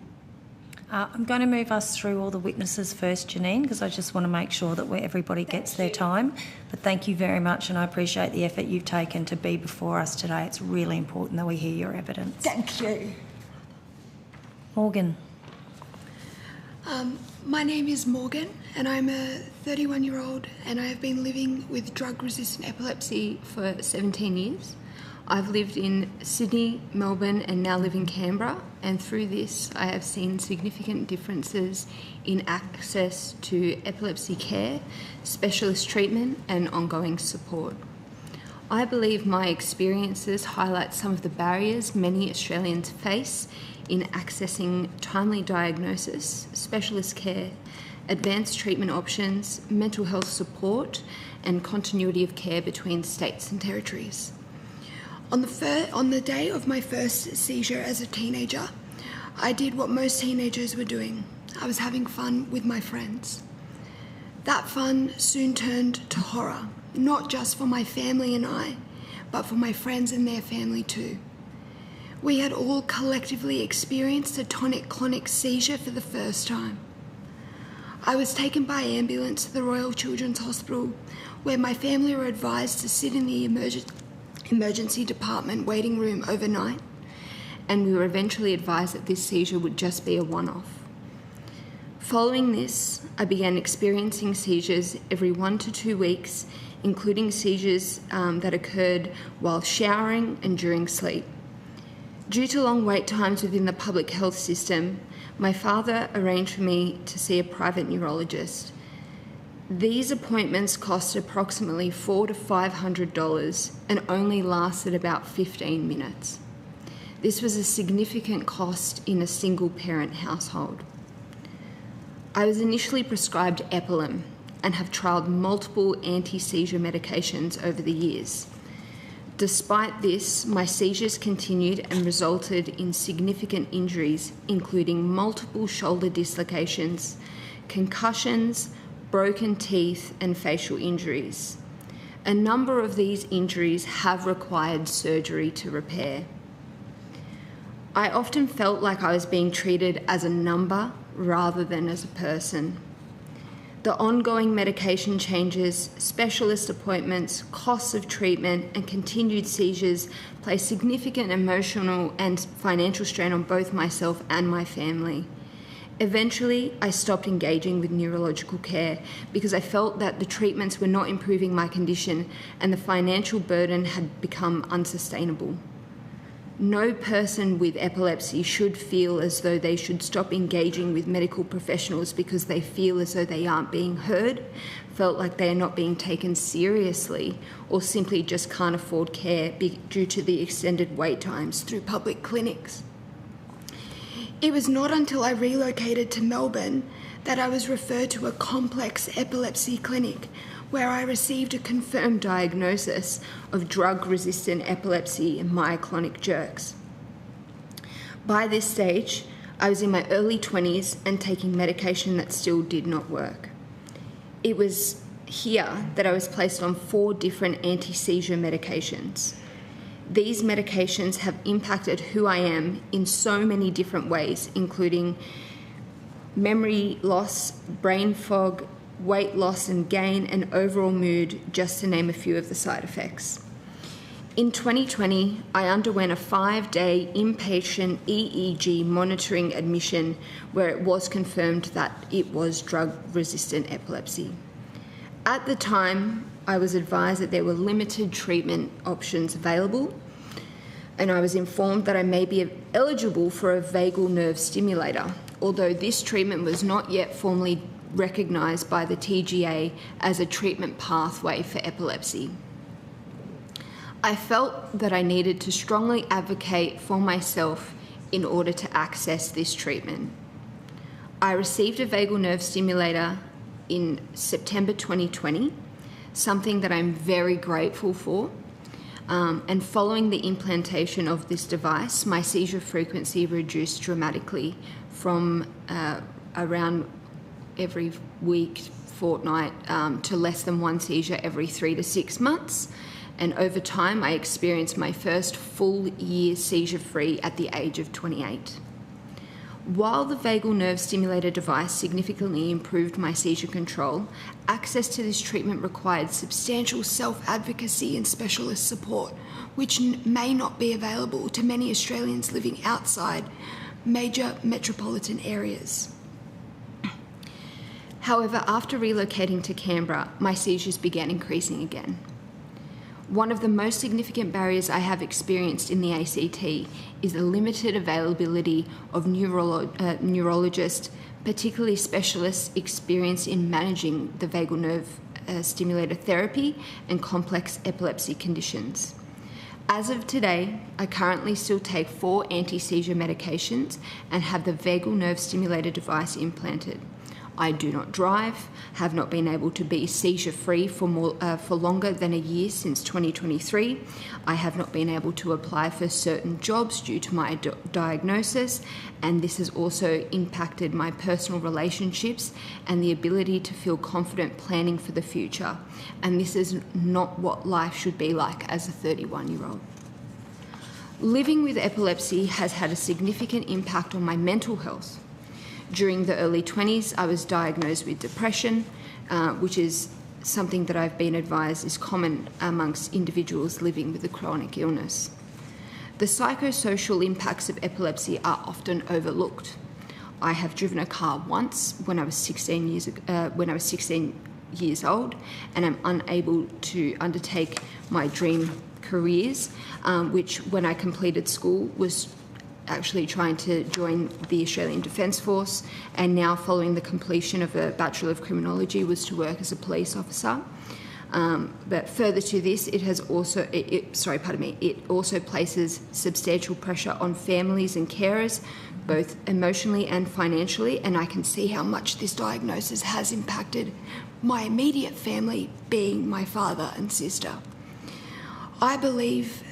I'm going to move us through all the witnesses first, Janine, because I just want to make sure that everybody gets their time. But thank you very much, and I appreciate the effort you've taken to be before us today. It's really important that we hear your evidence. Thank you. Morgan. My name is Morgan, and I'm a 31-year-old, and I have been living with drug-resistant epilepsy for 17 years. I've lived in Sydney, Melbourne, and now live in Canberra, and through this I have seen significant differences in access to epilepsy care, specialist treatment, and ongoing support. I believe my experiences highlight some of the barriers many Australians face in accessing timely diagnosis, specialist care, advanced treatment options, mental health support, and continuity of care between states and territories. On the day of my first seizure as a teenager, I did what most teenagers were doing. I was having fun with my friends. That fun soon turned to horror, not just for my family and I, but for my friends and their family too. We had all collectively experienced a tonic-clonic seizure for the first time. I was taken by ambulance to the Royal Children's Hospital, where my family were advised to sit in the emergency department waiting room overnight, and we were eventually advised that this seizure would just be a one-off. Following this, I began experiencing seizures every 1 to 2 weeks, including seizures that occurred while showering and during sleep. Due to long wait times within the public health system, my father arranged for me to see a private neurologist. These appointments cost approximately $400 to $500 and only lasted about 15 minutes. This was a significant cost in a single-parent household. I was initially prescribed Epilepsy and have trialled multiple anti-seizure medications over the years. Despite this, my seizures continued and resulted in significant injuries, including multiple shoulder dislocations, concussions, broken teeth, and facial injuries. A number of these injuries have required surgery to repair. I often felt like I was being treated as a number rather than as a person. The ongoing medication changes, specialist appointments, costs of treatment, and continued seizures place significant emotional and financial strain on both myself and my family. Eventually, I stopped engaging with neurological care because I felt that the treatments were not improving my condition and the financial burden had become unsustainable. No person with epilepsy should feel as though they should stop engaging with medical professionals because they feel as though they aren't being heard, felt like they are not being taken seriously, or simply just can't afford care due to the extended wait times through public clinics. It was not until I relocated to Melbourne that I was referred to a complex epilepsy clinic where I received a confirmed diagnosis of drug-resistant epilepsy and myoclonic jerks. By this stage, I was in my early 20s and taking medication that still did not work. It was here that I was placed on 4 different anti-seizure medications. These medications have impacted who I am in so many different ways, including memory loss, brain fog, weight loss and gain, and overall mood, just to name a few of the side effects. In 2020, I underwent a 5-day inpatient EEG monitoring admission where it was confirmed that it was drug-resistant epilepsy. At the time, I was advised that there were limited treatment options available, and I was informed that I may be eligible for a vagal nerve stimulator, although this treatment was not yet formally recognised by the TGA as a treatment pathway for epilepsy. I felt that I needed to strongly advocate for myself in order to access this treatment. I received a vagal nerve stimulator in September 2020, something that I'm very grateful for. And following the implantation of this device, my seizure frequency reduced dramatically from around every week, fortnight, to less than 1 seizure every 3 to 6 months. And over time, I experienced my first full year seizure-free at the age of 28. While the vagal nerve stimulator device significantly improved my seizure control, access to this treatment required substantial self-advocacy and specialist support, which may not be available to many Australians living outside major metropolitan areas. However, after relocating to Canberra, my seizures began increasing again. One of the most significant barriers I have experienced in the ACT is the limited availability of neurologists, particularly specialists experienced in managing the vagal nerve stimulator therapy and complex epilepsy conditions. As of today, I currently still take 4 anti-seizure medications and have the vagal nerve stimulator device implanted. I do not drive, have not been able to be seizure-free for longer than a year since 2023. I have not been able to apply for certain jobs due to my diagnosis, and this has also impacted my personal relationships and the ability to feel confident planning for the future. And this is not what life should be like as a 31-year-old. Living with epilepsy has had a significant impact on my mental health. During the early 20s, I was diagnosed with depression, which is something that I've been advised is common amongst individuals living with a chronic illness. The psychosocial impacts of epilepsy are often overlooked. I have driven a car once when I was 16 years old, and I'm unable to undertake my dream careers, which when I completed school was actually trying to join the Australian Defence Force, and now following the completion of a Bachelor of Criminology was to work as a police officer. But further to this, it also places substantial pressure on families and carers, both emotionally and financially, and I can see how much this diagnosis has impacted my immediate family, being my father and sister. I believe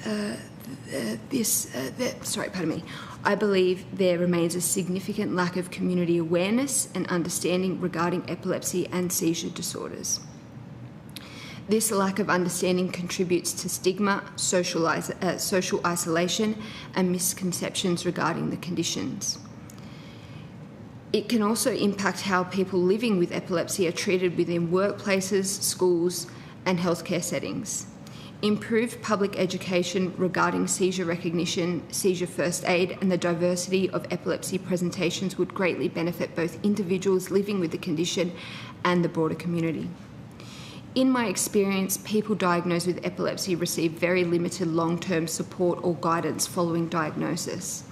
I believe there remains a significant lack of community awareness and understanding regarding epilepsy and seizure disorders. This lack of understanding contributes to stigma, social isolation, and misconceptions regarding the conditions. It can also impact how people living with epilepsy are treated within workplaces, schools, and healthcare settings. Improved public education regarding seizure recognition, seizure first aid, and the diversity of epilepsy presentations would greatly benefit both individuals living with the condition and the broader community. In my experience, people diagnosed with epilepsy receive very limited long-term support or guidance following diagnosis.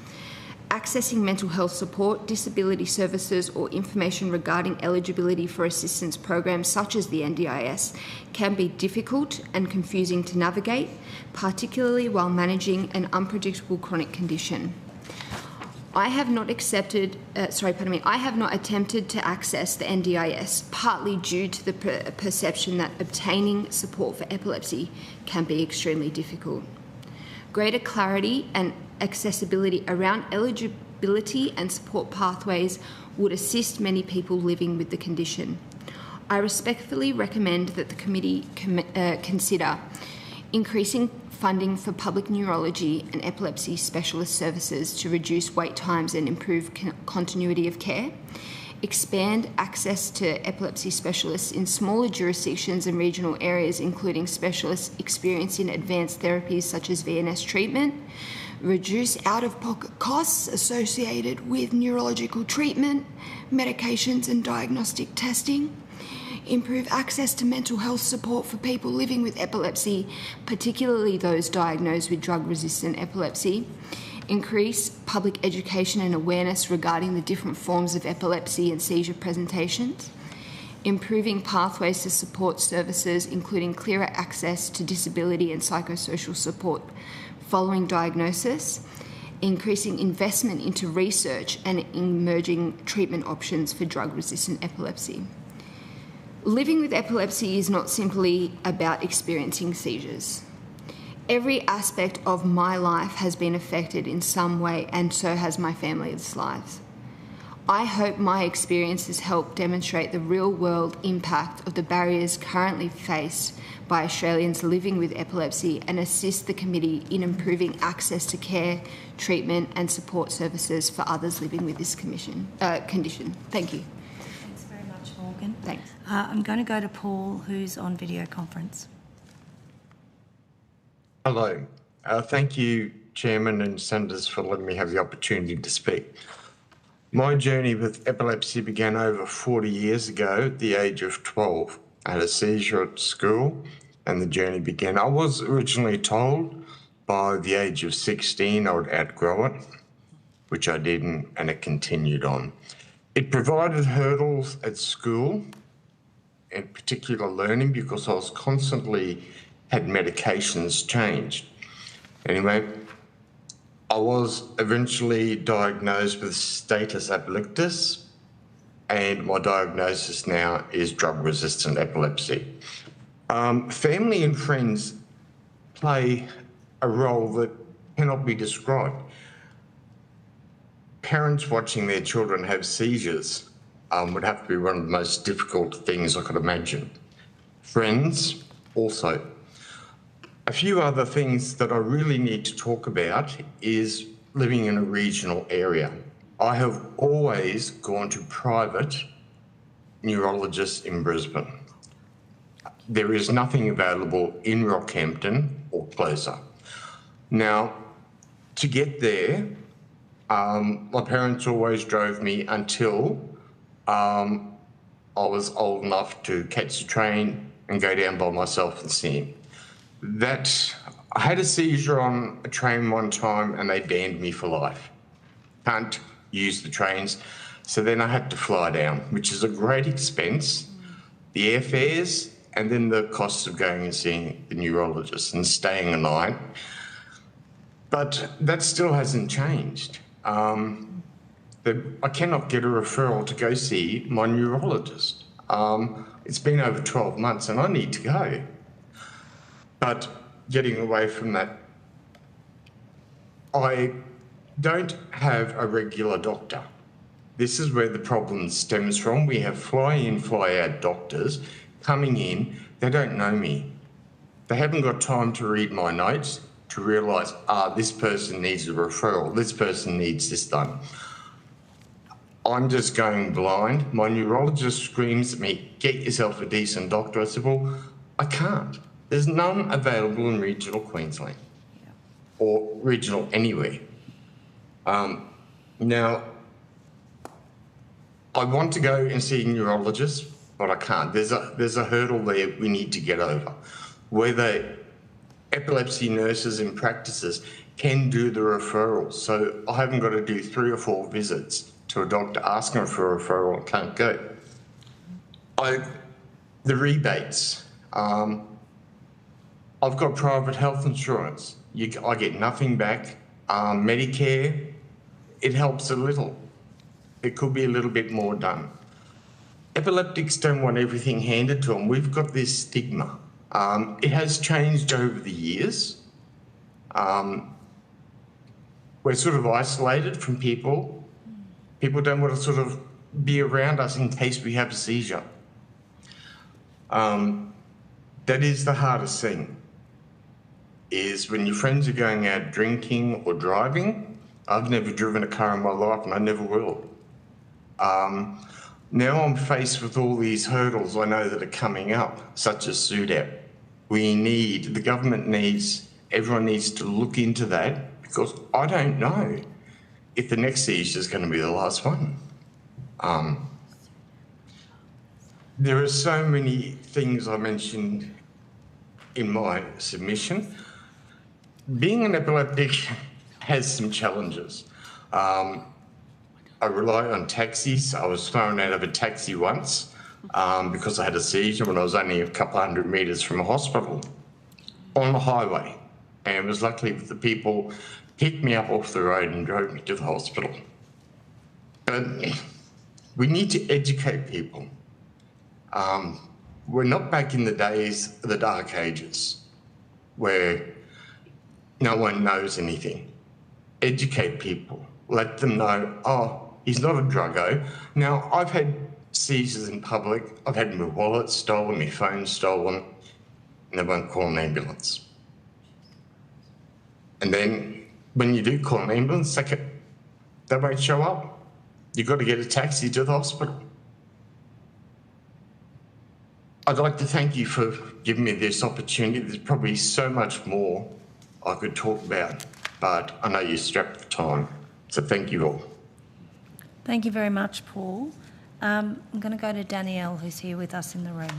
Accessing mental health support, disability services, or information regarding eligibility for assistance programs such as the NDIS can be difficult and confusing to navigate, particularly while managing an unpredictable chronic condition. I have not attempted to access the NDIS, partly due to the perception that obtaining support for epilepsy can be extremely difficult. Greater clarity and accessibility around eligibility and support pathways would assist many people living with the condition. I respectfully recommend that the committee consider increasing funding for public neurology and epilepsy specialist services to reduce wait times and improve continuity of care, expand access to epilepsy specialists in smaller jurisdictions and regional areas, including specialists experienced in advanced therapies such as VNS treatment, reduce out-of-pocket costs associated with neurological treatment, medications and diagnostic testing, improve access to mental health support for people living with epilepsy, particularly those diagnosed with drug-resistant epilepsy, increase public education and awareness regarding the different forms of epilepsy and seizure presentations, improving pathways to support services, including clearer access to disability and psychosocial support following diagnosis, increasing investment into research and emerging treatment options for drug-resistant epilepsy. Living with epilepsy is not simply about experiencing seizures. Every aspect of my life has been affected in some way, and so has my family's lives. I hope my experiences help demonstrate the real-world impact of the barriers currently faced by Australians living with epilepsy and assist the committee in improving access to care, treatment and support services for others living with this condition. Thank you. Thanks very much, Morgan. Thanks. I'm going to go to Paul, who's on video conference. Hello. Thank you, Chairman and Senators, for letting me have the opportunity to speak. My journey with epilepsy began over 40 years ago at the age of 12. I had a seizure at school and the journey began. I was originally told by the age of 16 I would outgrow it, which I didn't, and it continued on. It provided hurdles at school, in particular learning, because I was constantly had medications changed. Anyway, I was eventually diagnosed with status epilepticus, and my diagnosis now is drug-resistant epilepsy. Family and friends play a role that cannot be described. Parents watching their children have seizures would have to be one of the most difficult things I could imagine. Friends also. A few other things that I really need to talk about is living in a regional area. I have always gone to private neurologists in Brisbane. There is nothing available in Rockhampton or closer. Now, to get there, my parents always drove me until I was old enough to catch the train and go down by myself and see him. I had a seizure on a train one time and they banned me for life. Can't use the trains. So then I had to fly down, which is a great expense. The airfares and then the cost of going and seeing the neurologist and staying a night. But that still hasn't changed. I cannot get a referral to go see my neurologist. It's been over 12 months and I need to go. But getting away from that, I don't have a regular doctor. This is where the problem stems from. We have fly-in, fly-out doctors coming in. They don't know me. They haven't got time to read my notes to realise, this person needs a referral, this person needs this done. I'm just going blind. My neurologist screams at me, get yourself a decent doctor. I said, well, I can't. There's none available in regional Queensland or regional anywhere. Now, I want to go and see a neurologist, but I can't. There's a hurdle there we need to get over, whether epilepsy nurses and practices can do the referrals. So I haven't got to do 3 or 4 visits to a doctor asking for a referral. I can't go. The rebates. I've got private health insurance. I get nothing back. Medicare, it helps a little. It could be a little bit more done. Epileptics don't want everything handed to them. We've got this stigma. It has changed over the years. We're sort of isolated from people. People don't want to sort of be around us in case we have a seizure. That is the hardest thing, is when your friends are going out drinking or driving. I've never driven a car in my life and I never will. Now I'm faced with all these hurdles I know that are coming up, such as SUDEP. The government needs, everyone needs to look into that, because I don't know if the next seizure is going to be the last one. There are so many things I mentioned in my submission. Being an epileptic has some challenges. I rely on taxis. I was thrown out of a taxi once because I had a seizure when I was only a couple hundred metres from a hospital on the highway. And it was luckily that the people picked me up off the road and drove me to the hospital. But we need to educate people. We're not back in the days of the Dark Ages where no one knows anything. Educate people. Let them know, oh, he's not a druggo. Now, I've had seizures in public. I've had my wallet stolen, my phone stolen, and they won't call an ambulance. And then when you do call an ambulance, they won't show up. You've got to get a taxi to the hospital. I'd like to thank you for giving me this opportunity. There's probably so much more I could talk about, but I know you're strapped for time, so thank you all. Thank you very much, Paul. I'm going to go to Danielle, who's here with us in the room.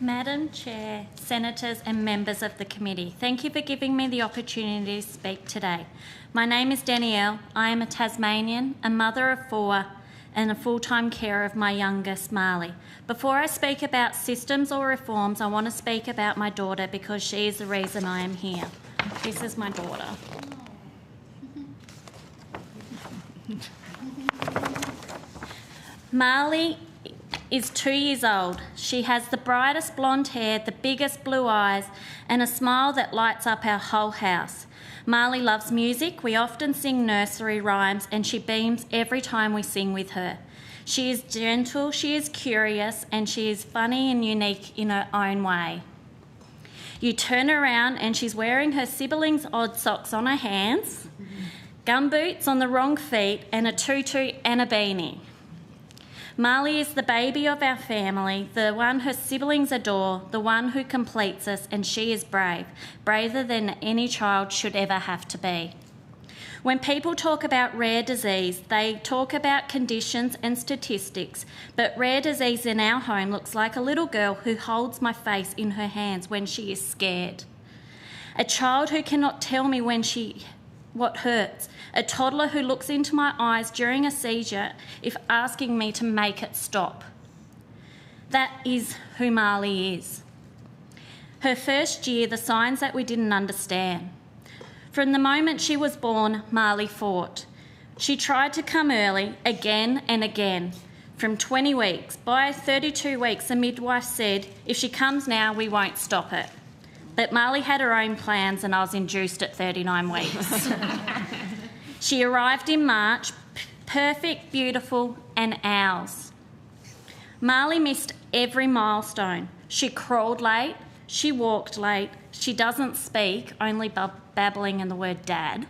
Madam Chair, Senators and members of the committee, thank you for giving me the opportunity to speak today. My name is Danielle. I am a Tasmanian, a mother of 4 and a full-time carer of my youngest, Marley. Before I speak about systems or reforms, I want to speak about my daughter because she is the reason I am here. This is my daughter. Marley is 2 years old. She has the brightest blonde hair, the biggest blue eyes, and a smile that lights up our whole house. Marley loves music. We often sing nursery rhymes, and she beams every time we sing with her. She is gentle, she is curious, and she is funny and unique in her own way. You turn around and she's wearing her siblings' odd socks on her hands, gumboots on the wrong feet, and a tutu and a beanie. Marley is the baby of our family, the one her siblings adore, the one who completes us, and she is brave, braver than any child should ever have to be. When people talk about rare disease, they talk about conditions and statistics, but rare disease in our home looks like a little girl who holds my face in her hands when she is scared. A child who cannot tell me what hurts. A toddler who looks into my eyes during a seizure if asking me to make it stop. That is who Marley is. Her first year, the signs that we didn't understand. From the moment she was born, Marley fought. She tried to come early, again and again, from 20 weeks. By 32 weeks, the midwife said, if she comes now, we won't stop it. But Marley had her own plans and I was induced at 39 weeks. She arrived in March, perfect, beautiful and ours. Marley missed every milestone. She crawled late, she walked late, she doesn't speak, only babbling and the word dad.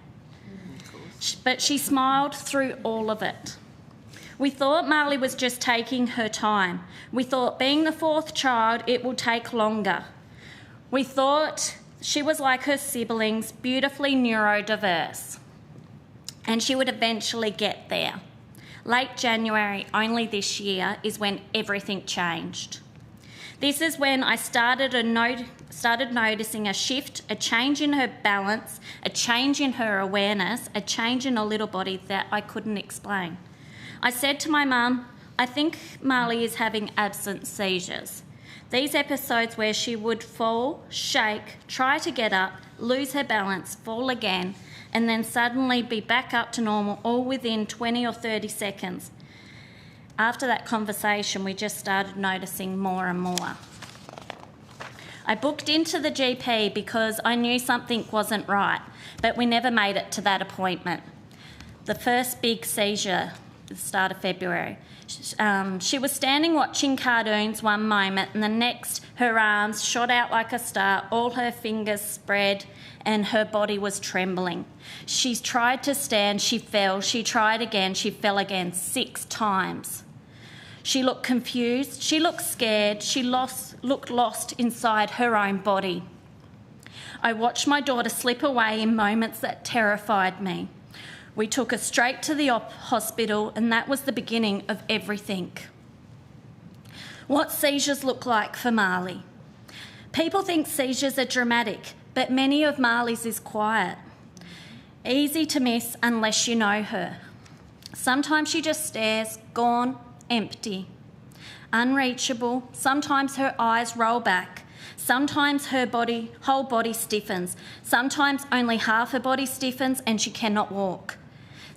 But she smiled through all of it. We thought Marley was just taking her time. We thought being the fourth child, it will take longer. We thought she was like her siblings, beautifully neurodiverse, and she would eventually get there. Late January, only this year, is when everything changed. This is when I started noticing a shift, a change in her balance, a change in her awareness, a change in her little body that I couldn't explain. I said to my mum, I think Marley is having absent seizures. These episodes where she would fall, shake, try to get up, lose her balance, fall again, and then suddenly be back up to normal, all within 20 or 30 seconds. After that conversation, we just started noticing more and more. I booked into the GP because I knew something wasn't right, but we never made it to that appointment. The first big seizure at the start of February. She was standing watching cartoons one moment, and the next her arms shot out like a star, all her fingers spread, and her body was trembling. She tried to stand, she fell, she tried again, she fell again 6 times. She looked confused, she looked scared, she looked lost inside her own body. I watched my daughter slip away in moments that terrified me. We took her straight to the hospital, and that was the beginning of everything. What seizures look like for Marley. People think seizures are dramatic, but many of Marley's is quiet. Easy to miss unless you know her. Sometimes she just stares, gone, empty. Unreachable, sometimes her eyes roll back. Sometimes her whole body stiffens. Sometimes only half her body stiffens and she cannot walk.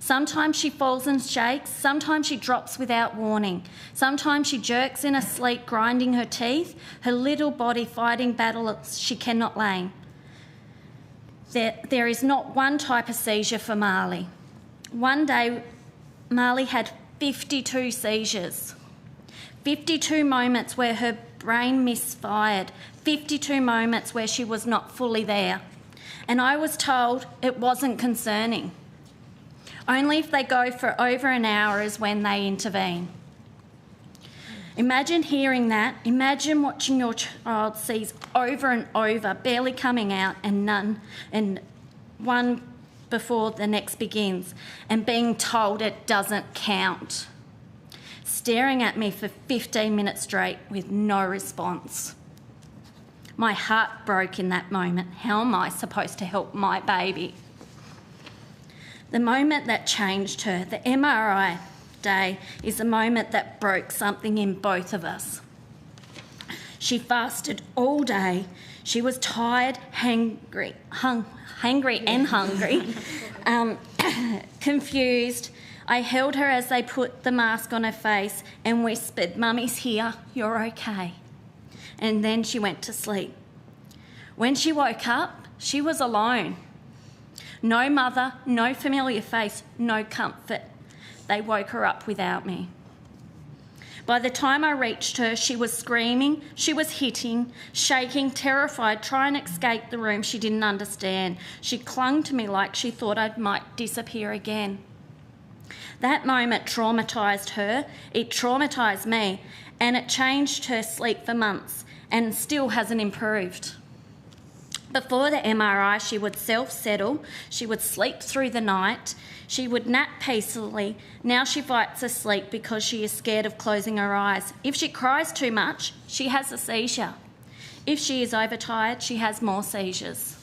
Sometimes she falls and shakes. Sometimes she drops without warning. Sometimes she jerks in her sleep, grinding her teeth, her little body fighting battles she cannot name. There is not one type of seizure for Marley. One day, Marley had 52 seizures. 52 moments where her brain misfired. 52 moments where she was not fully there. And I was told it wasn't concerning. Only if they go for over an hour is when they intervene. Imagine hearing that. Imagine watching your child seize over and over, barely coming out, and one before the next begins, and being told it doesn't count. Staring at me for 15 minutes straight with no response. My heart broke in that moment. How am I supposed to help my baby? The moment that changed her, the MRI day, is the moment that broke something in both of us. She fasted all day. She was tired, hangry and hungry, confused. I held her as they put the mask on her face and whispered, "Mummy's here, you're okay." And then she went to sleep. When she woke up, she was alone. No mother, no familiar face, no comfort. They woke her up without me. By the time I reached her, she was screaming, she was hitting, shaking, terrified, trying to escape the room she didn't understand. She clung to me like she thought I might disappear again. That moment traumatised her, it traumatised me, and it changed her sleep for months and still hasn't improved. Before the MRI, she would self-settle, she would sleep through the night, she would nap peacefully. Now she fights asleep because she is scared of closing her eyes. If she cries too much, she has a seizure. If she is overtired, she has more seizures.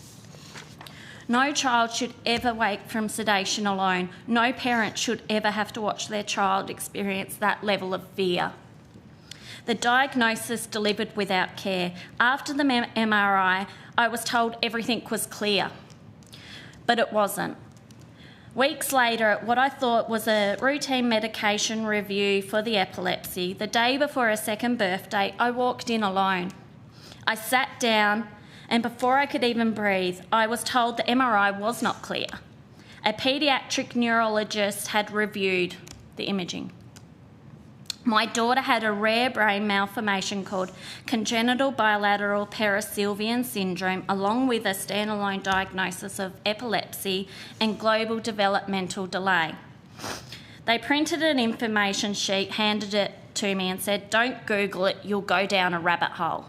No child should ever wake from sedation alone. No parent should ever have to watch their child experience that level of fear. The diagnosis delivered without care. After the MRI, I was told everything was clear, but it wasn't. Weeks later, at what I thought was a routine medication review for the epilepsy, the day before her second birthday, I walked in alone. I sat down, and before I could even breathe, I was told the MRI was not clear. A paediatric neurologist had reviewed the imaging. My daughter had a rare brain malformation called congenital bilateral perisylvian syndrome, along with a standalone diagnosis of epilepsy and global developmental delay. They printed an information sheet, handed it to me and said, "Don't Google it, you'll go down a rabbit hole."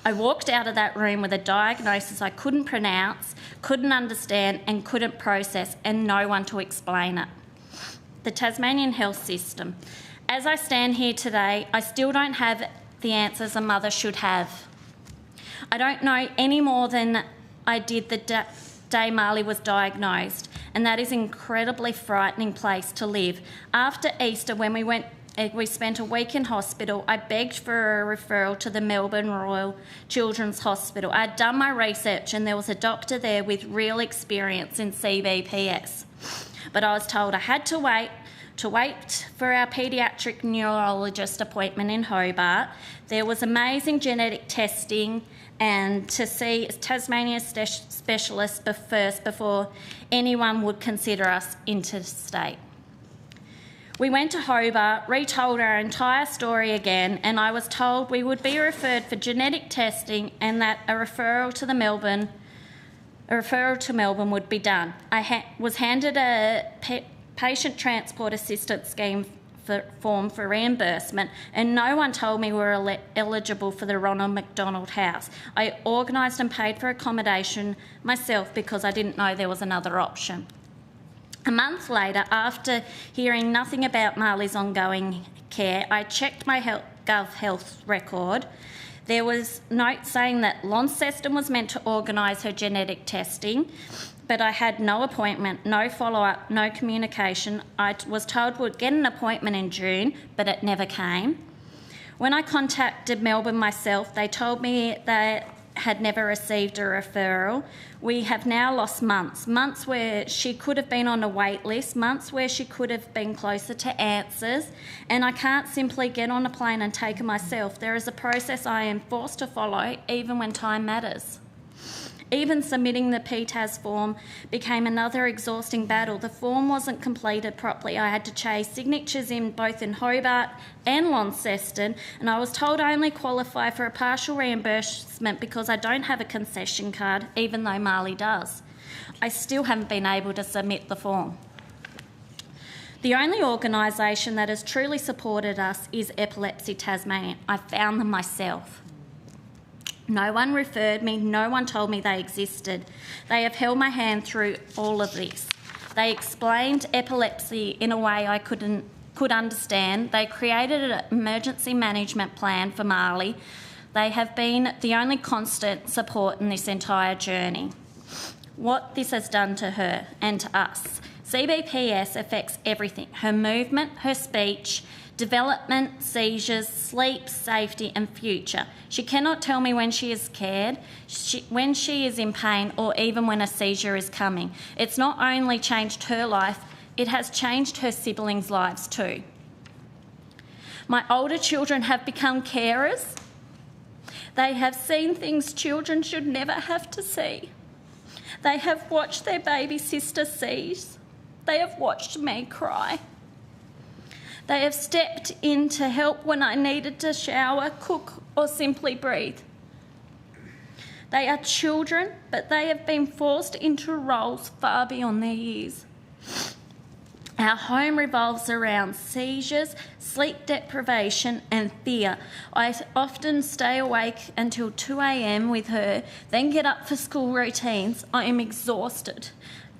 I walked out of that room with a diagnosis I couldn't pronounce, couldn't understand and couldn't process, and no one to explain it. The Tasmanian health system. As I stand here today, I still don't have the answers a mother should have. I don't know any more than I did the day Marley was diagnosed, and that is an incredibly frightening place to live. After Easter, when we spent a week in hospital, I begged for a referral to the Melbourne Royal Children's Hospital. I'd done my research and there was a doctor there with real experience in CBPS. But I was told I had to wait for our paediatric neurologist appointment in Hobart. There was amazing genetic testing and to see a Tasmanian specialist first before anyone would consider us interstate. We went to Hobart, retold our entire story again, and I was told we would be referred for genetic testing and that a referral to Melbourne would be done. I was handed a patient transport assistance scheme form for reimbursement, and no one told me we were eligible for the Ronald McDonald House. I organised and paid for accommodation myself because I didn't know there was another option. A month later, after hearing nothing about Marley's ongoing care, I checked my Gov Health record. There was notes saying that Launceston was meant to organise her genetic testing, but I had no appointment, no follow-up, no communication. I was told we'd get an appointment in June, but it never came. When I contacted Melbourne myself, they told me they had never received a referral. We have now lost months where she could have been on a wait list, months where she could have been closer to answers, and I can't simply get on a plane and take her myself. There is a process I am forced to follow, even when time matters. Even submitting the PTAS form became another exhausting battle. The form wasn't completed properly. I had to chase signatures in both in Hobart and Launceston, and I was told I only qualify for a partial reimbursement because I don't have a concession card, even though Marley does. I still haven't been able to submit the form. The only organisation that has truly supported us is Epilepsy Tasmania. I found them myself. No one referred me, no one told me they existed. They have held my hand through all of this. They explained epilepsy in a way I could understand. They created an emergency management plan for Marley. They have been the only constant support in this entire journey. What this has done to her and to us. CBPS affects everything, her movement, her speech, development, seizures, sleep, safety and future. She cannot tell me when she is scared, when she is in pain or even when a seizure is coming. It's not only changed her life, it has changed her siblings' lives too. My older children have become carers. They have seen things children should never have to see. They have watched their baby sister seize. They have watched me cry. They have stepped in to help when I needed to shower, cook or simply breathe. They are children, but they have been forced into roles far beyond their years. Our home revolves around seizures, sleep deprivation and fear. I often stay awake until 2 a.m. with her, then get up for school routines. I am exhausted,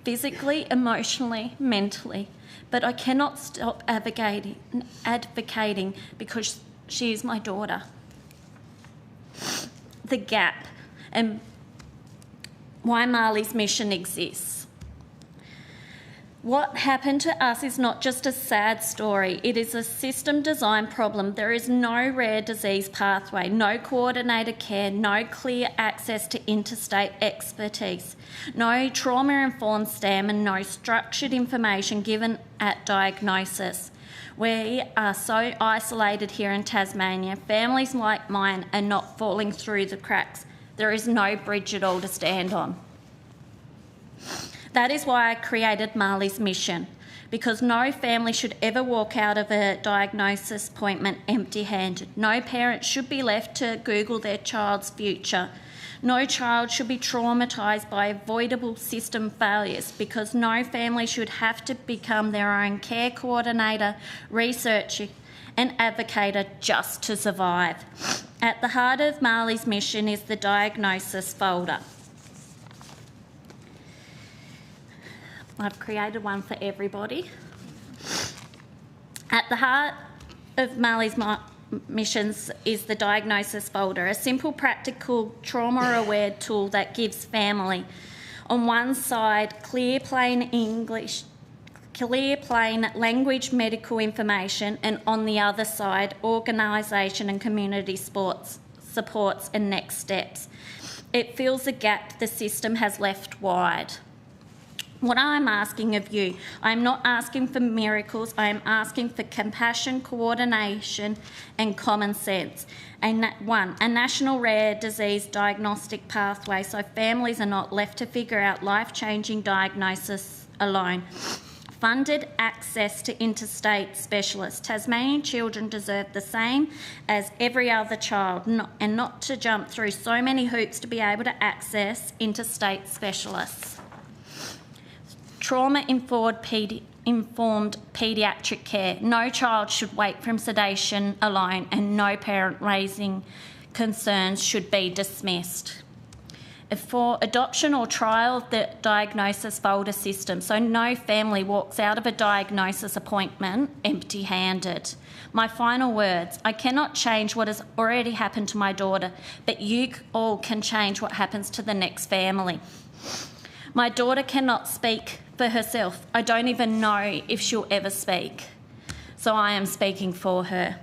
physically, emotionally, mentally. But I cannot stop advocating because she is my daughter. The gap and why Marley's mission exists. What happened to us is not just a sad story, it is a system design problem. There is no rare disease pathway, no coordinated care, no clear access to interstate expertise, no trauma-informed STEM and no structured information given at diagnosis. We are so isolated here in Tasmania. Families like mine are not falling through the cracks. There is no bridge at all to stand on. That is why I created Marley's mission. because no family should ever walk out of a diagnosis appointment empty-handed. No parent should be left to Google their child's future. No child should be traumatised by avoidable system failures, because no family should have to become their own care coordinator, researcher and advocator just to survive. At the heart of Marley's mission is the diagnosis folder. I've created one for everybody. At the heart of Marley's missions is the diagnosis folder, a simple, practical, trauma-aware tool that gives family, on one side, clear, plain language medical information, and on the other side, organisation and community supports and next steps. It fills a gap the system has left wide. What I'm asking of you, I'm not asking for miracles, I am asking for compassion, coordination and common sense. A national rare disease diagnostic pathway so families are not left to figure out life-changing diagnosis alone. Funded access to interstate specialists. Tasmanian children deserve the same as every other child, and not to jump through so many hoops to be able to access interstate specialists. Trauma-informed paediatric care. No child should wait from sedation alone, and no parent raising concerns should be dismissed. For adoption or trial of the diagnosis folder system, so no family walks out of a diagnosis appointment empty-handed. My final words, I cannot change what has already happened to my daughter, but you all can change what happens to the next family. My daughter cannot speak for herself. I don't even know if she'll ever speak. So I am speaking for her.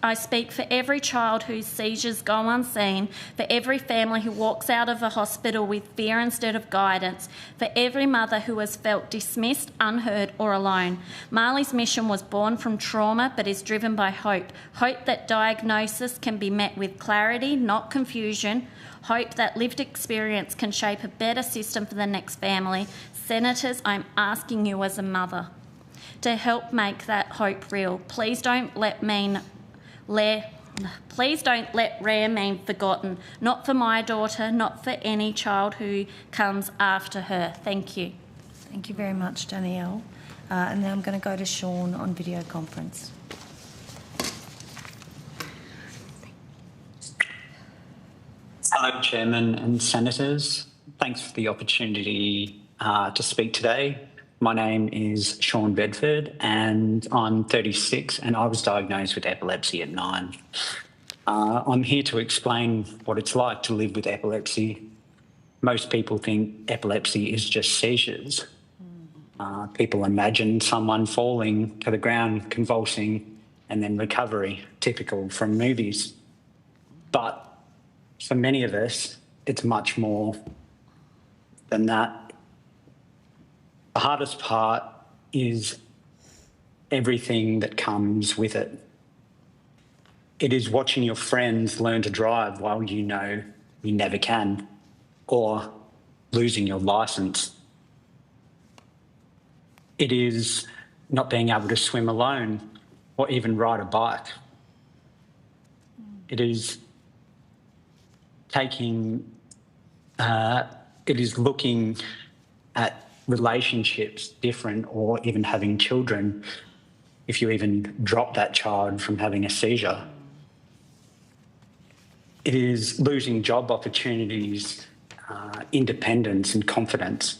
I speak for every child whose seizures go unseen, for every family who walks out of a hospital with fear instead of guidance, for every mother who has felt dismissed, unheard or alone. Marley's mission was born from trauma but is driven by hope. Hope that diagnosis can be met with clarity, not confusion. Hope that lived experience can shape a better system for the next family. Senators, I'm asking you as a mother to help make that hope real. Please don't let rare mean forgotten. Not for my daughter, not for any child who comes after her. Thank you. Thank you very much, Danielle. And now I'm going to go to Sean on video conference. Hello, Chairman and Senators. Thanks for the opportunity to speak today. My name is Sean Bedford and I'm 36 and I was diagnosed with epilepsy at 9. I'm here to explain what it's like to live with epilepsy. Most people think epilepsy is just seizures. People imagine someone falling to the ground, convulsing, and then recovery, typical from movies. But for many of us, it's much more than that. The hardest part is everything that comes with it. It is watching your friends learn to drive while you know you never can, or losing your licence. It is not being able to swim alone or even ride a bike. It is looking at relationships different, or even having children if you even drop that child from having a seizure. It is losing job opportunities, independence and confidence.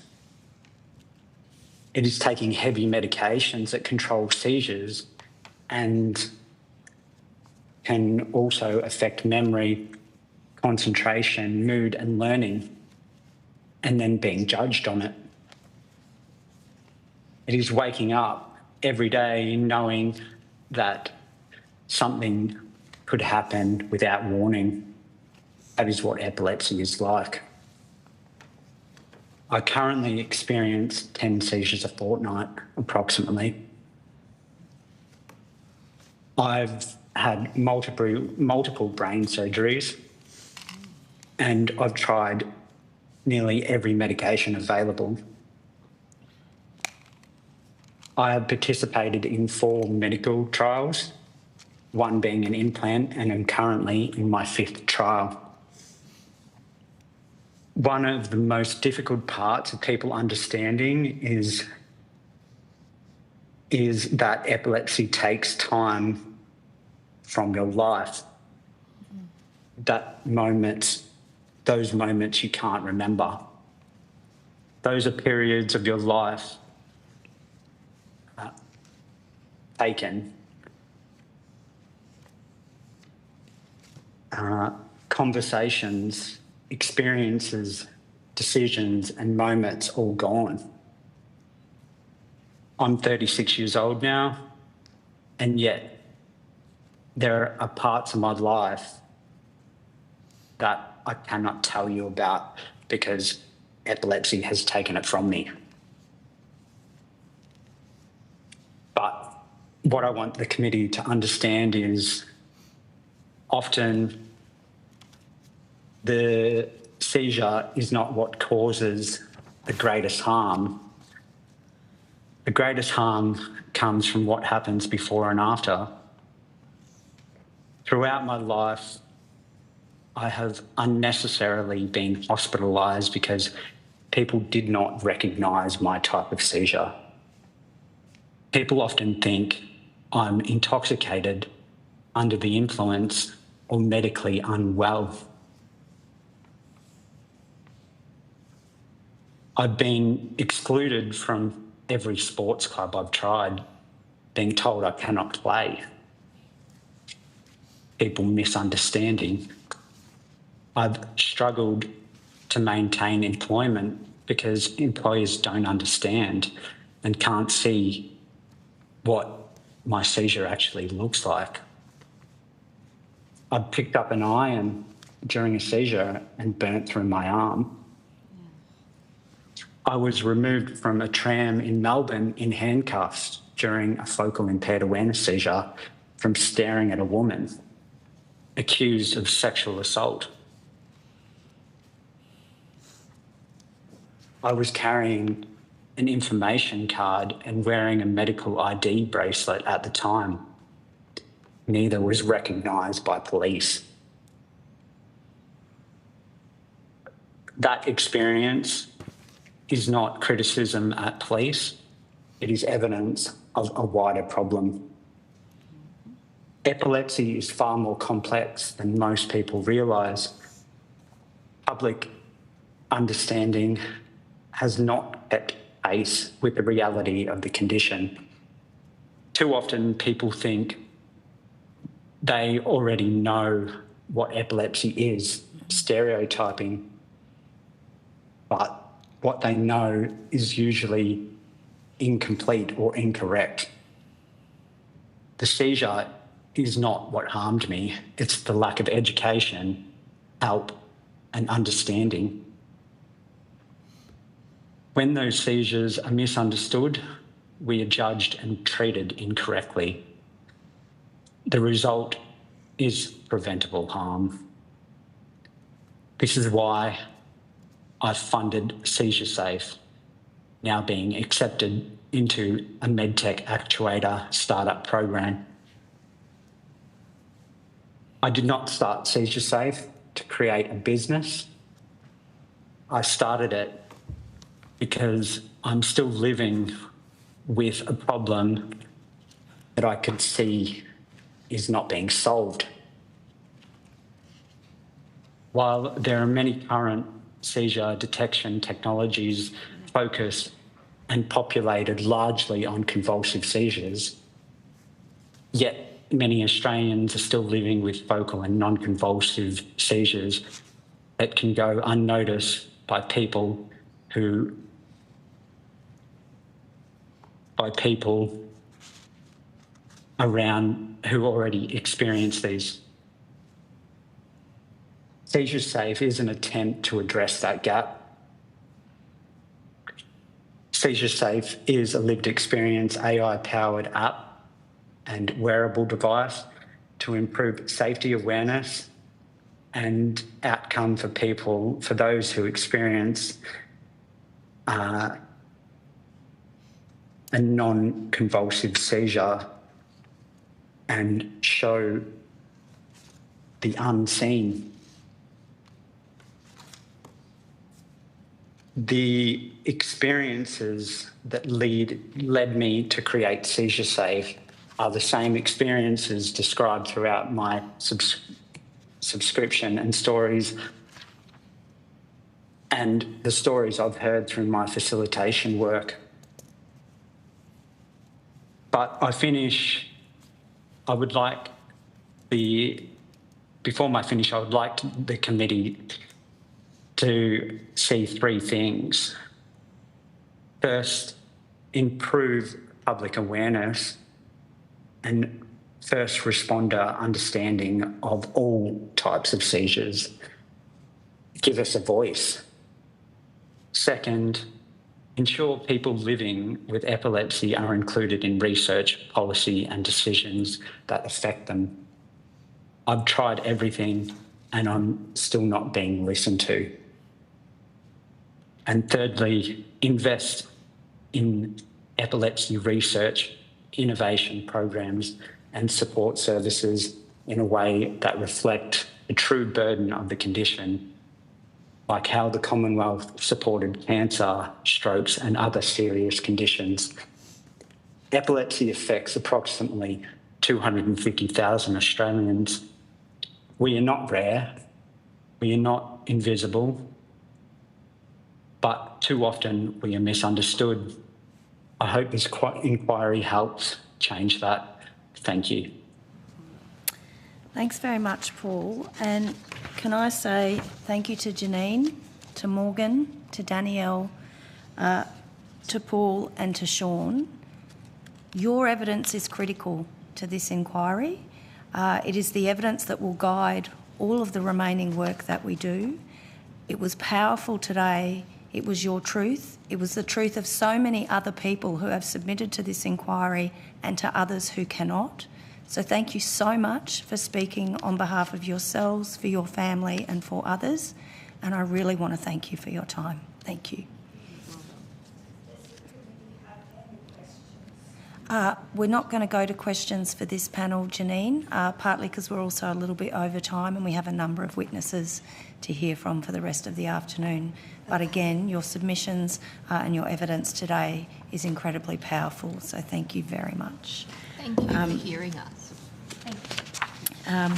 It is taking heavy medications that control seizures and can also affect memory, concentration, mood and learning, and then being judged on it. It is waking up every day knowing that something could happen without warning. That is what epilepsy is like. I currently experience 10 seizures a fortnight, approximately. I've had multiple brain surgeries, and I've tried nearly every medication available. I have participated in 4 medical trials, one being an implant, and am currently in my 5th trial. One of the most difficult parts of people understanding is that epilepsy takes time from your life. Those moments you can't remember. Those are periods of your life taken. Conversations, experiences, decisions and moments all gone. I'm 36 years old now, and yet there are parts of my life that I cannot tell you about because epilepsy has taken it from me. But what I want the committee to understand is often the seizure is not what causes the greatest harm. The greatest harm comes from what happens before and after. Throughout my life, I have unnecessarily been hospitalised because people did not recognise my type of seizure. People often think I'm intoxicated, under the influence, or medically unwell. I've been excluded from every sports club I've tried, being told I cannot play. People misunderstanding. I've struggled to maintain employment because employers don't understand and can't see what my seizure actually looks like. I picked up an iron during a seizure and burnt through my arm. I was removed from a tram in Melbourne in handcuffs during a focal impaired awareness seizure from staring at a woman accused of sexual assault. I was carrying an information card and wearing a medical ID bracelet at the time. Neither was recognised by police. That experience is not criticism at police, it is evidence of a wider problem. Epilepsy is far more complex than most people realise. Public understanding has not kept pace with the reality of the condition. Too often people think they already know what epilepsy is, stereotyping, but what they know is usually incomplete or incorrect. The seizure is not what harmed me, it's the lack of education, help and understanding. When those seizures are misunderstood, we are judged and treated incorrectly. The result is preventable harm. This is why I've funded Seizure Safe, now being accepted into a medtech actuator startup program. I did not start Seizure Safe to create a business. I started it because I'm still living with a problem that I could see is not being solved. While there are many current seizure detection technologies focused and populated largely on convulsive seizures, yet many Australians are still living with focal and non-convulsive seizures that can go unnoticed by people around who already experience these. Seizure Safe is an attempt to address that gap. Seizure Safe is a lived experience AI-powered app and wearable device to improve safety awareness and outcome for people, for those who experience a non-convulsive seizure and show the unseen. The experiences that led me to create Seizure Safe are the same experiences described throughout my subscription and stories, and the stories I've heard through my facilitation work. But before I finish, I would like the committee to see three things. First, improve public awareness and first responder understanding of all types of seizures. Give us a voice. Second, ensure people living with epilepsy are included in research, policy and decisions that affect them. I've tried everything and I'm still not being listened to. And thirdly, invest in epilepsy research, innovation programs and support services in a way that reflect the true burden of the condition, like how the Commonwealth supported cancer, strokes and other serious conditions. Epilepsy affects approximately 250,000 Australians. We are not rare, we are not invisible, but too often we are misunderstood. I hope this inquiry helps change that. Thank you. Thanks very much, Paul. And can I say thank you to Janine, to Morgan, to Danielle, to Paul and to Sean. Your evidence is critical to this inquiry. It is the evidence that will guide all of the remaining work that we do. It was powerful today. It was your truth. It was the truth of so many other people who have submitted to this inquiry and to others who cannot. So thank you so much for speaking on behalf of yourselves, for your family and for others. And I really want to thank you for your time. Thank you. We're not going to go to questions for this panel, Janine, partly because we're also a little bit over time and we have a number of witnesses to hear from for the rest of the afternoon. But again, your submissions and your evidence today is incredibly powerful, so thank you very much. Thank you for hearing us. Thank you.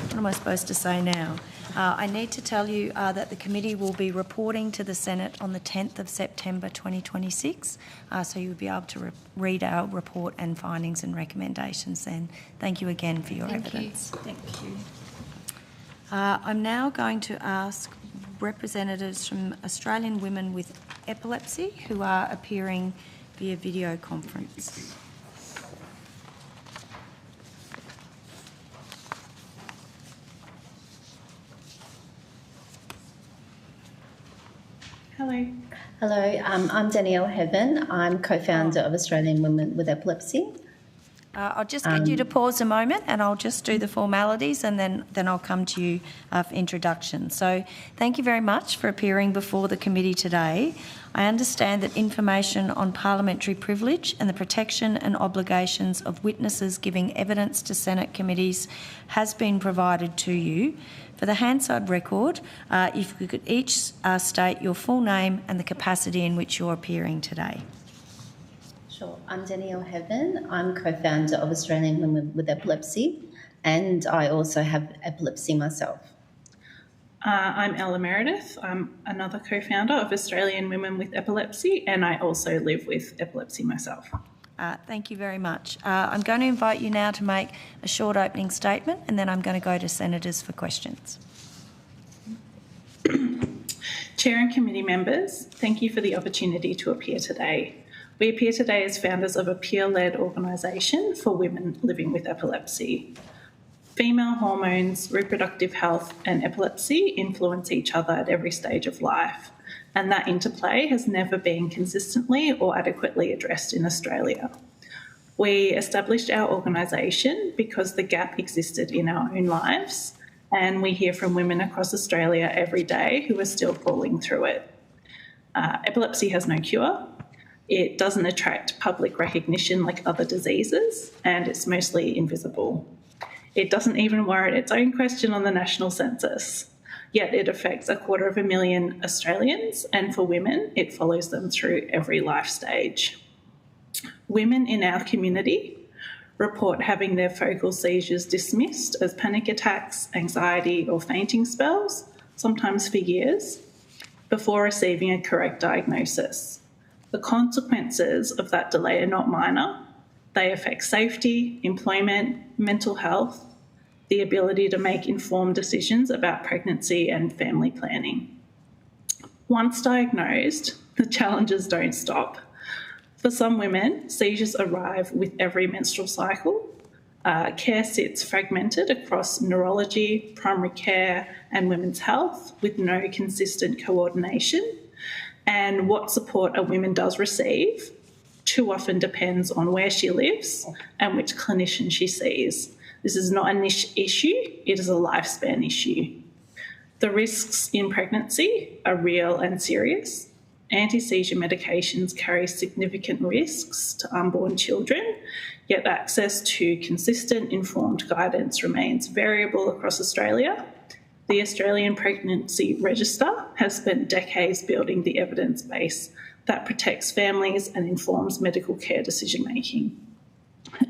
What am I supposed to say now? I need to tell you that the committee will be reporting to the Senate on the 10th of September 2026, so you'll be able to read our report and findings and recommendations then. Thank you again for your evidence. Thank you. I'm now going to ask representatives from Australian Women with Epilepsy who are appearing via video conference. Hello. Hello, I'm Danielle Heaven. I'm co-founder of Australian Women with Epilepsy. I'll just get you to pause a moment and I'll just do the formalities and then I'll come to you for introduction. So thank you very much for appearing before the committee today. I understand that information on parliamentary privilege and the protection and obligations of witnesses giving evidence to Senate committees has been provided to you. For the Hansard record, if you could each state your full name and the capacity in which you're appearing today. Sure. I'm Danielle Heaven. I'm co-founder of Australian Women with Epilepsy and I also have epilepsy myself. I'm Ella Meredith. I'm another co-founder of Australian Women with Epilepsy and I also live with epilepsy myself. Thank you very much. I'm going to invite you now to make a short opening statement and then I'm going to go to senators for questions. Chair and committee members, thank you for the opportunity to appear today. We appear today as founders of a peer-led organisation for women living with epilepsy. Female hormones, reproductive health and epilepsy influence each other at every stage of life, and that interplay has never been consistently or adequately addressed in Australia. We established our organisation because the gap existed in our own lives, and we hear from women across Australia every day who are still falling through it. Epilepsy has no cure. It doesn't attract public recognition like other diseases, and it's mostly invisible. It doesn't even warrant its own question on the national census, yet it affects 250,000 Australians, and for women, it follows them through every life stage. Women in our community report having their focal seizures dismissed as panic attacks, anxiety, or fainting spells, sometimes for years, before receiving a correct diagnosis. The consequences of that delay are not minor. They affect safety, employment, mental health, the ability to make informed decisions about pregnancy and family planning. Once diagnosed, the challenges don't stop. For some women, seizures arrive with every menstrual cycle. Care sits fragmented across neurology, primary care, and women's health with no consistent coordination. And what support a woman does receive too often depends on where she lives and which clinician she sees. This is not a niche issue, it is a lifespan issue. The risks in pregnancy are real and serious. Anti-seizure medications carry significant risks to unborn children, yet access to consistent, informed guidance remains variable across Australia. The Australian Pregnancy Register has spent decades building the evidence base that protects families and informs medical care decision-making.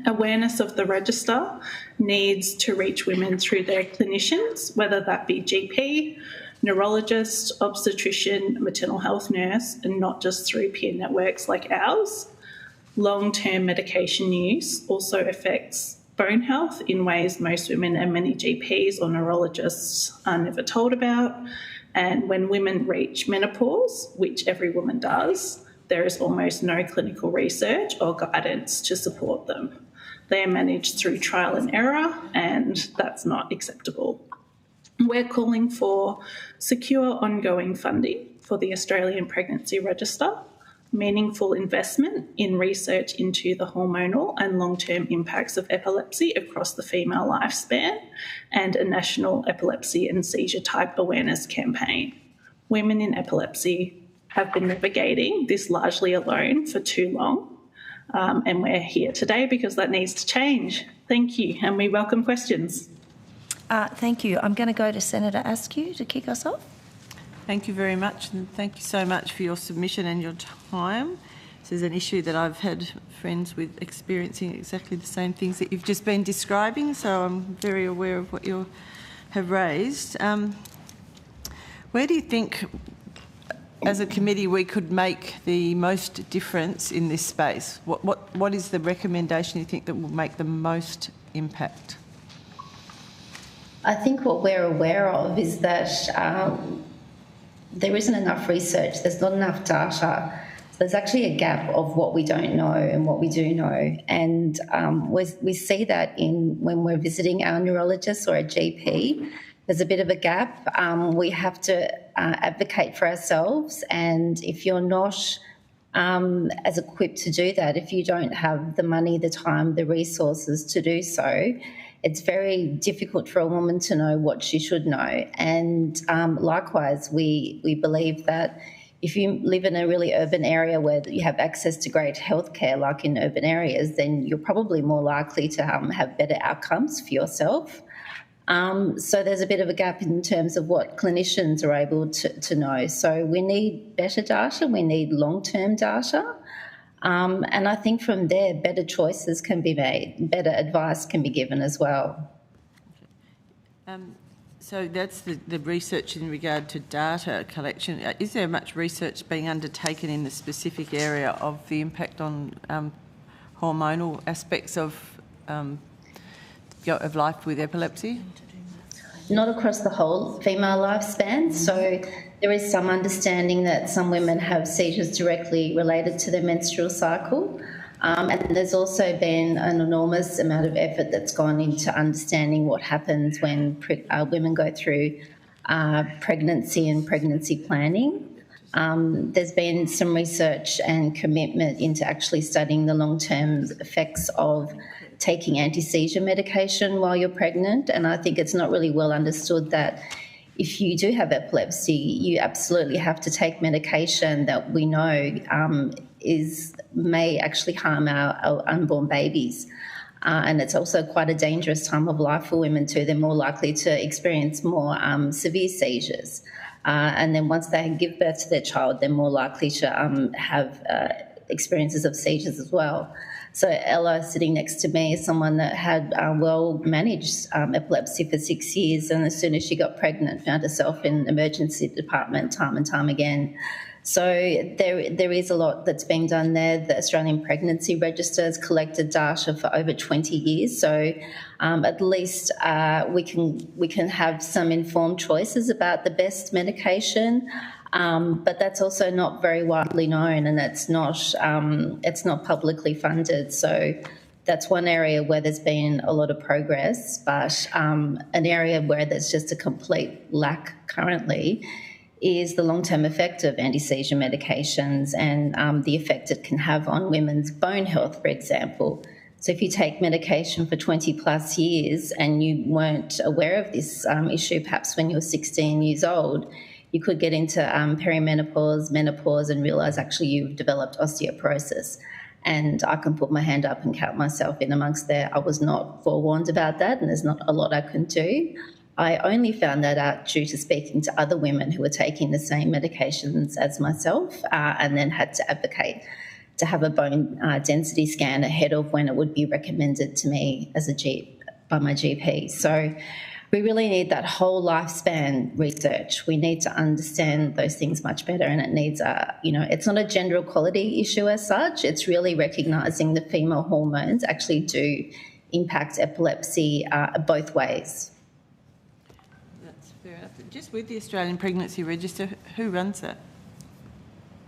Awareness of the register needs to reach women through their clinicians, whether that be GP, neurologist, obstetrician, maternal health nurse, and not just through peer networks like ours. Long-term medication use also affects bone health in ways most women and many GPs or neurologists are never told about. And when women reach menopause, which every woman does, there is almost no clinical research or guidance to support them. They are managed through trial and error, and that's not acceptable. We're calling for secure ongoing funding for the Australian Pregnancy Register, meaningful investment in research into the hormonal and long-term impacts of epilepsy across the female lifespan, and a national epilepsy and seizure type awareness campaign. Women in epilepsy have been navigating this largely alone for too long, and we're here today because that needs to change. Thank you, and we welcome questions. Thank you. I'm going to go to Senator Askew to kick us off. Thank you very much, and thank you so much for your submission and your time. This is an issue that I've had friends with experiencing exactly the same things that you've just been describing, so I'm very aware of what you have raised. Where do you think, as a committee, we could make the most difference in this space? What is the recommendation you think that will make the most impact? I think what we're aware of is that there isn't enough research, there's not enough data. There's actually a gap of what we don't know and what we do know. And we see that when we're visiting our neurologist or a GP, there's a bit of a gap. We have to advocate for ourselves, and if you're not as equipped to do that, if you don't have the money, the time, the resources to do so, it's very difficult for a woman to know what she should know. And likewise, we believe that if you live in a really urban area where you have access to great healthcare, like in urban areas, then you're probably more likely to have better outcomes for yourself. So there's a bit of a gap in terms of what clinicians are able to know. So we need better data, we need long-term data. And I think from there, better choices can be made, better advice can be given as well. So that's the research in regard to data collection. Is there much research being undertaken in the specific area of the impact on hormonal aspects of life with epilepsy? Not across the whole female lifespan. So there is some understanding that some women have seizures directly related to their menstrual cycle. And there's also been an enormous amount of effort that's gone into understanding what happens when women go through pregnancy and pregnancy planning. There's been some research and commitment into actually studying the long-term effects of taking anti-seizure medication while you're pregnant, and I think it's not really well understood that if you do have epilepsy, you absolutely have to take medication that we know may actually harm our unborn babies. And it's also quite a dangerous time of life for women too. They're more likely to experience more severe seizures. And then once they give birth to their child, they're more likely to have experiences of seizures as well. So Ella, sitting next to me, is someone that had well-managed epilepsy for 6 years, and as soon as she got pregnant, found herself in the emergency department time and time again. So there is a lot that's being done there. The Australian Pregnancy Register has collected data for over 20 years, so at least we can have some informed choices about the best medication. But that's also not very widely known, and it's not publicly funded. So that's one area where there's been a lot of progress, but an area where there's just a complete lack currently is the long-term effect of anti-seizure medications and the effect it can have on women's bone health, for example. So if you take medication for 20 plus years and you weren't aware of this issue perhaps when you were 16 years old, you could get into perimenopause, menopause, and realise actually you've developed osteoporosis. And I can put my hand up and count myself in amongst there. I was not forewarned about that, and there's not a lot I can do. I only found that out due to speaking to other women who were taking the same medications as myself, and then had to advocate to have a bone density scan ahead of when it would be recommended to me as by my GP. So we really need that whole lifespan research. We need to understand those things much better, and it needs it's not a gender equality issue as such. It's really recognising the female hormones actually do impact epilepsy both ways. That's fair enough. Just with the Australian Pregnancy Register, who runs that?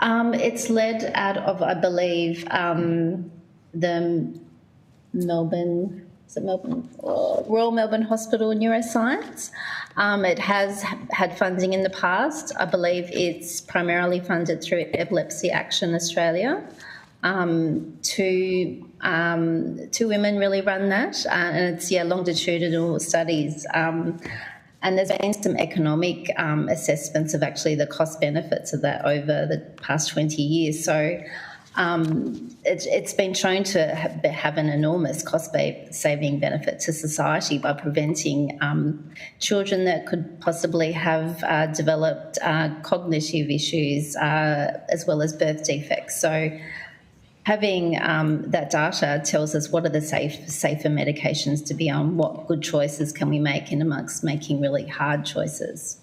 It's led out of, I believe, the Melbourne. Is it Melbourne? Royal Melbourne Hospital Neuroscience. It has had funding in the past. I believe it's primarily funded through Epilepsy Action Australia. Two women really run that, and it's longitudinal studies. And there's been some economic assessments of actually the cost benefits of that over the past 20 years. So it's been shown to have an enormous cost-saving benefit to society by preventing children that could possibly have developed cognitive issues as well as birth defects. So having that data tells us what are the safer medications to be on, what good choices can we make in amongst making really hard choices.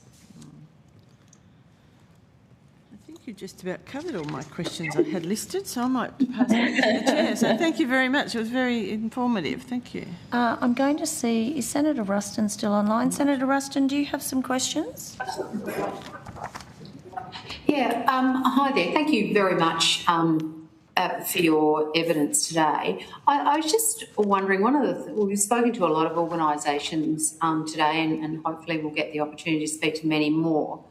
You just about covered all my questions I had listed, so I might pass it to the Chair. So thank you very much. It was very informative. Thank you. I'm going to see, is Senator Ruston still online? Senator Ruston, do you have some questions? Yeah, hi there. Thank you very much for your evidence today. I was just wondering, we've spoken to a lot of organisations today, and hopefully we'll get the opportunity to speak to many more.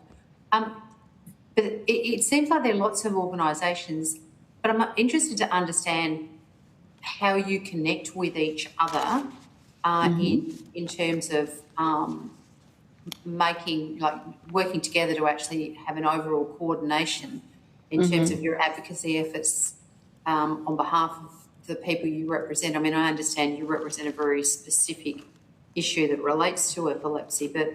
But it seems like there are lots of organisations, but I'm interested to understand how you connect with each other in terms of working together to actually have an overall coordination in terms of your advocacy efforts on behalf of the people you represent. I mean, I understand you represent a very specific issue that relates to epilepsy, but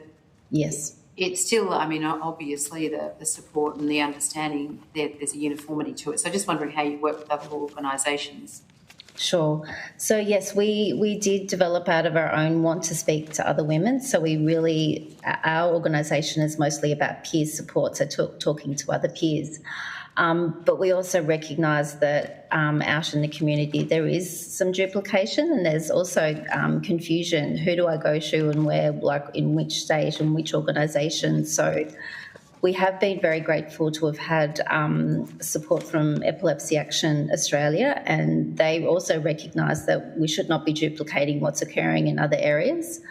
yes, it's still, I mean, obviously the support and the understanding, there's a uniformity to it. So just wondering how you work with other organisations. Sure. So, yes, we did develop out of our own want to speak to other women. So our organisation is mostly about peer support, so talking to other peers. But we also recognise that out in the community there is some duplication, and there's also confusion. Who do I go to and where, like in which state and which organisation? So we have been very grateful to have had support from Epilepsy Action Australia, and they also recognise that we should not be duplicating what's occurring in other areas.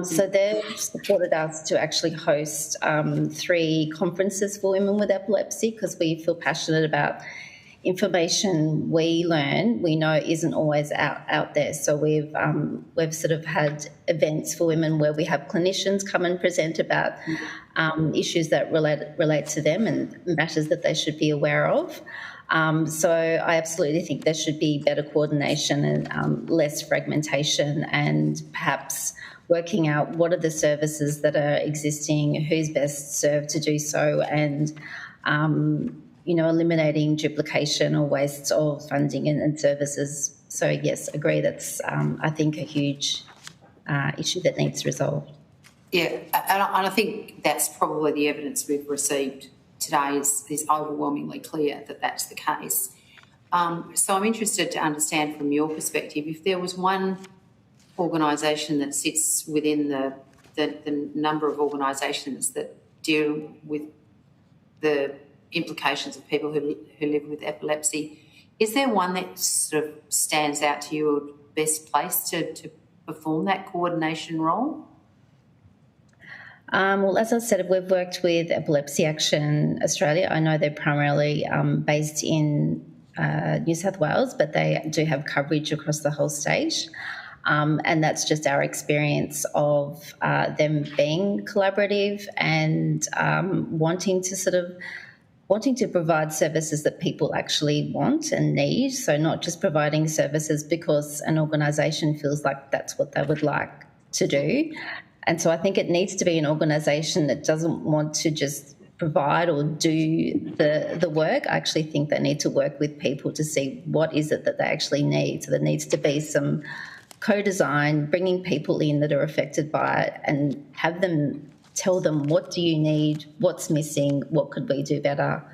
So they've supported us to actually host 3 conferences for women with epilepsy, because we feel passionate about information we know isn't always out there. So we've sort of had events for women where we have clinicians come and present about issues that relate to them and matters that they should be aware of. So I absolutely think there should be better coordination and less fragmentation, and perhaps working out what are the services that are existing, who's best served to do so, and eliminating duplication or waste of funding and services. So yes, agree. That's I think a huge issue that needs resolved. Yeah, and I think that's probably the evidence we've received today is overwhelmingly clear that that's the case. So I'm interested to understand from your perspective, if there was one organisation that sits within the number of organisations that deal with the implications of people who live with epilepsy, is there one that sort of stands out to you or best placed to perform that coordination role? Well, as I said, we've worked with Epilepsy Action Australia. I know they're primarily based in New South Wales, but they do have coverage across the whole state. And that's just our experience of them being collaborative and wanting to provide services that people actually want and need. So not just providing services because an organisation feels like that's what they would like to do. And so I think it needs to be an organisation that doesn't want to just provide or do the work. I actually think they need to work with people to see what is it that they actually need. So there needs to be some co-design, bringing people in that are affected by it and have them tell them, what do you need, what's missing, what could we do better?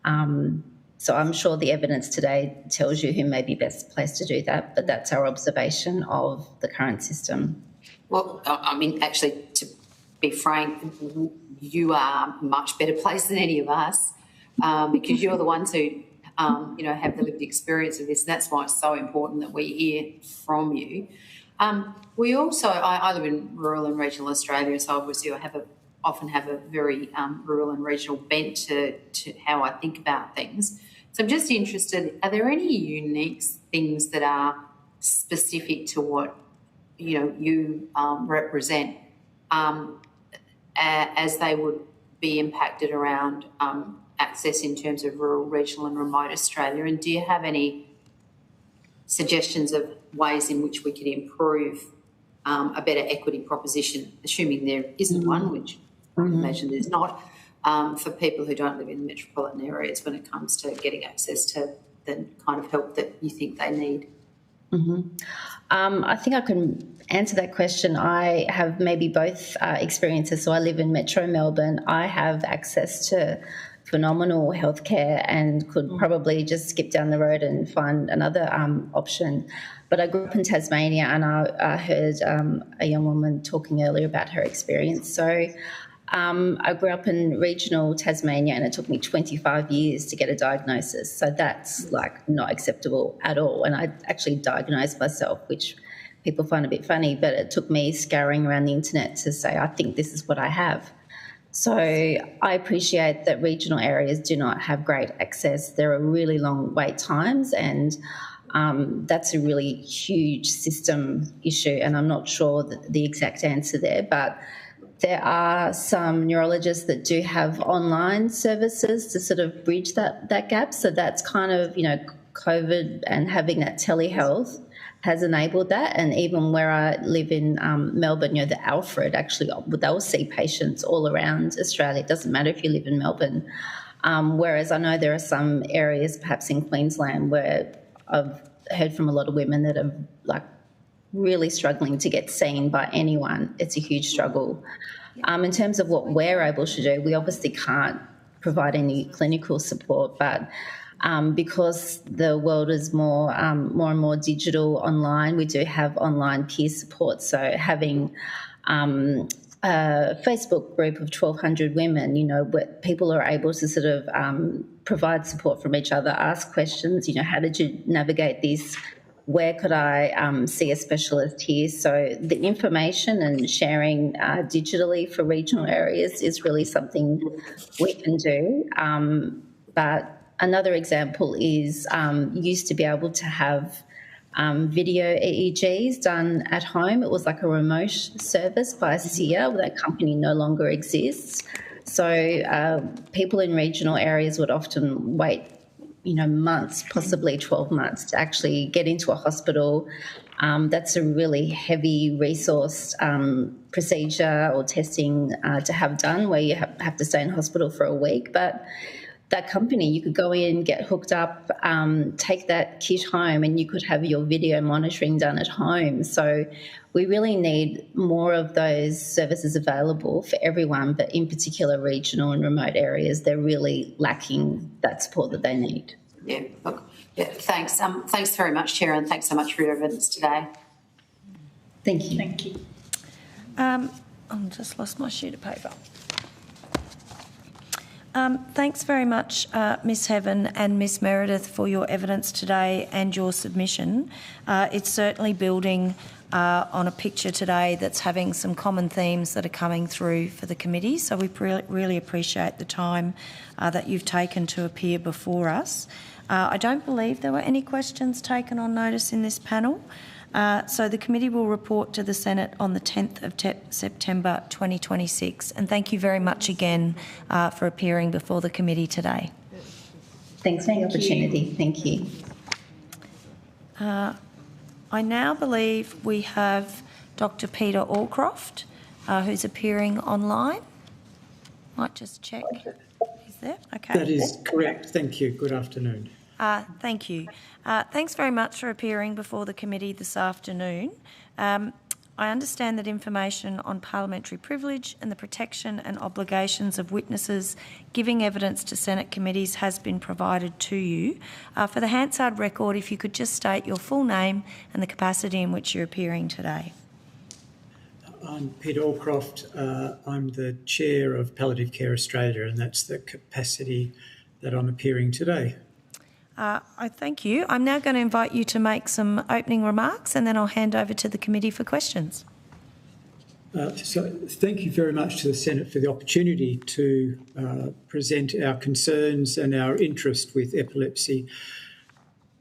So I'm sure the evidence today tells you who may be best placed to do that, but that's our observation of the current system. Well, I mean, actually, to be frank, you are much better placed than any of us because you're the ones who, have the lived experience of this. And that's why it's so important that we hear from you. We also, I live in rural and regional Australia, so obviously I often have a very rural and regional bent to how I think about things. So I'm just interested, are there any unique things that are specific to what you represent as they would be impacted around access in terms of rural, regional and remote Australia? And do you have any suggestions of ways in which we could improve a better equity proposition, assuming there isn't one, which I imagine there's not, for people who don't live in metropolitan areas when it comes to getting access to the kind of help that you think they need? I think I can answer that question. I have maybe both experiences. So I live in Metro Melbourne. I have access to phenomenal healthcare and could probably just skip down the road and find another option. But I grew up in Tasmania, and I heard a young woman talking earlier about her experience. So I grew up in regional Tasmania, and it took me 25 years to get a diagnosis. So that's not acceptable at all. And I actually diagnosed myself, which people find a bit funny, but it took me scouring around the internet to say, I think this is what I have. So I appreciate that regional areas do not have great access. There are really long wait times, and that's a really huge system issue, and I'm not sure the exact answer there, but there are some neurologists that do have online services to sort of bridge that gap. So that's kind of, COVID and having that telehealth has enabled that. And even where I live in Melbourne, the Alfred, actually, they'll see patients all around Australia. It doesn't matter if you live in Melbourne. Whereas I know there are some areas, perhaps in Queensland, where I've heard from a lot of women that are really struggling to get seen by anyone. It's a huge struggle. In terms of what we're able to do, we obviously can't provide any clinical support, but because the world is more and more digital online, we do have online peer support. So having a Facebook group of 1,200 women, where people are able to sort of provide support from each other, ask questions, how did you navigate this? Where could I see a specialist here? So the information and sharing digitally for regional areas is really something we can do. But another example is you used to be able to have video EEGs done at home. It was like a remote service by SEER. That company no longer exists. So people in regional areas would often wait months, possibly 12 months to actually get into a hospital. That's a really heavy resource procedure or testing to have done, where you have to stay in hospital for a week. But that company, you could go in, get hooked up, take that kit home, and you could have your video monitoring done at home. So we really need more of those services available for everyone, but in particular regional and remote areas, they're really lacking that support that they need. Yeah, look, yeah, thanks. Thanks very much, Chair, and thanks so much for your evidence today. Thank you. Thank you. I've just lost my sheet of paper. Thanks very much, Ms Heaven and Ms Meredith, for your evidence today and your submission. It's certainly building on a picture today that's having some common themes that are coming through for the committee, so we really appreciate the time that you've taken to appear before us. I don't believe there were any questions taken on notice in this panel. So the committee will report to the Senate on the 10th of September 2026. And thank you very much again for appearing before the committee today. Thanks for the opportunity. Thank you. I now believe we have Dr. Peter Allcroft, who's appearing online. Might just check. He's there? Okay. That is correct. Thank you. Good afternoon. Thank you. Thanks very much for appearing before the committee this afternoon. I understand that information on parliamentary privilege and the protection and obligations of witnesses giving evidence to Senate committees has been provided to you. For the Hansard record, if you could just state your full name and the capacity in which you're appearing today. I'm Peter Allcroft. I'm the Chair of Palliative Care Australia, and that's the capacity that I'm appearing today. I thank you. I'm now going to invite you to make some opening remarks, and then I'll hand over to the committee for questions. So thank you very much to the Senate for the opportunity to present our concerns and our interest with epilepsy.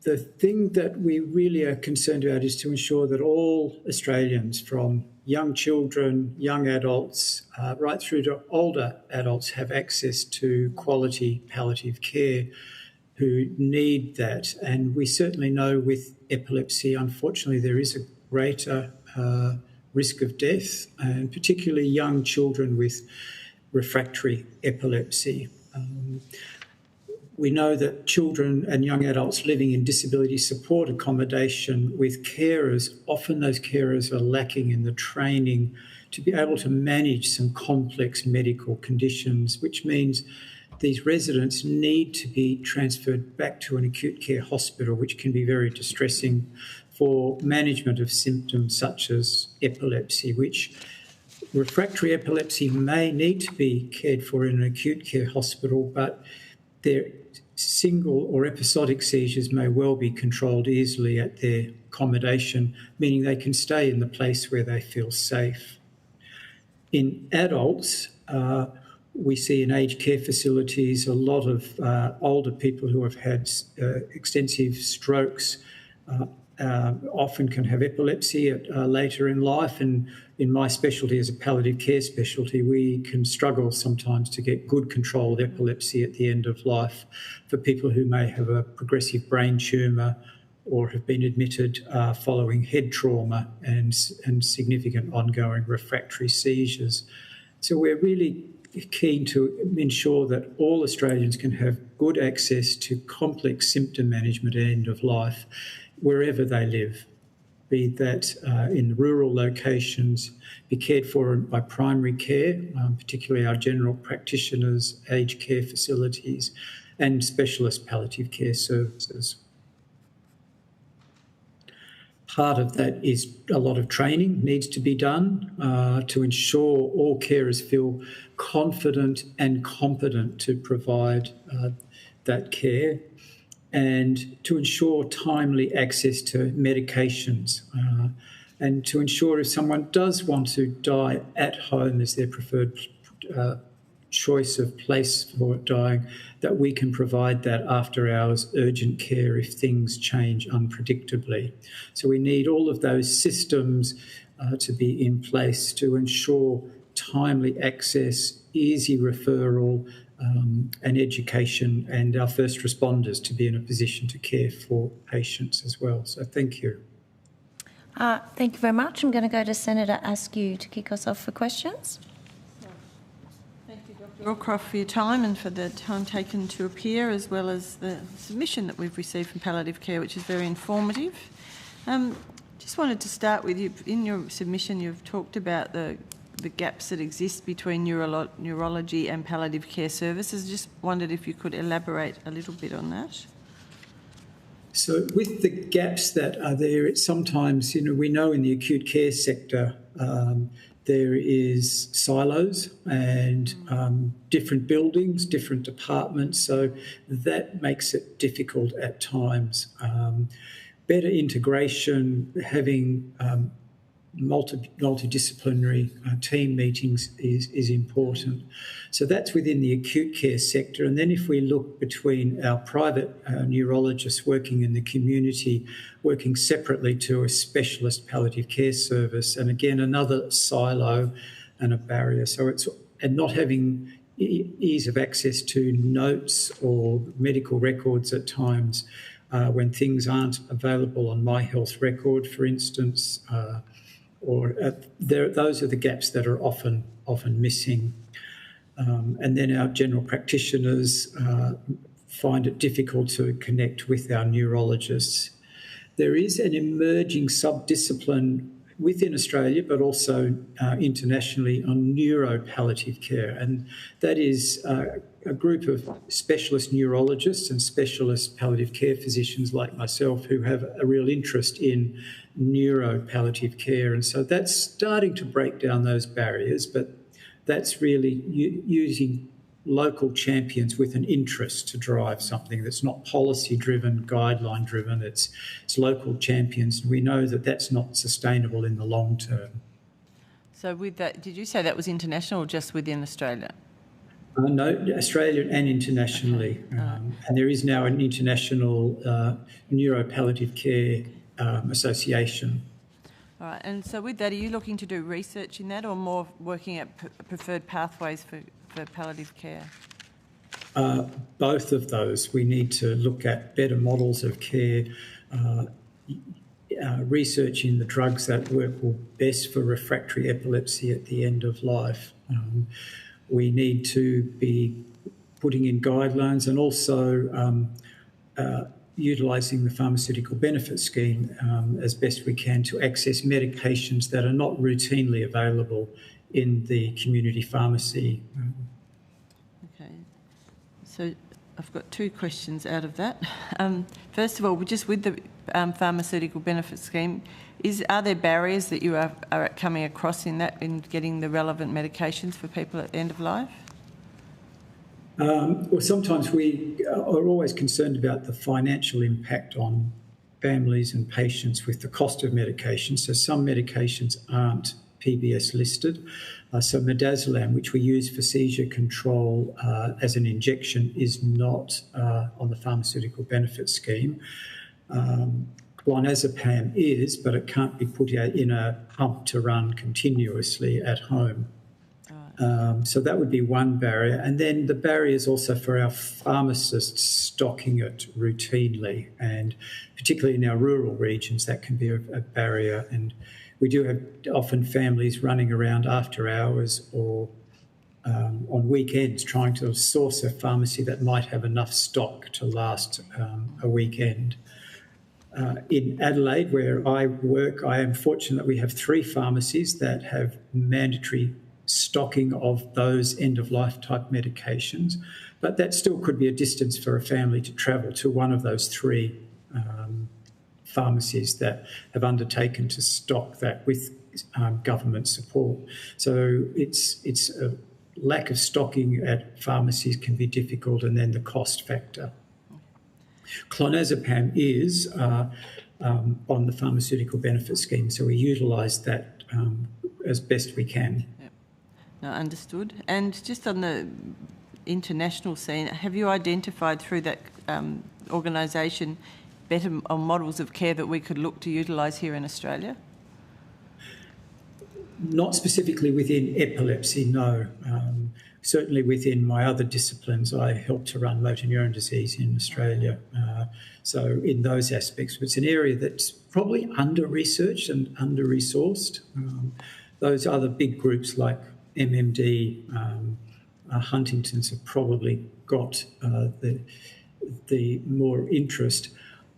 The thing that we really are concerned about is to ensure that all Australians, from young children, young adults, right through to older adults, have access to quality palliative care who need that. And we certainly know with epilepsy, unfortunately, there is a greater risk of death, and particularly young children with refractory epilepsy. We know that children and young adults living in disability support accommodation with carers, often those carers are lacking in the training to be able to manage some complex medical conditions, which means these residents need to be transferred back to an acute care hospital, which can be very distressing for management of symptoms such as epilepsy, which refractory epilepsy may need to be cared for in an acute care hospital, but their single or episodic seizures may well be controlled easily at their accommodation, meaning they can stay in the place where they feel safe. In adults, we see in aged care facilities a lot of older people who have had extensive strokes, often can have epilepsy later in life. And in my specialty as a palliative care specialty, we can struggle sometimes to get good control of epilepsy at the end of life for people who may have a progressive brain tumour or have been admitted following head trauma and significant ongoing refractory seizures. So we're really keen to ensure that all Australians can have good access to complex symptom management at end of life wherever they live, be that in rural locations, be cared for by primary care, particularly our general practitioners, aged care facilities, and specialist palliative care services. Part of that is a lot of training needs to be done to ensure all carers feel confident and competent to provide that care, and to ensure timely access to medications, and to ensure if someone does want to die at home as their preferred choice of place for dying, that we can provide that after hours urgent care if things change unpredictably. So we need all of those systems to be in place to ensure timely access, easy referral, and education and our first responders to be in a position to care for patients as well. So thank you. Thank you very much. I'm going to go to Senator Askew to kick us off for questions. Thank you, Dr. Allcroft, for your time and for the time taken to appear, as well as the submission that we've received from Palliative Care, which is very informative. Just wanted to start with you. In your submission, you've talked about the gaps that exist between neurology and palliative care services. Just wondered if you could elaborate a little bit on that. So with the gaps that are there, it's sometimes, we know in the acute care sector there is silos and different buildings, different departments, so that makes it difficult at times. Better integration, having multidisciplinary team meetings is important. So that's within the acute care sector. And then if we look between our private neurologists working in the community, working separately to a specialist palliative care service, and again, another silo and a barrier. So and not having ease of access to notes or medical records at times when things aren't available on My Health Record, for instance, those are the gaps that are often missing. And then our general practitioners find it difficult to connect with our neurologists. There is an emerging subdiscipline within Australia, but also internationally, on neuropalliative care. And that is a group of specialist neurologists and specialist palliative care physicians like myself who have a real interest in neuropalliative care. And so that's starting to break down those barriers, but that's really using local champions with an interest to drive something that's not policy-driven, guideline-driven. It's local champions. We know that that's not sustainable in the long term. So with that, did you say that was international or just within Australia? No, Australia and internationally. Okay. And there is now an international neuropalliative care association. All right, and so with that, are you looking to do research in that or more working at preferred pathways for palliative care? Both of those. We need to look at better models of care, researching the drugs that work best for refractory epilepsy at the end of life. We need to be putting in guidelines and also utilising the pharmaceutical benefit scheme as best we can to access medications that are not routinely available in the community pharmacy. Okay, so I've got two questions out of that. First of all, just with the pharmaceutical benefit scheme, are there barriers that you are coming across in getting the relevant medications for people at the end of life? Well, sometimes we are always concerned about the financial impact on families and patients with the cost of medication. So some medications aren't PBS listed. So midazolam, which we use for seizure control as an injection, is not on the pharmaceutical benefit scheme. Clonazepam is, but it can't be put in a pump to run continuously at home. So that would be one barrier. And then the barrier is also for our pharmacists stocking it routinely, and particularly in our rural regions, that can be a barrier. And we do have often families running around after hours or on weekends trying to source a pharmacy that might have enough stock to last a weekend. In Adelaide, where I work, I am fortunate that we have 3 pharmacies that have mandatory stocking of those end-of-life type medications, but that still could be a distance for a family to travel to one of those 3 pharmacies that have undertaken to stock that with government support. So it's a lack of stocking at pharmacies can be difficult, and then the cost factor. Clonazepam is on the pharmaceutical benefit scheme, so we utilise that as best we can. Yep. No, understood. And just on the international scene, have you identified through that organisation better models of care that we could look to utilise here in Australia? Not specifically within epilepsy, no. certainly within my other disciplines, I help to run motor neuron disease in Australia. So in those aspects, it's an area that's probably under-researched and under-resourced. Those other big groups like MMD, Huntington's have probably got the more interest,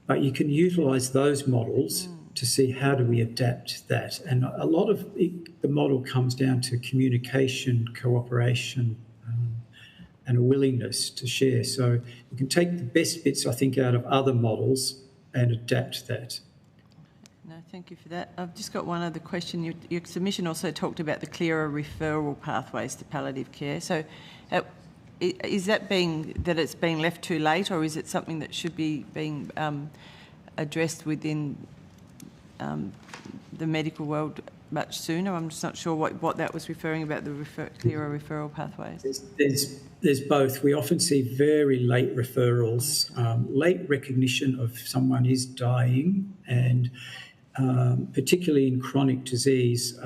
but you can utilise those models to see how do we adapt that. And a lot of the model comes down to communication, cooperation, and a willingness to share. So you can take the best bits, I think, out of other models and adapt that. No, thank you for that. I've just got one other question. Your submission also talked about the clearer referral pathways to palliative care. So is that it's being left too late, or is it something that should be being addressed within the medical world much sooner? I'm just not sure what that was referring about, the clearer referral pathways. There's both. We often see very late referrals, late recognition of someone is dying, and particularly in chronic disease,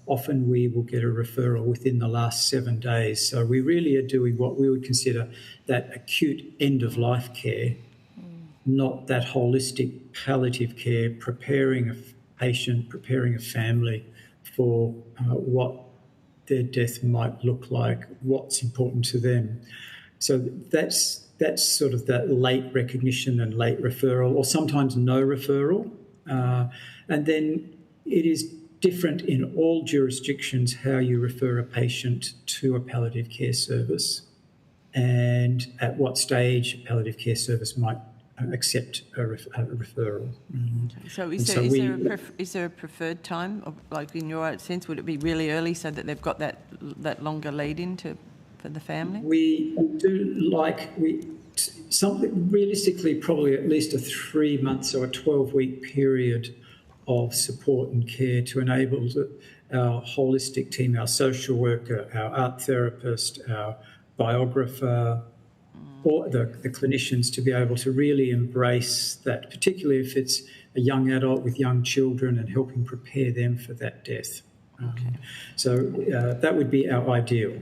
often we will get a referral within the last 7 days. So we really are doing what we would consider that acute end-of-life care, not that holistic palliative care, preparing a patient, preparing a family for what their death might look like, what's important to them. So that's sort of that late recognition and late referral, or sometimes no referral. And then it is different in all jurisdictions how you refer a patient to a palliative care service and at what stage a palliative care service might accept a referral. Okay. So is there a preferred time, like in your sense, would it be really early so that they've got that longer lead in for the family? We do something realistically probably at least a 3 months or a 12-week period of support and care to enable our holistic team, our social worker, our art therapist, our biographer, or the clinicians to be able to really embrace that, particularly if it's a young adult with young children, and helping prepare them for that death. So that would be our ideal.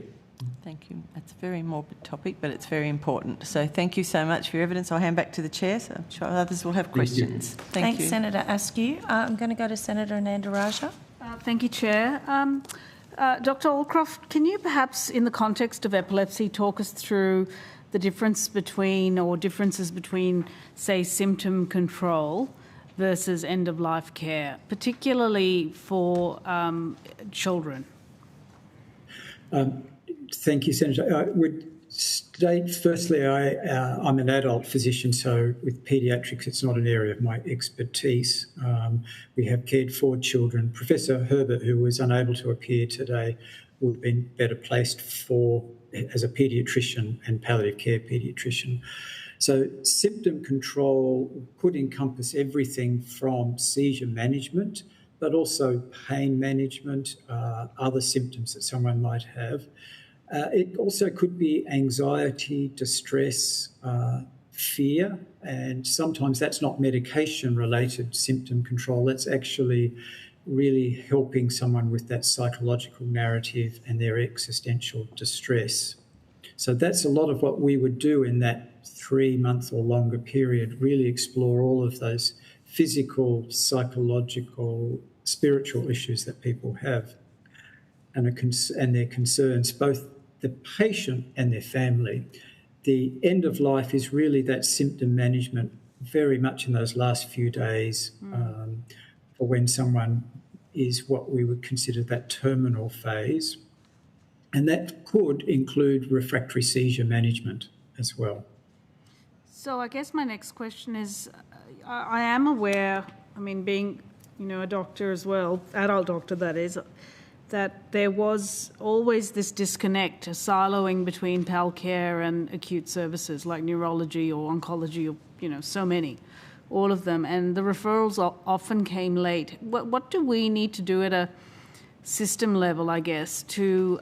Thank you. That's a very morbid topic, but it's very important. So thank you so much for your evidence. I'll hand back to the Chair, so I'm sure others will have questions. Thanks, Senator Askew. I'm going to go to Senator Nandaraja. Thank you, Chair. Dr. Allcroft, can you perhaps, in the context of epilepsy, talk us through the differences between, say, symptom control versus end-of-life care, particularly for children? Thank you, Senator. I would state, firstly, I'm an adult physician, so with paediatrics, it's not an area of my expertise. We have cared for children. Professor Herbert, who was unable to appear today, would have been better placed as a paediatrician and palliative care paediatrician. So symptom control could encompass everything from seizure management, but also pain management, other symptoms that someone might have. It also could be anxiety, distress, fear, and sometimes that's not medication-related symptom control. That's actually really helping someone with that psychological narrative and their existential distress. So that's a lot of what we would do in that 3-month or longer period, really explore all of those physical, psychological, spiritual issues that people have and their concerns, both the patient and their family. The end of life is really that symptom management very much in those last few days for when someone is what we would consider that terminal phase. And that could include refractory seizure management as well. So I guess my next question is, I am aware, being, a doctor as well, adult doctor that is, that there was always this disconnect, a siloing between PAL care and acute services like neurology or oncology or, so many, all of them. And the referrals often came late. What do we need to do at a system level, I guess, to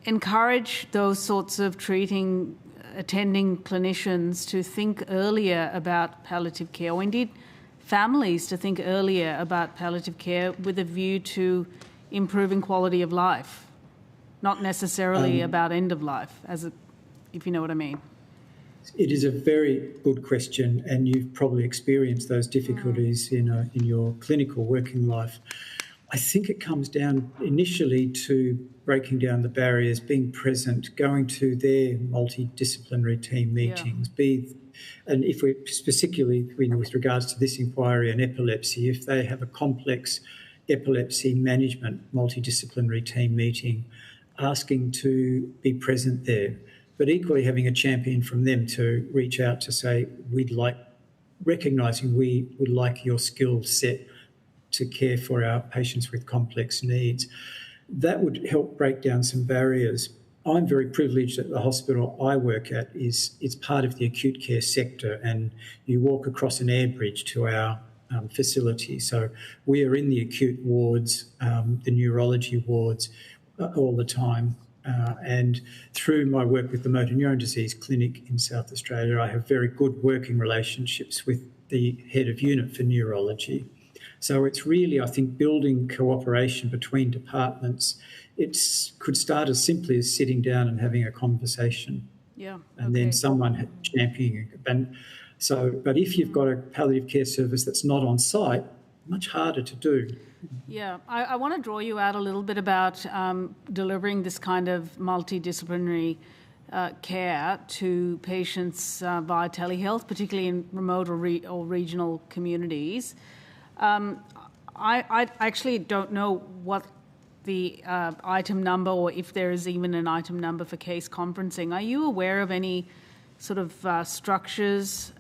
encourage those sorts of attending clinicians to think earlier about palliative care, or indeed families to think earlier about palliative care with a view to improving quality of life, not necessarily about end of life, if you know what I mean. It is a very good question, and you've probably experienced those difficulties in your clinical working life. I think it comes down initially to breaking down the barriers, being present, going to their multidisciplinary team meetings, and if we're particularly with regards to this inquiry and epilepsy, if they have a complex epilepsy management multidisciplinary team meeting, asking to be present there, but equally having a champion from them to reach out to say, recognising we would like your skill set to care for our patients with complex needs. That would help break down some barriers. I'm very privileged that the hospital I work at it's part of the acute care sector, and you walk across an air bridge to our facility. So we are in the acute wards, the neurology wards all the time. And through my work with the Motor Neurone Disease Clinic in South Australia, I have very good working relationships with the head of unit for neurology. So it's really, I think, building cooperation between departments. It could start as simply as sitting down and having a conversation. Yeah. And then someone championing it. But if you've got a palliative care service that's not on site, much harder to do. Yeah, I want to draw you out a little bit about delivering this kind of multidisciplinary care to patients via telehealth, particularly in remote or regional communities. I actually don't know what the item number, or if there is even an item number for case conferencing. Are you aware of any sort of structures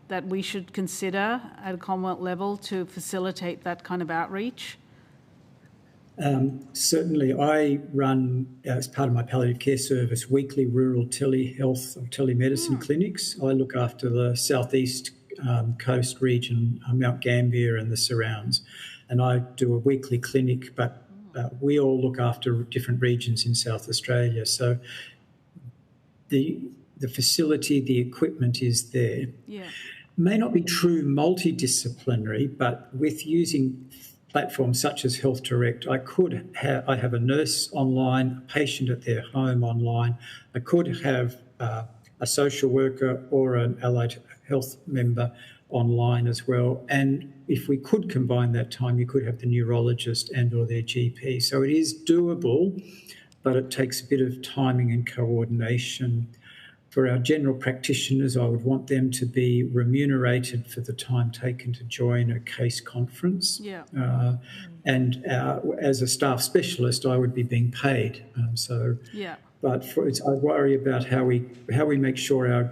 that we should consider at a Commonwealth level to facilitate that kind of outreach? Certainly, I run, as part of my palliative care service, weekly rural telehealth or telemedicine clinics. I look after the southeast coast region, Mount Gambier and the surrounds, and I do a weekly clinic, but we all look after different regions in South Australia. So the facility, the equipment is there. Yeah. May not be true multidisciplinary, but with using platforms such as Health Direct, I have a nurse online, a patient at their home online. I could have a social worker or an allied health member online as well. And if we could combine that time, you could have the neurologist and or their GP. So it is doable, but it takes a bit of timing and coordination. For our general practitioners, I would want them to be remunerated for the time taken to join a case conference. Yeah. And as a staff specialist, I would be being paid. Yeah. But I worry about how we make sure our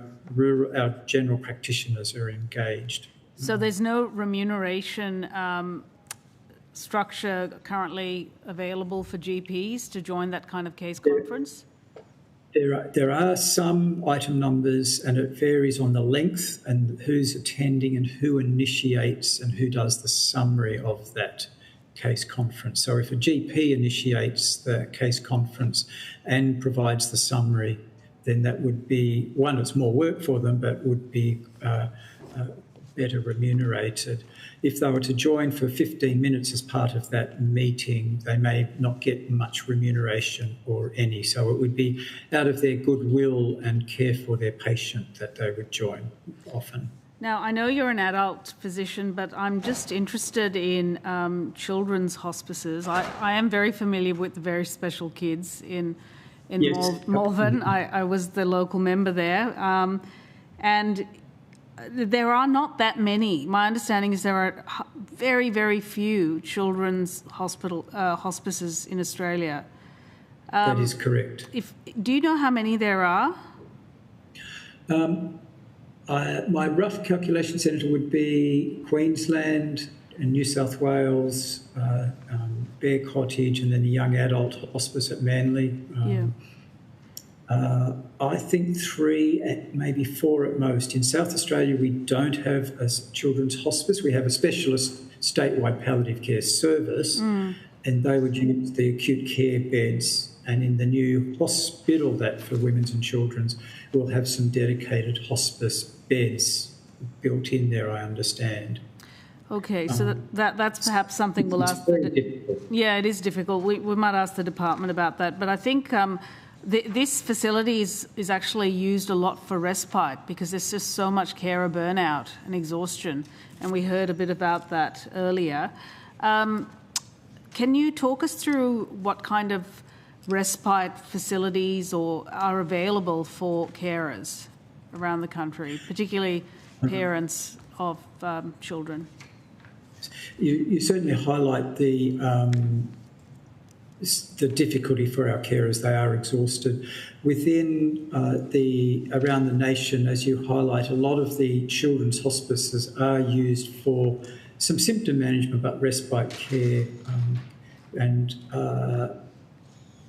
general practitioners are engaged. So there's no remuneration structure currently available for GPs to join that kind of case conference? There are some item numbers, and it varies on the length and who's attending and who initiates and who does the summary of that case conference. So if a GP initiates the case conference and provides the summary, then that would be, one, it's more work for them, but would be better remunerated. If they were to join for 15 minutes as part of that meeting, they may not get much remuneration or any. So it would be out of their goodwill and care for their patient that they would join often. Now, I know you're an adult physician, but I'm just interested in children's hospices. I am very familiar with the very special kids in yes. Malvern. I was the local member there. And there are not that many. My understanding is there are very, very few children's hospices in Australia. That is correct. Do you know how many there are? My rough calculation, Senator, would be Queensland and New South Wales, Bear Cottage, and then a young adult hospice at Manly. I think 3, maybe 4 at most. In South Australia, we don't have a children's hospice. We have a specialist statewide palliative care service, and they would use the acute care beds. And in the new hospital that for women's and children's, we'll have some dedicated hospice beds built in there, I understand. Okay, so that's perhaps something we'll ask. Yeah, it is difficult. We might ask the department about that. But I think this facility is actually used a lot for respite because there's just so much carer burnout and exhaustion, and we heard a bit about that earlier. Can you talk us through what kind of respite facilities are available for carers around the country, particularly parents of children? You certainly highlight the difficulty for our carers. They are exhausted. Within around the nation, as you highlight, a lot of the children's hospices are used for some symptom management, but respite care, and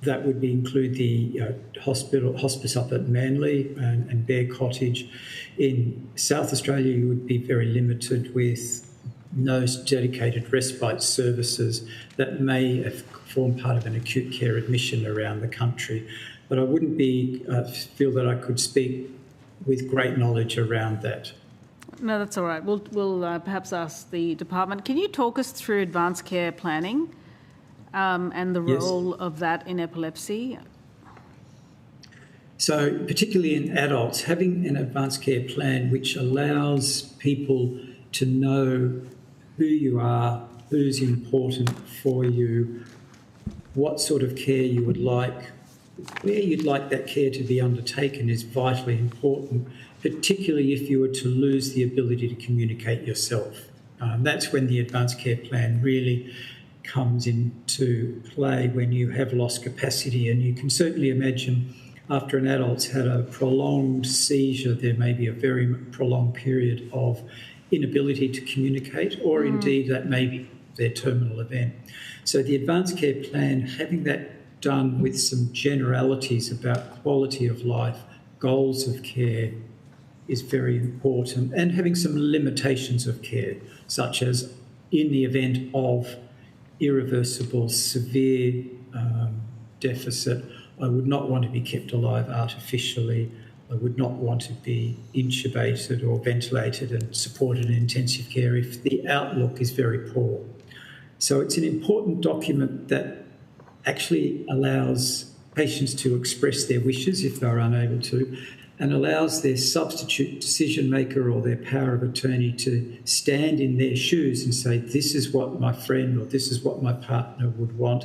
that would include the hospice up at Manly and Bear Cottage. In South Australia, you would be very limited with no dedicated respite services that may form part of an acute care admission around the country. But I wouldn't feel that I could speak with great knowledge around that. No, that's all right. We'll perhaps ask the department. Can you talk us through advanced care planning and the role of that in epilepsy? So particularly in adults, having an advanced care plan which allows people to know who you are, who's important for you, what sort of care you would like, where you'd like that care to be undertaken is vitally important, particularly if you were to lose the ability to communicate yourself. That's when the advanced care plan really comes into play, when you have lost capacity. And you can certainly imagine after an adult's had a prolonged seizure, there may be a very prolonged period of inability to communicate, or indeed that may be their terminal event. So the advanced care plan, having that done with some generalities about quality of life, goals of care, is very important, and having some limitations of care, such as in the event of irreversible, severe deficit, I would not want to be kept alive artificially. I would not want to be intubated or ventilated and supported in intensive care if the outlook is very poor. So it's an important document that actually allows patients to express their wishes if they're unable to, and allows their substitute decision maker or their power of attorney to stand in their shoes and say, this is what my friend or this is what my partner would want,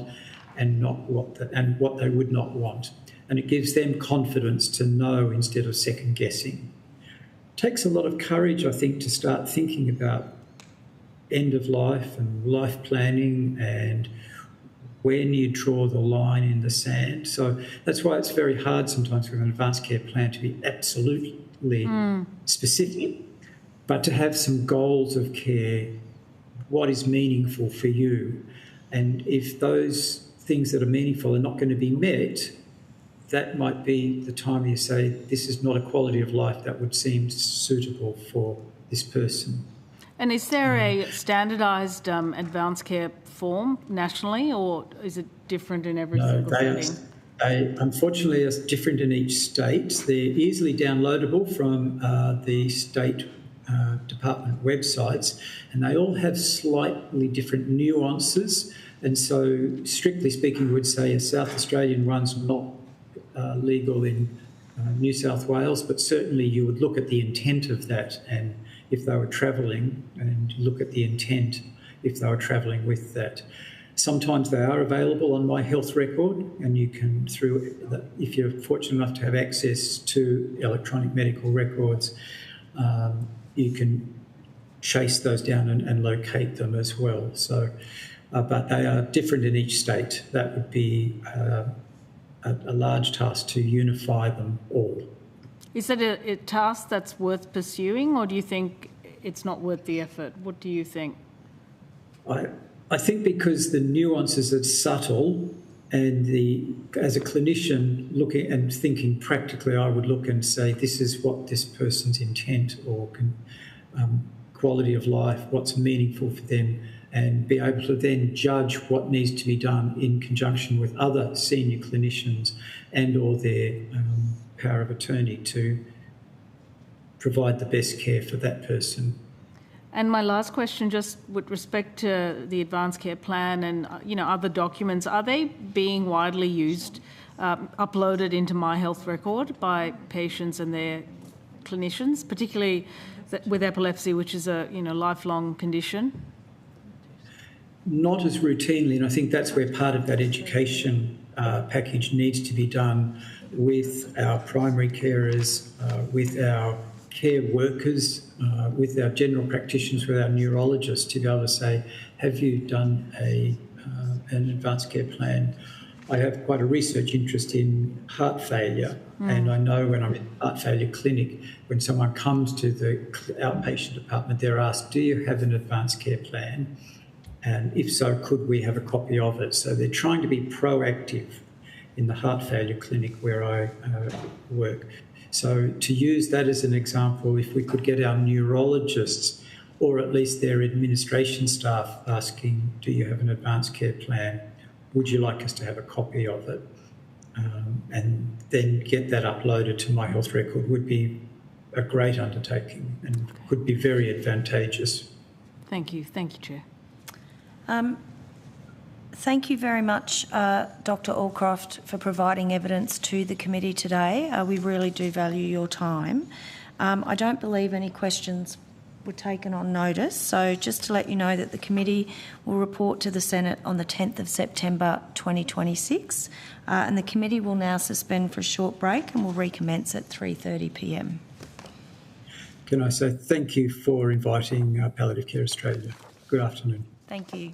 and what they would not want. And it gives them confidence to know instead of second guessing. It takes a lot of courage, I think, to start thinking about end of life and life planning and when you draw the line in the sand. So that's why it's very hard sometimes with an advanced care plan to be absolutely specific, but to have some goals of care, what is meaningful for you. And if those things that are meaningful are not going to be met, that might be the time you say, this is not a quality of life that would seem suitable for this person. And is there a standardised advanced care form nationally, or is it different in every single setting? They unfortunately are different in each state. They're easily downloadable from the state department websites, and they all have slightly different nuances. And so, strictly speaking, we would say a South Australian one's not legal in New South Wales, but certainly you would look at the intent of that, and if they were travelling, and look at the intent if they were travelling with that. Sometimes they are available on My Health Record, and you can, if you're fortunate enough to have access to electronic medical records, you can chase those down and locate them as well. So, but they are different in each state. That would be a large task to unify them all. Is that a task that's worth pursuing, or do you think it's not worth the effort? What do you think? I think because the nuances are subtle, and as a clinician looking and thinking practically, I would look and say, this is what this person's intent or quality of life, what's meaningful for them, and be able to then judge what needs to be done in conjunction with other senior clinicians and or their power of attorney to provide the best care for that person. And my last question, just with respect to the advanced care plan and other documents, are they being widely used, uploaded into My Health Record by patients and their clinicians, particularly with epilepsy, which is a lifelong condition? Not as routinely, and I think that's where part of that education package needs to be done with our primary carers, with our care workers, with our general practitioners, with our neurologists, to be able to say, have you done an advanced care plan? I have quite a research interest in heart failure, and I know when I'm in a heart failure clinic, when someone comes to the outpatient department, they're asked, do you have an advanced care plan? And if so, could we have a copy of it? So they're trying to be proactive in the heart failure clinic where I work. So to use that as an example, if we could get our neurologists or at least their administration staff asking, do you have an advanced care plan? Would you like us to have a copy of it? And then get that uploaded to My Health Record would be a great undertaking and could be very advantageous. Thank you. Thank you, Chair. Thank you very much, Dr. Allcroft, for providing evidence to the committee today. We really do value your time. I don't believe any questions were taken on notice, so just to let you know that the committee will report to the Senate on the 10th of September 2026, and the committee will now suspend for a short break and will recommence at 3:30 p.m. Can I say thank you for inviting Palliative Care Australia. Good afternoon. Thank you.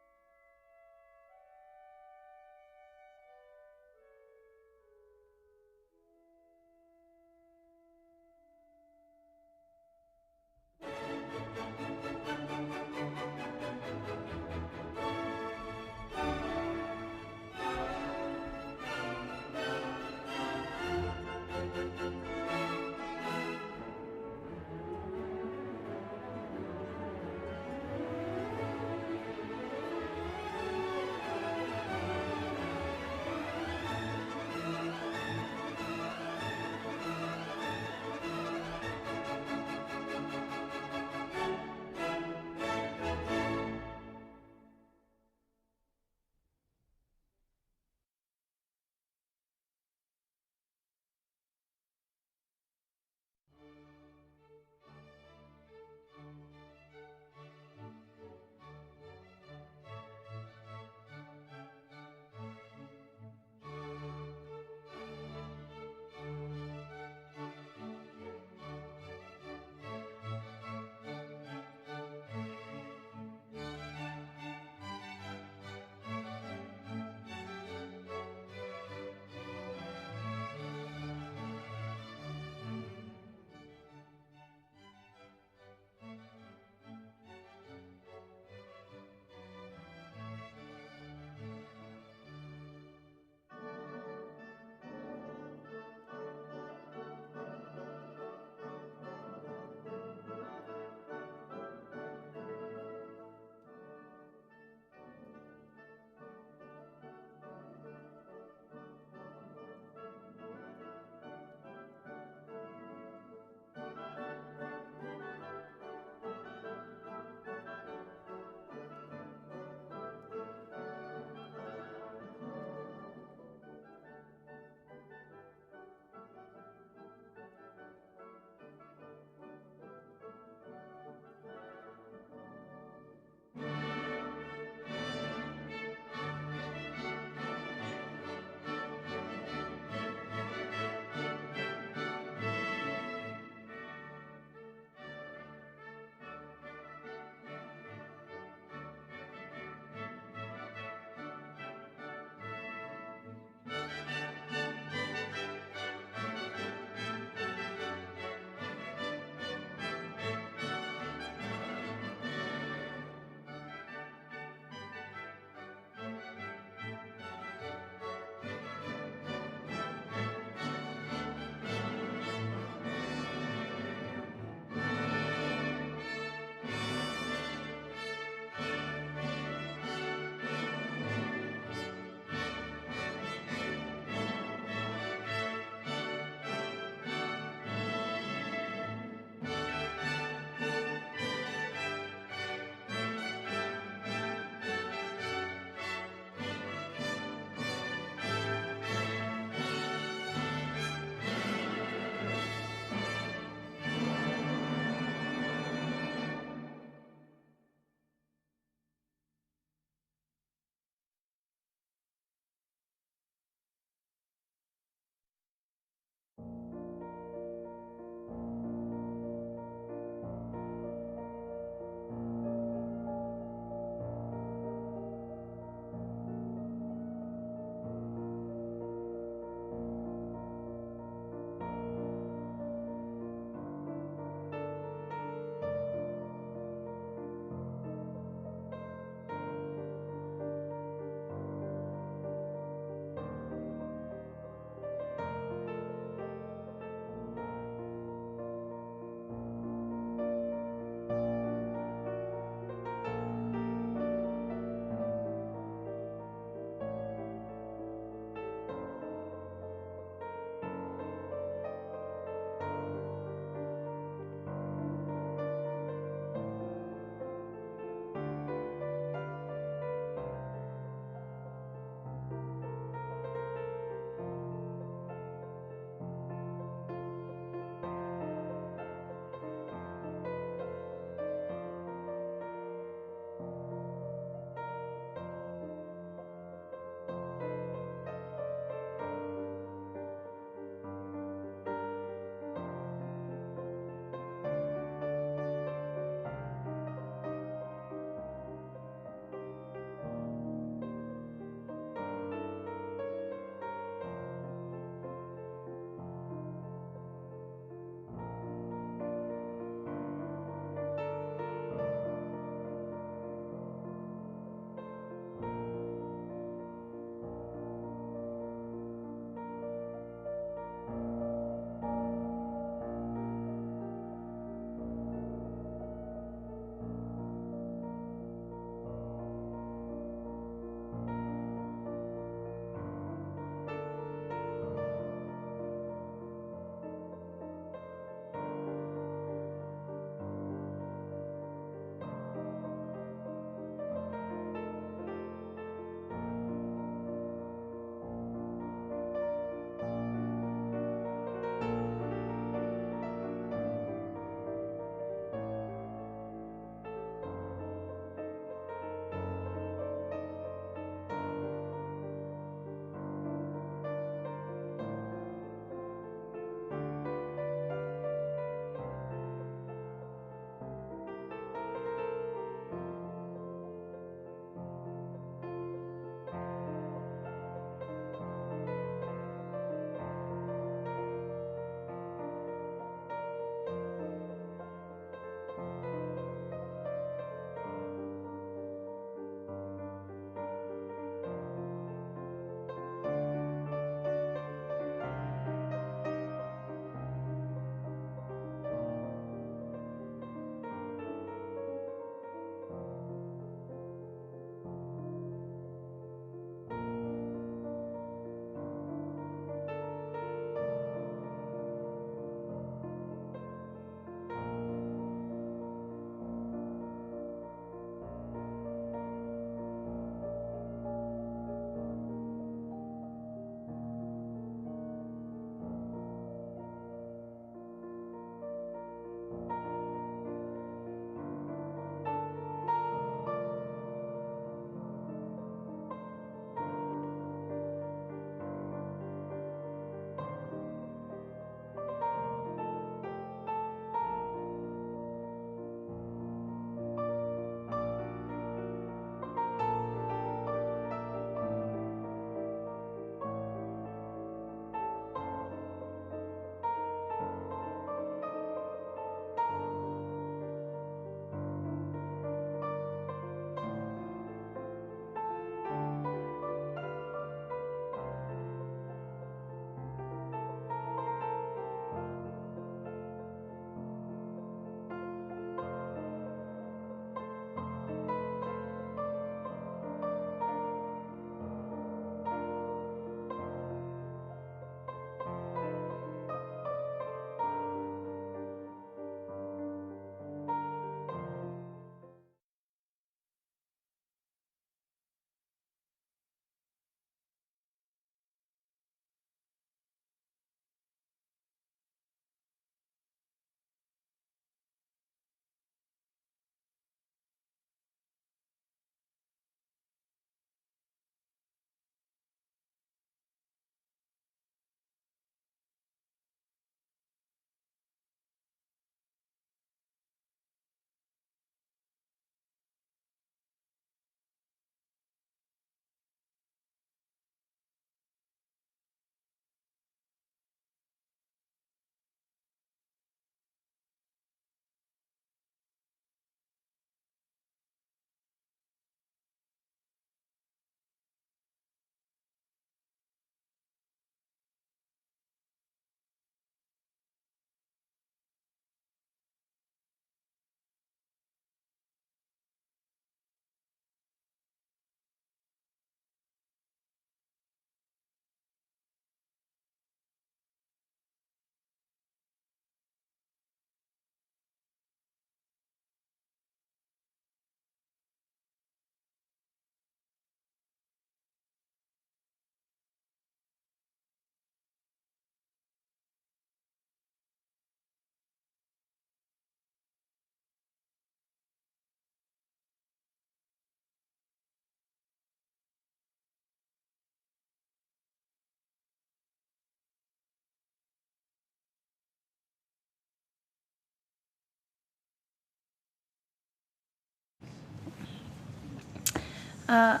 The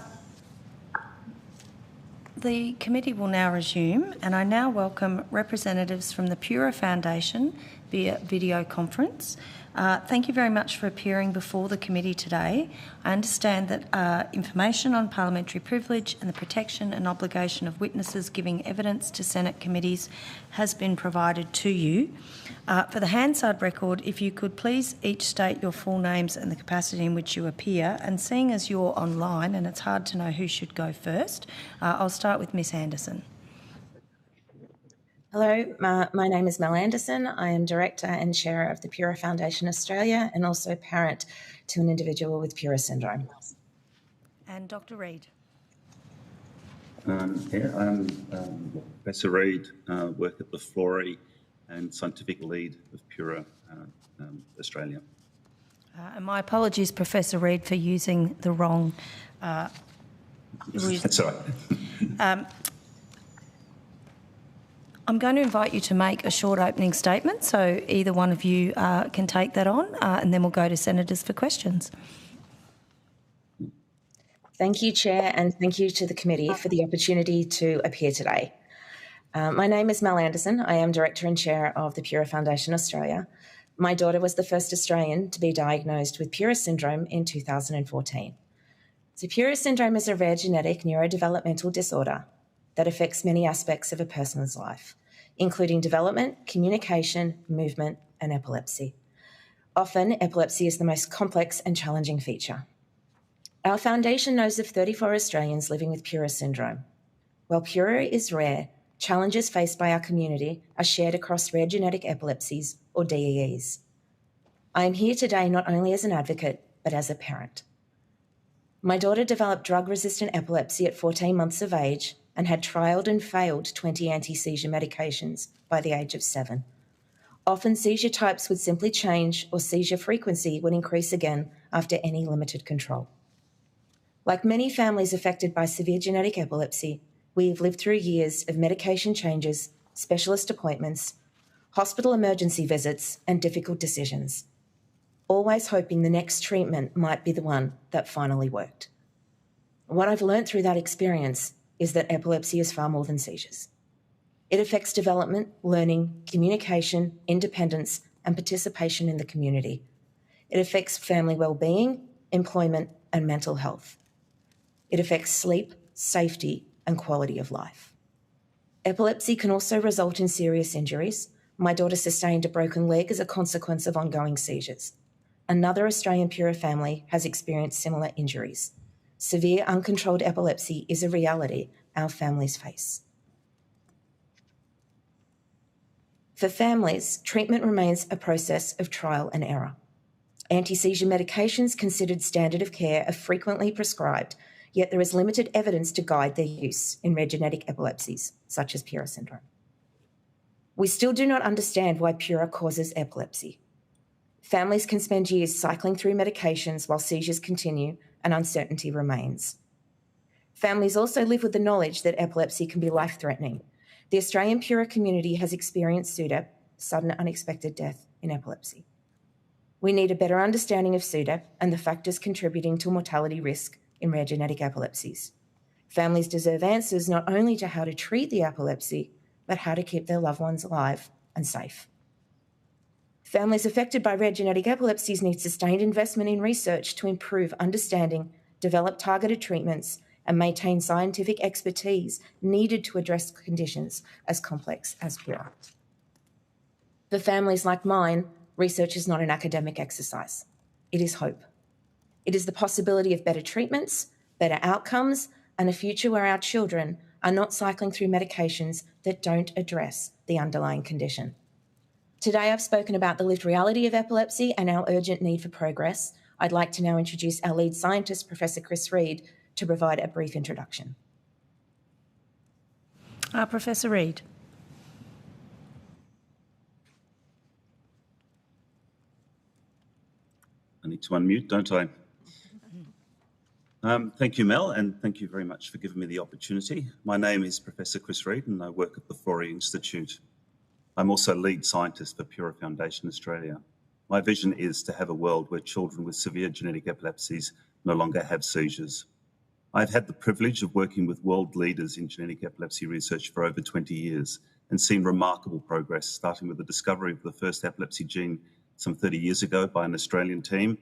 committee will now resume, and I now welcome representatives from the Pura Foundation via video conference. Thank you very much for appearing before the committee today. I understand that information on parliamentary privilege and the protection and obligation of witnesses giving evidence to Senate committees has been provided to you. For the Hansard record, if you could please each state your full names and the capacity in which you appear, and seeing as you're online and it's hard to know who should go first, I'll start with Ms Anderson. Hello, my name is Mel Anderson. I am Director and Chair of the Pura Foundation Australia and also parent to an individual with Pura syndrome. And Dr Reid. I'm Professor Reid, work at the Florey and scientific lead of Pura Australia. And my apologies, Professor Reid, for using the wrong... That's all right. I'm going to invite you to make a short opening statement, so either one of you can take that on, and then we'll go to senators for questions. Thank you, Chair, and thank you to the committee for the opportunity to appear today. My name is Mel Anderson. I am Director and Chair of the Pura Foundation Australia. My daughter was the first Australian to be diagnosed with Pura syndrome in 2014. So Pura syndrome is a rare genetic neurodevelopmental disorder that affects many aspects of a person's life, including development, communication, movement, and epilepsy. Often, epilepsy is the most complex and challenging feature. Our foundation knows of 34 Australians living with Pura syndrome. While Pura is rare, challenges faced by our community are shared across rare genetic epilepsies, or DEEs. I am here today not only as an advocate, but as a parent. My daughter developed drug-resistant epilepsy at 14 months of age and had trialled and failed 20 anti-seizure medications by the age of 7. Often seizure types would simply change or seizure frequency would increase again after any limited control. Like many families affected by severe genetic epilepsy, we have lived through years of medication changes, specialist appointments, hospital emergency visits, and difficult decisions, always hoping the next treatment might be the one that finally worked. What I've learned through that experience is that epilepsy is far more than seizures. It affects development, learning, communication, independence, and participation in the community. It affects family well-being, employment, and mental health. It affects sleep, safety, and quality of life. Epilepsy can also result in serious injuries. My daughter sustained a broken leg as a consequence of ongoing seizures. Another Australian Pura family has experienced similar injuries. Severe uncontrolled epilepsy is a reality our families face. For families, treatment remains a process of trial and error. Anti-seizure medications considered standard of care are frequently prescribed, yet there is limited evidence to guide their use in rare genetic epilepsies, such as Pura syndrome. We still do not understand why Pura causes epilepsy. Families can spend years cycling through medications while seizures continue and uncertainty remains. Families also live with the knowledge that epilepsy can be life-threatening. The Australian Pura community has experienced SUDEP, sudden unexpected death in epilepsy. We need a better understanding of SUDEP and the factors contributing to mortality risk in rare genetic epilepsies. Families deserve answers not only to how to treat the epilepsy, but how to keep their loved ones alive and safe. Families affected by rare genetic epilepsies need sustained investment in research to improve understanding, develop targeted treatments, and maintain scientific expertise needed to address conditions as complex as Pura. For families like mine, research is not an academic exercise. It is hope. It is the possibility of better treatments, better outcomes, and a future where our children are not cycling through medications that don't address the underlying condition. Today I've spoken about the lived reality of epilepsy and our urgent need for progress. I'd like to now introduce our lead scientist, Professor Chris Reid, to provide a brief introduction. Professor Reid. I need to unmute, don't I? Thank you, Mel, and thank you very much for giving me the opportunity. My name is Professor Chris Reid and I work at the Florey Institute. I'm also lead scientist for Pura Foundation Australia. My vision is to have a world where children with severe genetic epilepsies no longer have seizures. I've had the privilege of working with world leaders in genetic epilepsy research for over 20 years and seen remarkable progress, starting with the discovery of the first epilepsy gene some 30 years ago by an Australian team,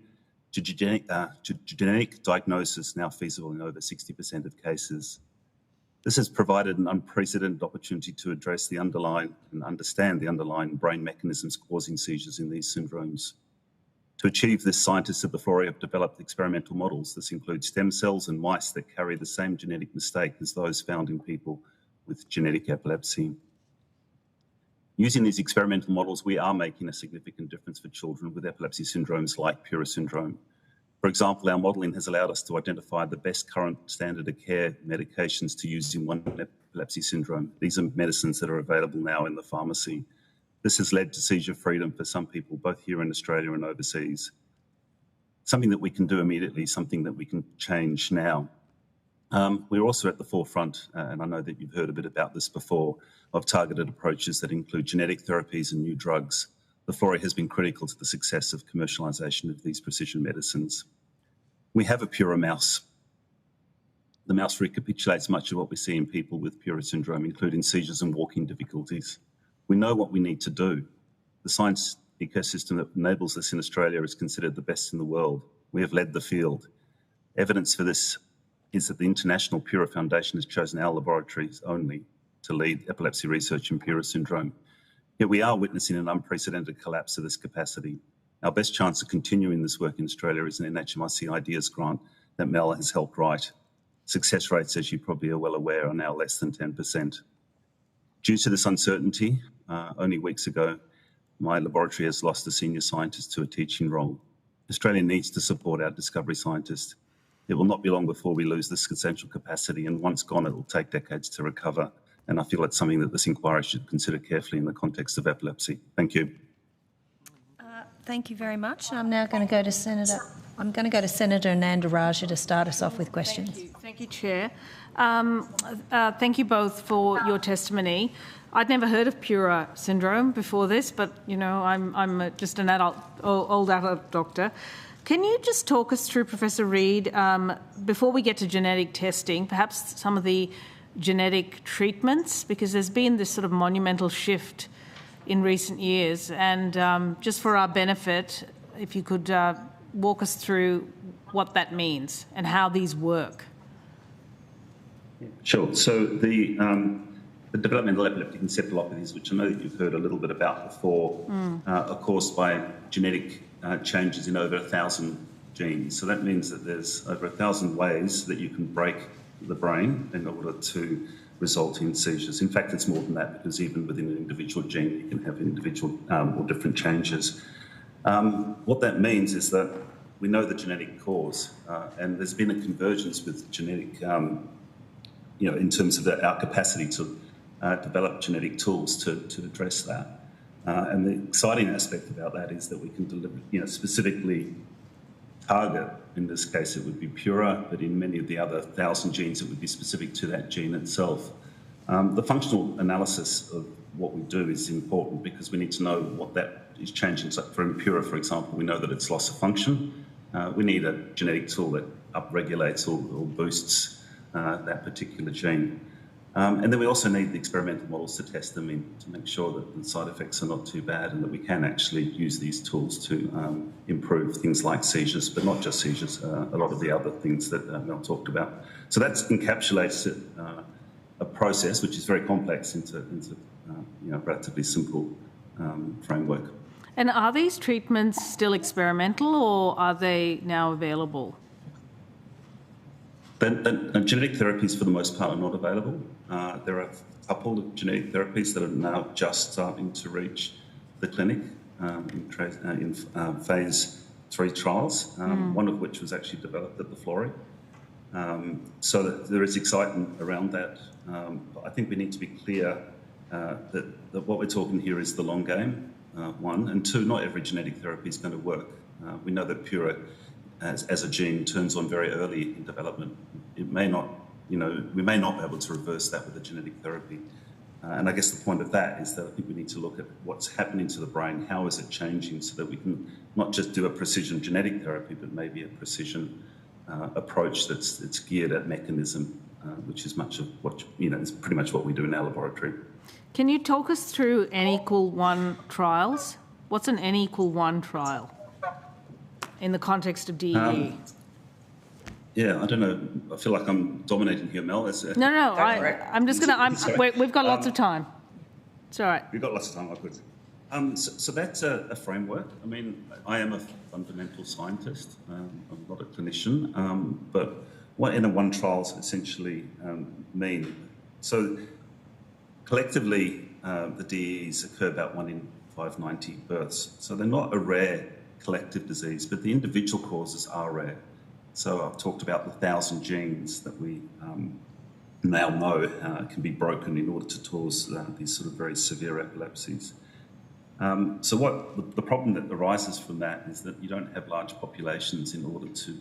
to genetic diagnosis now feasible in over 60% of cases. This has provided an unprecedented opportunity to address the underlying and understand the underlying brain mechanisms causing seizures in these syndromes. To achieve this, scientists at the Florey have developed experimental models. This includes stem cells and mice that carry the same genetic mistake as those found in people with genetic epilepsy. Using these experimental models, we are making a significant difference for children with epilepsy syndromes like Pura syndrome. For example, our modelling has allowed us to identify the best current standard of care medications to use in one epilepsy syndrome. These are medicines that are available now in the pharmacy. This has led to seizure freedom for some people, both here in Australia and overseas. Something that we can do immediately, something that we can change now. We're also at the forefront, and I know that you've heard a bit about this before, of targeted approaches that include genetic therapies and new drugs. The Florey has been critical to the success of commercialisation of these precision medicines. We have a Pura mouse. The mouse recapitulates much of what we see in people with Pura syndrome, including seizures and walking difficulties. We know what we need to do. The science ecosystem that enables this in Australia is considered the best in the world. We have led the field. Evidence for this is that the International Pura Foundation has chosen our laboratories only to lead epilepsy research in Pura syndrome. Yet we are witnessing an unprecedented collapse of this capacity. Our best chance of continuing this work in Australia is an NHMRC Ideas grant that Mel has helped write. Success rates, as you probably are well aware, are now less than 10%. Due to this uncertainty, only weeks ago, my laboratory has lost a senior scientist to a teaching role. Australia needs to support our discovery scientists. It will not be long before we lose this essential capacity, and once gone, it will take decades to recover. And I feel it's something that this inquiry should consider carefully in the context of epilepsy. Thank you. Thank you very much. I'm now going to go to Senator Nandaraja to start us off with questions. Thank you, Chair. Thank you both for your testimony. I'd never heard of Pura syndrome before this, but you know, I'm just an old adult doctor. Can you just talk us through, Professor Reid, before we get to genetic testing, perhaps some of the genetic treatments, because there's been this sort of monumental shift in recent years, and just for our benefit, if you could walk us through what that means and how these work. Sure. So the developmental epileptic encephalopathies, which I know that you've heard a little bit about before, are caused by genetic changes in over 1,000 genes. So that means that there's over 1,000 ways that you can break the brain in order to result in seizures. In fact, it's more than that, because even within an individual gene, you can have individual or different changes. What that means is that we know the genetic cause, and there's been a convergence with genetic, in terms of our capacity to develop genetic tools to address that. And the exciting aspect about that is that we can deliver, specifically target. In this case, it would be Pura, but in many of the other 1,000 genes, it would be specific to that gene itself. The functional analysis of what we do is important because we need to know what that is changing. So for Pura, for example, we know that it's loss of function. We need a genetic tool that upregulates or boosts that particular gene. And then we also need the experimental models to test them in to make sure that the side effects are not too bad and that we can actually use these tools to improve things like seizures, but not just seizures, a lot of the other things that Mel talked about. So that encapsulates a process which is very complex into a relatively simple framework. And are these treatments still experimental or are they now available? Genetic therapies, for the most part, are not available. There are a couple of genetic therapies that are now just starting to reach the clinic in phase 3 trials, one of which was actually developed at the Florey. So that there is excitement around that. But I think we need to be clear that what we're talking here is the long game, one, and two, not every genetic therapy is going to work. We know that Pura as a gene turns on very early in development. It may not, we may not be able to reverse that with a genetic therapy. And I guess the point of that is that I think we need to look at what's happening to the brain, how is it changing, so that we can not just do a precision genetic therapy, but maybe a precision approach that's geared at mechanism, which is much of what, is pretty much what we do in our laboratory. Can you talk us through N=1 trials? What's an N=1 trial in the context of DEE? Yeah, I don't know. I feel like I'm dominating here, Mel. No, I'm just going to... We've got lots of time. It's all right. We've got lots of time, I could. So that's a framework. I mean, I am a fundamental scientist. I'm not a clinician. But what N=1 trials essentially mean... So collectively, the DEEs occur about 1 in 590 births. So they're not a rare collective disease, but the individual causes are rare. So I've talked about the 1,000 genes that we now know can be broken in order to cause these sort of very severe epilepsies. So what the problem that arises from that is that you don't have large populations in order to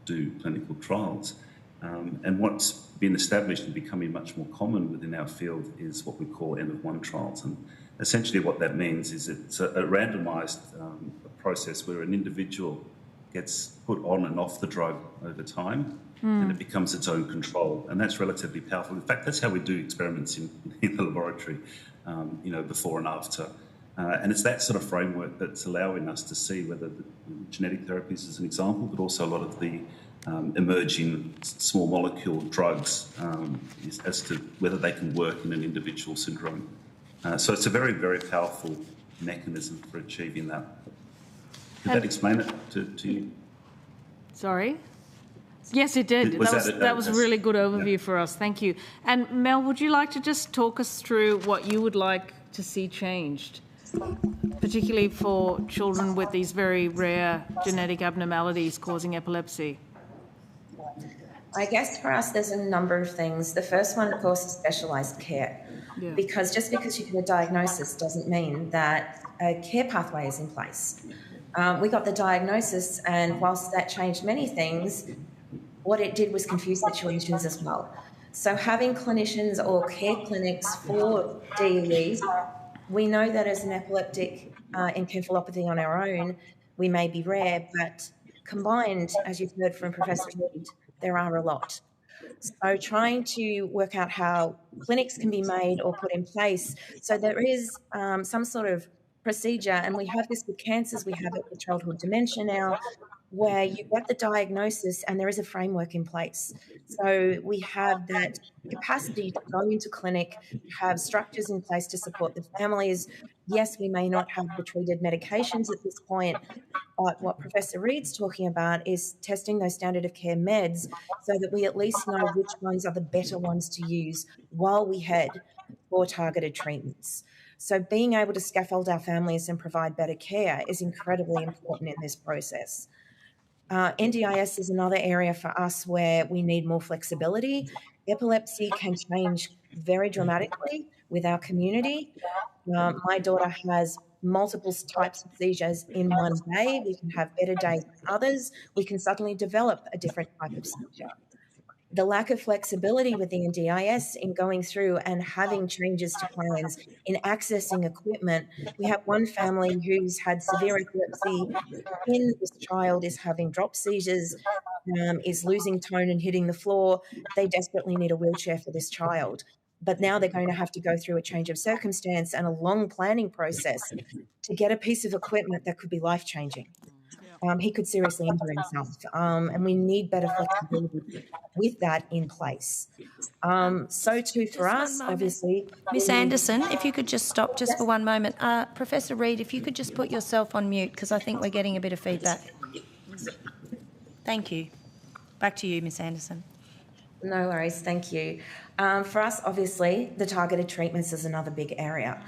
do clinical trials. And what's been established and becoming much more common within our field is what we call N=1 trials. And essentially what that means is it's a randomised process where an individual gets put on and off the drug over time, and it becomes its own control. And that's relatively powerful. In fact, that's how we do experiments in the laboratory, before and after. And it's that sort of framework that's allowing us to see whether the genetic therapies is an example, but also a lot of the emerging small molecule drugs as to whether they can work in an individual syndrome. So it's a very, very powerful mechanism for achieving that. Did that explain it to you? Sorry? Yes, it did. That was a really good overview for us. Thank you. And Mel, would you like to just talk us through what you would like to see changed, particularly for children with these very rare genetic abnormalities causing epilepsy? I guess for us, there's a number of things. The first one, of course, is specialised care. Yeah. Because just because you get a diagnosis doesn't mean that a care pathway is in place. We got the diagnosis, and whilst that changed many things, what it did was confuse situations as well. So having clinicians or care clinics for DEEs, we know that as an epileptic encephalopathy on our own, we may be rare, but combined, as you've heard from Professor Reid, there are a lot. So trying to work out how clinics can be made or put in place so there is some sort of procedure, and we have this with cancers, we have it with childhood dementia now, where you get the diagnosis and there is a framework in place. So we have that capacity to go into clinic, have structures in place to support the families. Yes, we may not have the treated medications at this point, but what Professor Reid's talking about is testing those standard of care meds so that we at least know which ones are the better ones to use while we head for targeted treatments. So being able to scaffold our families and provide better care is incredibly important in this process. NDIS is another area for us where we need more flexibility. Epilepsy can change very dramatically with our community. My daughter has multiple types of seizures in one day. We can have better days than others. We can suddenly develop a different type of seizure. The lack of flexibility with the NDIS in going through and having changes to plans, in accessing equipment. We have one family who's had severe epilepsy. This child is having drop seizures, is losing tone and hitting the floor. They desperately need a wheelchair for this child. But now they're going to have to go through a change of circumstance and a long planning process to get a piece of equipment that could be life-changing. He could seriously injure himself, and we need better flexibility with that in place. So too for us, obviously. Miss Anderson, if you could just stop just for one moment. Professor Reid, if you could just put yourself on mute, because I think we're getting a bit of feedback. Thank you. Back to you, Miss Anderson. No worries, thank you. For us, obviously, the targeted treatments is another big area.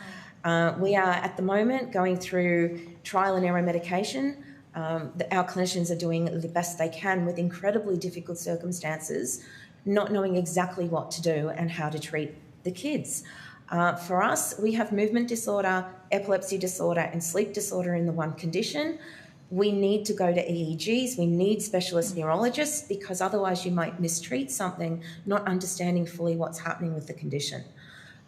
We are, at the moment, going through trial and error medication. Our clinicians are doing the best they can with incredibly difficult circumstances, not knowing exactly what to do and how to treat the kids. For us, we have movement disorder, epilepsy disorder, and sleep disorder in the one condition. We need to go to EEGs, we need specialist neurologists, because otherwise you might mistreat something, not understanding fully what's happening with the condition.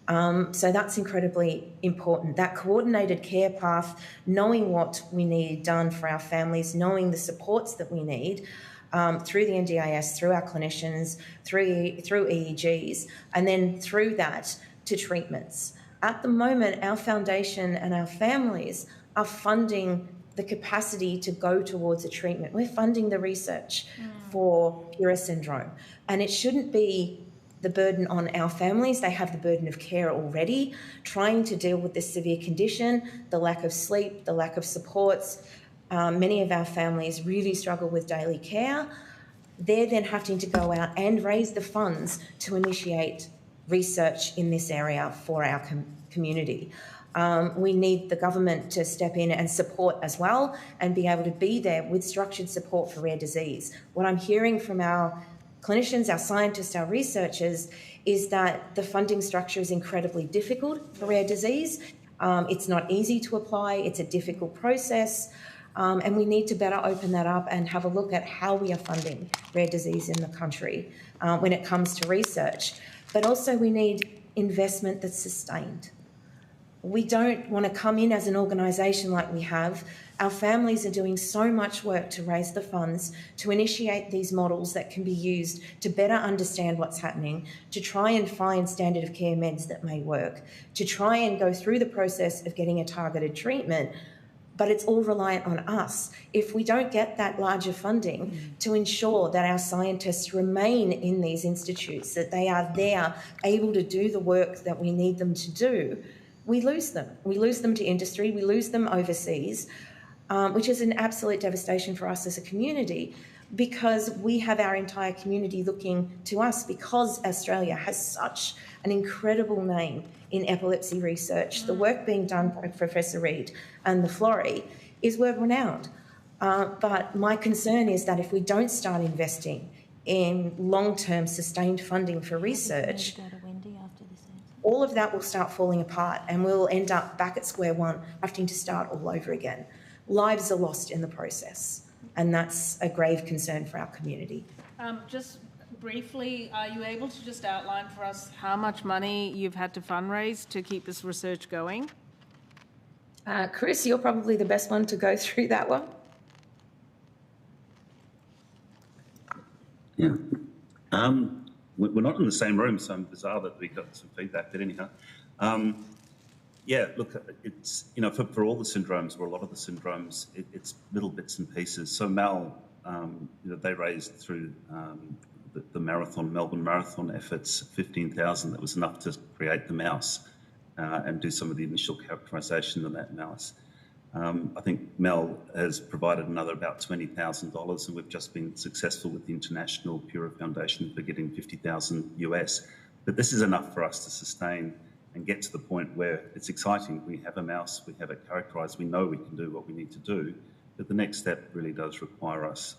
So that's incredibly important. That coordinated care path, knowing what we need done for our families, knowing the supports that we need, through the NDIS, through our clinicians, through EEGs, and then through that to treatments. At the moment, our foundation and our families are funding the capacity to go towards a treatment. We're funding the research for Pura syndrome, and it shouldn't be the burden on our families. They have the burden of care already, trying to deal with this severe condition, the lack of sleep, the lack of supports. Many of our families really struggle with daily care. They're then having to go out and raise the funds to initiate research in this area for our community. We need the government to step in and support as well and be able to be there with structured support for rare disease. What I'm hearing from our clinicians, our scientists, our researchers is that the funding structure is incredibly difficult for rare disease. It's not easy to apply. It's a difficult process. And we need to better open that up and have a look at how we are funding rare disease in the country when it comes to research. But also we need investment that's sustained. We don't want to come in as an organisation like we have. Our families are doing so much work to raise the funds, to initiate these models that can be used to better understand what's happening, to try and find standard of care meds that may work, to try and go through the process of getting a targeted treatment. But it's all reliant on us. If we don't get that larger funding to ensure that our scientists remain in these institutes, that they are there able to do the work that we need them to do, we lose them. We lose them to industry, we lose them overseas, which is an absolute devastation for us as a community, because we have our entire community looking to us because Australia has such an incredible name in epilepsy research. The work being done by Professor Reid and the Florey is world-renowned. But my concern is that if we don't start investing in long-term sustained funding for research, all of that will start falling apart and we'll end up back at square one, having to start all over again. Lives are lost in the process, and that's a grave concern for our community. Just briefly, are you able to just outline for us how much money you've had to fundraise to keep this research going? Chris, you're probably the best one to go through that one. Yeah. We're not in the same room, so it's bizarre that we got some feedback, but anyhow. Yeah, look, it's, you know, for all the syndromes, or a lot of the syndromes, it's little bits and pieces. So Mal, you know, they raised through the marathon, Melbourne Marathon efforts, 15,000. That was enough to create the mouse and do some of the initial characterisation of that mouse. I think Mel has provided another about $20,000, and we've just been successful with the International Pura Foundation for getting $50,000 US. But this is enough for us to sustain and get to the point where it's exciting. We have a mouse, we have it characterised, we know we can do what we need to do. But the next step really does require us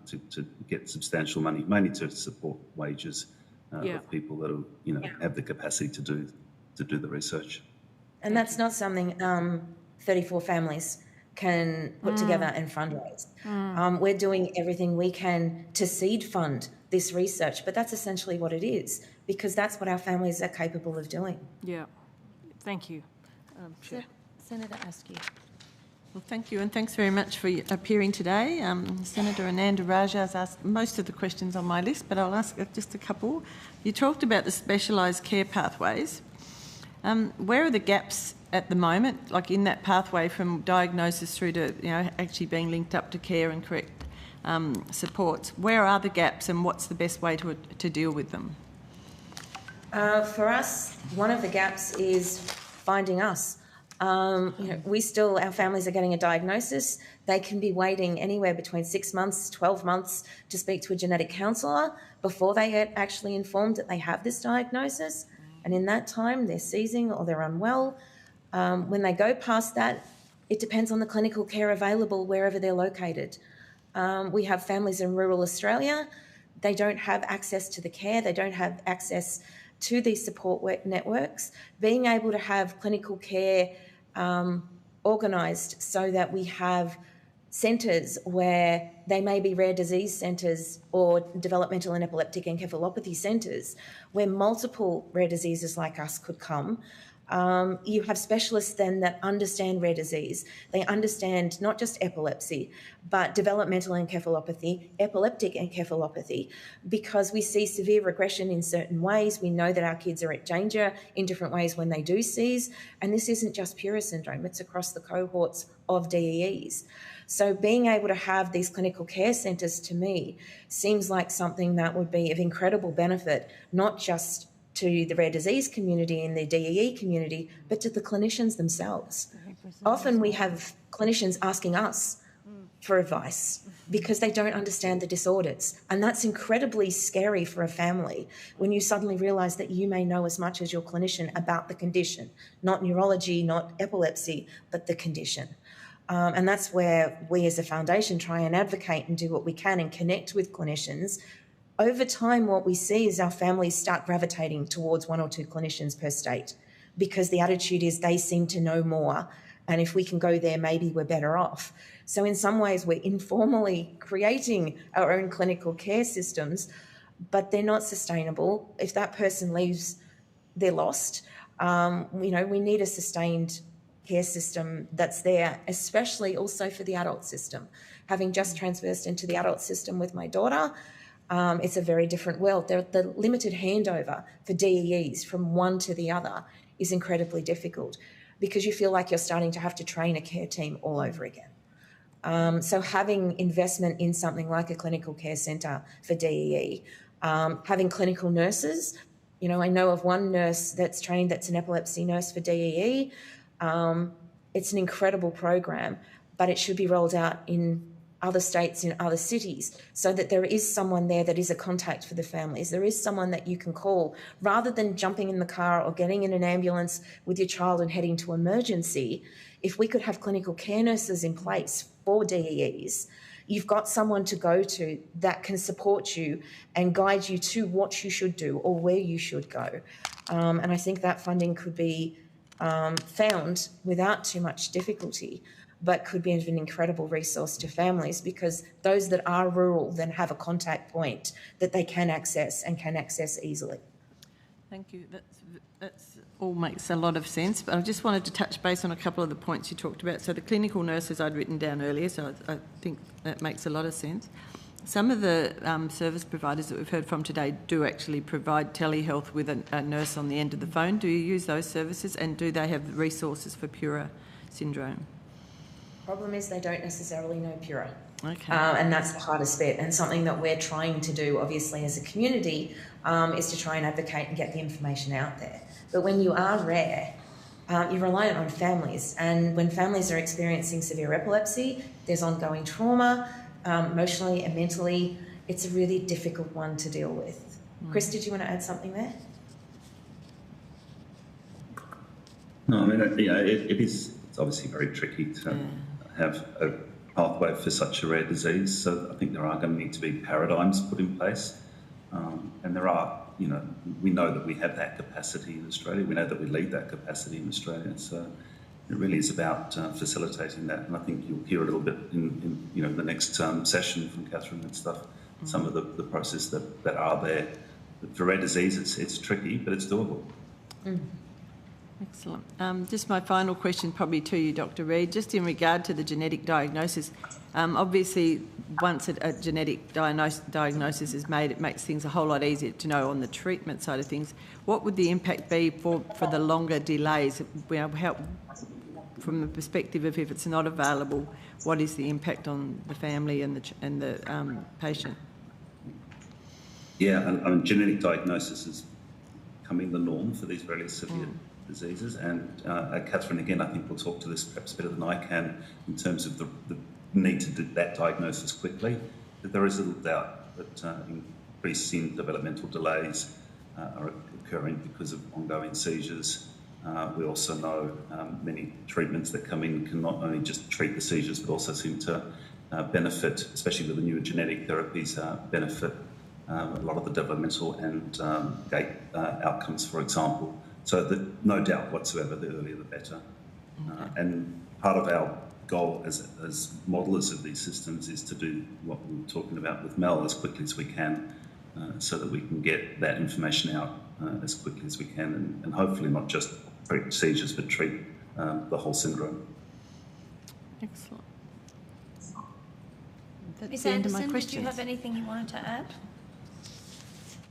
to get substantial money, mainly to support wages of people that are, you know, have the capacity to do the research. And that's not something 34 families can put together and fundraise. We're doing everything we can to seed fund this research, but that's essentially what it is, because that's what our families are capable of doing. Yeah. Thank you. Chair. Senator Askew. Well, thank you, and thanks very much for appearing today. Senator Ananda Raja has asked most of the questions on my list, but I'll ask just a couple. You talked about the specialised care pathways. Where are the gaps at the moment, like in that pathway from diagnosis through to, you know, actually being linked up to care and correct supports? Where are the gaps, and what's the best way to deal with them? For us, one of the gaps is finding us. You know, our families are getting a diagnosis. They can be waiting anywhere between 6 months, 12 months to speak to a genetic counsellor before they get actually informed that they have this diagnosis. And in that time, they're seizing or they're unwell. When they go past that, it depends on the clinical care available wherever they're located. We have families in rural Australia. They don't have access to the care. They don't have access to these support networks. Being able to have clinical care organised so that we have centres where they may be rare disease centres or developmental and epileptic encephalopathy centres where multiple rare diseases like us could come You have specialists then that understand rare disease. They understand not just epilepsy, but developmental encephalopathy, epileptic encephalopathy, because we see severe regression in certain ways. We know that our kids are at danger in different ways when they do seize. And this isn't just Pura syndrome, it's across the cohorts of DEEs. So being able to have these clinical care centres, to me, seems like something that would be of incredible benefit, not just to the rare disease community and the DEE community, but to the clinicians themselves. Often we have clinicians asking us for advice because they don't understand the disorders. And that's incredibly scary for a family when you suddenly realise that you may know as much as your clinician about the condition, not neurology, not epilepsy, but the condition. And that's where we as a foundation try and advocate and do what we can and connect with clinicians. Over time, what we see is our families start gravitating towards 1 or 2 clinicians per state because the attitude is they seem to know more, and if we can go there, maybe we're better off. So in some ways, we're informally creating our own clinical care systems, but they're not sustainable. If that person leaves, they're lost. We need a sustained care system that's there, especially also for the adult system. Having just transversed into the adult system with my daughter, it's a very different world. The limited handover for DEEs from one to the other is incredibly difficult because you feel like you're starting to have to train a care team all over again. So having investment in something like a clinical care centre for DEE, having clinical nurses, I know of one nurse that's trained that's an epilepsy nurse for DEE. It's an incredible program, but it should be rolled out in other states, in other cities, so that there is someone there that is a contact for the families. There is someone that you can call rather than jumping in the car or getting in an ambulance with your child and heading to emergency. If we could have clinical care nurses in place for DEEs, you've got someone to go to that can support you and guide you to what you should do or where you should go. And I think that funding could be found without too much difficulty, but could be an incredible resource to families because those that are rural then have a contact point that they can access and can access easily. Thank you. That's all makes a lot of sense, but I just wanted to touch base on a couple of the points you talked about. So the clinical nurses I'd written down earlier, so I think that makes a lot of sense. Some of the service providers that we've heard from today do actually provide telehealth with a nurse on the end of the phone. Do you use those services, and do they have resources for Pura syndrome? Problem is they don't necessarily know Pura. Okay. And that's the hardest bit, and something that we're trying to do, obviously, as a community, is to try and advocate and get the information out there. But when you are rare, you're reliant on families, and when families are experiencing severe epilepsy, there's ongoing trauma, emotionally and mentally. It's a really difficult one to deal with. Chris, did you want to add something there? No, I mean, it's obviously very tricky to have a pathway for such a rare disease. So I think there are going to need to be paradigms put in place. And there are, we know that we have that capacity in Australia. We know that we lead that capacity in Australia. So it really is about facilitating that. And I think you'll hear a little bit in the next session from Catherine and stuff, some of the process that are there. But for rare disease, it's tricky, but it's doable. Excellent. Just my final question probably to you, Dr. Reid, just in regard to the genetic diagnosis. Obviously, once a genetic diagnosis is made, it makes things a whole lot easier to know on the treatment side of things. What would the impact be for the longer delays? From the perspective of if it's not available, what is the impact on the family and the patient? Yeah, and genetic diagnosis is becoming the norm for these very severe diseases. And Catherine, again, I think will talk to this perhaps better than I can in terms of the need to do that diagnosis quickly. But there is little doubt that increasing developmental delays are occurring because of ongoing seizures. We also know many treatments that come in can not only just treat the seizures, but also seem to benefit, especially with the newer genetic therapies, benefit a lot of the developmental and gait outcomes, for example. So no doubt whatsoever, the earlier the better. And part of our goal as modellers of these systems is to do what we were talking about with Mel as quickly as we can so that we can get that information out as quickly as we can, and hopefully not just treat seizures, but treat the whole syndrome. Excellent. That's Ms the end of my Anderson, did questions. you have anything you wanted to add?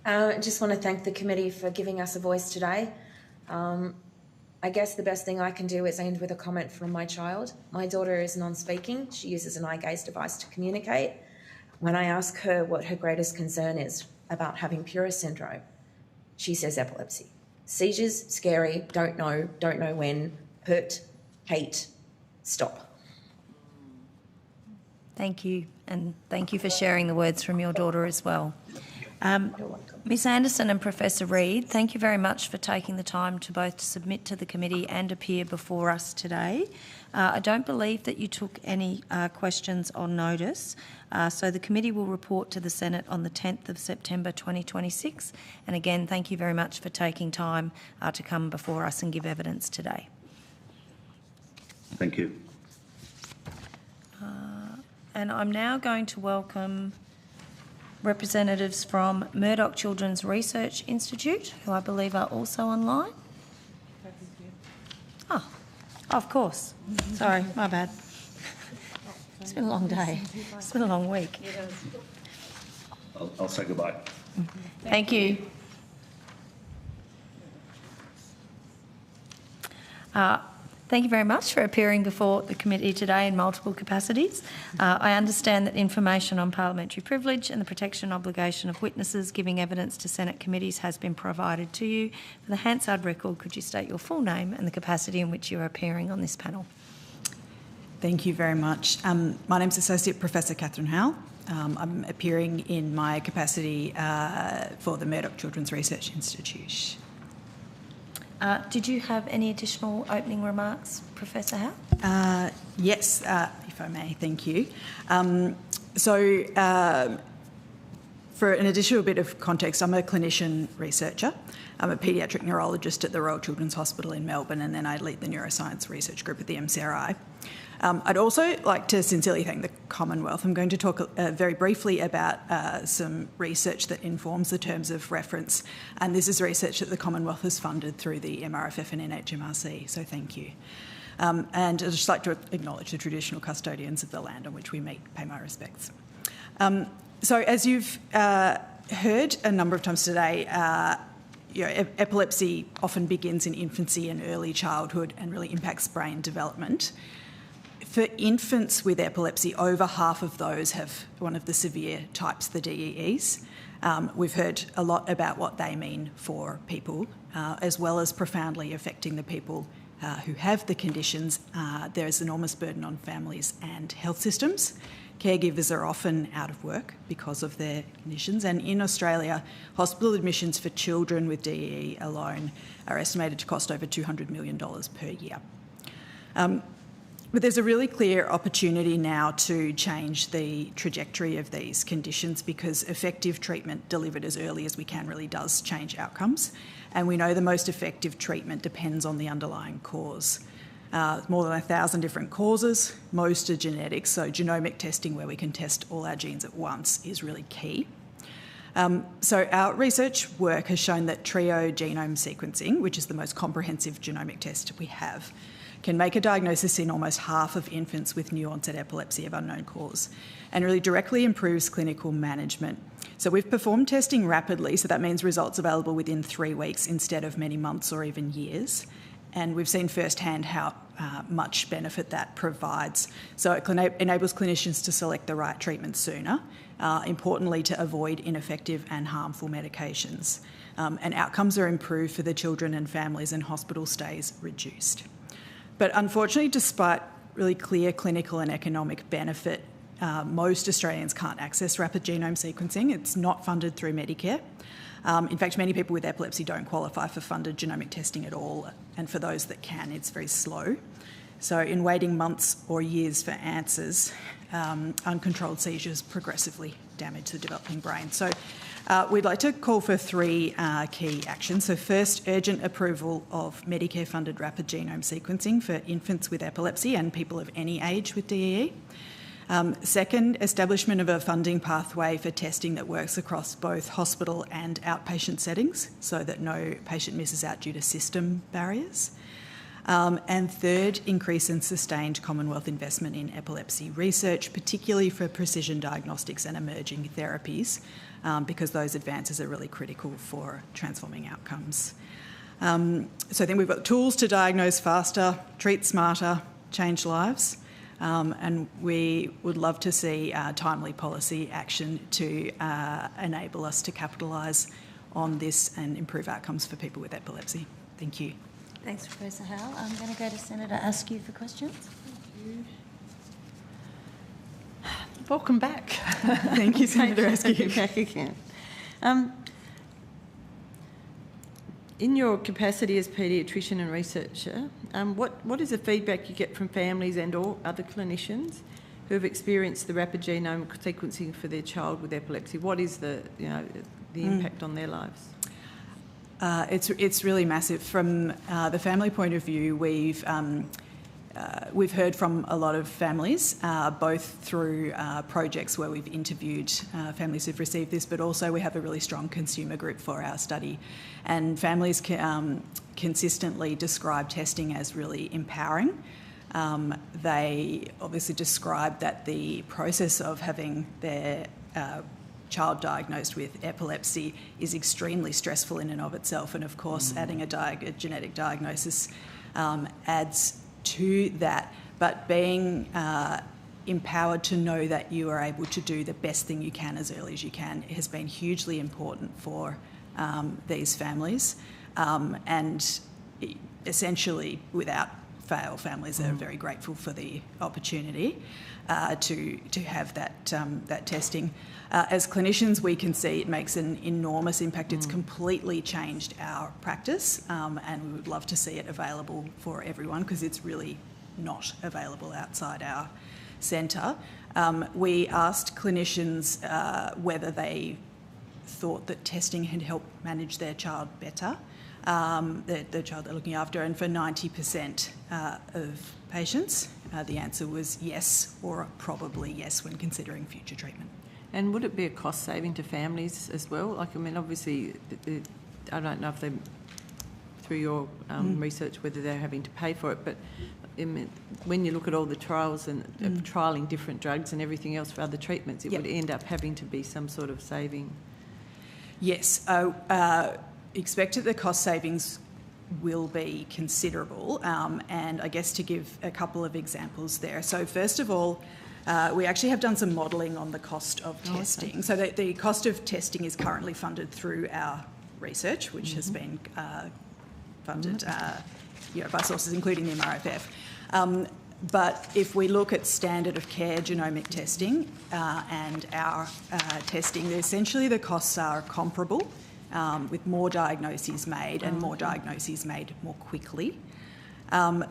I just want to thank the committee for giving us a voice today. I guess the best thing I can do is end with a comment from my child. My daughter is non-speaking. She uses an eye gaze device to communicate. When I ask her what her greatest concern is about having Pura syndrome, she says epilepsy. Seizures, scary, don't know when, hurt, hate, stop. Thank you, and thank you for sharing the words from your daughter as well. Ms Anderson and Professor Reid, thank you very much for taking the time to both submit to the committee and appear before us today. I don't believe that you took any questions on notice, so the committee will report to the Senate on the 10th of September 2026. And again, thank you very much for taking time to come before us and give evidence today. Thank you. And I'm now going to welcome representatives from Murdoch Children's Research Institute, who I believe are also online. Oh, of course. Sorry, my bad. It's been a long day. It's been a long week. I'll say goodbye. Thank you. Thank you very much for appearing before the committee today in multiple capacities. I understand that information on parliamentary privilege and the protection obligation of witnesses giving evidence to Senate committees has been provided to you. For the Hansard record, could you state your full name and the capacity in which you are appearing on this panel? Thank you very much. My name is Associate Professor Catherine Howell. I'm appearing in my capacity for the Murdoch Children's Research Institute. Did you have any additional opening remarks, Professor Howe? Yes, if I may, thank you. For an additional bit of context, I'm a clinician researcher. I'm a paediatric neurologist at the Royal Children's Hospital in Melbourne, and then I lead the neuroscience research group at the MCRI. I'd also like to sincerely thank the Commonwealth. I'm going to talk very briefly about some research that informs the terms of reference, and this is research that the Commonwealth has funded through the MRFF and NHMRC, so thank you. And I'd just like to acknowledge the traditional custodians of the land on which we meet, pay my respects. So as you've heard a number of times today, epilepsy often begins in infancy and early childhood and really impacts brain development. For infants with epilepsy, over half of those have one of the severe types, the DEEs. We've heard a lot about what they mean for people, as well as profoundly affecting the people who have the conditions. There is enormous burden on families and health systems. Caregivers are often out of work because of their conditions, and in Australia, hospital admissions for children with DEE alone are estimated to cost over $200 million per year. But there's a really clear opportunity now to change the trajectory of these conditions, because effective treatment delivered as early as we can really does change outcomes. And we know the most effective treatment depends on the underlying cause. More than 1,000 different causes, most are genetic, so genomic testing where we can test all our genes at once is really key. So our research work has shown that trio genome sequencing, which is the most comprehensive genomic test we have, can make a diagnosis in almost half of infants with new onset epilepsy of unknown cause, and really directly improves clinical management. So we've performed testing rapidly, so that means results available within 3 weeks instead of many months or even years. And we've seen firsthand how much benefit that provides. So it enables clinicians to select the right treatment sooner, importantly to avoid ineffective and harmful medications. And outcomes are improved for the children and families, and hospital stays reduced. But unfortunately, despite really clear clinical and economic benefit, most Australians can't access rapid genome sequencing. It's not funded through Medicare. In fact, many people with epilepsy don't qualify for funded genomic testing at all, and for those that can, it's very slow. So in waiting months or years for answers, uncontrolled seizures progressively damage the developing brain. So we'd like to call for 3 key actions. So first, urgent approval of Medicare-funded rapid genome sequencing for infants with epilepsy and people of any age with DEE. Second, establishment of a funding pathway for testing that works across both hospital and outpatient settings so that no patient misses out due to system barriers. And third, increase in sustained Commonwealth investment in epilepsy research, particularly for precision diagnostics and emerging therapies, because those advances are really critical for transforming outcomes. So then we've got tools to diagnose faster, treat smarter, change lives. And we would love to see timely policy action to enable us to capitalise on this and improve outcomes for people with epilepsy. Thank you. Thanks, Professor Howell. I'm going to go to Senator Askew for questions. Thank you. Welcome back. Thank you, Senator Askew. Back again. In your capacity as paediatrician and researcher, what is the feedback you get from families and or other clinicians who have experienced the rapid genome sequencing for their child with epilepsy? What is the impact on their lives? It's really massive. From the family point of view, we've heard from a lot of families, both through projects where we've interviewed families who've received this, but also we have a really strong consumer group for our study. And families consistently describe testing as really empowering. They obviously describe that the process of having their child diagnosed with epilepsy is extremely stressful in and of itself, and of course adding a genetic diagnosis adds to that, but being empowered to know that you are able to do the best thing you can as early as you can has been hugely important for these families, and essentially without fail, families are very grateful for the opportunity to have that testing. As clinicians, we can see it makes an enormous impact. It's completely changed our practice, and we would love to see it available for everyone because it's really not available outside our centre. We asked clinicians whether they thought that testing had helped manage their child better, the child they're looking after, and for 90% of patients, the answer was yes, or probably yes when considering future treatment. And would it be a cost saving to families as well? Like, I mean, obviously, I don't know if they, through your research, whether they're having to pay for it, but when you look at all the trials and trialling different drugs and everything else for other treatments, it would end up having to be some sort of saving. Yes, expect that the cost savings will be considerable, and I guess to give a couple of examples there. So first of all, we actually have done some modelling on the cost of testing. So the cost of testing is currently funded through our research, which has been funded by sources including the MRFF. But if we look at standard of care genomic testing and our testing, essentially the costs are comparable, with more diagnoses made and more diagnoses made more quickly.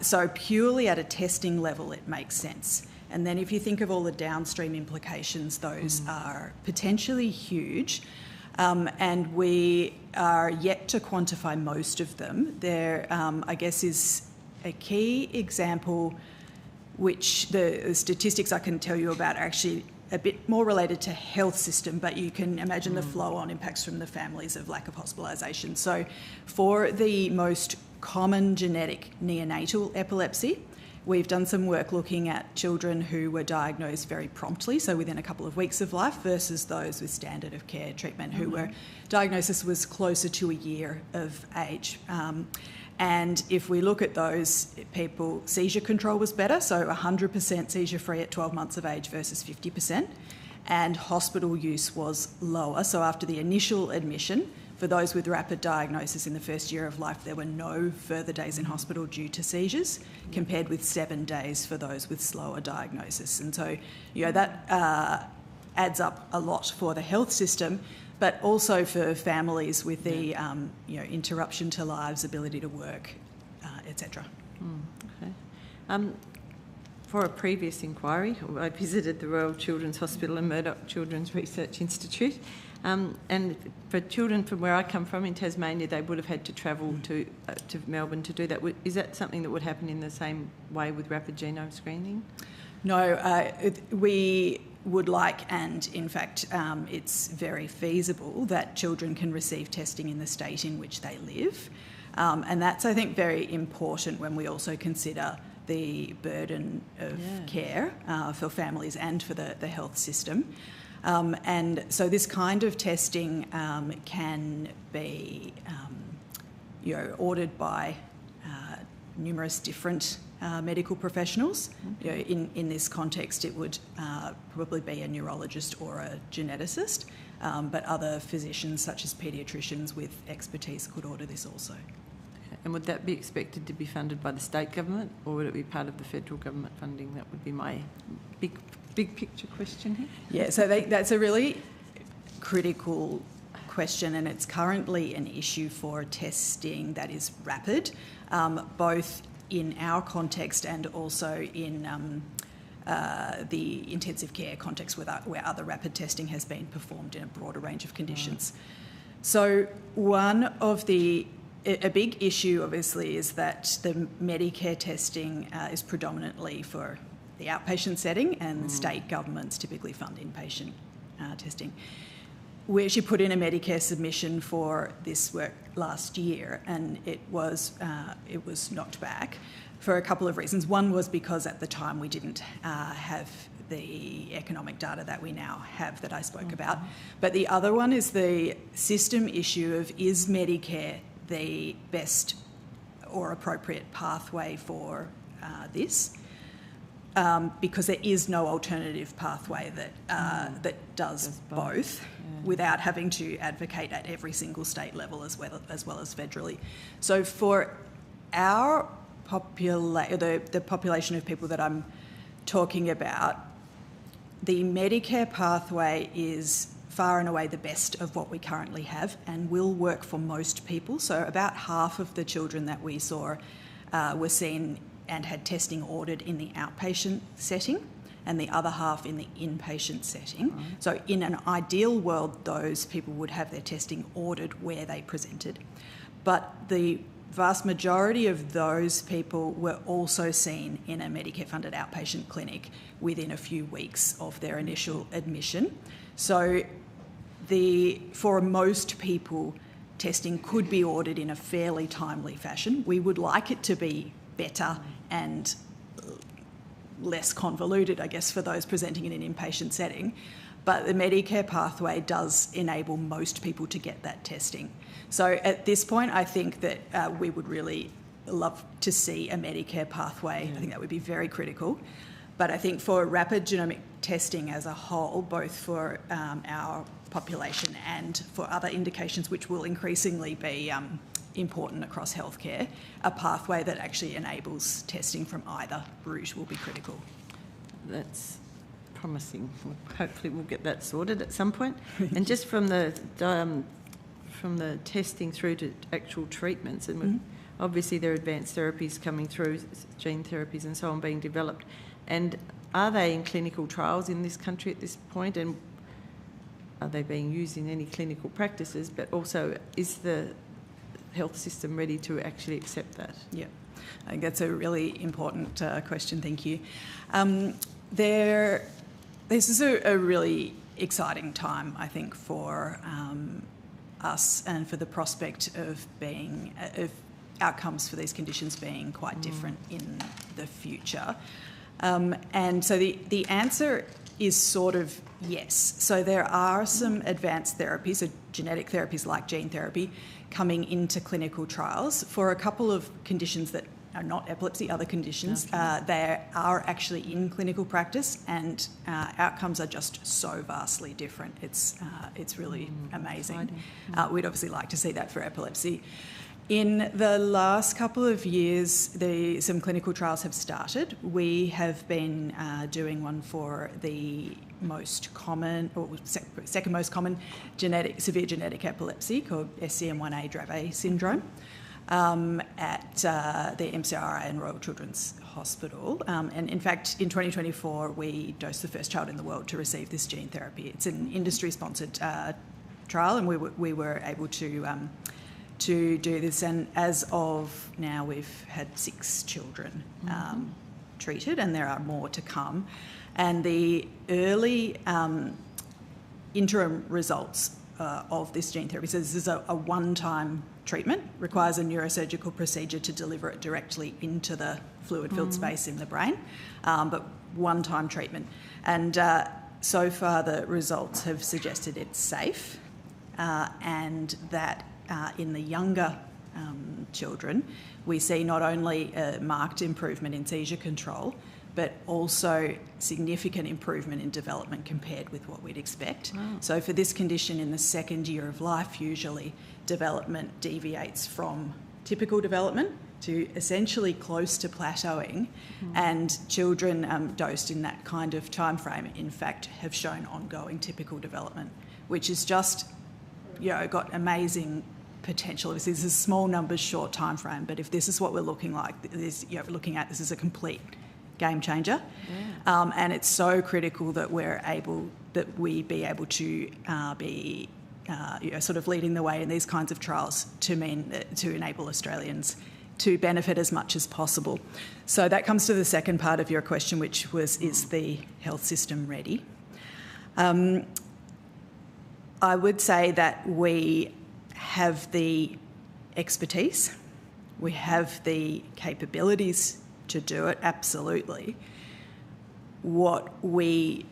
So purely at a testing level, it makes sense. And then if you think of all the downstream implications, those are potentially huge. And we are yet to quantify most of them. There, I guess, is a key example which the statistics I can tell you about are actually a bit more related to health system, but you can imagine the flow-on impacts from the families of lack of hospitalisation. So for the most common genetic neonatal epilepsy, we've done some work looking at children who were diagnosed very promptly, so within a couple of weeks of life, versus those with standard of care treatment who were diagnosis was closer to a year of age. And if we look at those people, seizure control was better, so 100% seizure-free at 12 months of age versus 50%, and hospital use was lower. So after the initial admission, for those with rapid diagnosis in the first year of life, there were no further days in hospital due to seizures, compared with 7 days for those with slower diagnosis. And so, that adds up a lot for the health system, but also for families with the interruption to lives, ability to work, etc. Okay. For a previous inquiry, I visited the Royal Children's Hospital and Murdoch Children's Research Institute, and for children from where I come from in Tasmania, they would have had to travel to Melbourne to do that. Is that something that would happen in the same way with rapid genome screening? No, we would like, and in fact it's very feasible, that children can receive testing in the state in which they live. And that's, I think, very important when we also consider the burden of care for families and for the health system. And so this kind of testing can be ordered by numerous different medical professionals. In this context, it would probably be a neurologist or a geneticist, but other physicians such as paediatricians with expertise could order this also. And would that be expected to be funded by the state government, or would it be part of the federal government funding? That would be my big picture question here. Yeah, so that's a really critical question, and it's currently an issue for testing that is rapid, both in our context and also in the intensive care context where other rapid testing has been performed in a broader range of conditions. So a big issue, obviously, is that the Medicare testing is predominantly for the outpatient setting, and the state governments typically fund inpatient testing. We actually put in a Medicare submission for this work last year, and it was knocked back for a couple of reasons. One was because at the time we didn't have the economic data that we now have that I spoke about. But the other one is the system issue of, is Medicare the best or appropriate pathway for this? Because there is no alternative pathway that does both without having to advocate at every single state level as well as federally. So for our the population of people that I'm talking about, the Medicare pathway is far and away the best of what we currently have and will work for most people. So about half of the children that we saw were seen and had testing ordered in the outpatient setting, and the other half in the inpatient setting. So in an ideal world, those people would have their testing ordered where they presented. But the vast majority of those people were also seen in a Medicare-funded outpatient clinic within a few weeks of their initial admission. So for most people, testing could be ordered in a fairly timely fashion. We would like it to be better and less convoluted, I guess, for those presenting in an inpatient setting. But the Medicare pathway does enable most people to get that testing. So at this point, I think that we would really love to see a Medicare pathway. I think that would be very critical. But I think for rapid genomic testing as a whole, both for our population and for other indications which will increasingly be important across healthcare, a pathway that actually enables testing from either route will be critical. That's promising. Hopefully we'll get that sorted at some point. And just from the testing through to actual treatments, and obviously there are advanced therapies coming through, gene therapies and so on being developed. And are they in clinical trials in this country at this point? And are they being used in any clinical practices? But also, is the health system ready to actually accept that? Yeah, I think that's a really important question, thank you. This is a really exciting time, I think, for us and for the prospect of outcomes for these conditions being quite different in the future. And so the answer is sort of yes. So there are some advanced therapies, so genetic therapies like gene therapy, coming into clinical trials for a couple of conditions that are not epilepsy, other conditions. They are actually in clinical practice, and outcomes are just so vastly different. It's really amazing. We'd obviously like to see that for epilepsy. In the last couple of years, some clinical trials have started. We have been doing one for the most common, or second most common severe genetic epilepsy called SCN1A Dravet syndrome at the MCRI and Royal Children's Hospital. And in fact, in 2024, we dosed the first child in the world to receive this gene therapy. It's an industry-sponsored trial, and we were able to do this, and as of now we've had 6 children treated, and there are more to come. And the early interim results of this gene therapy, so this is a one-time treatment, requires a neurosurgical procedure to deliver it directly into the fluid-filled space in the brain, but one-time treatment. And so far the results have suggested it's safe, and that in the younger children, we see not only a marked improvement in seizure control, but also significant improvement in development compared with what we'd expect. Wow. So for this condition in the second year of life, usually development deviates from typical development to essentially close to plateauing, and children dosed in that kind of time frame, in fact, have shown ongoing typical development, which is just, got amazing potential. Obviously, this is small numbers, short time frame, but if this is what we're looking this is a complete game changer. Yeah. And it's so critical that we be able to be sort of leading the way in these kinds of trials to enable Australians to benefit as much as possible. So that comes to the second part of your question, which was, is the health system ready? I would say that we have the expertise, we have the capabilities to do it, absolutely. What we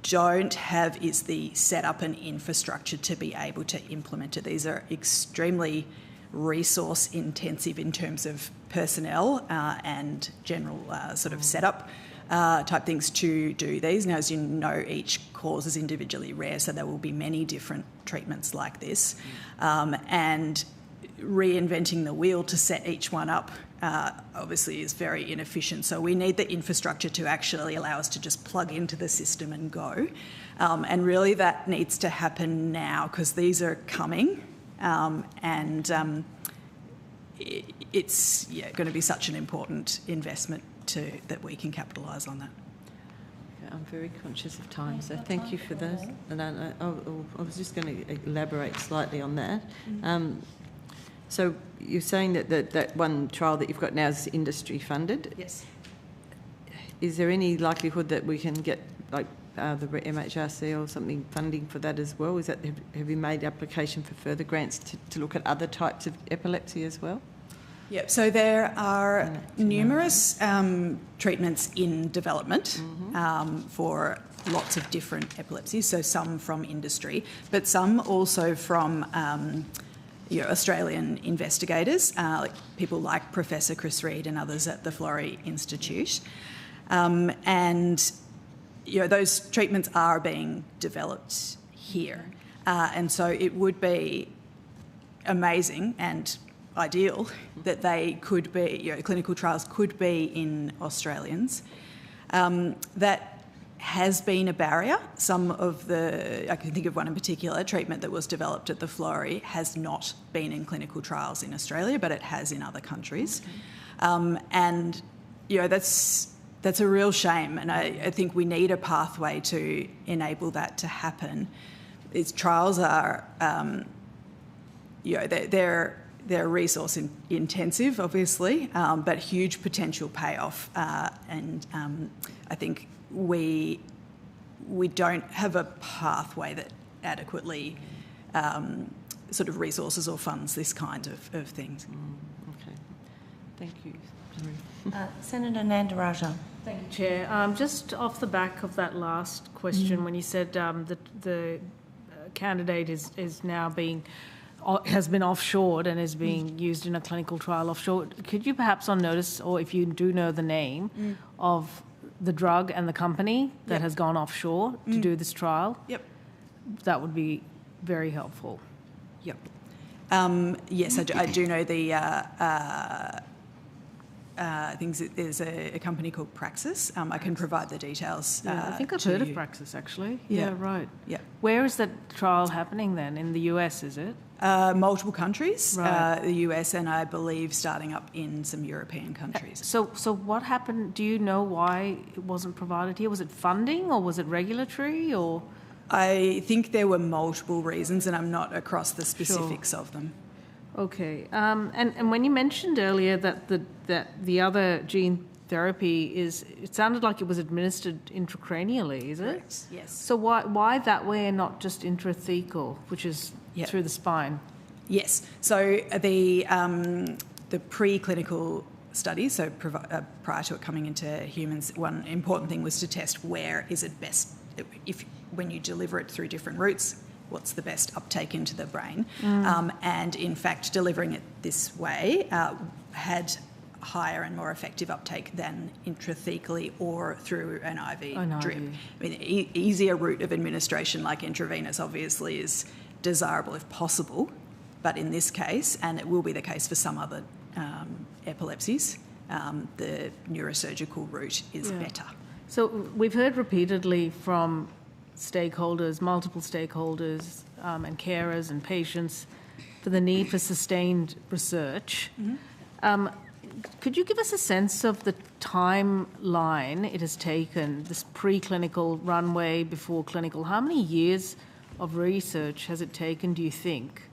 don't have is the setup and infrastructure to be able to implement it. These are extremely resource intensive in terms of personnel and general sort of setup type things to do these. Now, as you know, each cause is individually rare, so there will be many different treatments like this. And reinventing the wheel to set each one up obviously is very inefficient. So we need the infrastructure to actually allow us to just plug into the system and go. And really that needs to happen now, because these are coming. It's going to be such an important investment that we can capitalise on that. I'm very conscious of time, so thank you for that. And I was just going to elaborate slightly on that. So you're saying that one trial that you've got now is industry funded? Yes. Is there any likelihood that we can get the MHRC or something funding for that as well? Have you made application for further grants to look at other types of epilepsy as well? Yep, so there are numerous treatments in development for lots of different epilepsies, so some from industry, but some also from Australian investigators, like people like Professor Chris Reid and others at the Florey Institute. And those treatments are being developed here. And so it would be amazing and ideal that they could be, clinical trials could be in Australians. That has been a barrier. I can think of one in particular, treatment that was developed at the Florey has not been in clinical trials in Australia, but it has in other countries. And, that's a real shame, and I think we need a pathway to enable that to happen. These trials are, they're resource intensive, obviously, but huge potential payoff. And I think we don't have a pathway that adequately sort of resources or funds this kind of things. Okay, thank you. Senator Nandaraja. Thank you, Chair. Just off the back of that last question, when you said that the candidate is now has been offshored and is being used in a clinical trial offshore, could you perhaps on notice, or if you do know the name of the drug and the company that has gone offshore to do this trial? Yep. That would be very helpful. Yep. Yes, I do know the I think there's a company called Praxis. I can provide the details. I think I've heard of Praxis, actually. Yeah, right. Yeah. Where is that trial happening then? In the US, is it? Multiple countries, Right. the US, and I believe starting up in some European countries. So what happened? Do you know why it wasn't provided here? Was it funding or was it regulatory or? I think there were multiple reasons, and I'm not across the specifics of them. Okay. And when you mentioned earlier that the other gene therapy is, it sounded like it was administered intracranially, is it? Correct, yes. So why that way and not just intrathecal, which is through the spine? Yes. So the preclinical studies, so prior to it coming into humans, one important thing was to test where is it best, when you deliver it through different routes, what's the best uptake into the brain. And in fact, delivering it this way had higher and more effective uptake than intrathecally or through an IV drip. I mean, easier route of administration like intravenous obviously is desirable if possible, but in this case, and it will be the case for some other epilepsies, the neurosurgical route is better. So we've heard repeatedly from stakeholders, multiple stakeholders and carers and patients for the need for sustained research. Could you give us a sense of the timeline it has taken, this preclinical runway before clinical? How many years of research has it taken, do you think,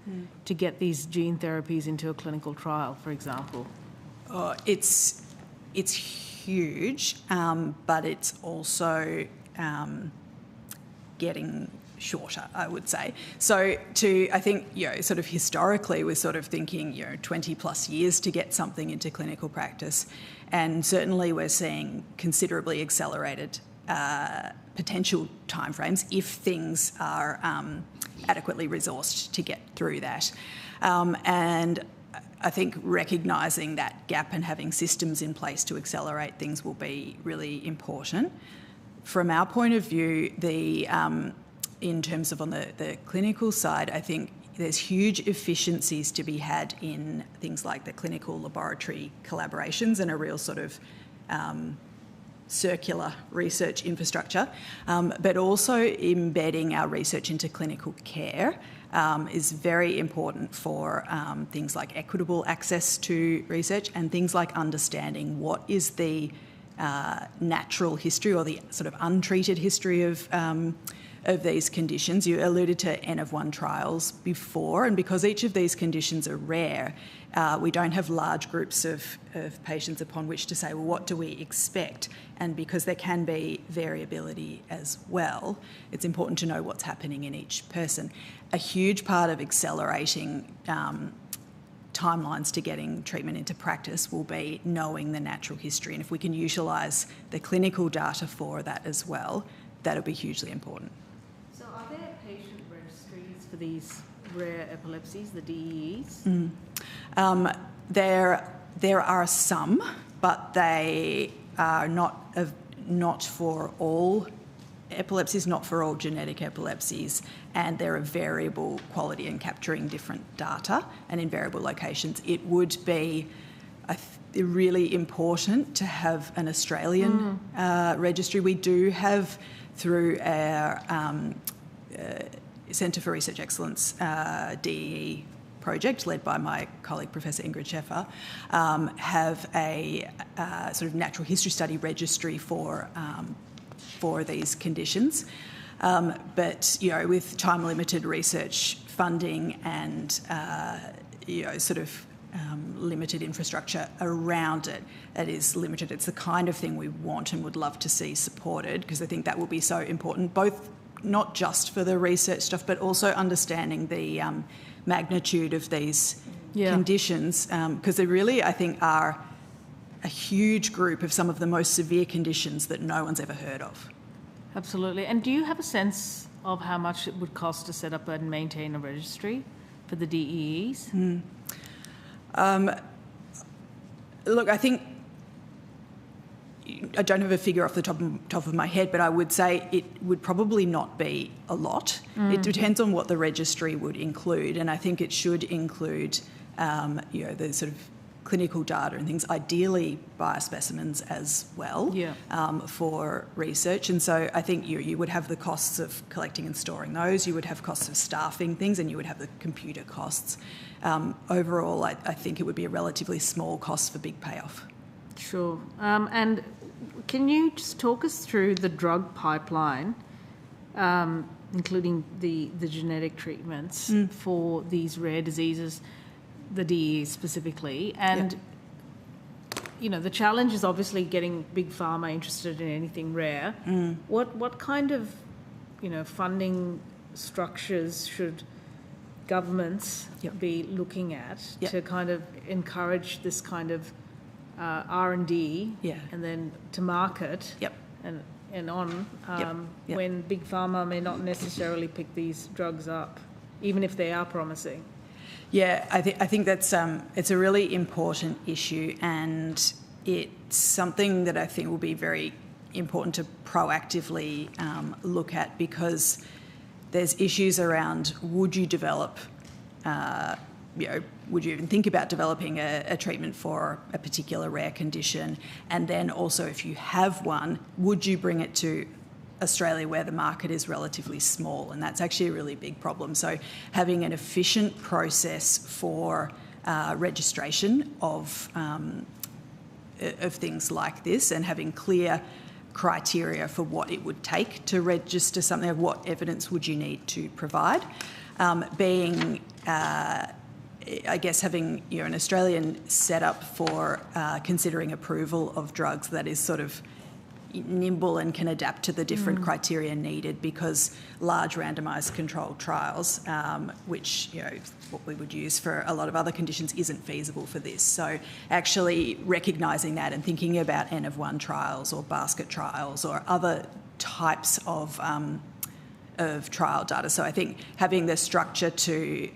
to get these gene therapies into a clinical trial, for example? It's huge, but it's also getting shorter, I would say. So I think, sort of historically, we're sort of thinking, 20 plus years to get something into clinical practice. And certainly we're seeing considerably accelerated potential timeframes if things are adequately resourced to get through that. And I think recognising that gap and having systems in place to accelerate things will be really important. From our point of view, in terms of on the clinical side, I think there's huge efficiencies to be had in things like the clinical laboratory collaborations and a real sort of circular research infrastructure, but also embedding our research into clinical care is very important for things like equitable access to research and things like understanding what is the natural history or the sort of untreated history of these conditions. You alluded to N of 1 trials before, and because each of these conditions are rare, we don't have large groups of patients upon which to say, well, what do we expect? And because there can be variability as well, it's important to know what's happening in each person. A huge part of accelerating timelines to getting treatment into practice will be knowing the natural history. And if we can utilise the clinical data for that as well, that'll be hugely important. So are there patient registries for these rare epilepsies, the DEEs? There are some, but they are not for all epilepsies, not for all genetic epilepsies, and they're of variable quality in capturing different data and in variable locations. It would be really important to have an Australian registry. We do have, through our Centre for Research Excellence DEE project, led by my colleague Professor Ingrid Scheffer, have a sort of natural history study registry for these conditions. But, with time-limited research funding and, sort of limited infrastructure around it, that is limited. It's the kind of thing we want and would love to see supported, because I think that will be so important, both not just for the research stuff, but also understanding the magnitude of these conditions, because they really, I think, are a huge group of some of the most severe conditions that no one's ever heard of. Absolutely. And do you have a sense of how much it would cost to set up and maintain a registry for the DEEs? Look, I think I don't have a figure off the top of my head, but I would say it would probably not be a lot. It depends on what the registry would include, and I think it should include, the sort of clinical data and things, ideally biospecimens as well, for research. And so I think you would have the costs of collecting and storing those, you would have costs of staffing things, and you would have the computer costs. Overall, I think it would be a relatively small cost for big payoff. Sure. And can you just talk us through the drug pipeline, including the genetic treatments for these rare diseases, the DEEs specifically, and the challenge is obviously getting Big Pharma interested in anything rare. What kind of, funding structures should governments be looking at to kind of encourage this kind of R&D and then to market and on when Big Pharma may not necessarily pick these drugs up, even if they are promising? Yeah, I think that's it's a really important issue, and it's something that I think will be very important to proactively look at, because there's issues around would you develop, would you even think about developing a treatment for a particular rare condition? And then also, if you have one, would you bring it to Australia where the market is relatively small? And that's actually a really big problem. So having an efficient process for registration of things like this, and having clear criteria for what it would take to register something, of what evidence would you need to provide, I guess having an Australian setup for considering approval of drugs that is sort of nimble and can adapt to the different criteria needed, because large randomised controlled trials, which what we would use for a lot of other conditions, isn't feasible for this. So actually recognising that and thinking about N of 1 trials or basket trials or other types of trial data. So I think having the structure to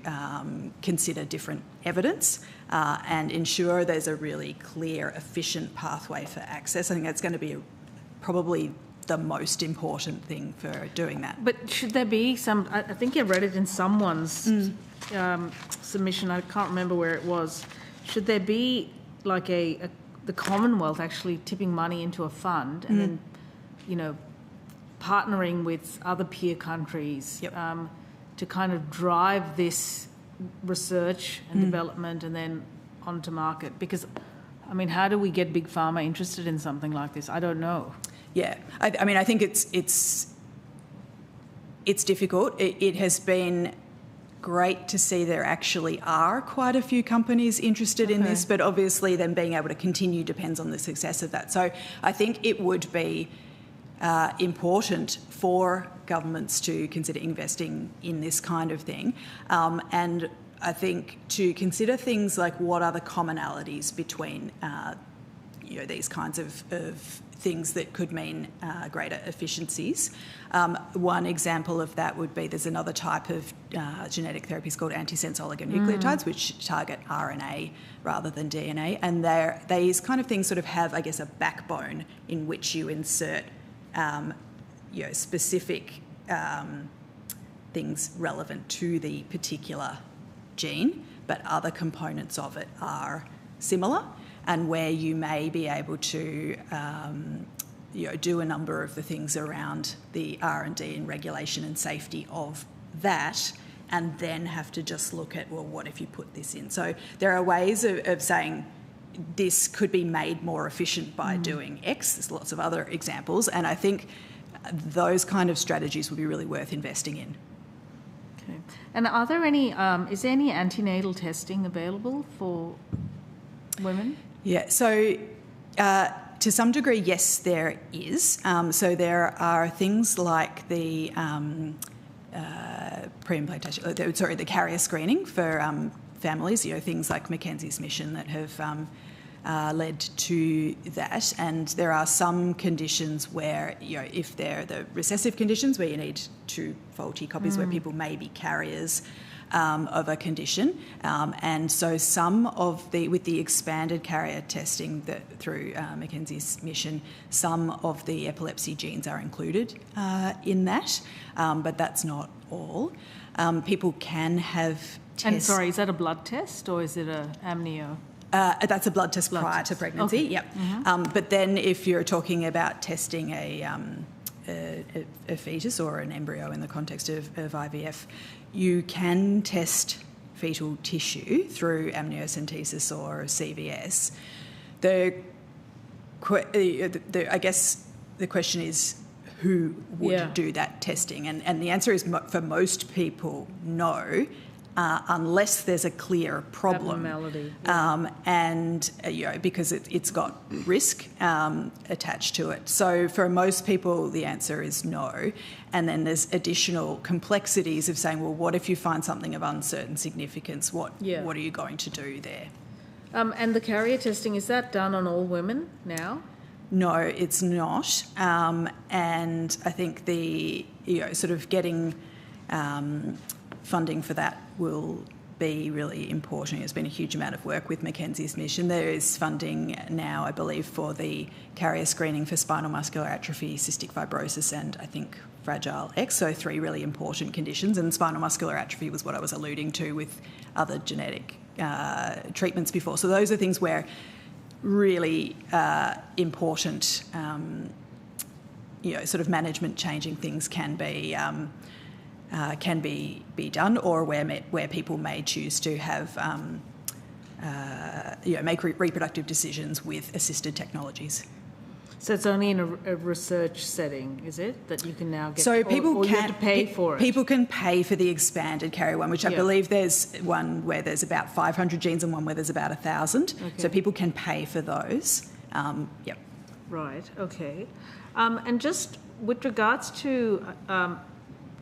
consider different evidence and ensure there's a really clear, efficient pathway for access, I think that's going to be probably the most important thing for doing that. But should there be some, I think I read it in someone's submission, I can't remember where it was, should there be like the Commonwealth actually tipping money into a fund and then, partnering with other peer countries to kind of drive this research and development and then onto market? Because, how do we get Big Pharma interested in something like this? I don't know. Yeah, I think it's difficult. It has been great to see there actually are quite a few companies interested in this, but obviously then being able to continue depends on the success of that. So I think it would be important for governments to consider investing in this kind of thing, and I think to consider things like what are the commonalities between these kinds of things that could mean greater efficiencies. One example of that would be there's another type of genetic therapies called antisense oligonucleotides, which target RNA rather than DNA, and these kind of things sort of have, I guess, a backbone in which you insert specific things relevant to the particular gene, but other components of it are similar, and where you may be able to do a number of the things around the R&D and regulation and safety of that, and then have to just look at, well, what if you put this in? So there are ways of saying this could be made more efficient by doing X. There's lots of other examples, and I think those kind of strategies would be really worth investing in. Okay. And are there any, is there any antenatal testing available for women? Yeah, so to some degree, yes, there is. So there are things like the pre-implantation, the carrier screening for families, things like Mackenzie's mission that have led to that. And there are some conditions where, if they're the recessive conditions where you need 2 faulty copies, where people may be carriers of a condition, and so some of with the expanded carrier testing through Mackenzie's mission, some of the epilepsy genes are included in that, but that's not all. People can have tests. And sorry, is that a blood test or is it a amnio? That's a blood test prior to pregnancy. Okay. Yep. But then if you're talking about testing a fetus or an embryo in the context of IVF, you can test fetal tissue through amniocentesis or CVS. I guess the question is who would do that testing, and the answer is for most people no, unless there's a clear problem. Abnormality. And because it's got risk attached to it. So for most people, the answer is no. And then there's additional complexities of saying, well, what if you find something of uncertain significance? What are you going to do there? And the carrier testing, is that done on all women now? No, it's not. And I think the sort of getting funding for that will be really important. There's been a huge amount of work with Mackenzie's mission. There is funding now, I believe, for the carrier screening for spinal muscular atrophy, cystic fibrosis, and I think Fragile X, so 3 really important conditions. And spinal muscular atrophy was what I was alluding to with other genetic treatments before. So those are things where really important, sort of management changing things can be done, or where people may choose to have make reproductive decisions with assisted technologies. So it's only in a research setting, is it, that you can now get? So people or can you have to pay for it. People can pay for the expanded carrier one, which I believe there's one where there's about 500 genes and one where there's about 1,000. Okay. So people can pay for those. Yep. Right. Okay. And just with regards to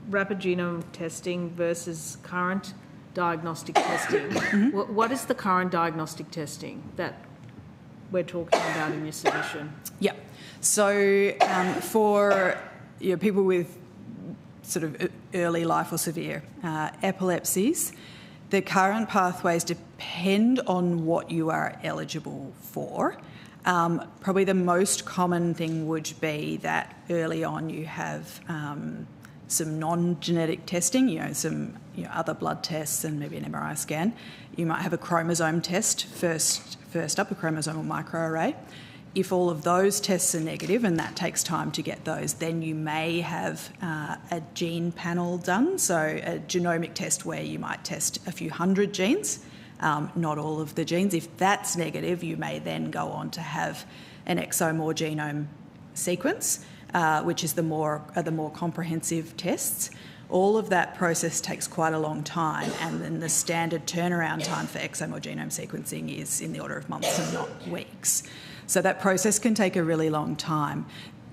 rapid genome testing versus current diagnostic testing, what is the current diagnostic testing that we're talking about in your submission? Yep. So for people with sort of early life or severe epilepsies, the current pathways depend on what you are eligible for. Probably the most common thing would be that early on you have some non-genetic testing, some other blood tests and maybe an MRI scan. You might have a chromosome test first up, a chromosomal microarray. If all of those tests are negative, and that takes time to get those, then you may have a gene panel done, so a genomic test where you might test a few hundred genes, not all of the genes. If that's negative, you may then go on to have an exome or genome sequence, which is the more comprehensive tests. All of that process takes quite a long time, and then the standard turnaround time for exome or genome sequencing is in the order of months and not weeks. So that process can take a really long time.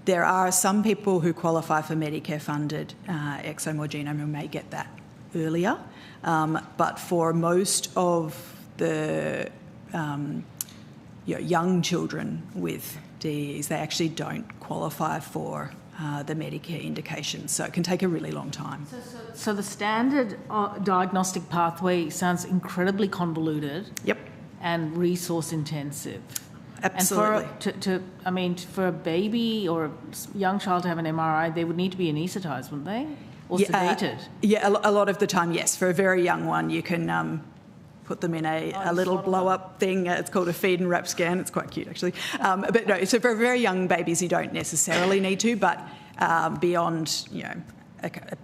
There are some people who qualify for Medicare-funded exome or genome who may get that earlier, but for most of the young children with DEEs, they actually don't qualify for the Medicare indication, so it can take a really long time. So the standard diagnostic pathway sounds incredibly convoluted. Yep. And resource intensive. Absolutely. And for a baby or a young child to have an MRI, they would need to be anaesthetised, wouldn't they? Or sedated? A lot of the time, yes. For a very young one, you can put them in a little blow-up thing. It's called a feed and wrap scan. It's quite cute, actually. But no, so for very young babies, you don't necessarily need to, but beyond,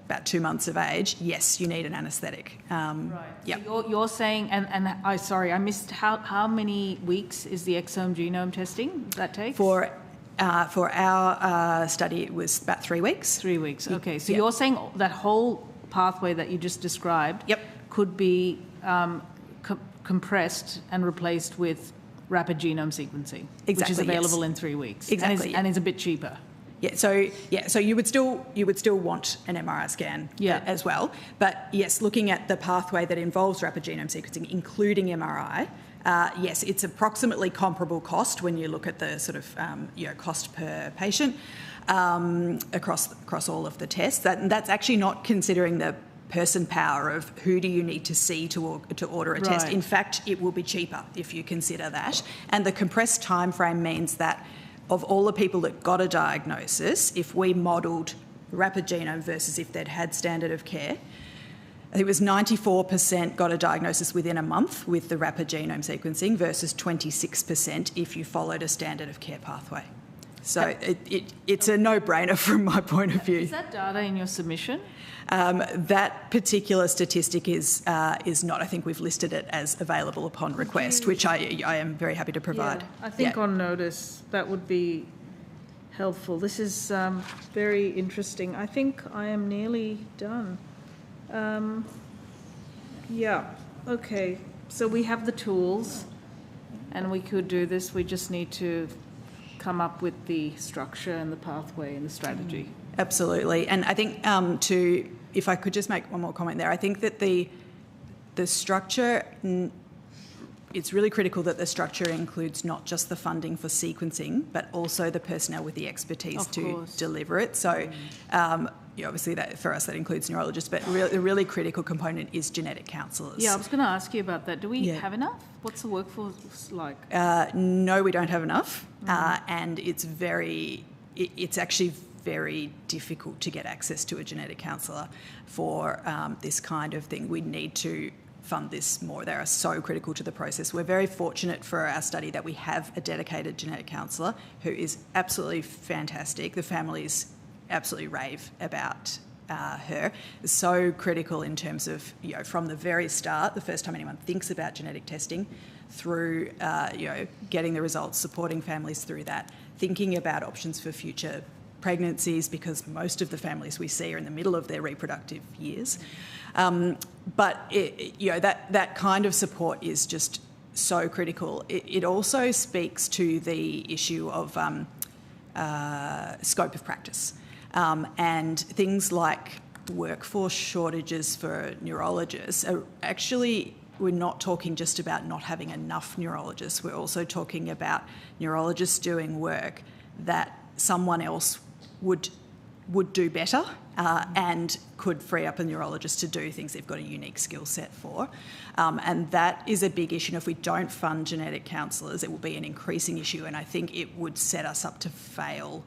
about 2 months of age, yes, you need an anaesthetic. Right. Yep. So you're saying, I missed how many weeks is the exome genome testing that takes? For our study, it was about 3 weeks. 3 weeks. Okay. So you're saying that whole pathway that you just described could be compressed and replaced with rapid genome sequencing, which is available in 3 weeks. Exactly. And is a bit cheaper. So you would still want an MRI scan as well. But yes, looking at the pathway that involves rapid genome sequencing, including MRI, yes, it's approximately comparable cost when you look at the sort of cost per patient across all of the tests. That's actually not considering the person power of who do you need to see to order a test. In fact, it will be cheaper if you consider that. And the compressed time frame means that of all the people that got a diagnosis, if we modelled rapid genome versus if they'd had standard of care, I think it was 94% got a diagnosis within a month with the rapid genome sequencing versus 26% if you followed a standard of care pathway. So it's a no-brainer from my point of view. Is that data in your submission? That particular statistic is not. I think we've listed it as available upon request, which I am very happy to provide. Yeah, I think on notice that would be helpful. This is very interesting. I think I am nearly done. Yeah, okay. So we have the tools and we could do this. We just need to come up with the structure and the pathway and the strategy. Absolutely. And I think if I could just make one more comment there, I think that the structure, it's really critical that the structure includes not just the funding for sequencing, but also the personnel with the expertise to deliver it. So obviously that for us that includes neurologists, but the really critical component is genetic counsellors. Yeah, I was going to ask you about that. Do we have enough? What's the workforce like? No, we don't have enough, and it's actually very difficult to get access to a genetic counsellor for this kind of thing. We need to fund this more. They are so critical to the process. We're very fortunate for our study that we have a dedicated genetic counsellor who is absolutely fantastic. The families absolutely rave about her. It's so critical in terms of, from the very start, the first time anyone thinks about genetic testing, through, getting the results, supporting families through that, thinking about options for future pregnancies, because most of the families we see are in the middle of their reproductive years. But that kind of support is just so critical. It also speaks to the issue of scope of practice. And things like workforce shortages for neurologists are actually, we're not talking just about not having enough neurologists. We're also talking about neurologists doing work that someone else would do better and could free up a neurologist to do things they've got a unique skill set for. And that is a big issue. And if we don't fund genetic counsellors, it will be an increasing issue, and I think it would set us up to fail.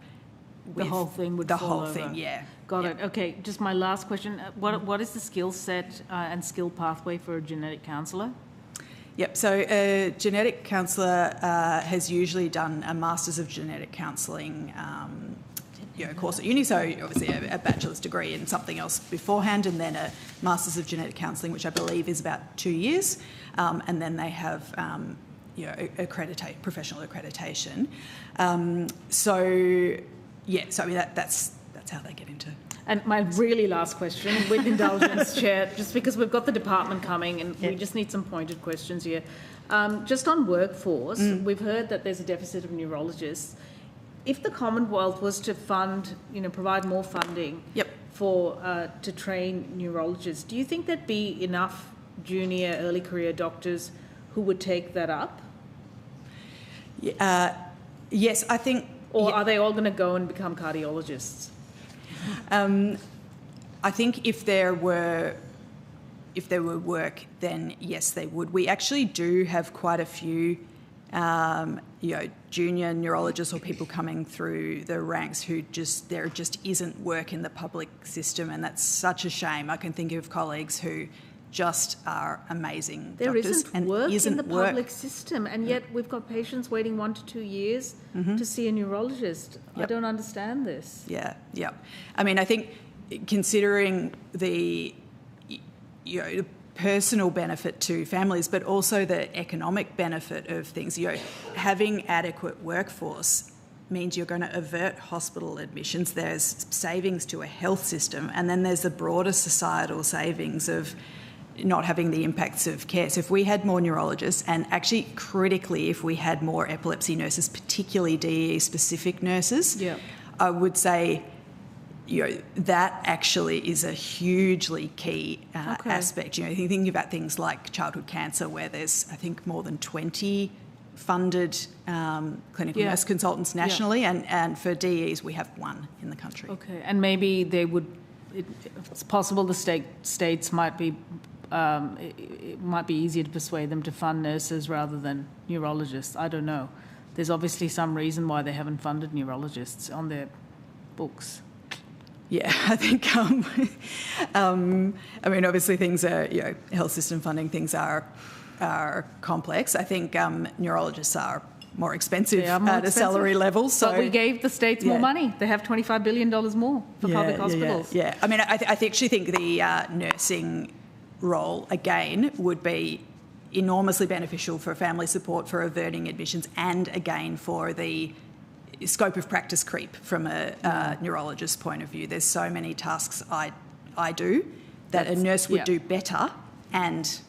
The whole thing would fall over. Yeah. Got it. Okay, just my last question. What is the skill set and skill pathway for a genetic counsellor? Yep, so a genetic counsellor has usually done a Masters of Genetic Counselling course at uni, so obviously a bachelor's degree in something else beforehand, and then a Masters of Genetic Counselling, which I believe is about 2 years, and then they have professional accreditation. So I mean that's how they get into. And my really last question, with indulgence, Chair, just because we've got the department coming and we just need some pointed questions here. Just on workforce, we've heard that there's a deficit of neurologists. If the Commonwealth was to fund, provide more funding to train neurologists, do you think there'd be enough junior early career doctors who would take that up? Yes, I think. Or are they all going to go and become cardiologists? I think if there were work, then yes, they would. We actually do have quite a few, junior neurologists or people coming through the ranks who there just isn't work in the public system, and that's such a shame. I can think of colleagues who just are amazing there doctors. Isn't work in the public system, and yet we've got patients waiting 1 to 2 years to see a neurologist. I don't understand this. Yeah. I mean, I think considering the personal benefit to families, but also the economic benefit of things, having adequate workforce means you're going to avert hospital admissions. There's savings to a health system, and then there's the broader societal savings of not having the impacts of care. So if we had more neurologists, and actually critically if we had more epilepsy nurses, particularly DEE-specific nurses, I would say that actually is a hugely key aspect. Thinking about things like childhood cancer, where there's, I think, more than 20 funded clinical nurse consultants nationally, and for DEs we have 1 in the country. Okay, and maybe it's possible the states might be it might be easier to persuade them to fund nurses rather than neurologists. I don't know. There's obviously some reason why they haven't funded neurologists on their books. Yeah, I think, I mean, obviously things are, health system funding, things are complex. I think neurologists are more expensive at a salary level. So but we gave the states more money. They have $25 billion more for public hospitals. Yeah. I mean, I actually think the nursing role, again, would be enormously beneficial for family support, for averting admissions, and, again, for the scope of practice creep from a neurologist's point of view. There's so many tasks I do that a nurse would do better and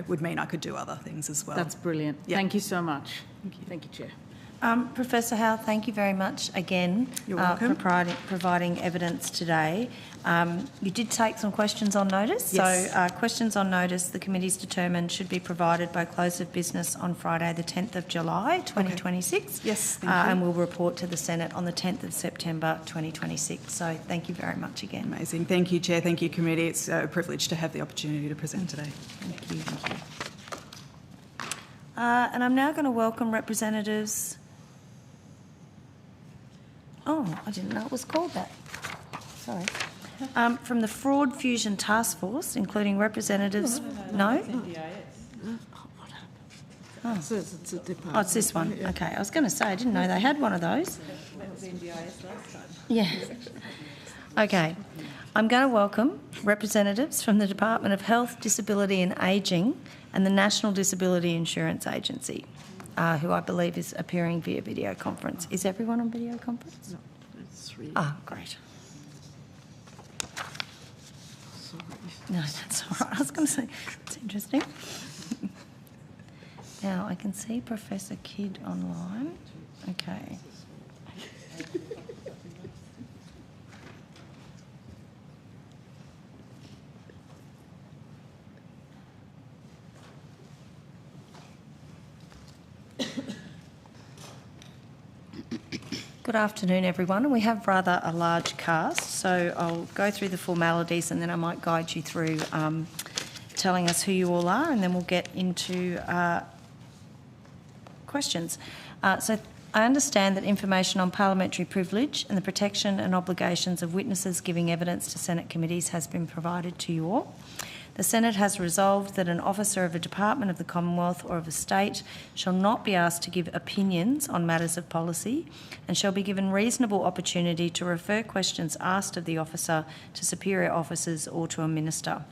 would mean I could do other things as well. That's brilliant. Yeah. Thank you so much. Thank you, Chair. Professor Howe, thank you very much again for providing evidence today. You did take some questions on notice. Yes. So questions on notice, the committee's determined, should be provided by close of business on Friday the 10th of July 2026. Okay. Yes, thank you. And we'll report to the Senate on the 10th of September 2026. So thank you very much again. Amazing. Thank you, Chair. Thank you, Committee. It's a privilege to have the opportunity to present today. Thank you. Thank you. And I'm now going to welcome representatives. Oh, I didn't know it was called that. Sorry. From the Fraud Fusion Task Force, including representatives. No? Oh. It's a department. Oh, it's this one. Okay. I was going to say, I didn't know they had one of those. That was NDIS last time. Yeah. Okay. I'm going to welcome representatives from the Department of Health, Disability and Ageing and the National Disability Insurance Agency, who I believe is appearing via video conference. Is everyone on video conference? No, that's three. Ah, great. Sorry. No, that's all right. I was going to say, it's interesting. Now, I can see Professor Kidd online. Okay. Good afternoon, everyone. We have rather a large cast, so I'll go through the formalities and then I might guide you through telling us who you all are, and then we'll get into questions. So I understand that information on parliamentary privilege and the protection and obligations of witnesses giving evidence to Senate committees has been provided to you all. The Senate has resolved that an officer of a department of the Commonwealth or of a state shall not be asked to give opinions on matters of policy and shall be given reasonable opportunity to refer questions asked of the officer to superior officers or to a minister.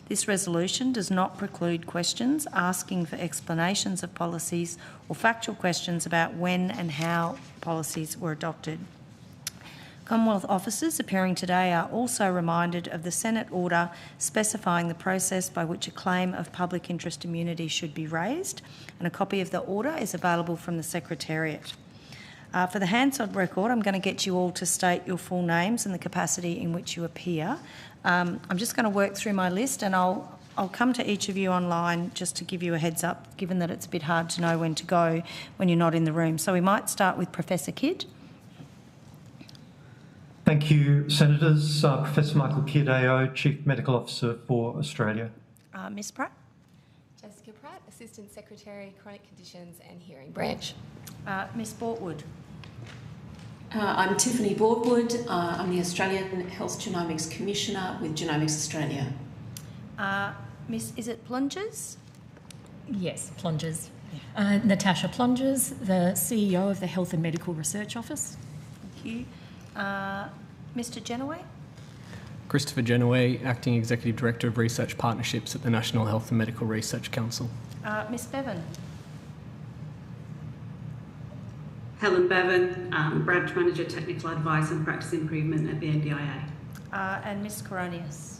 This resolution does not preclude questions asking for explanations of policies or factual questions about when and how policies were adopted. Commonwealth officers appearing today are also reminded of the Senate order specifying the process by which a claim of public interest immunity should be raised, and a copy of the order is available from the Secretariat. For the Hansard record, I'm going to get you all to state your full names and the capacity in which you appear. I'm just going to work through my list, and I'll come to each of you online just to give you a heads up, given that it's a bit hard to know when to go when you're not in the room. So we might start with Professor Kidd. Thank you, Senators. Professor Michael Kidd, AO, Chief Medical Officer for Australia. Ms Pratt. Jessica Pratt, Assistant Secretary, Chronic Conditions and Hearing Branch. Ms Bortwood. I'm Tiffany Bortwood. I'm the Australian Health Genomics Commissioner with Genomics Australia. Is it Plungers? Yes, Plungers. Natasha Plungers, the CEO of the Health and Medical Research Office. Thank you. Mr Genoway? Christopher Genoway, Acting Executive Director of Research Partnerships at the National Health and Medical Research Council. Ms Bevan? Helen Bevan, Branch Manager Technical Advice and Practice Improvement at the NDIA. And Ms Coronius?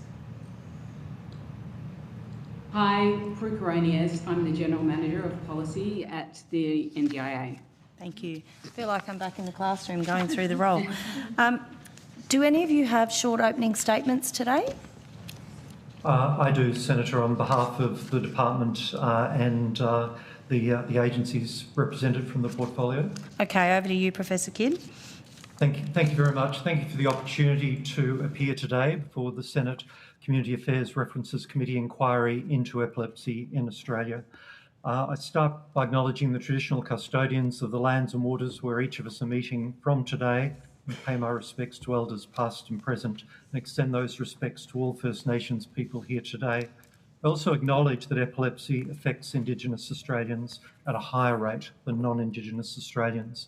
Hi, Prue Coronius. I'm the General Manager of Policy at the NDIA. Thank you. I feel like I'm back in the classroom going through the role. Do any of you have short opening statements today? I do, Senator, on behalf of the Department and the agencies represented from the portfolio. Okay, over to you, Professor Kidd. Thank you very much. Thank you for the opportunity to appear today before the Senate Community Affairs References Committee inquiry into epilepsy in Australia. I start by acknowledging the traditional custodians of the lands and waters where each of us are meeting from today, and pay my respects to elders past and present, and extend those respects to all First Nations people here today. I also acknowledge that epilepsy affects Indigenous Australians at a higher rate than non-Indigenous Australians.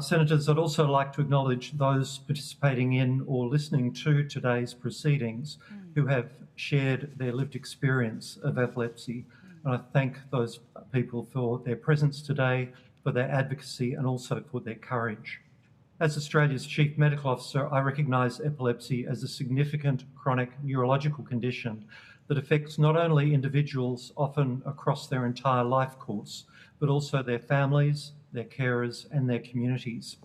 Senators, I'd also like to acknowledge those participating in or listening to today's proceedings who have shared their lived experience of epilepsy. And I thank those people for their presence today, for their advocacy and also for their courage. As Australia's Chief Medical Officer, I recognise epilepsy as a significant chronic neurological condition that affects not only individuals, often across their entire life course, but also their families, their carers, and their communities.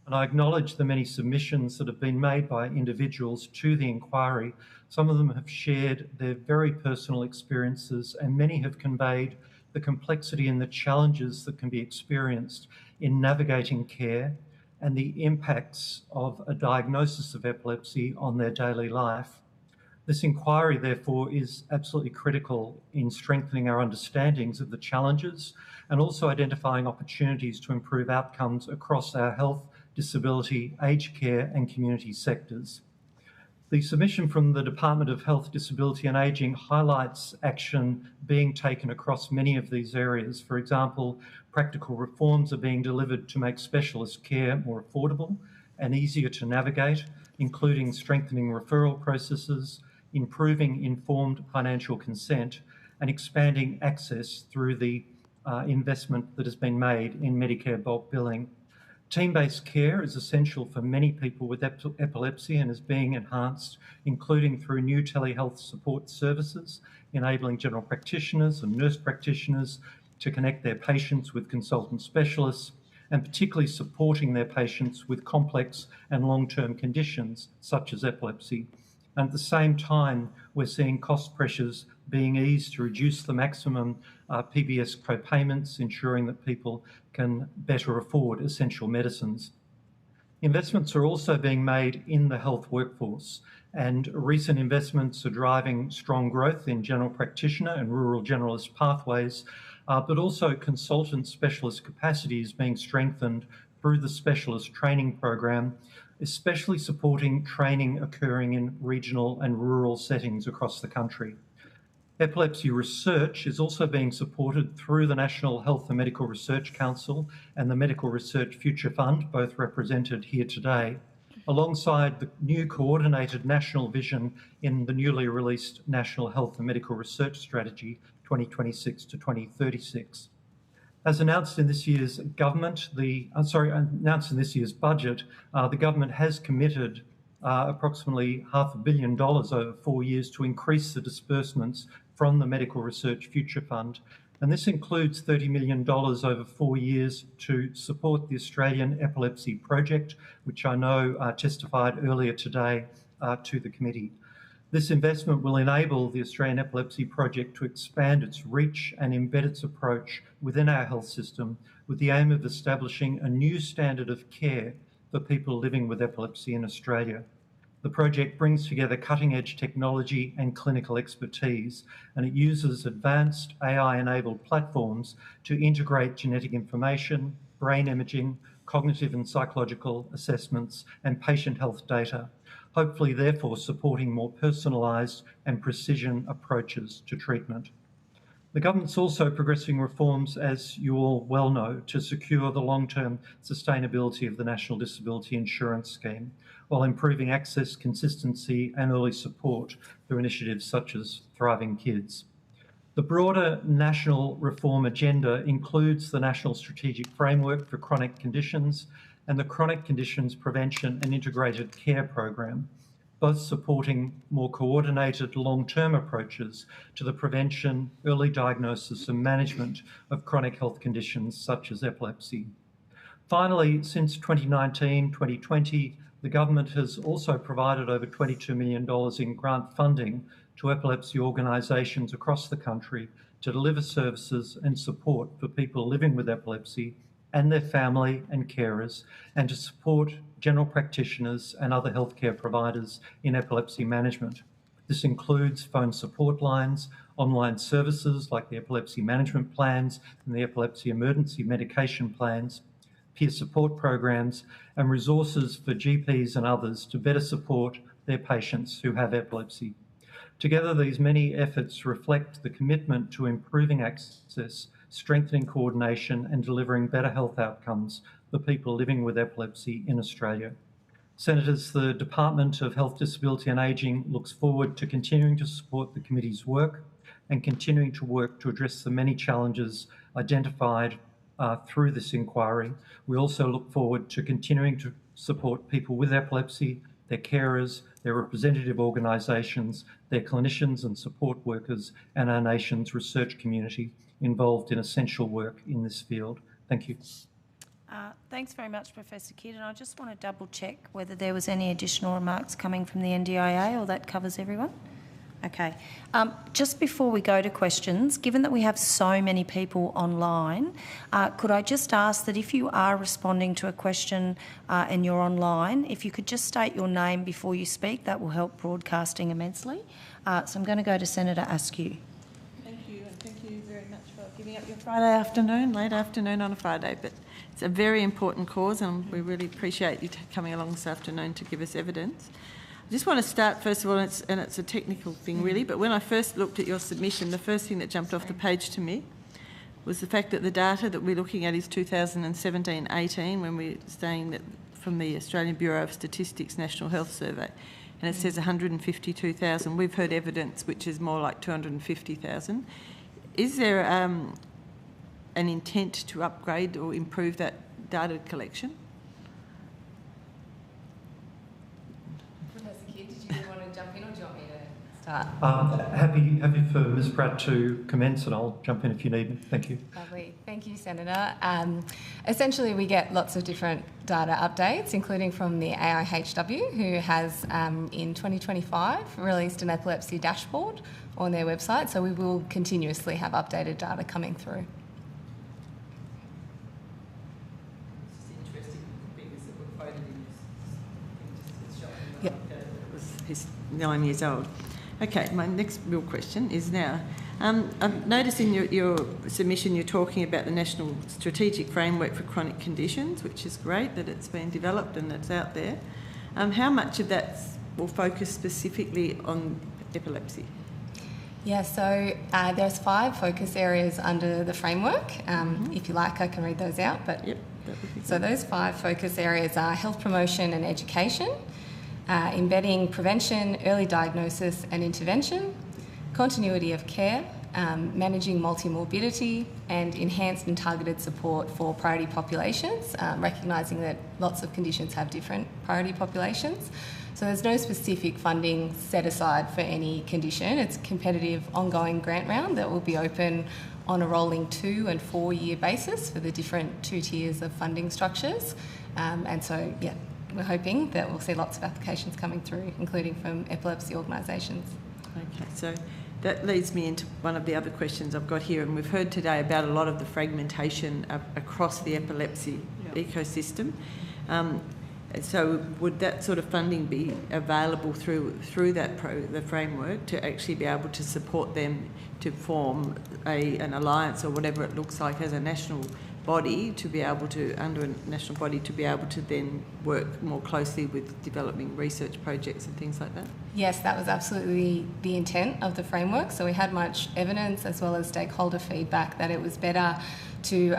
And I acknowledge the many submissions that have been made by individuals to the inquiry. Some of them have shared their very personal experiences, and many have conveyed the complexity and the challenges that can be experienced in navigating care and the impacts of a diagnosis of epilepsy on their daily life. This inquiry, therefore, is absolutely critical in strengthening our understandings of the challenges and also identifying opportunities to improve outcomes across our health, disability, aged care and community sectors. The submission from the Department of Health, Disability and Ageing highlights action being taken across many of these areas. For example, practical reforms are being delivered to make specialist care more affordable and easier to navigate, including strengthening referral processes, improving informed financial consent, and expanding access through the investment that has been made in Medicare bulk billing. Team-based care is essential for many people with epilepsy and is being enhanced, including through new telehealth support services, enabling general practitioners and nurse practitioners to connect their patients with consultant specialists, and particularly supporting their patients with complex and long-term conditions such as epilepsy. And at the same time, we're seeing cost pressures being eased to reduce the maximum PBS co-payments, ensuring that people can better afford essential medicines. Investments are also being made in the health workforce, and recent investments are driving strong growth in general practitioner and rural generalist pathways, but also consultant specialist capacity is being strengthened through the specialist training program, especially supporting training occurring in regional and rural settings across the country. Epilepsy research is also being supported through the National Health and Medical Research Council and the Medical Research Future Fund, both represented here today, alongside the new coordinated national vision in the newly released National Health and Medical Research Strategy 2026 to 2036. As announced in this year's budget, the government has committed approximately $500 million over 4 years to increase the disbursements from the Medical Research Future Fund. And this includes $30 million over 4 years to support the Australian Epilepsy Project, which I know testified earlier today to the committee. This investment will enable the Australian Epilepsy Project to expand its reach and embed its approach within our health system with the aim of establishing a new standard of care for people living with epilepsy in Australia. The project brings together cutting-edge technology and clinical expertise, and it uses advanced AI-enabled platforms to integrate genetic information, brain imaging, cognitive and psychological assessments, and patient health data, hopefully therefore supporting more personalised and precision approaches to treatment. The government's also progressing reforms, as you all well know, to secure the long-term sustainability of the National Disability Insurance Scheme, while improving access, consistency and early support through initiatives such as Thriving Kids. The broader national reform agenda includes the National Strategic Framework for Chronic Conditions and the Chronic Conditions Prevention and Integrated Care Program, both supporting more coordinated long-term approaches to the prevention, early diagnosis and management of chronic health conditions such as epilepsy. Finally, since 2019-2020, the government has also provided over $22 million in grant funding to epilepsy organisations across the country to deliver services and support for people living with epilepsy and their family and carers, and to support general practitioners and other healthcare providers in epilepsy management. This includes phone support lines, online services like the epilepsy management plans and the epilepsy emergency medication plans, peer support programs, and resources for GPs and others to better support their patients who have epilepsy. Together, these many efforts reflect the commitment to improving access, strengthening coordination and delivering better health outcomes for people living with epilepsy in Australia. Senators, the Department of Health, Disability and Ageing looks forward to continuing to support the committee's work and continuing to work to address the many challenges identified through this inquiry. We also look forward to continuing to support people with epilepsy, their carers, their representative organisations, their clinicians and support workers, and our nation's research community involved in essential work in this field. Thank you. Thanks very much, Professor Kidd. And I just want to double check whether there was any additional remarks coming from the NDIA, or that covers everyone. Okay. Just before we go to questions, given that we have so many people online, could I just ask that if you are responding to a question and you're online, if you could just state your name before you speak, that will help broadcasting immensely. So I'm going to go to Senator Askew. Thank you, and thank you very much for giving up your Friday afternoon, late afternoon on a Friday. But it's a very important cause, and we really appreciate you coming along this afternoon to give us evidence. I just want to start, first of all, and it's a technical thing really, but when I first looked at your submission, the first thing that jumped off the page to me was the fact that the data that we're looking at is 2017-18, when we're saying that from the Australian Bureau of Statistics National Health Survey, and it says 152,000. We've heard evidence which is more like 250,000. Is there an intent to upgrade or improve that data collection? Happy for Ms Pratt to commence, and I'll jump in if you need me. Thank you. Lovely. Thank you, Senator. Essentially, we get lots of different data updates, including from the AIHW, who has, in 2025, released an epilepsy dashboard on their website, so we will continuously have updated data coming through. Yep. He's 9 years old. Okay, my next real question is now, I've noticed in your submission you're talking about the National Strategic Framework for Chronic Conditions, which is great that it's been developed and it's out there. How much of that will focus specifically on epilepsy? Yeah, so there's 5 focus areas under the framework. If you like, I can read those out. But yep, that would be so those 5 focus areas are health promotion and education, embedding prevention, early diagnosis and intervention, continuity of care, managing multimorbidity, and enhanced and targeted support for priority populations, recognising that lots of conditions have different priority populations. So there's no specific funding set aside for any condition. It's a competitive ongoing grant round that will be open on a rolling 2- and 4-year basis for the different 2 tiers of funding structures. And so, yeah, we're hoping that we'll see lots of applications coming through, including from epilepsy organisations. Okay, so that leads me into one of the other questions I've got here, and we've heard today about a lot of the fragmentation across the epilepsy ecosystem. So would that sort of funding be available through the framework to actually be able to support them to form an alliance or whatever it looks like as a national body, to be able to, under a national body, to be able to then work more closely with developing research projects and things like that? Yes, that was absolutely the intent of the framework. So we had much evidence as well as stakeholder feedback that it was better to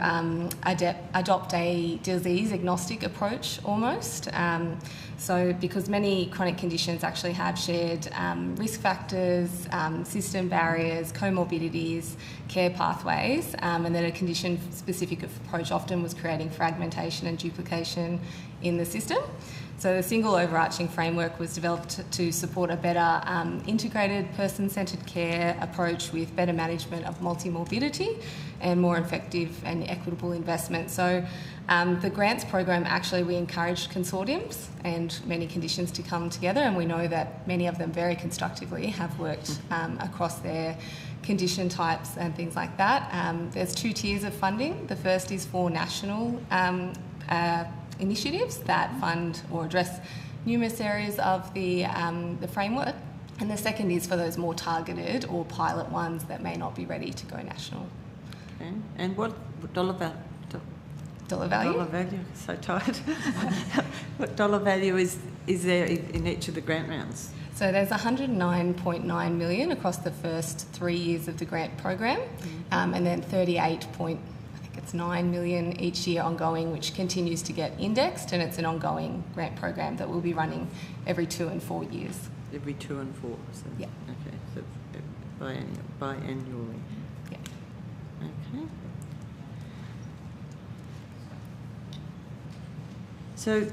adopt a disease-agnostic approach almost. So because many chronic conditions actually have shared risk factors, system barriers, comorbidities, care pathways, and then a condition-specific approach often was creating fragmentation and duplication in the system. So the single overarching framework was developed to support a better integrated person-centred care approach with better management of multimorbidity and more effective and equitable investment. So the grants program, actually we encouraged consortiums and many conditions to come together, and we know that many of them very constructively have worked across their condition types and things like that. There's 2 tiers of funding. The first is for national initiatives that fund or address numerous areas of the framework, and the second is for those more targeted or pilot ones that may not be ready to go national. Okay. And what dollar value? Dollar value? Dollar value, so tired. What dollar value is there in each of the grant rounds? So there's 109.9 million across the first 3 years of the grant program, and then 9 million each year ongoing, which continues to get indexed, and it's an ongoing grant program that will be running every 2 and 4 years. Every 2 and 4? So, yeah. Okay, so biannually. Yeah. Okay. So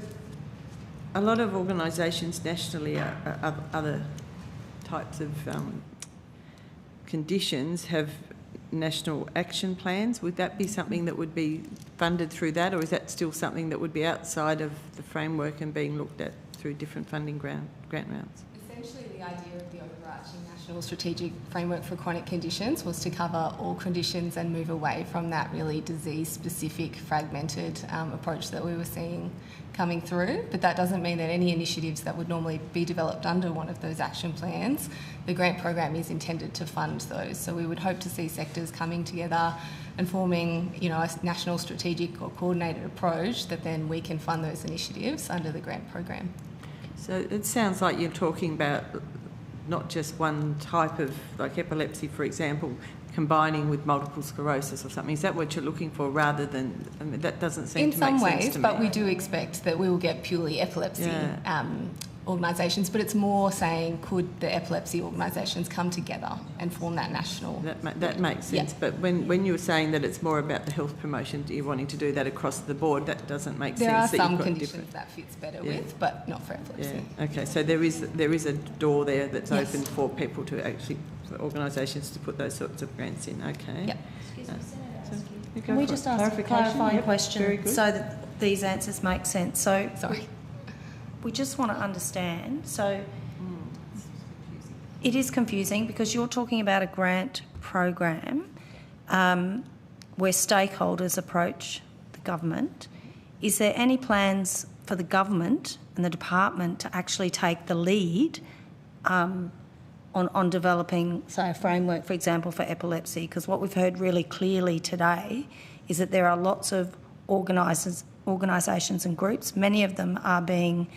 a lot of organisations nationally are other types of conditions have national action plans. Would that be something that would be funded through that, or is that still something that would be outside of the framework and being looked at through different funding grant rounds? Essentially, the idea of the overarching National Strategic Framework for Chronic Conditions was to cover all conditions and move away from that really disease-specific, fragmented approach that we were seeing coming through. But that doesn't mean that any initiatives that would normally be developed under one of those action plans, the grant program is intended to fund those. So we would hope to see sectors coming together and forming, you know, a national strategic or coordinated approach that then we can fund those initiatives under the grant program. So it sounds like you're talking about not just one type of, like epilepsy, for example, combining with multiple sclerosis or something. Is that what you're looking for, rather than, I mean, that doesn't seem to make sense to me. In some ways, but we do expect that we will get purely epilepsy organisations, but it's more saying, could the epilepsy organisations come together and form that national... That makes sense, yeah. But when you were saying that it's more about the health promotion, you're wanting to do that across the board, that doesn't make sense. There are some conditions that fits better with, but not for epilepsy. Yeah. Okay, so there is a door there that's open for people to actually, for organisations to put those sorts of grants in. Okay. Yep. Can we just ask a clarifying question so that these answers make sense? So, sorry. We just want to understand. So it is confusing because you're talking about a grant program where stakeholders approach the government. Is there any plans for the government and the department to actually take the lead on developing, say, a framework, for example, for epilepsy? Because what we've heard really clearly today is that there are lots of organisations and groups. Many of them are being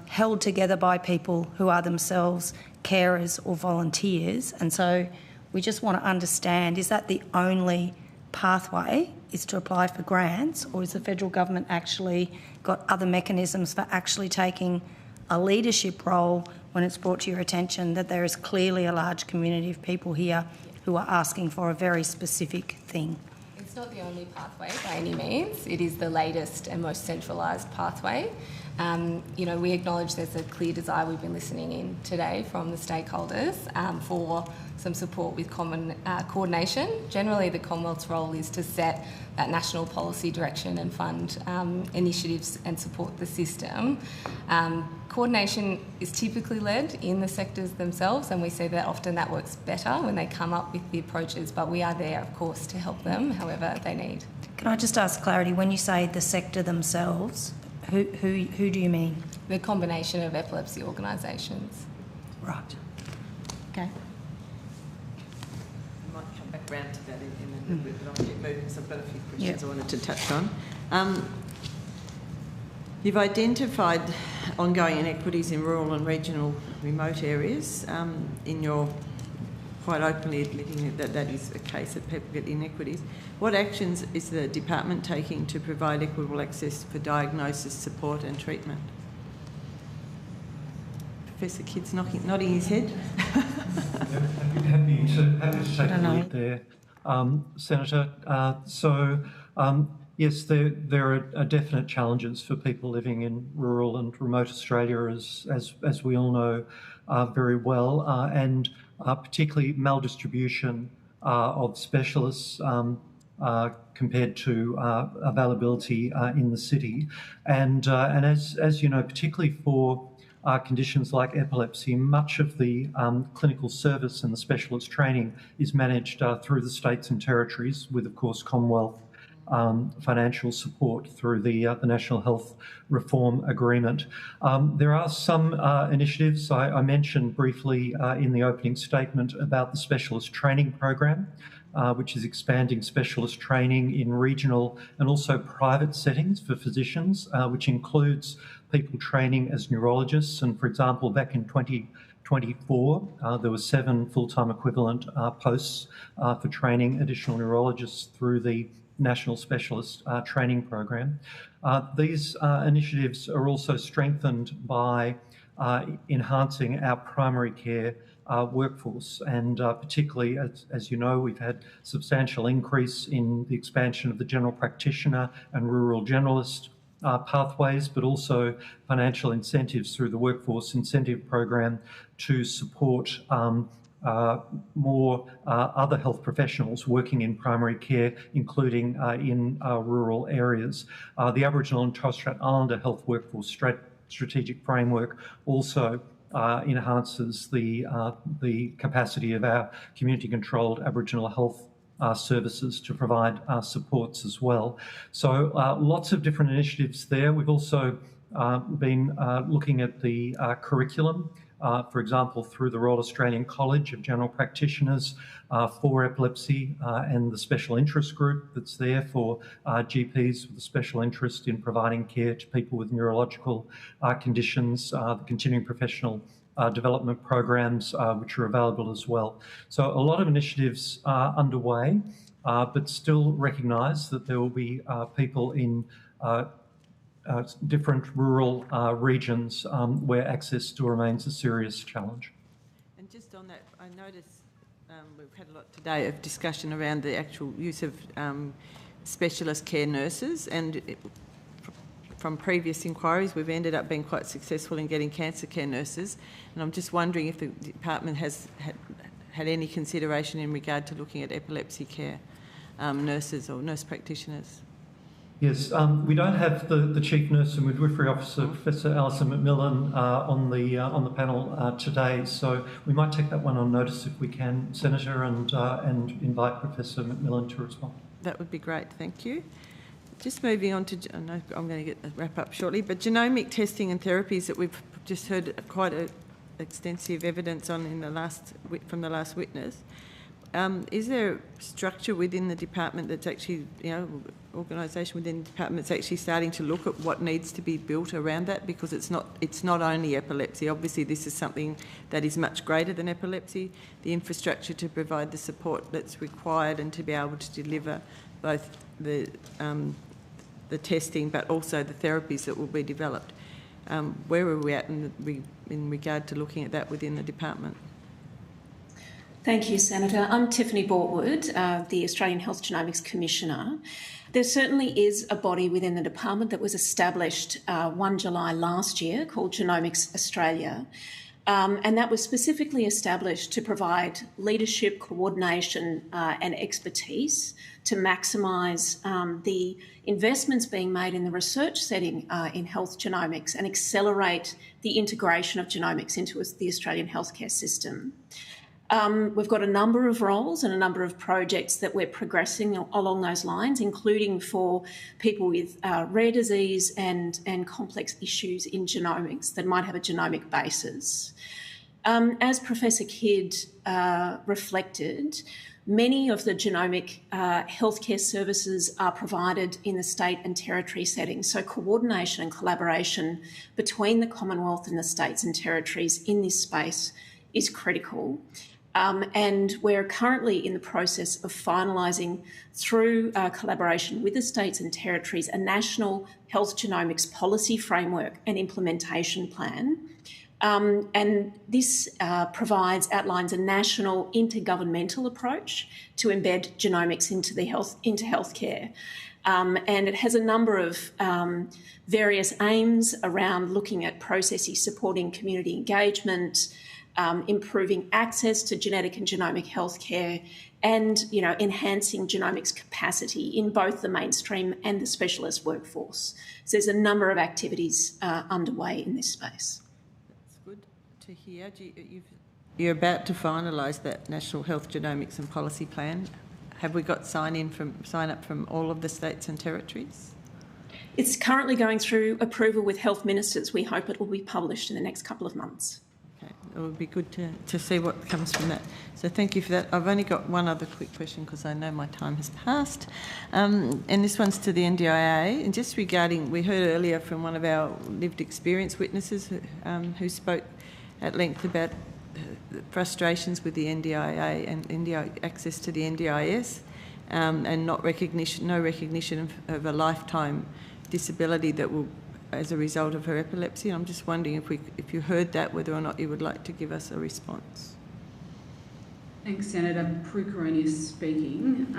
held together by people who are themselves carers or volunteers. And so we just want to understand, is that the only pathway, is to apply for grants, or is the federal government actually got other mechanisms for actually taking a leadership role when it's brought to your attention that there is clearly a large community of people here who are asking for a very specific thing? It's not the only pathway by any means. It is the latest and most centralised pathway. You know, we acknowledge there's a clear desire, we've been listening in today from the stakeholders for some support with common coordination. Generally, the Commonwealth's role is to set that national policy direction and fund initiatives and support the system. Coordination is typically led in the sectors themselves, and we see that often that works better when they come up with the approaches, but we are there, of course, to help them however they need. Can I just ask clarity? When you say the sector themselves, who do you mean? The combination of epilepsy organisations. Right. Okay. I might come back round to that in a little bit, but I'll keep moving because I've got a few questions I wanted to touch on. You've identified ongoing inequities in rural and regional remote areas in your quite openly admitting that that is a case, that people get inequities. What actions is the department taking to provide equitable access for diagnosis, support and treatment? Professor Kidd's nodding his head. Happy to take the lead there, Senator. Yes, there are definite challenges for people living in rural and remote Australia, as we all know very well, and particularly maldistribution of specialists compared to availability in the city. And as you know, particularly for conditions like epilepsy, much of the clinical service and the specialist training is managed through the states and territories with, of course, Commonwealth financial support through the National Health Reform Agreement. There are some initiatives I mentioned briefly in the opening statement about the specialist training program, which is expanding specialist training in regional and also private settings for physicians, which includes people training as neurologists. And for example, back in 2024, there were 7 full-time equivalent posts for training additional neurologists through the National Specialist Training Program. These initiatives are also strengthened by enhancing our primary care workforce, and particularly, as you know, we've had substantial increase in the expansion of the general practitioner and rural generalist pathways, but also financial incentives through the Workforce Incentive Program to support more other health professionals working in primary care, including in rural areas. The Aboriginal and Torres Strait Islander Health Workforce Strategic Framework also enhances the capacity of our community-controlled Aboriginal health services to provide supports as well. So lots of different initiatives there. We've also been looking at the curriculum, for example, through the Royal Australian College of General Practitioners for epilepsy and the special interest group that's there for GPs with a special interest in providing care to people with neurological conditions, the continuing professional development programs which are available as well. So a lot of initiatives are underway, but still recognise that there will be people in different rural regions where access still remains a serious challenge. And just on that, I noticed we've had a lot today of discussion around the actual use of specialist care nurses, and from previous inquiries we've ended up being quite successful in getting cancer care nurses, and I'm just wondering if the department has had any consideration in regard to looking at epilepsy care nurses or nurse practitioners. Yes, we don't have the Chief Nurse and Midwifery Officer, Professor Alison McMillan, on the panel today, so we might take that one on notice if we can, Senator, and invite Professor McMillan to respond. That would be great, thank you. Just moving on to, I know I'm going to wrap up shortly, but genomic testing and therapies that we've just heard quite extensive evidence on from the last witness. Is there structure within the department that's actually, organisation within the department that's actually starting to look at what needs to be built around that? Because it's not only epilepsy. Obviously, this is something that is much greater than epilepsy. The infrastructure to provide the support that's required and to be able to deliver both the testing but also the therapies that will be developed. Where are we at in regard to looking at that within the department? Thank you, Senator. I'm Tiffany Bortwood, the Australian Health Genomics Commissioner. There certainly is a body within the department that was established 1 July last year called Genomics Australia, and that was specifically established to provide leadership, coordination and expertise to maximise the investments being made in the research setting in health genomics and accelerate the integration of genomics into the Australian healthcare system. We've got a number of roles and a number of projects that we're progressing along those lines, including for people with rare disease and complex issues in genomics that might have a genomic basis. As Professor Kidd reflected, many of the genomic healthcare services are provided in the state and territory settings, so coordination and collaboration between the Commonwealth and the states and territories in this space is critical. And we're currently in the process of finalising, through collaboration with the states and territories, a national health genomics policy framework and implementation plan. And this outlines a national intergovernmental approach to embed genomics into healthcare. And it has a number of various aims around looking at processes supporting community engagement, improving access to genetic and genomic healthcare, and enhancing genomics capacity in both the mainstream and the specialist workforce. So there's a number of activities underway in this space. That's good to hear. You're about to finalise that National Health Genomics and Policy Plan. Have we got sign up from all of the states and territories? It's currently going through approval with health ministers. We hope it will be published in the next couple of months. It would be good to see what comes from that. So thank you for that. I've only got one other quick question because I know my time has passed. And this one's to the NDIA. And just regarding, we heard earlier from one of our lived experience witnesses who spoke at length about the frustrations with the NDIA and access to the NDIS and no recognition of a lifetime disability that will, as a result of her epilepsy. I'm just wondering if you heard that, whether or not you would like to give us a response. Thanks, Senator. Prue Coronius speaking.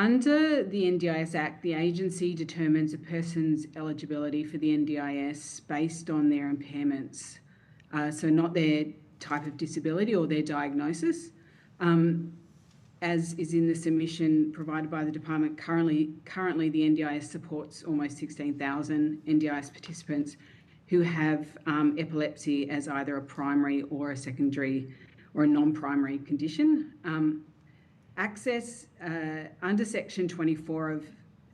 Under the NDIS Act, the agency determines a person's eligibility for the NDIS based on their impairments, so not their type of disability or their diagnosis. As is in the submission provided by the department, currently the NDIS supports almost 16,000 NDIS participants who have epilepsy as either a primary or a secondary or a non-primary condition. Access, under Section 24 of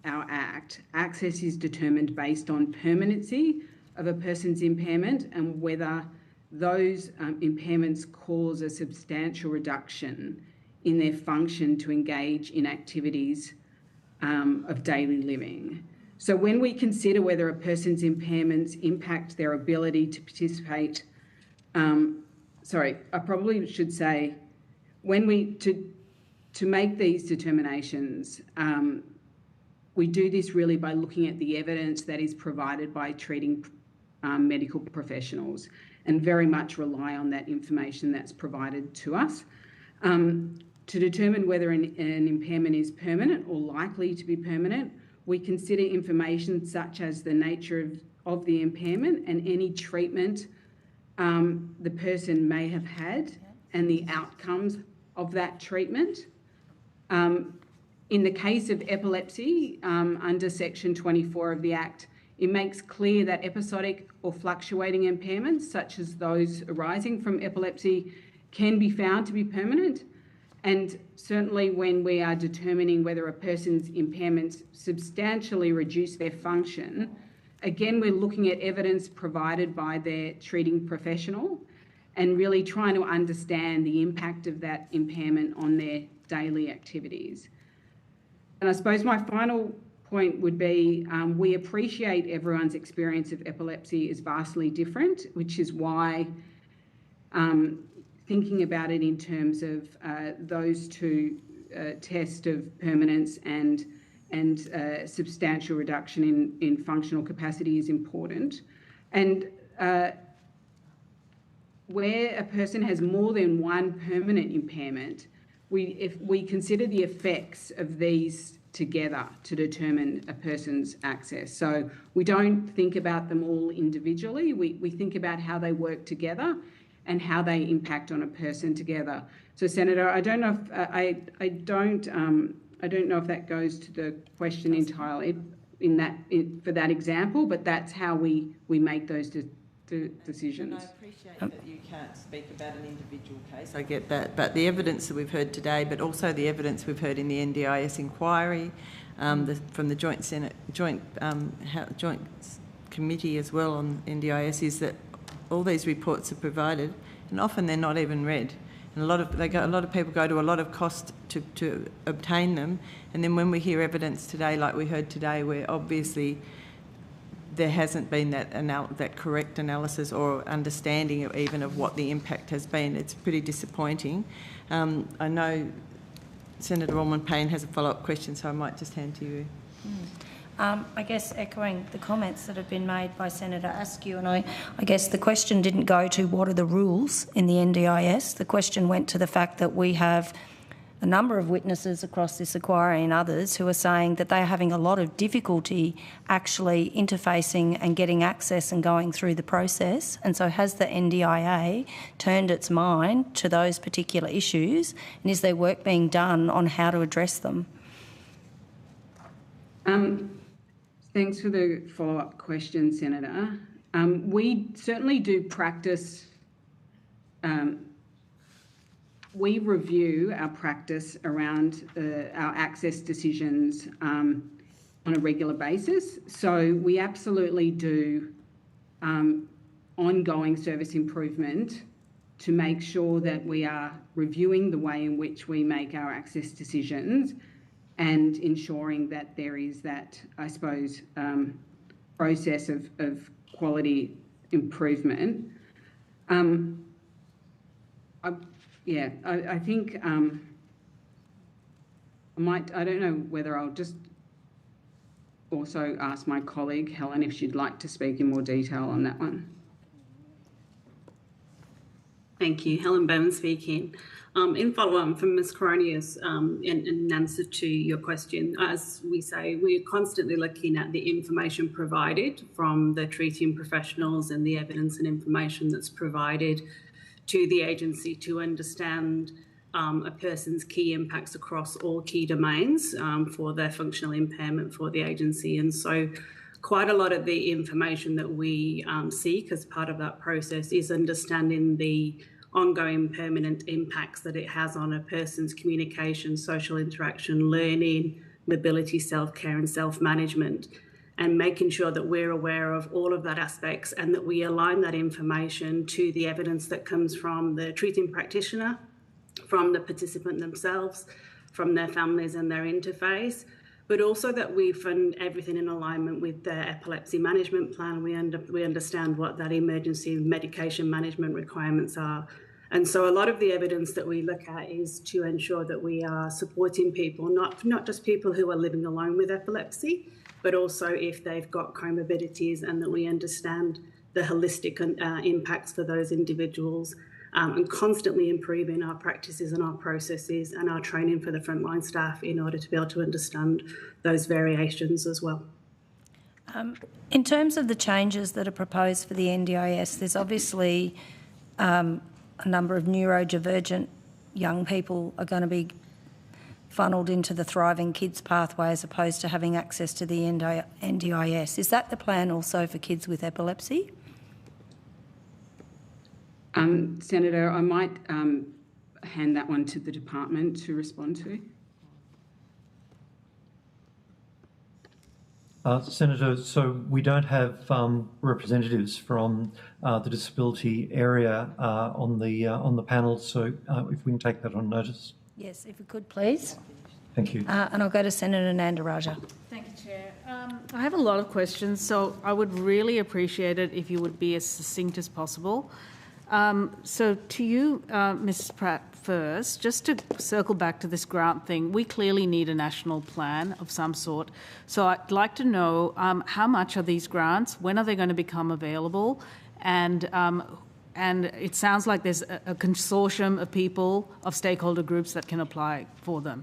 our Act, access is determined based on permanency of a person's impairment and whether those impairments cause a substantial reduction in their function to engage in activities of daily living. So when we consider whether a person's impairments impact their ability to participate, I probably should say, to make these determinations, we do this really by looking at the evidence that is provided by treating medical professionals and very much rely on that information that's provided to us. To determine whether an impairment is permanent or likely to be permanent, we consider information such as the nature of the impairment and any treatment the person may have had and the outcomes of that treatment. In the case of epilepsy, under Section 24 of the Act, it makes clear that episodic or fluctuating impairments, such as those arising from epilepsy, can be found to be permanent. And certainly when we are determining whether a person's impairments substantially reduce their function, again, we're looking at evidence provided by their treating professional and really trying to understand the impact of that impairment on their daily activities. And I suppose my final point would be we appreciate everyone's experience of epilepsy is vastly different, which is why thinking about it in terms of those two tests of permanence and substantial reduction in functional capacity is important. And where a person has more than one permanent impairment, if we consider the effects of these together to determine a person's access. So we don't think about them all individually. We think about how they work together and how they impact on a person together. So, Senator, I don't know if I don't know if that goes to the question entirely for that example, but that's how we make those decisions. And I appreciate that you can't speak about an individual case. I get that, but the evidence that we've heard today, but also the evidence we've heard in the NDIS inquiry, from the Joint Committee as well on NDIS, is that all these reports are provided, and often they're not even read. And a lot of people go to a lot of cost to obtain them. And then when we hear evidence today, like we heard today, where obviously there hasn't been that correct analysis or understanding even of what the impact has been, it's pretty disappointing. I know Senator Ormond-Payne has a follow-up question, so I might just hand to you. I guess echoing the comments that have been made by Senator Askew, and I guess the question didn't go to what are the rules in the NDIS. The question went to the fact that we have a number of witnesses across this inquiry and others who are saying that they're having a lot of difficulty actually interfacing and getting access and going through the process. And so has the NDIA turned its mind to those particular issues, and is there work being done on how to address them? Thanks for the follow-up question, Senator. We certainly do practice, we review our practice around our access decisions on a regular basis. So we absolutely do ongoing service improvement to make sure that we are reviewing the way in which we make our access decisions and ensuring that there is that, I suppose, process of quality improvement. I think I don't know whether I'll just also ask my colleague Helen if she'd like to speak in more detail on that one. Thank you. Helen Bevan speaking. In follow-on from Ms Coronius, in answer to your question, as we say, we're constantly looking at the information provided from the treating professionals and the evidence and information that's provided to the agency to understand a person's key impacts across all key domains for their functional impairment for the agency. And so quite a lot of the information that we seek as part of that process is understanding the ongoing permanent impacts that it has on a person's communication, social interaction, learning, mobility, self-care and self-management, and making sure that we're aware of all of that aspects and that we align that information to the evidence that comes from the treating practitioner, from the participant themselves, from their families and their interface, but also that we fund everything in alignment with the epilepsy management plan. We understand what that emergency medication management requirements are. And so a lot of the evidence that we look at is to ensure that we are supporting people, not just people who are living alone with epilepsy, but also if they've got comorbidities, and that we understand the holistic impacts for those individuals, and constantly improving our practices and our processes and our training for the frontline staff in order to be able to understand those variations as well. In terms of the changes that are proposed for the NDIS, there's obviously a number of neurodivergent young people are going to be funneled into the Thriving Kids pathway as opposed to having access to the NDIS. Is that the plan also for kids with epilepsy? Senator, I might hand that one to the department to respond to. Senator, so we don't have representatives from the disability area on the panel, so if we can take that on notice. Yes, if we could, please. Thank you. And I'll go to Senator Nandaraja. Thank you, Chair. I have a lot of questions, so I would really appreciate it if you would be as succinct as possible. So to you, Mrs Pratt, first, just to circle back to this grant thing, we clearly need a national plan of some sort. So I'd like to know how much are these grants, when are they going to become available, and it sounds like there's a consortium of people, of stakeholder groups that can apply for them.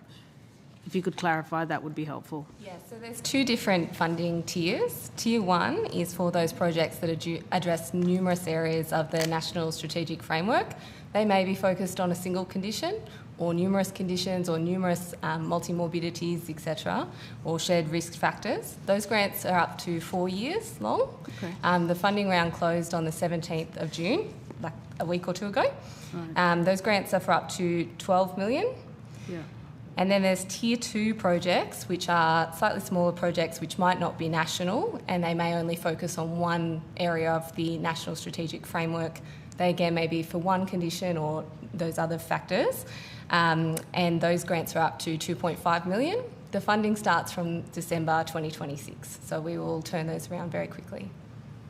If you could clarify, that would be helpful. Yeah, so there's two different funding tiers. Tier 1 is for those projects that address numerous areas of the National Strategic Framework. They may be focused on a single condition or numerous conditions or numerous multimorbidities, etc., or shared risk factors. Those grants are up to 4 years long. Okay. The funding round closed on the 17th of June, like a week or two ago. Right. Those grants are for up to $12 million. Yeah. And then there's Tier 2 projects, which are slightly smaller projects which might not be national, and they may only focus on one area of the National Strategic Framework. They again may be for one condition or those other factors. And those grants are up to $2.5 million. The funding starts from December 2026, so we will turn those around very quickly.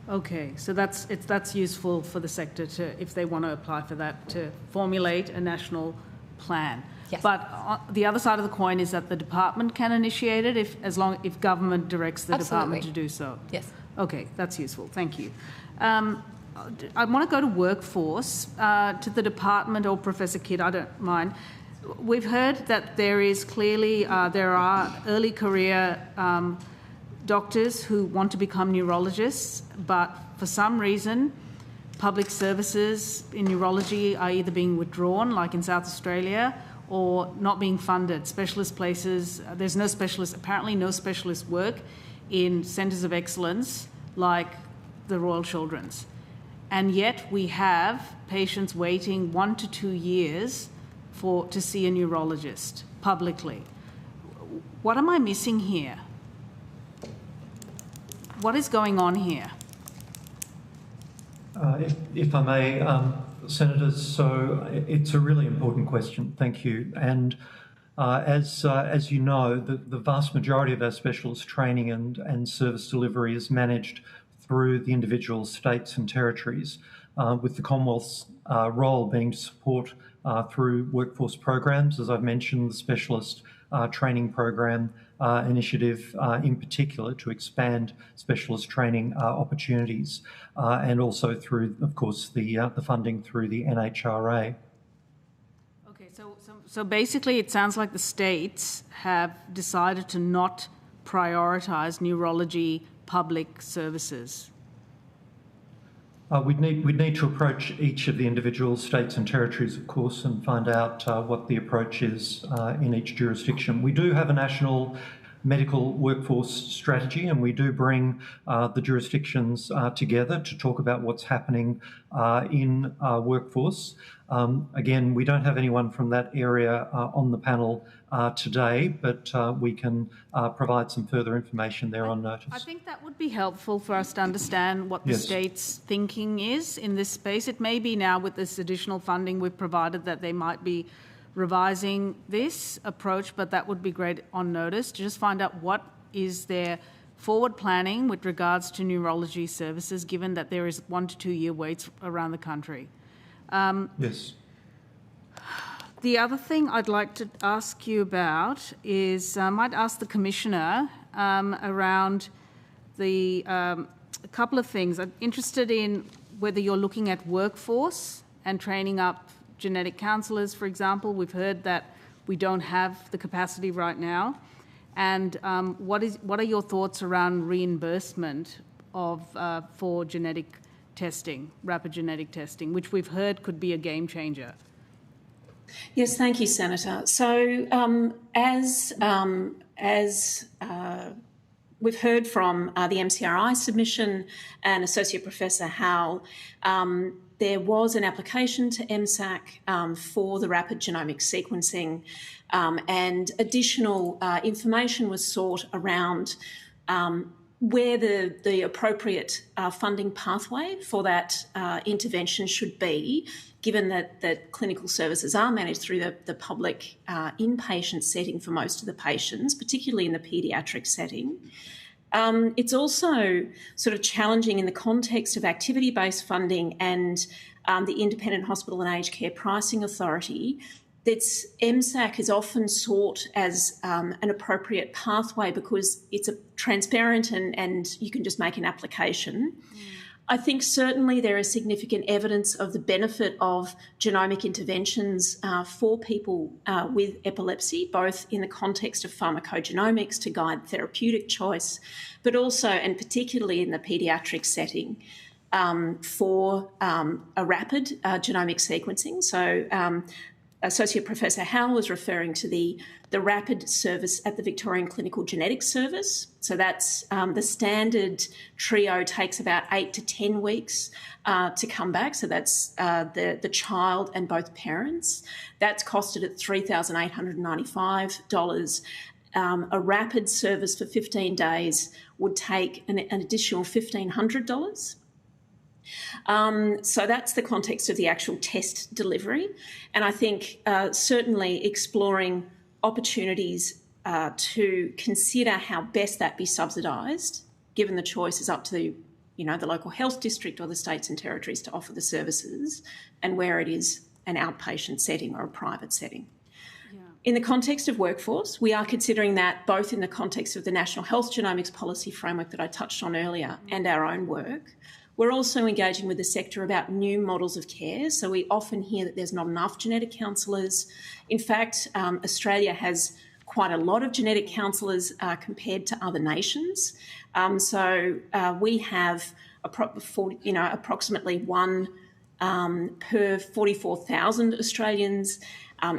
Okay, so that's useful for the sector to, if they want to apply for that, to formulate a national plan. Yes. But the other side of the coin is that the department can initiate it if government directs the department to do so. Yes. Okay, that's useful. Thank you. I want to go to workforce, to the department or Professor Kidd, I don't mind. We've heard that there is clearly, there are early career doctors who want to become neurologists, but for some reason, public services in neurology are either being withdrawn, like in South Australia, or not being funded. Specialist places, there's no specialist, apparently no specialist work in centres of excellence like the Royal Children's. And yet we have patients waiting 1 to 2 years to see a neurologist publicly. What am I missing here? What is going on here? If I may, Senators, so it's a really important question. Thank you. And as you know, the vast majority of our specialist training and service delivery is managed through the individual states and territories, with the Commonwealth's role being to support through workforce programs, as I've mentioned, the specialist training program initiative in particular to expand specialist training opportunities, and also through, of course, the funding through the NHRA. Okay, so basically it sounds like the states have decided to not prioritise neurology public services. We'd need to approach each of the individual states and territories, of course, and find out what the approach is in each jurisdiction. We do have a national medical workforce strategy, and we do bring the jurisdictions together to talk about what's happening in workforce. Again, we don't have anyone from that area on the panel today, but we can provide some further information there on notice. I think that would be helpful for us to understand what the state's thinking is in this space. It may be now with this additional funding we've provided that they might be revising this approach, but that would be great on notice to just find out what is their forward planning with regards to neurology services, given that there is 1 to 2 year waits around the country. Yes. The other thing I'd like to ask you about is I might ask the Commissioner around a couple of things. I'm interested in whether you're looking at workforce and training up genetic counsellors, for example. We've heard that we don't have the capacity right now. And what are your thoughts around reimbursement for genetic testing, rapid genetic testing, which we've heard could be a game changer? Yes, thank you, Senator. So as we've heard from the MCRI submission and Associate Professor Howell, there was an application to MSAC for the rapid genomic sequencing, and additional information was sought around where the appropriate funding pathway for that intervention should be, given that clinical services are managed through the public inpatient setting for most of the patients, particularly in the paediatric setting. It's also sort of challenging in the context of activity-based funding and the Independent Hospital and Aged Care Pricing Authority. That's MSAC is often sought as an appropriate pathway because it's transparent and you can just make an application. I think certainly there is significant evidence of the benefit of genomic interventions for people with epilepsy, both in the context of pharmacogenomics to guide therapeutic choice, but also and particularly in the paediatric setting for a rapid genomic sequencing. So Associate Professor Howell was referring to the rapid service at the Victorian Clinical Genetics Service. So that's the standard trio takes about 8 to 10 weeks to come back. So that's the child and both parents. That's costed at $3,895. A rapid service for 15 days would take an additional $1,500. So that's the context of the actual test delivery. And I think certainly exploring opportunities to consider how best that be subsidised, given the choice is up to the local health district or the states and territories to offer the services, and where it is an outpatient setting or a private setting. In the context of workforce, we are considering that both in the context of the National Health Genomics Policy Framework that I touched on earlier and our own work. We're also engaging with the sector about new models of care. So we often hear that there's not enough genetic counsellors. In fact, Australia has quite a lot of genetic counsellors compared to other nations. So we have approximately one per 44,000 Australians.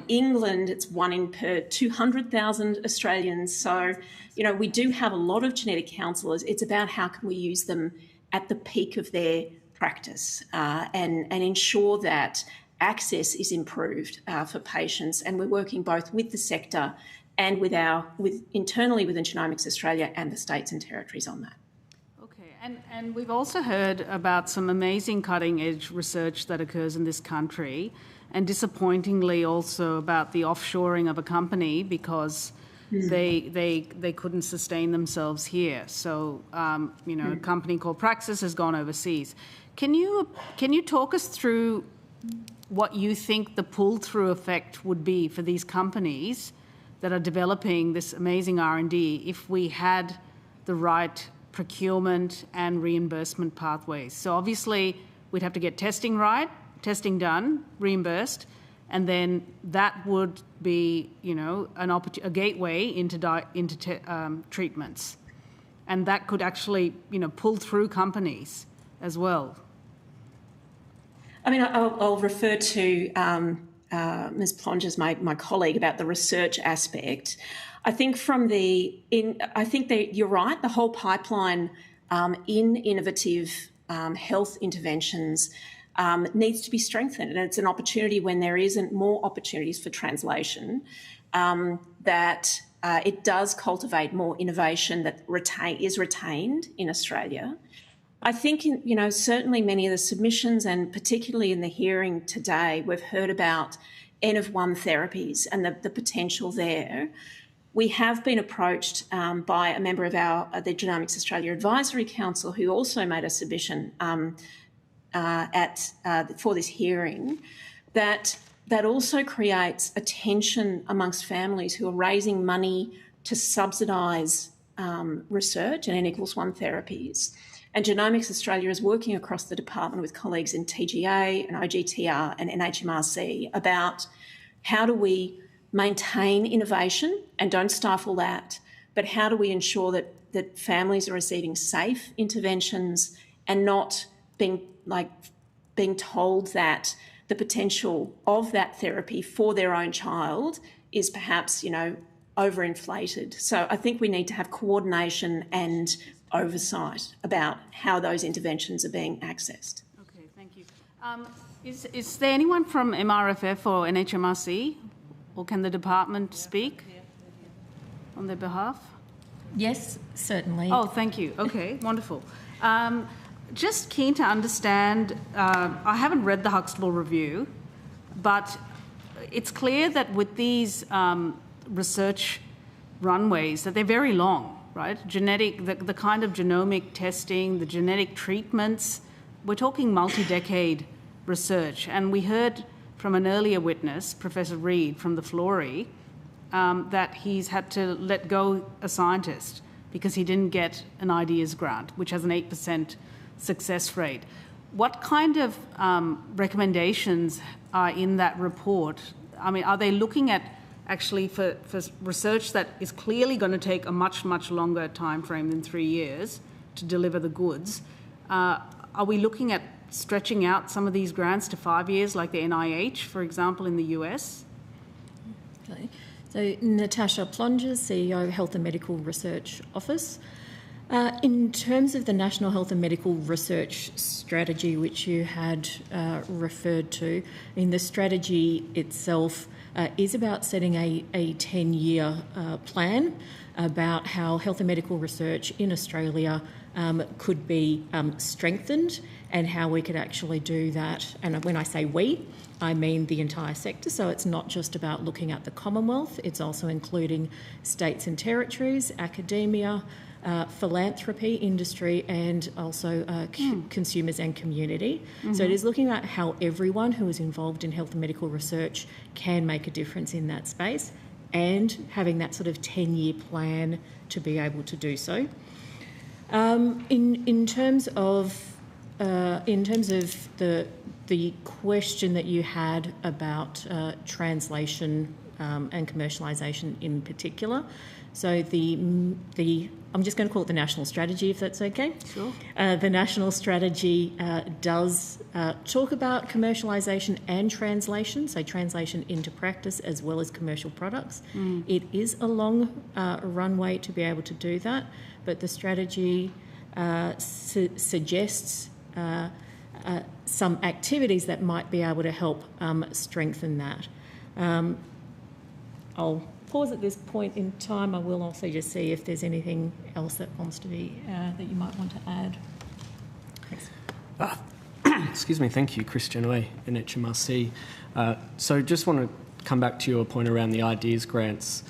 England, it's 1 per 200,000 Australians. So, we do have a lot of genetic counsellors. It's about how can we use them at the peak of their practice and ensure that access is improved for patients. And we're working both with the sector and internally within Genomics Australia and the states and territories on that. Okay, and we've also heard about some amazing cutting-edge research that occurs in this country, and disappointingly also about the offshoring of a company because they couldn't sustain themselves here. So, a company called Praxis has gone overseas. Can you talk us through what you think the pull-through effect would be for these companies that are developing this amazing R&D if we had the right procurement and reimbursement pathways. So obviously we'd have to get testing right, testing done, reimbursed, and then that would be, a gateway into treatments, and that could actually, pull through companies as well. I mean, I'll refer to Ms. Plonges, my colleague, about the research aspect. I think that you're right. The whole pipeline in innovative health interventions needs to be strengthened, and it's an opportunity when there isn't more opportunities for translation, that it does cultivate more innovation that is retained in Australia. I think, certainly many of the submissions, and particularly in the hearing today, we've heard about N of 1 therapies and the potential there. We have been approached by a member of the Genomics Australia Advisory Council, who also made a submission for this hearing, that also creates a tension amongst families who are raising money to subsidise research and N equals 1 therapies. And Genomics Australia is working across the department with colleagues in TGA and OGTR and NHMRC about how do we maintain innovation and don't stifle that, but how do we ensure that families are receiving safe interventions and not being told that the potential of that therapy for their own child is perhaps, overinflated. So I think we need to have coordination and oversight about how those interventions are being accessed. Okay, thank you. Is there anyone from MRFF or NHMRC, or can the department speak on their behalf? Yes, certainly. Oh, thank you. Okay, wonderful. Just keen to understand, I haven't read the Huxtable Review, but it's clear that with these research runways, that they're very long, right? The kind of genomic testing, the genetic treatments, we're talking multi-decade research. And we heard from an earlier witness, Professor Reid from the Florey, that he's had to let go a scientist because he didn't get an ideas grant, which has an 8% success rate. What kind of recommendations are in that report? I mean, are they looking at actually for research that is clearly going to take a much, much longer time frame than 3 years to deliver the goods? Are we looking at stretching out some of these grants to 5 years, like the NIH, for example, in the US? Okay. So Natasha Plonges, CEO, Health and Medical Research Office. In terms of the National Health and Medical Research Strategy, which you had referred to, the strategy itself is about setting a 10-year plan about how health and medical research in Australia could be strengthened and how we could actually do that. And when I say we, I mean the entire sector. So it's not just about looking at the Commonwealth, it's also including states and territories, academia, philanthropy, industry, and also consumers and community. Mm-hmm. So it is looking at how everyone who is involved in health and medical research can make a difference in that space, and having that sort of 10-year plan to be able to do so. In terms of the question that you had about translation and commercialisation in particular, so I'm just going to call it the national strategy, if that's okay. Sure. The national strategy does talk about commercialisation and translation, so translation into practice as well as commercial products. It is a long runway to be able to do that, but the strategy suggests some activities that might be able to help strengthen that. I'll pause at this point in time. I will also just see if there's anything else that wants to be that you might want to add. Thanks. Excuse me. Thank you, Chris Genoway, NHMRC. So just want to come back to your point around the ideas grants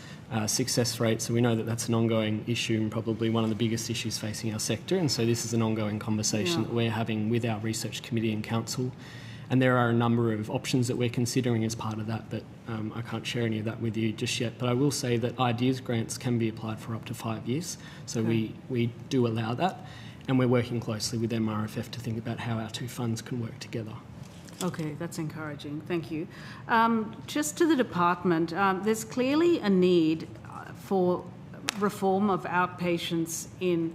success rate. So we know that that's an ongoing issue and probably one of the biggest issues facing our sector. And so this is an ongoing conversation that we're having with our research committee and council. And there are a number of options that we're considering as part of that, but I can't share any of that with you just yet. But I will say that ideas grants can be applied for up to 5 years. So we do allow that. And we're working closely with MRFF to think about how our two funds can work together. Okay, that's encouraging. Thank you. Just to the department, there's clearly a need for reform of outpatients in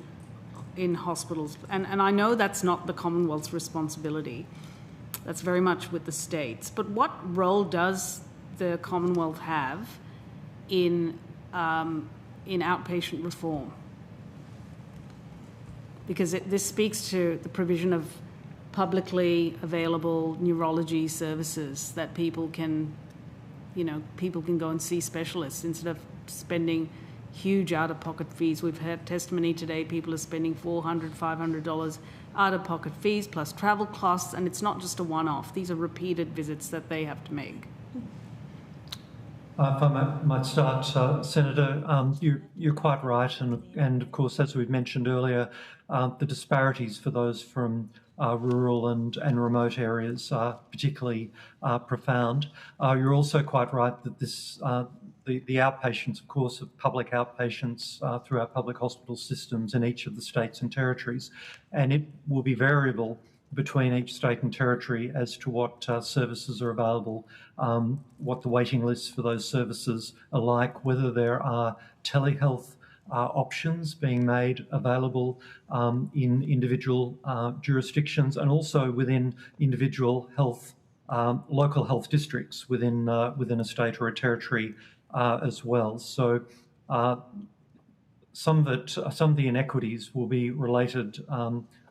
hospitals. And I know that's not the Commonwealth's responsibility. That's very much with the states. But what role does the Commonwealth have in outpatient reform? Because this speaks to the provision of publicly available neurology services that people can go and see specialists instead of spending huge out-of-pocket fees. We've had testimony today, people are spending $400, $500 out-of-pocket fees plus travel costs, and it's not just a one-off. These are repeated visits that they have to make. If I might start, Senator, you're quite right, and of course, as we've mentioned earlier, the disparities for those from rural and remote areas are particularly profound. You're also quite right that the outpatients, of course, of public outpatients through our public hospital systems in each of the states and territories, and it will be variable between each state and territory as to what services are available, what the waiting lists for those services are like, whether there are telehealth options being made available in individual jurisdictions, and also within individual local health districts within a state or a territory as well. So some of the inequities will be related,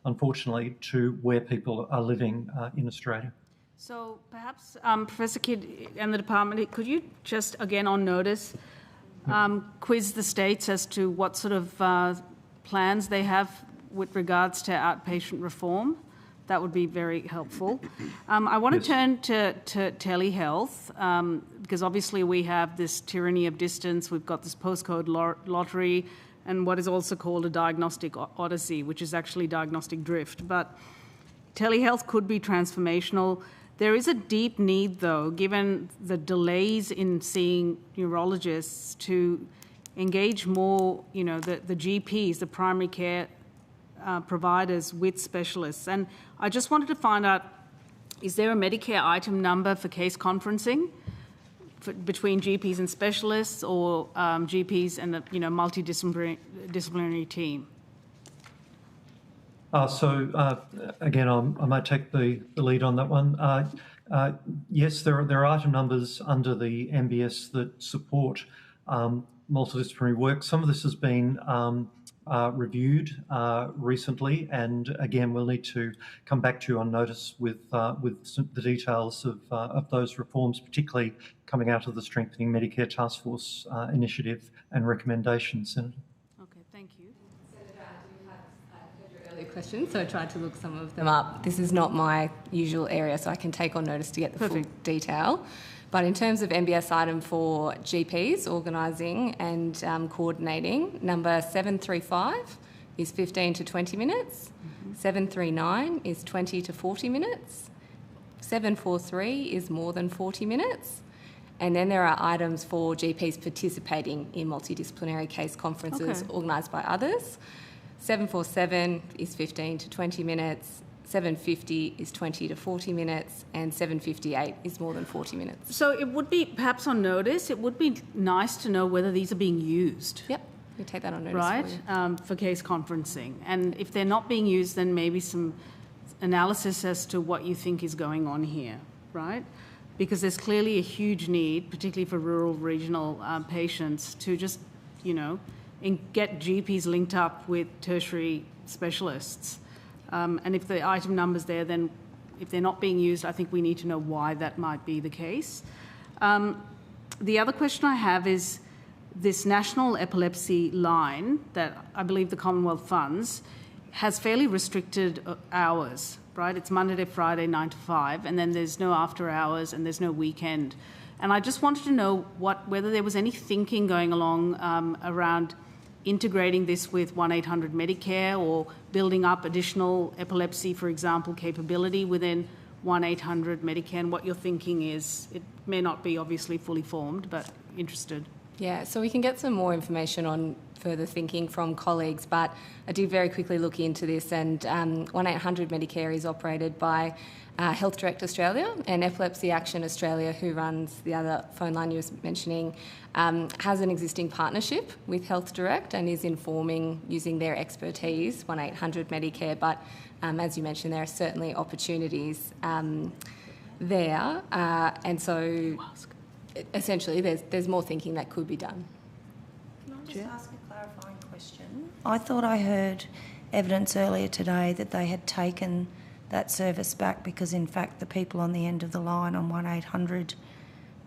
unfortunately, to where people are living in Australia. So perhaps, Professor Kidd and the department, could you just, again on notice, quiz the states as to what sort of plans they have with regards to outpatient reform? That would be very helpful. I want to turn to telehealth, because obviously we have this tyranny of distance. We've got this postcode lottery and what is also called a diagnostic odyssey, which is actually diagnostic drift. But telehealth could be transformational. There is a deep need, though, given the delays in seeing neurologists, to engage more, the GPs, the primary care providers with specialists. And I just wanted to find out, is there a Medicare item number for case conferencing between GPs and specialists, or GPs and the multidisciplinary team? Again, I might take the lead on that one. Yes, there are item numbers under the MBS that support multidisciplinary work. Some of this has been reviewed recently, and again, we'll need to come back to you on notice with the details of those reforms, particularly coming out of the Strengthening Medicare Task Force initiative and recommendations, Senator. Okay, thank you. Senator, I heard your earlier questions, so I tried to look some of them up. This is not my usual area, so I can take on notice to get the full detail. But in terms of MBS item for GPs organising and coordinating, number 735 is 15 to 20 minutes. 739 is 20 to 40 minutes. 743 is more than 40 minutes. And then there are items for GPs participating in multidisciplinary case conferences organised by others. 747 is 15 to 20 minutes. 750 is 20 to 40 minutes, and 758 is more than 40 minutes. So it would be, perhaps on notice, it would be nice to know whether these are being used. Yep, we take that on notice. Right, for case conferencing. And if they're not being used, then maybe some analysis as to what you think is going on here, right? Because there's clearly a huge need, particularly for rural, regional patients, to just, get GPs linked up with tertiary specialists. And if the item number's there, then if they're not being used, I think we need to know why that might be the case. The other question I have is this national epilepsy line that I believe the Commonwealth funds has fairly restricted hours, right? It's Monday to Friday, 9 to 5, and then there's no after hours and there's no weekend. And I just wanted to know whether there was any thinking going along around integrating this with 1-800 Medicare, or building up additional epilepsy, for example, capability within 1-800 Medicare and what your thinking is. It may not be obviously fully formed, but interested. Yeah, so we can get some more information on further thinking from colleagues, but I did very quickly look into this, and 1-800 Medicare is operated by Health Direct Australia, and Epilepsy Action Australia, who runs the other phone line you were mentioning, has an existing partnership with Health Direct and is informing using their expertise 1-800 Medicare, but as you mentioned, there are certainly opportunities there, and so essentially there's more thinking that could be done. Can I just ask a clarifying question? I thought I heard evidence earlier today that they had taken that service back because, in fact, the people on the end of the line on 1-800,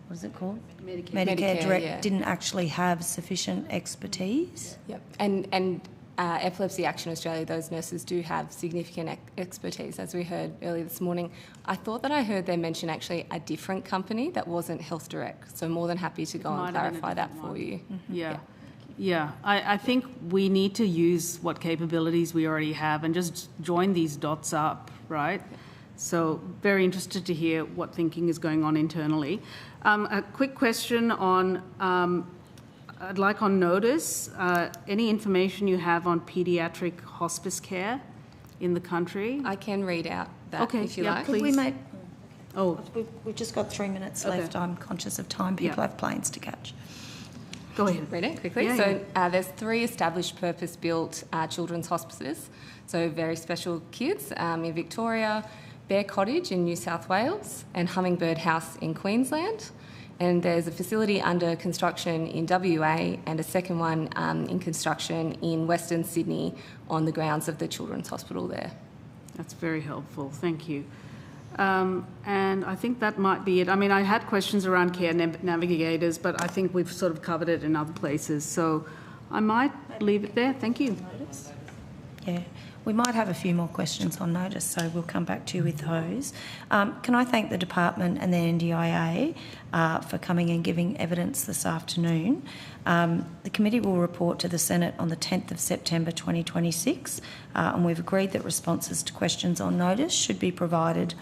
what is it called? Medicare Direct, didn't actually have sufficient expertise. Yep, and Epilepsy Action Australia, those nurses do have significant expertise, as we heard earlier this morning. I thought that I heard them mention actually a different company that wasn't Health Direct, so more than happy to go and clarify that for you. Mm-hmm. Yeah. I think we need to use what capabilities we already have and just join these dots up, right? So very interested to hear what thinking is going on internally. A quick question on, I'd like on notice, any information you have on paediatric hospice care in the country? I can read out that if you like. Please. We've just got 3 minutes left. I'm conscious of time. People have planes to catch. Go ahead. Read it quickly. There's 3 established purpose-built children's hospices, so very special kids in Victoria, Bear Cottage in New South Wales, and Hummingbird House in Queensland. And there's a facility under construction in WA and a second one in construction in Western Sydney on the grounds of the Children's Hospital there. That's very helpful. Thank you. And I think that might be it. I mean, I had questions around care navigators, but I think we've sort of covered it in other places. So I might leave it there. Thank you. Yeah, we might have a few more questions on notice, so we'll come back to you with those. Can I thank the department and the NDIA for coming and giving evidence this afternoon. The committee will report to the Senate on the 10th of September 2026, and we've agreed that responses to questions on notice should be provided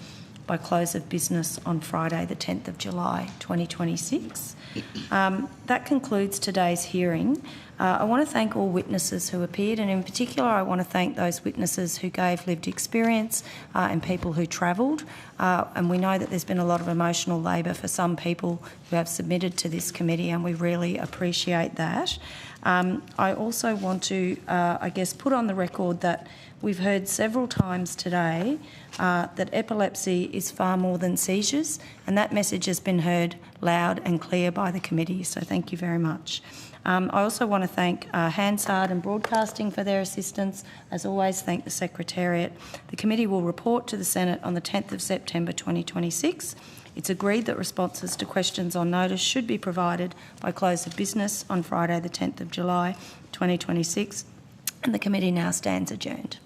by close of business on Friday the 10th of July 2026. That concludes today's hearing. I want to thank all witnesses who appeared, and in particular I want to thank those witnesses who gave lived experience and people who travelled. And we know that there's been a lot of emotional labour for some people who have submitted to this committee, and we really appreciate that. I also want to, put on the record that we've heard several times today that epilepsy is far more than seizures, and that message has been heard loud and clear by the committee, so thank you very much. I also want to thank Hansard and Broadcasting for their assistance. As always, thank the Secretariat. The committee will report to the Senate on the 10th of September 2026. It's agreed that responses to questions on notice should be provided by close of business on Friday the 10th of July 2026, and the committee now stands adjourned.